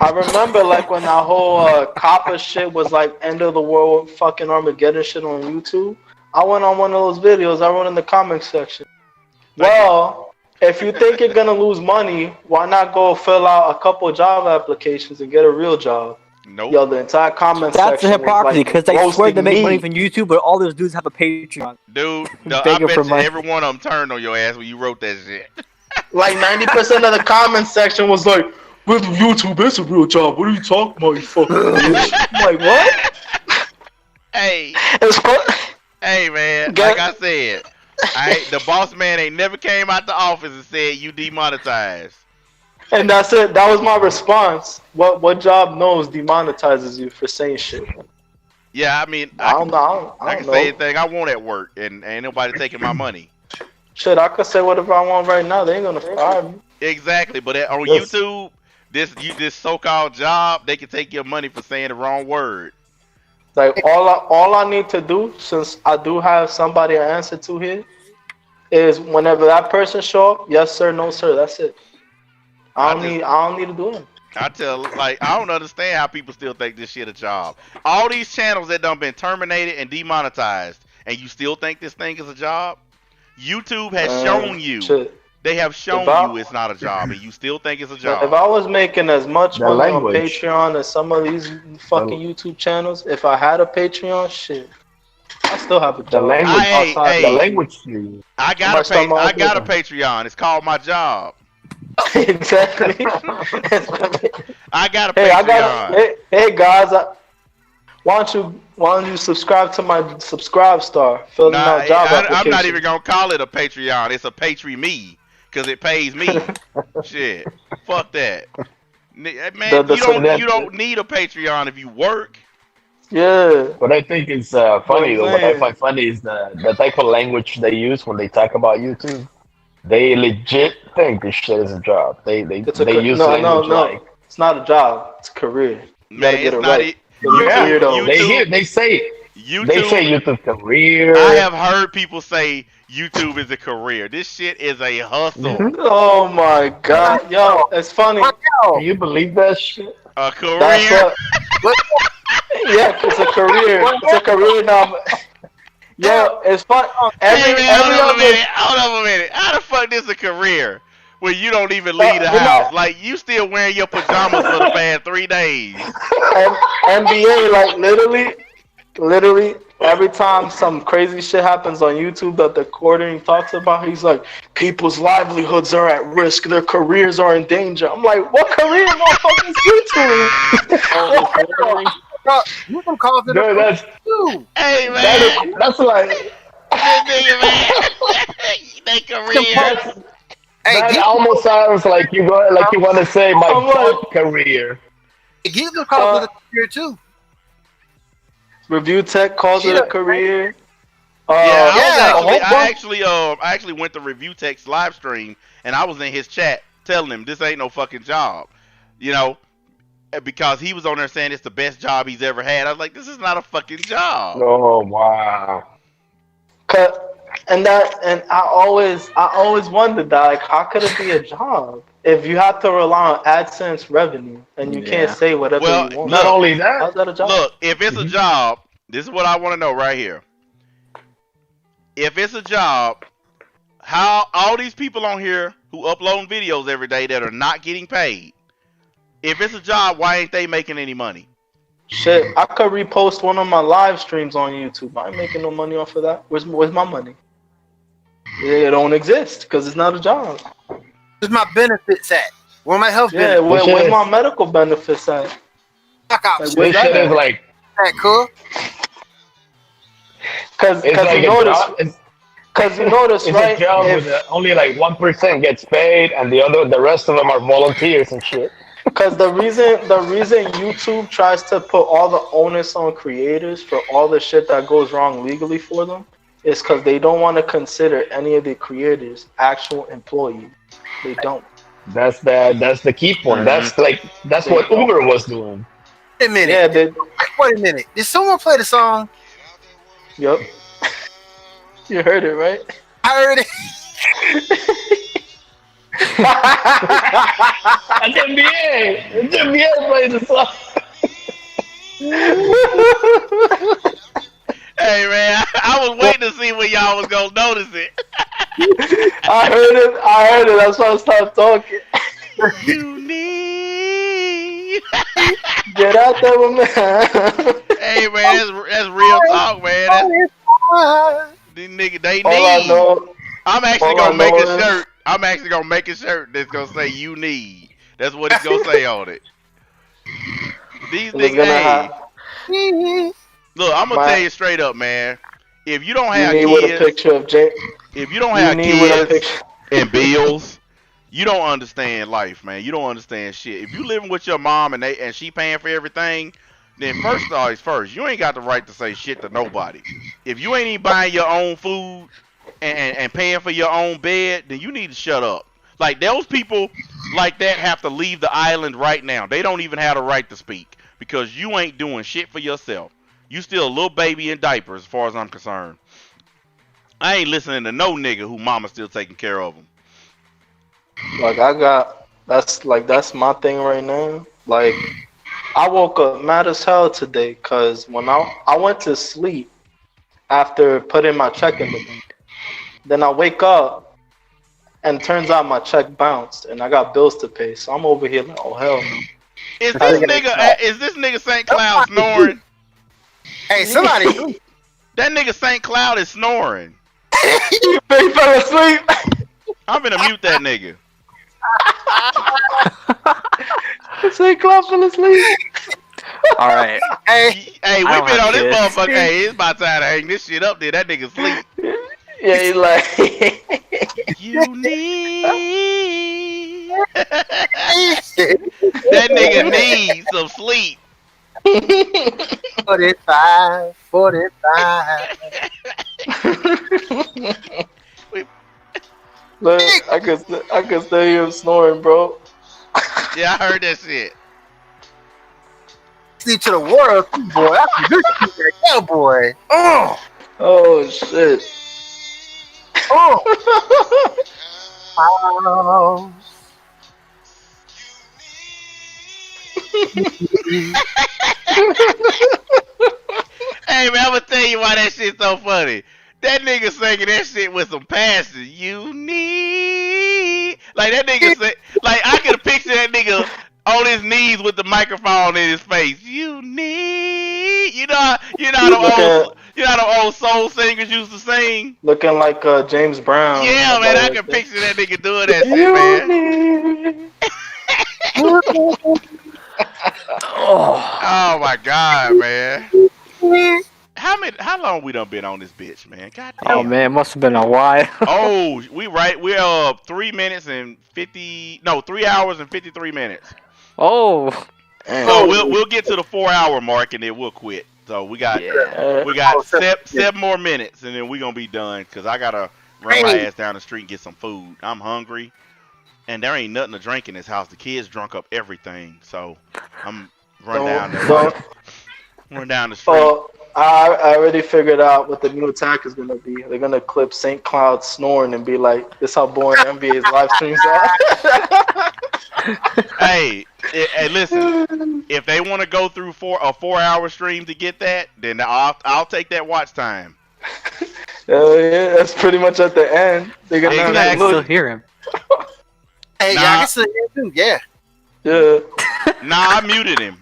I remember like when that whole copper shit was like end of the world fucking Armageddon shit on YouTube. I went on one of those videos. I wrote in the comments section. Well, if you think you're gonna lose money, why not go fill out a couple job applications and get a real job? Nope. Yo, the entire comment section. That's the hypocrisy, because they swear to make money from YouTube, but all those dudes have a Patreon. Dude, I bet you every one of them turned on your ass when you wrote that shit. Like 90% of the comment section was like, "With YouTube, it's a real job. What are you talking about, you fucking bitch?" I'm like, what? Hey. Hey, man. Like I said, the boss man ain't never came out the office and said you demonetized. And that's it. That was my response. What job knows demonetizes you for saying shit? Yeah, I mean, I can say anything I want at work, and ain't nobody taking my money. Shit, I could say whatever I want right now. They ain't gonna fire me. Exactly, but on YouTube, this so-called job, they can take your money for saying the wrong word. Like all I need to do, since I do have somebody to answer to here, is whenever that person show up, yes sir, no sir. That's it. I don't need to do it. I don't understand how people still think this shit a job. All these channels that done been terminated and demonetized, and you still think this thing is a job? YouTube has shown you. Shit. They have shown you it's not a job, and you still think it's a job. If I was making as much money on Patreon as some of these fucking YouTube channels, if I had a Patreon, shit, I still have a job. The language. I got a Patreon. It's called my job. Exactly. I got a Patreon. Hey guys, why don't you subscribe to my subscribe star? Filling out job applications. I'm not even gonna call it a Patreon. It's a Patri me, cause it pays me. Shit, fuck that, man. You don't need a Patreon if you work. Yeah. What I think is funny, though, what I find funny is the type of language they use when they talk about YouTube. They legit think this shit is a job. They use language like it's not a job. It's a career. You man, gotta get it's it not. right. They say YouTube career. I have heard people say YouTube is a career. This shit is a hustle. Mm-hmm. Oh my god, yo, it's funny. Can you believe that shit? A career. Yeah, it's a career. It's a career now. Yo, it's fun. Hold up a minute. How the fuck this a career when you don't even leave the house? Like you still wearing your pajamas for the past 3 days. NBA, like literally, every time some crazy shit happens on YouTube that the coordinator talks about, he's like, people's livelihoods are at risk, their careers are in danger. I'm like, what career, motherfucker, is YouTube? You can call it Hey man, that's like they career. That almost sounds like you want to say my career. You can call it a career too. Review Tech calls it a career. I actually went to Review Tech's live stream and I was in his chat telling him this ain't no fucking job, you know. Because he was on there saying it's the best job he's ever had. I was like, this is not a fucking job. Oh wow. And I always wondered that, like, how could it be a job if you have to rely on AdSense revenue and you can't say whatever you want? Not only that, how's that a job? Look, if it's a job, this is what I want to know right here. If it's a job, how all these people on here who upload videos every day that are not getting paid, if it's a job, why ain't they making any money? Shit, I could repost one of my live streams on YouTube. I ain't making no money off of that. Where's my money? It don't exist because it's not a job. Where's my benefits at? Where my health benefits? Yeah, where's my medical benefits at? Fuck out. This shit is like that cool. Because you notice, it's right? A job with only like 1% gets paid, and the rest of them are volunteers and shit. Because the reason YouTube tries to put all the onus on creators for all the shit that goes wrong legally for them is because they don't want to consider any of the creators actual employees. They don't. That's the key point. That's what Uber was doing. Wait a minute. Yeah, wait a minute. Did someone play the song? Yep. You heard it, right? I heard it. It's NBA played the song. Hey man, I was waiting to see when y'all was gonna notice it. I heard it. That's why I stopped talking. You need. Get out there with me. Hey man, that's real talk, man. These niggas, they need. I'm actually gonna make a shirt. I'm actually gonna make a shirt that's gonna say "You need." That's what it's gonna say on it. These niggas, look, I'm gonna tell you straight up, man. If you don't have kids, if you don't have kids and bills, you don't understand life, man. You don't understand shit. If you living with your mom and she paying for everything, then first, you ain't got the right to say shit to nobody. If you ain't even buying your own food and paying for your own bed, then you need to shut up. Like, those people like that have to leave the island right now. They don't even have the right to speak because you ain't doing shit for yourself. You still a little baby in diapers as far as I'm concerned. I ain't listening to no nigga who mama still taking care of him. Like that's my thing right now. Like I woke up mad as hell today because when I went to sleep after putting my check in the bank, then I wake up and turns out my check bounced and I got bills to pay. So I'm over here like, oh hell no. Is this nigga St. Cloud snoring? Hey, somebody. That nigga St. Cloud is snoring. He fell asleep. I'm gonna mute that nigga. St. Cloud fell asleep. All right. Hey, we been on this motherfucker. Hey, it's about time to hang this shit up there. That nigga sleep. Yeah, he's like, you need. That nigga needs some sleep. 45. Look, I could still hear him snoring, bro. Yeah, I heard that shit. Sleep to the world, boy. I can do shit right now, boy. Oh shit. Hey man, I'm gonna tell you why that shit's so funny. That nigga singing that shit with some passion. You need like that nigga say, like I could picture that nigga on his knees with the microphone in his face. You need, you know the old soul singers used to sing. Looking like James Brown. Yeah, man, I can picture that nigga doing that shit, man. Oh my god, man. How long we done been on this bitch, man? God damn. Oh man, it must have been a while. Oh, we're 3 hours and 53 minutes. Oh. So we'll get to the 4 hour mark and then we'll quit. So we got seven more minutes and then we're gonna be done because I gotta run my ass down the street and get some food. I'm hungry. And there ain't nothing to drink in this house. The kids drunk up everything. So I'm run down the street. I already figured out what the new attack is gonna be. They're gonna clip St. Cloud snoring and be like, "This how boring NBA's live streams are." Hey, listen. If they want to go through a 4 hour stream to get that, then I'll take that watch time. Yeah, that's pretty much at the end. They're gonna still hear him. Hey, I can still hear him too. Yeah. Nah, I muted him.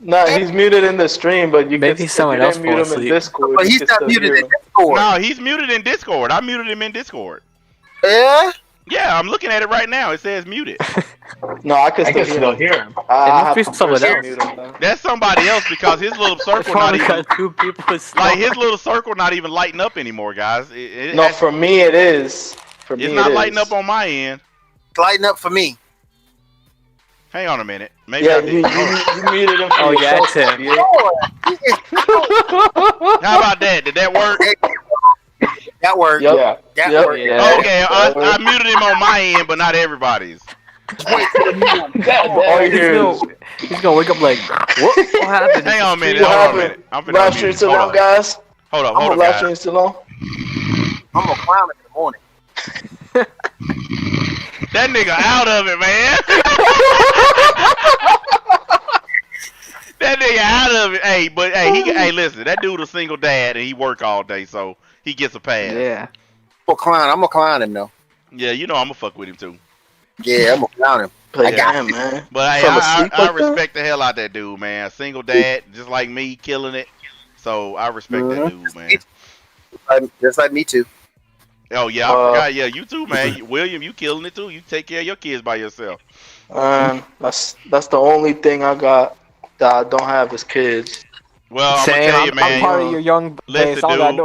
Nah, he's muted in the stream, but you maybe someone else mute him in Discord. But he's not muted in Discord. No, he's muted in Discord. I muted him in Discord. Yeah? Yeah, I'm looking at it right now. It says muted. No, I can still hear him. That's somebody else because his little circle not even. Like his little circle not even lighting up anymore, guys. For me it is. It's not lighting up on my end. It's lighting up for me. Hang on a minute. Maybe I did. You muted him. Oh yeah, that's it. How about that? Did that work? That worked. Yep. That worked. Yeah. Okay, I muted him on my end, but not everybody's. He's gonna wake up like, what happened? Hang on a minute. I'm finna live stream still on, guys. Hold on, live stream still on. I'm gonna climb in the morning. That nigga out of it, man. That nigga out of it. Hey, but hey, listen. That dude a single dad and he work all day, so he gets a pass. Yeah. I'm gonna clown him though. Yeah, you know I'm gonna fuck with him too. Yeah, I'm gonna clown him. I got him, man. But hey, I respect the hell out of that dude, man. Single dad, just like me, killing it. So I respect that dude, man. Just like me too. Oh yeah, I forgot. Yeah, you too, man. William, you killing it too. You take care of your kids by yourself. That's the only thing I got that I don't have is kids. Well, I'm gonna tell you, man. I'm part of your young listen, dude. I'm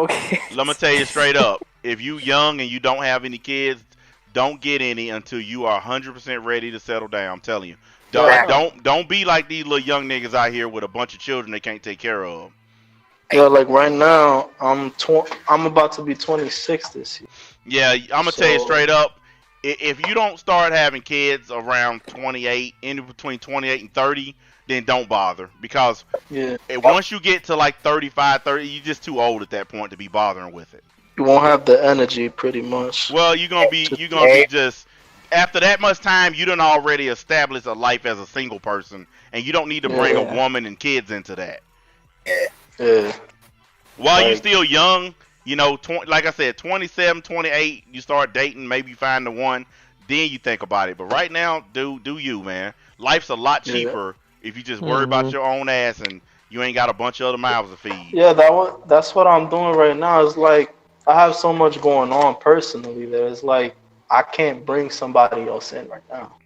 gonna tell you straight up. If you young and you don't have any kids, don't get any until you are 100% ready to settle down. I'm telling you. Don't be like these little young niggas out here with a bunch of children they can't take care of. Yeah, like right now, I'm about to be 26 this year. Yeah, I'm gonna tell you straight up. If you don't start having kids around 28, in between 28 and 30, then don't bother. Because once you get to like 35, 30, you're just too old at that point to be bothering with it. You won't have the energy, pretty much. Well, you're gonna be just after that much time, you done already established a life as a single person, and you don't need to bring a woman and kids into that. Yeah. While you're still young, you know, like I said, 27, 28, you start dating, maybe you find the one, then you think about it. But right now, do you, man? Life's a lot cheaper if you just worry about your own ass and you ain't got a bunch of other mouths to feed. Yeah, that's what I'm doing right now. It's like I have so much going on personally that it's like I can't bring somebody else in right now.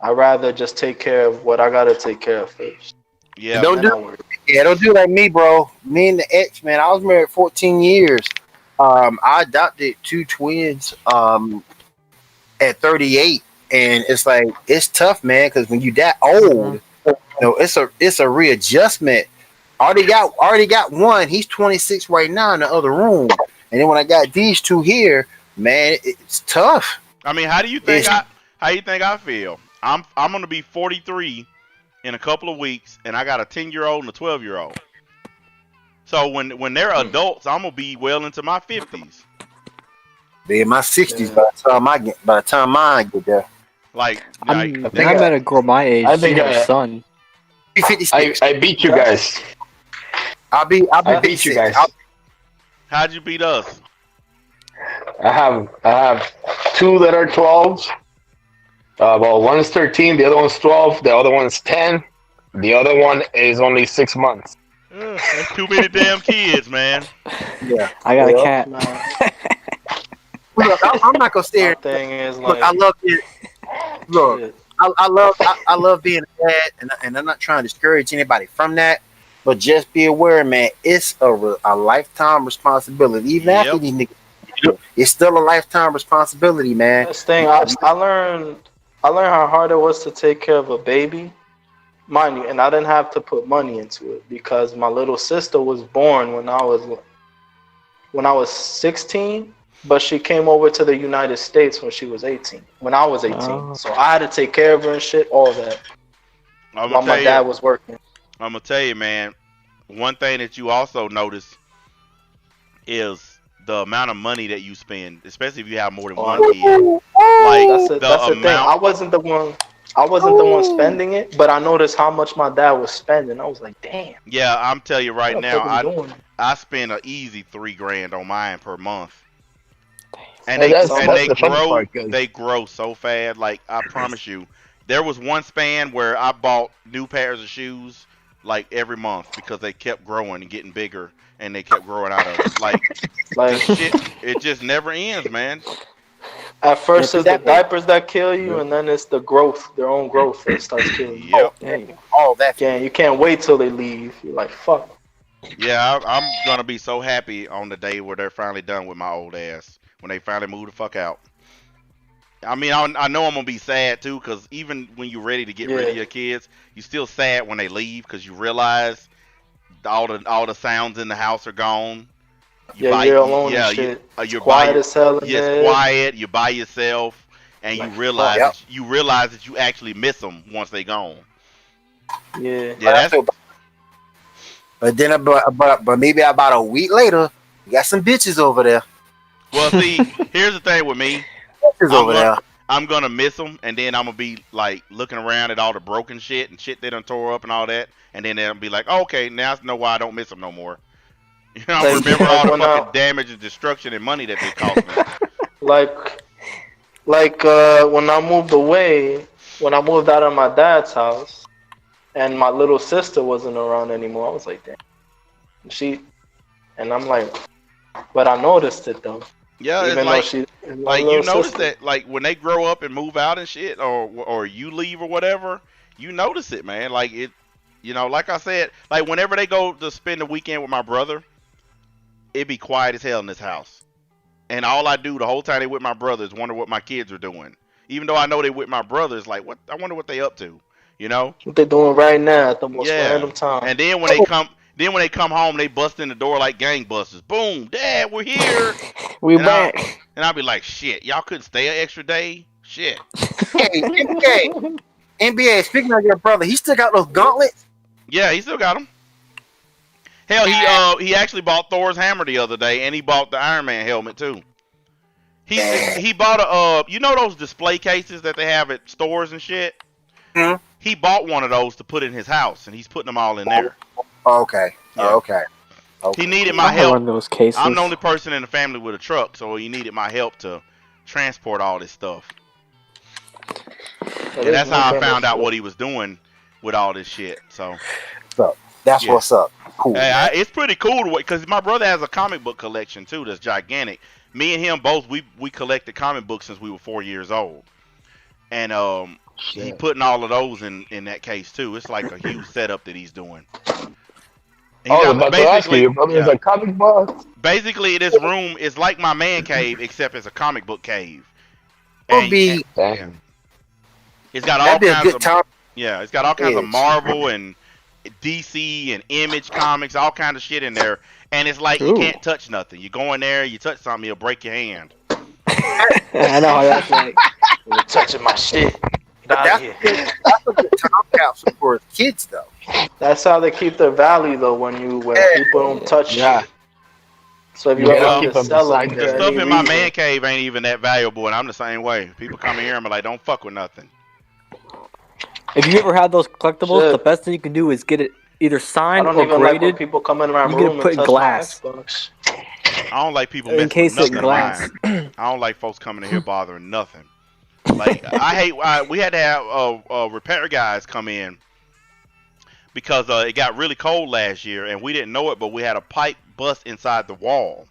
I'd rather just take care of what I gotta take care of first. Yeah, don't do like me, bro. Me and the ex, man. I was married 14 years. I adopted 2 twins at 38, and it's like it's tough, man, because when you that old, you know, it's a readjustment. Already got one. He's 26 right now in the other room, and then when I got these 2 here, man, it's tough. I mean, how do you think I feel? I'm gonna be 43 in a couple of weeks, and I got a 10-year-old and a 12-year-old. So when they're adults, I'm gonna be well into my 50s. Be in my 60s by the time I get there. I think I met a girl my age. I think a son. I beat you guys. I beat you guys. How'd you beat us? I have 2 that are 12s. Well, one is 13, the other one's 12, the other one's 10, the other one is only 6 months. That's too many damn kids, man. Yeah, I got a cat. Look, I'm not gonna stare. Thing is, look, I love it. Look, I love being a dad, and I'm not trying to discourage anybody from that, but just be aware, man. It's a lifetime responsibility. Even after these niggas, it's still a lifetime responsibility, man. This thing, I learned how hard it was to take care of a baby, mind you, and I didn't have to put money into it because my little sister was born when I was 16, but she came over to the United States when she was 18. When I was 18, so I had to take care of her and shit, all that. While my dad was working. I'm gonna tell you, man. One thing that you also notice is the amount of money that you spend, especially if you have more than one kid. Like that's the thing. I wasn't the one spending it, but I noticed how much my dad was spending. I was like, damn. Yeah, I'm telling you right now, I spend an easy $3,000 on mine per month. And they grow so fast. Like I promise you, there was one span where I bought new pairs of shoes like every month because they kept growing and getting bigger, and they kept growing out of it. Like shit, it just never ends, man. At first, it's the diapers that kill you, and then it's the growth, their own growth that starts killing you. Yep. All that. You can't wait till they leave. You're like, fuck. Yeah, I'm gonna be so happy on the day where they're finally done with my old ass. When they finally move the fuck out. I mean, I know I'm gonna be sad too, because even when you're ready to get rid of your kids, you still sad when they leave because you realize all the sounds in the house are gone. You're alone and shit. You're quiet as hell. It's quiet. You're by yourself, and you realize that you actually miss them once they gone. Yeah. That's. But then, but maybe about a week later, you got some bitches over there. Well, see, here's the thing with me. I'm gonna miss them, and then I'm gonna be like looking around at all the broken shit and shit they done tore up and all that, and then they'll be like, oh, okay, now I know why I don't miss them no more. You know, I remember all the fucking damage and destruction and money that they cost me. Like when I moved away, when I moved out of my dad's house, and my little sister wasn't around anymore, I was like, damn. And I'm like, but I noticed it though. Yeah, even it's like you notice that, like when they grow up and move out and shit, or you leave or whatever, you notice it, man. Like it, you know, like I said, like whenever they go to spend the weekend with my brother, it be quiet as hell in this house, and all I do the whole time they with my brother is wonder what my kids are doing. Even though I know they with my brother, it's like, what? I wonder what they up to. You know what they doing right now at the most random time. And then when they come home, they bust in the door like gangbusters. Boom, Dad, we're here. We back. And I'll be like, shit, y'all couldn't stay an extra day? Shit. Hey, NBA, speaking of your brother, he still got those gauntlets? Yeah, he still got them. Hell, he actually bought Thor's hammer the other day, and he bought the Iron Man helmet too. He bought you know those display cases that they have at stores and shit? Mm-hmm. He bought one of those to put in his house, and he's putting them all in there. Okay. Yeah. Okay. He needed my help. One of those cases. I'm the only person in the family with a truck, so he needed my help to transport all this stuff. And that's how I found out what he was doing with all this shit. So that's what's up. Cool. It's pretty cool because my brother has a comic book collection too that's gigantic. Me and him both, we collected comic books since we were 4 years old. And he putting all of those in that case too. It's like a huge setup that he's doing. Basically, your brother is a comic book. Basically, this room is like my man cave, except it's a comic book cave. It's got all kinds of it's got all kinds of Marvel and DC and Image comics, all kinds of shit in there. And it's like you can't touch nothing. You go in there, you touch something, you'll break your hand. I know how that's like. You're touching my shit. That's a good time capsule for kids, though. That's how they keep their value, though, when people don't touch shit. So if you ever sell them, the stuff in my man cave ain't even that valuable, and I'm the same way. People come in here and be like, don't fuck with nothing. If you ever had those collectibles, the best thing you can do is get it either signed or graded. Like when people come in my room and put glass. I don't like people messing with nothing glass. I don't like folks coming in here bothering nothing. Like I hate. We had to have repair guys come in because it got really cold last year, and we didn't know it, but we had a pipe bust inside the wall,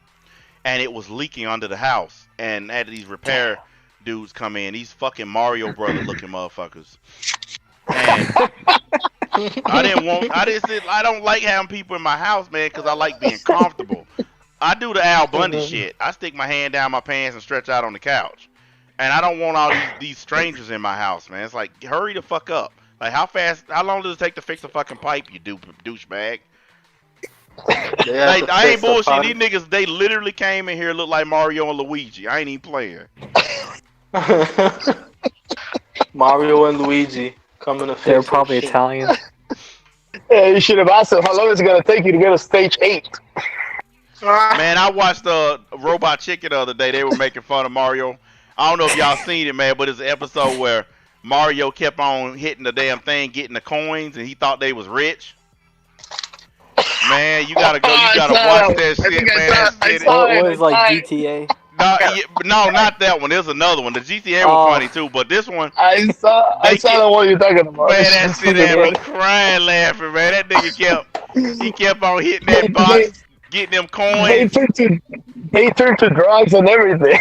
and it was leaking under the house. And had these repair dudes come in, these fucking Mario brother looking motherfuckers. And I don't like having people in my house, man, because I like being comfortable. I do the Al Bundy shit. I stick my hand down my pants and stretch out on the couch. And I don't want all these strangers in my house, man. It's like, hurry the fuck up. Like, how long does it take to fix a fucking pipe, you douchebag? Like, I ain't bullshit. These niggas, they literally came in here look like Mario and Luigi. I ain't even playing. Mario and Luigi coming to fix. They're probably Italian. Yeah, you should have asked them how long is it gonna take you to get a stage 8. Man, I watched Robot Chicken the other day. They were making fun of Mario. I don't know if y'all seen it, man, but it's an episode where Mario kept on hitting the damn thing, getting the coins, and he thought they was rich. Man, you gotta go. You gotta watch that shit, man. What was like GTA? No, not that one. There's another one. The GTA was funny too, but this one. I saw the one you're talking about. Man, that shit had me crying laughing, man. That nigga kept on hitting that box, getting them coins. They turned to drugs and everything.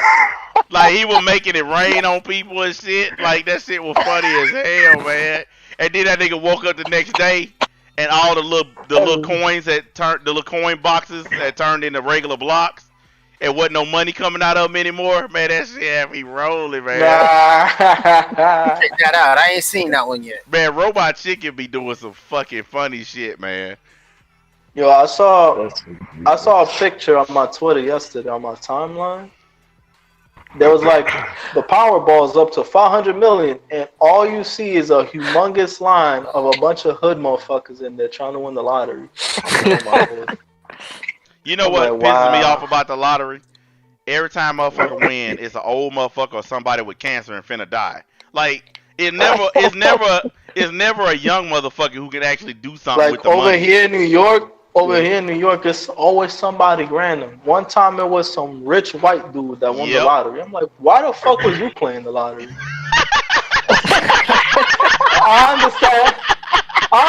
Like he was making it rain on people and shit. Like that shit was funny as hell, man. And then that nigga woke up the next day, and all the little coins that turned, the little coin boxes that turned into regular blocks. And wasn't no money coming out of them anymore. Man, that shit had me rolling, man. Check that out. I ain't seen that one yet. Man, Robot Chicken be doing some fucking funny shit, man. Yo, I saw a picture on my Twitter yesterday on my timeline. There was like the Powerball is up to 500 million, and all you see is a humongous line of a bunch of hood motherfuckers in there trying to win the lottery. You know what pisses me off about the lottery? Every time motherfucker win, it's an old motherfucker or somebody with cancer and finna die. Like it's never a young motherfucker who can actually do something with the money. Over here in New York, it's always somebody random. One time it was some rich white dude that won the lottery. I'm like, why the fuck was you playing the lottery? I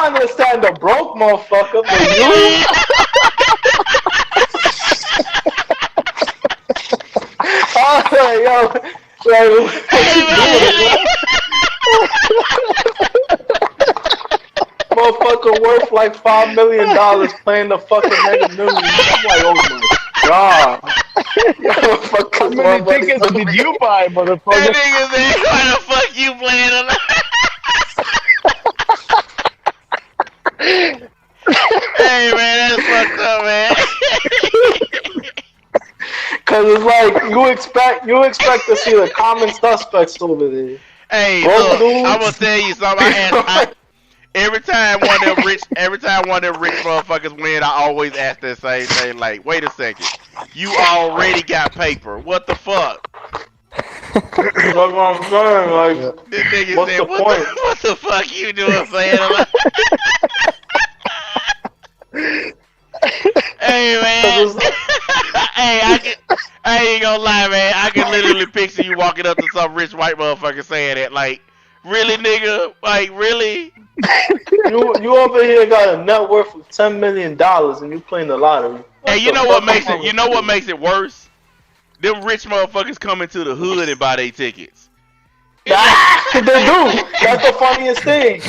understand the broke motherfucker, but you. Yo, motherfucker worth like $5 million playing the fucking Mega Millions. I'm like, oh my god. How many tickets did you buy, motherfucker? That nigga said, why the fuck you playing a Hey man, that's fucked up, man. Cause it's like you expect to see the common suspects over there. Hey, Broke look, dudes. I'm gonna tell you something. Every time one of them rich motherfuckers win, I always ask that same thing. Like, wait a second, you already got paper. What the fuck? That's what I'm saying. Like, This nigga what's said, the what point? what the fuck you doing, man? Hey man, hey, I ain't gonna lie, man. I can literally picture you walking up to some rich white motherfucker saying that, like, really, nigga, like, really? You over here got a net worth of $10 million and you playing the lottery. Hey, you know what makes it? You know what makes it worse? Them rich motherfuckers come into the hood and buy their tickets. They do. That's the funniest thing.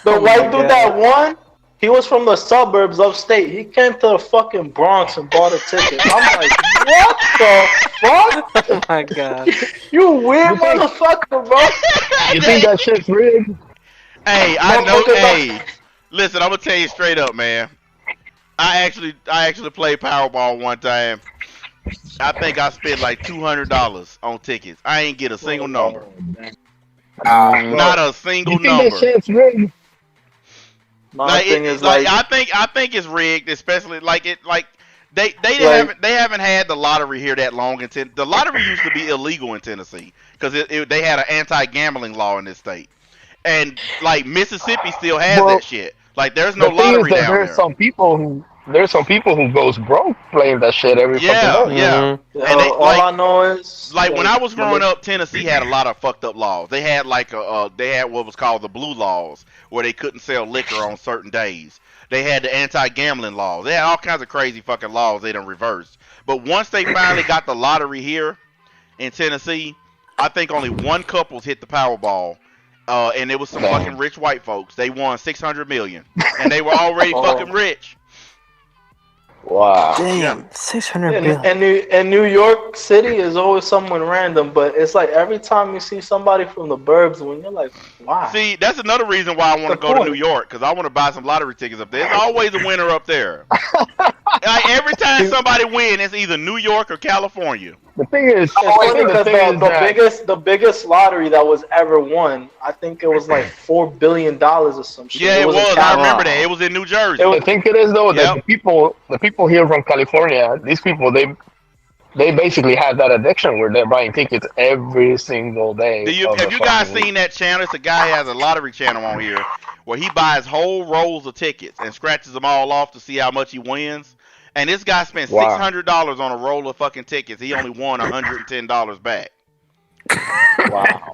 The white dude that won, he was from the suburbs upstate. He came to the fucking Bronx and bought a ticket. I'm like, what the fuck? Oh my god. You weird motherfucker, bro. You think that shit's rigged? Hey, I know. Hey, listen, I'm gonna tell you straight up, man. I actually played Powerball one time. I think I spent like $200 on tickets. I ain't get a single number. Not a single number. You think that shit's rigged? My thing is like, I think it's rigged, especially like they haven't had the lottery here that long. The lottery used to be illegal in Tennessee because they had an anti-gambling law in this state, and like Mississippi still has that shit. Like there's no lottery down there. There's some people who goes broke playing that shit every fucking day. Yeah. and all I know is like when I was growing up, Tennessee had a lot of fucked up laws. They had like they had what was called the blue laws, where they couldn't sell liquor on certain days. They had the anti-gambling laws. They had all kinds of crazy fucking laws they done reversed. But once they finally got the lottery here in Tennessee, I think only one couple's hit the Powerball. And it was some fucking rich white folks. They won $600 million, and they were already fucking rich. Wow. Damn, 600 billion. And New York City is always someone random, but it's like every time you see somebody from the burbs, when you're like, wow. See, that's another reason why I want to go to New York, because I want to buy some lottery tickets up there. There's always a winner up there. Like every time somebody wins, it's either New York or California. The thing is, the biggest lottery that was ever won, I think it was like $4 billion or some shit. Yeah, it was. I remember that. It was in New Jersey. I think it is though that the people here from California, these people, they basically have that addiction where they're buying tickets every single day. Have you guys seen that channel? It's a guy who has a lottery channel on here where he buys whole rolls of tickets and scratches them all off to see how much he wins. And this guy spent $600 on a roll of fucking tickets. He only won $110 back. Wow.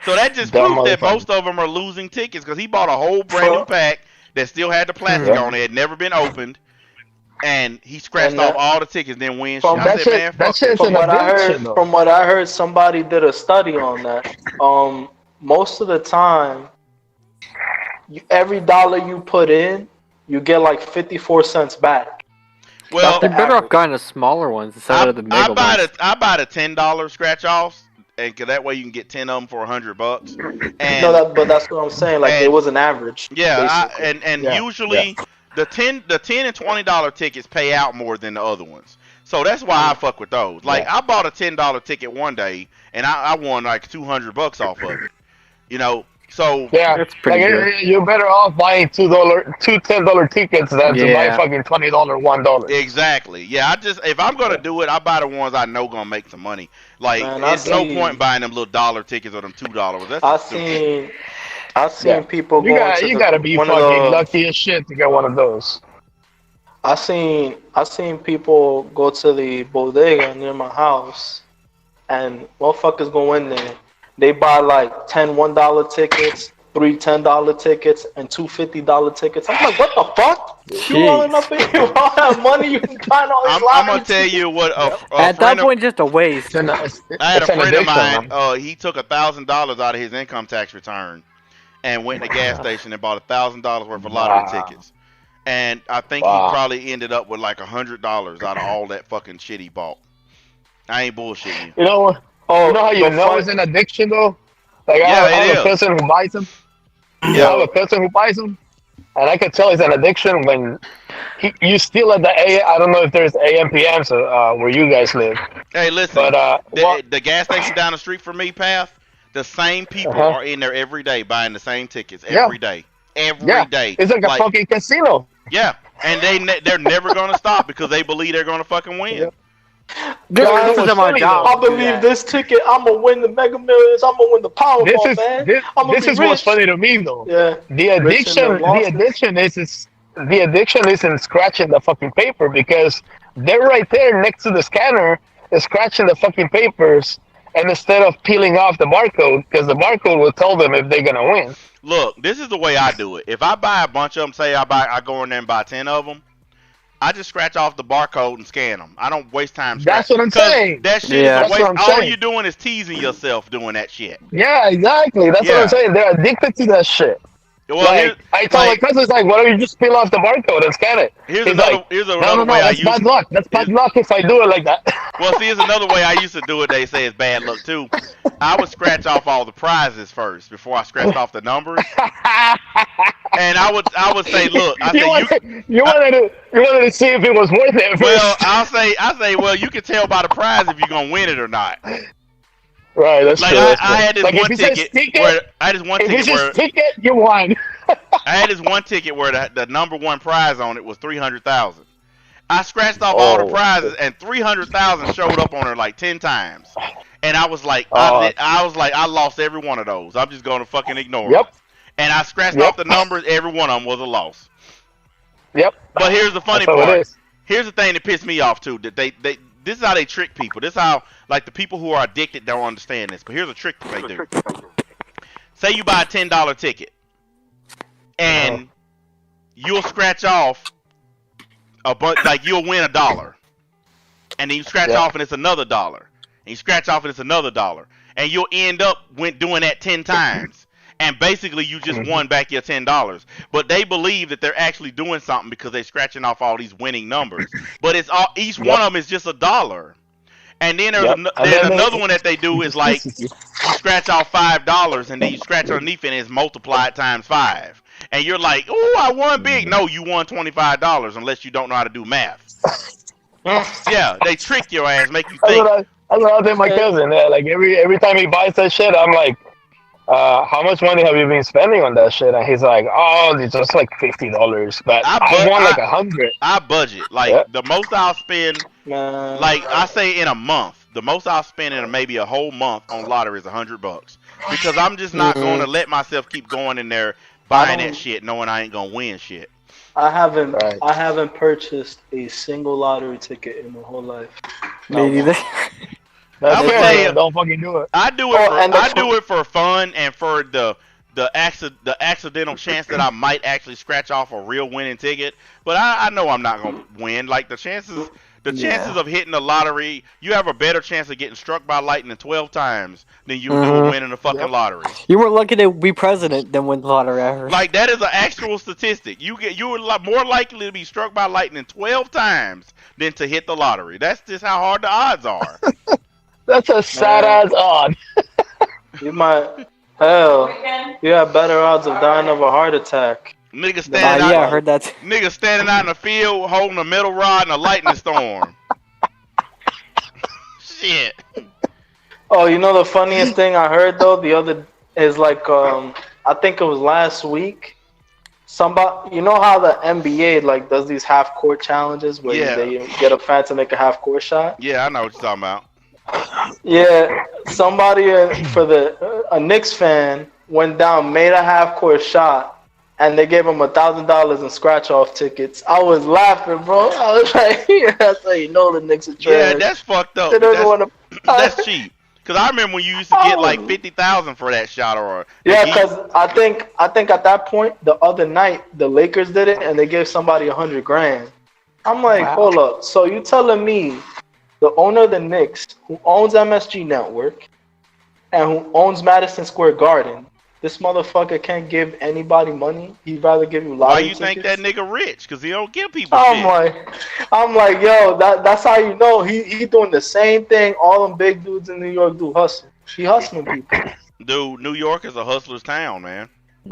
So that just proves that most of them are losing tickets because he bought a whole brand new pack that still had the plastic on it, had never been opened, and he scratched off all the tickets, then win. From what I heard, somebody did a study on that. Most of the time, every dollar you put in, you get like 54 cents back. Well, you're better off buying the smaller ones instead of the mega ones. I buy the $10 scratch offs, and that way you can get 10 of them for $100. And but that's what I'm saying. Like it was an average. Yeah, usually the $10 and $20 tickets pay out more than the other ones. So that's why I fuck with those. Like I bought a $10 ticket one day, and I won like $200 off of it. You know. So yeah, that's pretty good. You're better off buying two $10 tickets than to buy fucking $20 $1. Exactly. Yeah, if I'm gonna do it, I buy the ones I know gonna make some money. Like it's no point buying them little dollar tickets or them $2. That's I've seen people go. You gotta be fucking lucky as shit to get one of those. I seen people go to the bodega near my house, and motherfuckers go in there. They buy like 10 $1 tickets, 3 $10 tickets, and 2 $50 tickets. I'm like, what the fuck? You rolling up in here with all that money you can find all this I'm gonna tell you what. At that point, just a waste. I had a friend of mine. He took $1,000 out of his income tax return and went to the gas station and bought $1,000 worth of lottery tickets. And I think he probably ended up with like $100 out of all that fucking shit he bought. I ain't bullshitting you. You know what? You know how you know it's an addiction though? Like I have a cousin who buys them. I have a cousin who buys them, and I can tell it's an addiction when you still at the I don't know if there's AM PMs where you guys live. Hey, listen, but the gas station down the street from me, Path, The same people are in there every day buying the same tickets every day. Every day. It's like a fucking casino. Yeah, and they're never gonna stop because they believe they're gonna fucking win. Yep. This is my job. I believe this ticket. I'm gonna win the Mega Millions. I'm gonna win the Powerball, man. This is what's funny to me though. Yeah. The addiction isn't scratching the fucking paper because they're right there next to the scanner, scratching the fucking papers, and instead of peeling off the barcode, because the barcode will tell them if they're gonna win. Look, this is the way I do it. If I buy a bunch of them, say I go in there and buy 10 of them, I just scratch off the barcode and scan them. I don't waste time. That's what I'm saying. That shit is a waste. All you're doing is teasing yourself doing that shit. Yeah, exactly. That's what I'm saying. They're addicted to that shit. Well, like, I told my cousin, like, why don't you just peel off the barcode and scan it? Here's another way I use it. That's bad luck. That's bad luck if I do it like that. Well, see, here's another way I used to do it. They say it's bad luck too. I would scratch off all the prizes first before I scratched off the numbers. And I would say, look, you wanted to see if it was worth it first. Well, I say, well, you can tell by the prize if you're gonna win it or not. Right, that's like true. I had this one ticket where you won. I had this one ticket where the number one prize on it was 300,000. I scratched off all the prizes and 300,000 showed up on her like 10 times. And I was like, I lost every one of those. I'm just gonna fucking ignore them. And I scratched off the numbers. Every one of them was a loss. Yep. But here's the funny part. Here's the thing that pissed me off too. That this is how they trick people. This is how, like, the people who are addicted don't understand this. But here's a trick that they do. Say you buy a $10 ticket, and you'll scratch off a bunch. Like, you'll win $1, and then you scratch off, and it's another $1, and you scratch off, and it's another $1, and you'll end up doing that 10 times. And basically, you just won back your $10. But they believe that they're actually doing something because they're scratching off all these winning numbers. But it's all each one of them is just $1. And then there's another one that they do is like you scratch off $5 and then you scratch underneath it and it's multiplied times 5. And you're like, oh, I won big. No, you won $25 unless you don't know how to do math. Yeah, they trick your ass, make you think. That's what I did my cousin. Yeah, like every time he buys that shit, I'm like, how much money have you been spending on that shit? And he's like, oh, it's just like $50. But I won like 100. I budget. Like, the most I'll spend, like, I say in a month, the most I'll spend in maybe a whole month on lottery is $100. Because I'm just not going to let myself keep going in there buying that shit knowing I ain't going to win shit. I haven't purchased a single lottery ticket in my whole life. Me neither. I would say don't fucking do it. I do it for fun and for the accidental chance that I might actually scratch off a real winning ticket. But I know I'm not gonna win. Like the chances of hitting the lottery, you have a better chance of getting struck by lightning 12 times than you do of winning the fucking lottery. You were lucky to be president than win the lottery ever. Like, that is an actual statistic. You were more likely to be struck by lightning 12 times than to hit the lottery. That's just how hard the odds are. That's a sad ass odd. You might, you have better odds of dying of a heart attack. Nigga standing I heard that. Nigga standing out in the field holding a metal rod in a lightning storm. Shit. Oh, you know the funniest thing I heard though is like I think it was last week. Somebody, you know how the NBA like does these half court challenges where they get a fan to make a half court shot? Yeah, I know what you're talking about. Yeah, somebody for a Knicks fan went down, made a half court shot, and they gave him $1,000 in scratch off tickets. I was laughing, bro. I was like, that's how you know the Knicks are trash. Yeah, that's fucked up. That's cheap. Cause I remember when you used to get like 50,000 for that shot, or because I think at that point the other night the Lakers did it and they gave somebody $100,000. I'm like, hold up. So you telling me the owner of the Knicks, who owns MSG Network, and who owns Madison Square Garden, this motherfucker can't give anybody money? He'd rather give you lottery tickets? Why you think that nigga rich? Because he don't give people shit. I'm like, yo, that's how you know he doing the same thing all them big dudes in New York do, hustle. He hustling people. Dude, New York is a hustler's town, man.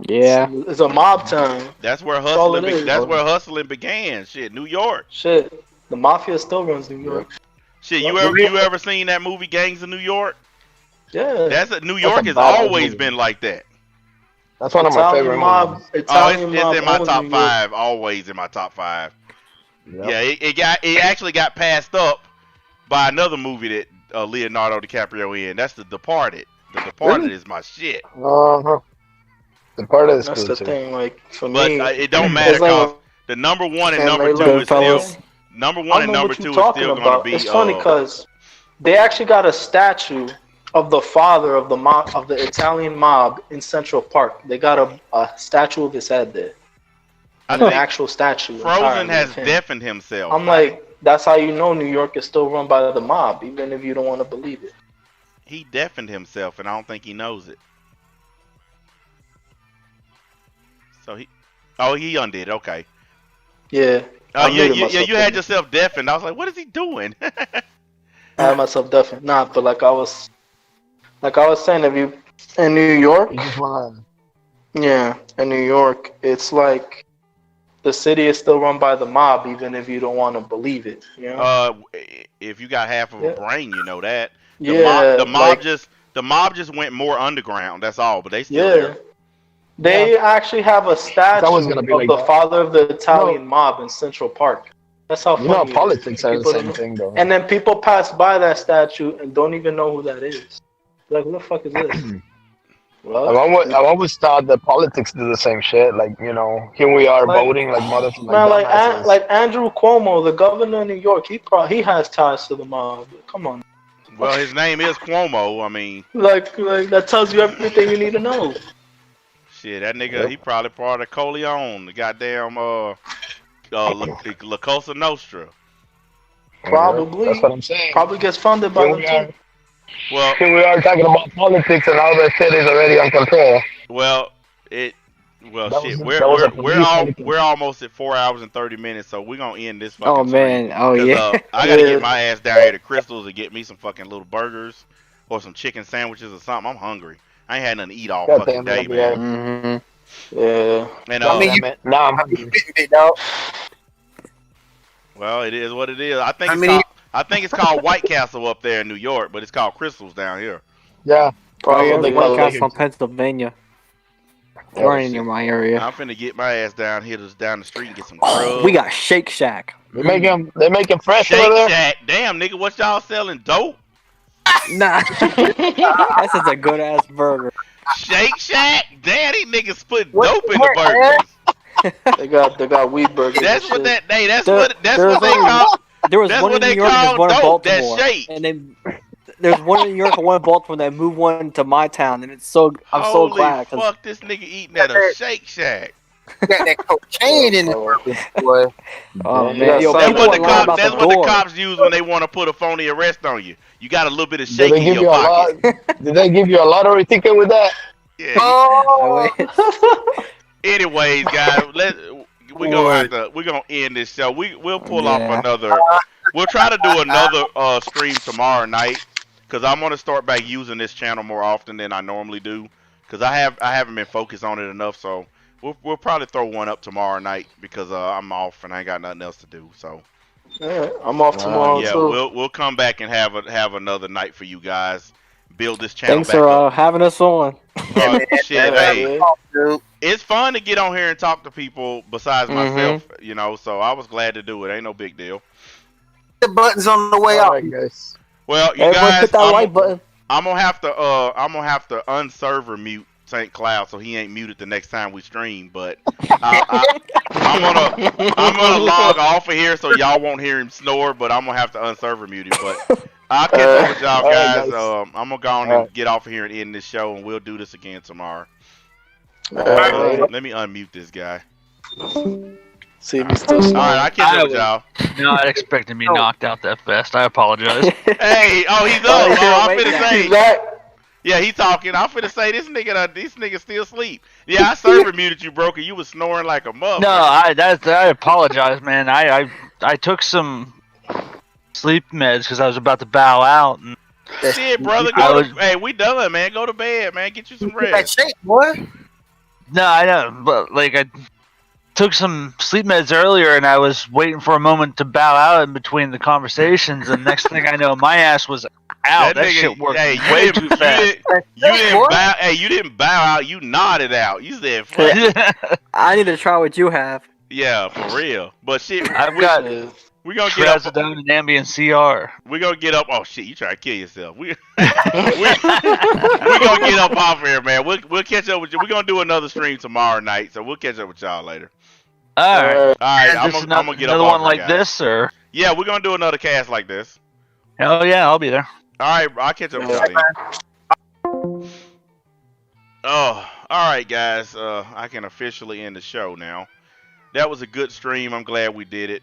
Yeah. It's a mob town. That's where hustling began. Shit, New York. Shit. The mafia still runs New York. Shit, you ever seen that movie Gangs of New York? Yeah. New York has always been like that. That's one of my favorite movies. Italian it's mob in my owns top New York. 5. Always in my top 5. Yep. Yeah, it actually got passed up by another movie that Leonardo DiCaprio in. That's The Departed. The Departed is my shit. Uh-huh. Departed is That's cool the too. thing. Like for But me, it don't matter because the number 1 and number 2 is still number 1 and number 2 is still going to be. It's funny because they actually got a statue of the father of the mob of the Italian mob in Central Park. They got a statue of his head there. An actual statue. Frozen has deafened himself. I'm like, that's how you know New York is still run by the mob, even if you don't want to believe it. He deafened himself, and I don't think he knows it. So he undid. Okay. Yeah. You had yourself deafened. I was like, what is he doing? I had myself deafened. Nah, but like I was saying, if you in New York, yeah, in New York, it's like the city is still run by the mob, even if you don't want to believe it. You know? If you got half of a brain, you know that. The mob just went more underground. That's all. But they still there. They actually have a statue of the father of the Italian mob in Central Park. That's how funny politics are the same thing, though. And then people pass by that statue and don't even know who that is. Like, who the fuck is this? I've always thought that politics do the same shit. Like, you know, here we are voting like motherfuckers. Man, like Andrew Cuomo, the governor of New York, he has ties to the mob. Come on. Well, his name is Cuomo. I mean, like that tells you everything you need to know. Shit, that nigga, he probably part of Corleone, the goddamn La Cosa Nostra. Probably. That's what I'm saying. Probably gets funded by them too. Well, here we are talking about politics, and all that shit is already on control. Well, we're almost at 4 hours and 30 minutes, so we're gonna end this fucking man, I gotta get my ass down here to Crystal's and get me some fucking little burgers or some chicken sandwiches or something. I'm hungry. I ain't had nothing to eat all fucking day, man. Mm-hmm. Yeah. And I'm hungry. Well, it is what it is. I think it's called White Castle up there in New York, but it's called Crystal's down here. Yeah. Probably White Castle from Pennsylvania. Right near my area. I'm finna get my ass down here, just down the street and get some grub. We got Shake Shack. They make them fresh Shake over there? Shack. Damn, nigga, what y'all selling? Dope? Nah. That's just a good ass burger. Shake Shack? Damn, these niggas put dope in the burgers. They got weed burgers. That's what they call. There was one in New York and one in Baltimore. That shake. And then there's one in New York and one in Baltimore. They moved one to my town, and I'm so glad. Holy fuck, this nigga eating at a Shake Shack. Got that cocaine in it, boy. Oh man, that's what the cops use when they want to put a phony arrest on you. You got a little bit of shake in your pocket. Did they give you a lottery ticket with that? Yeah. Oh. Anyways, guys, we're gonna end this show. We'll pull off another. We'll try to do another stream tomorrow night because I'm gonna start back using this channel more often than I normally do because I haven't been focused on it enough. So we'll probably throw one up tomorrow night because I'm off and I ain't got nothing else to do. So yeah, I'm off tomorrow too. We'll come back and have another night for you guys. Build this channel. Thanks for having us on. Shit, hey, it's fun to get on here and talk to people besides myself, you know. So I was glad to do it. Ain't no big deal. The button's on the way out, guys. Well, you guys, hit that like button. I'm gonna have to unserver mute St. Cloud so he ain't muted the next time we stream. But I'm gonna log off of here so y'all won't hear him snore. But I'm gonna have to unserver mute him. But I'll catch up with y'all guys. Nice. I'm gonna go on and get off of here and end this show, and we'll do this again tomorrow. Let me unmute this guy. See if he's still snoring. Alright, I catch up with y'all. Not expecting me knocked out that fast. I apologize. Hey, he's up. I'm finna say. Yeah, he talking. I'm finna say this nigga still asleep. Yeah, I server muted you, broker. You was snoring like a mother. No, I apologize, man. I took some sleep meds because I was about to bow out. And shit, brother, hey, we done, man. Go to bed, man. Get you some rest. That shake, boy. No, I know, but like I took some sleep meds earlier, and I was waiting for a moment to bow out in between the conversations, and next thing I know, my ass was Ow, that shit worked way too fast. You didn't bow out. You nodded out. You said, "Fuck." I need to try what you have. Yeah, for real. But shit, I've got we're gonna get up. Trazodone and Ambien CR. We're gonna get up. Oh shit, you try to kill yourself. We're gonna get up off here, man. We'll catch up with you. We're gonna do another stream tomorrow night, so we'll catch up with y'all later. All right. I'm gonna get up another off one here, like guys. this, or yeah, we're gonna do another cast like this. Hell yeah, I'll be there. All right, I'll catch up with y'all then. Oh, all right, guys. I can officially end the show now. That was a good stream. I'm glad we did it.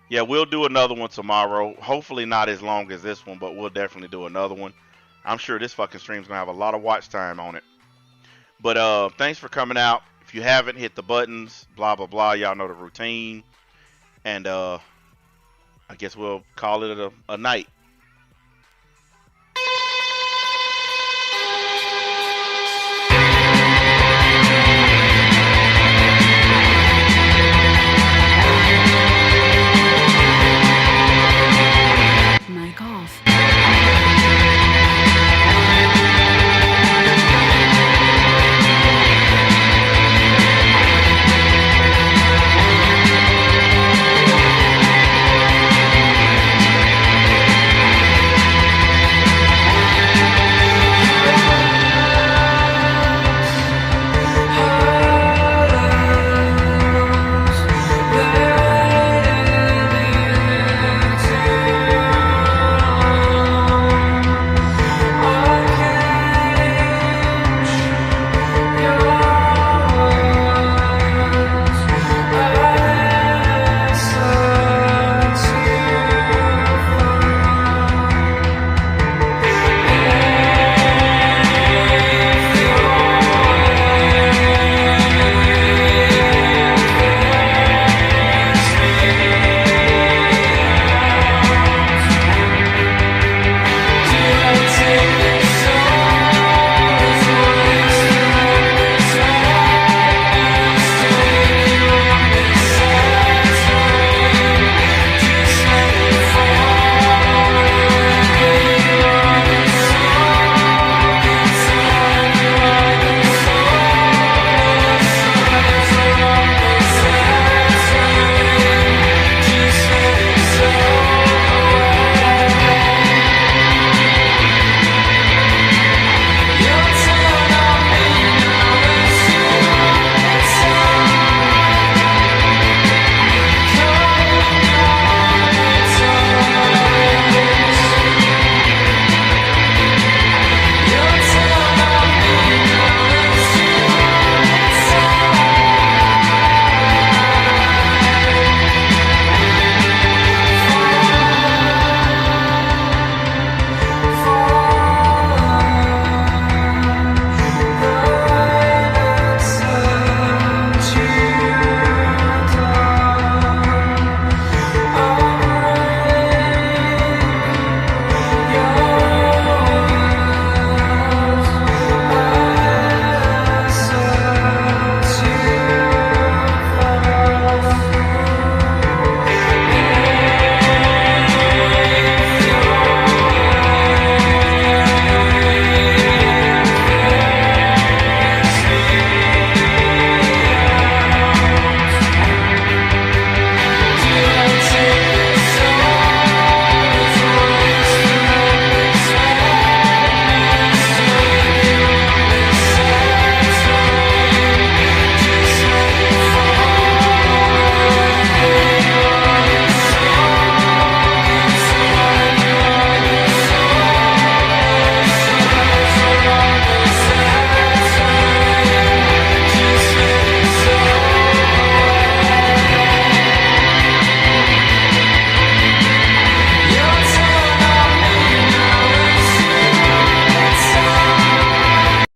Yeah, we'll do another one tomorrow. Hopefully not as long as this one, but we'll definitely do another one. I'm sure this fucking stream's gonna have a lot of watch time on it. But thanks for coming out. If you haven't, hit the buttons, blah blah blah. Y'all know the routine. And I guess we'll call it a night.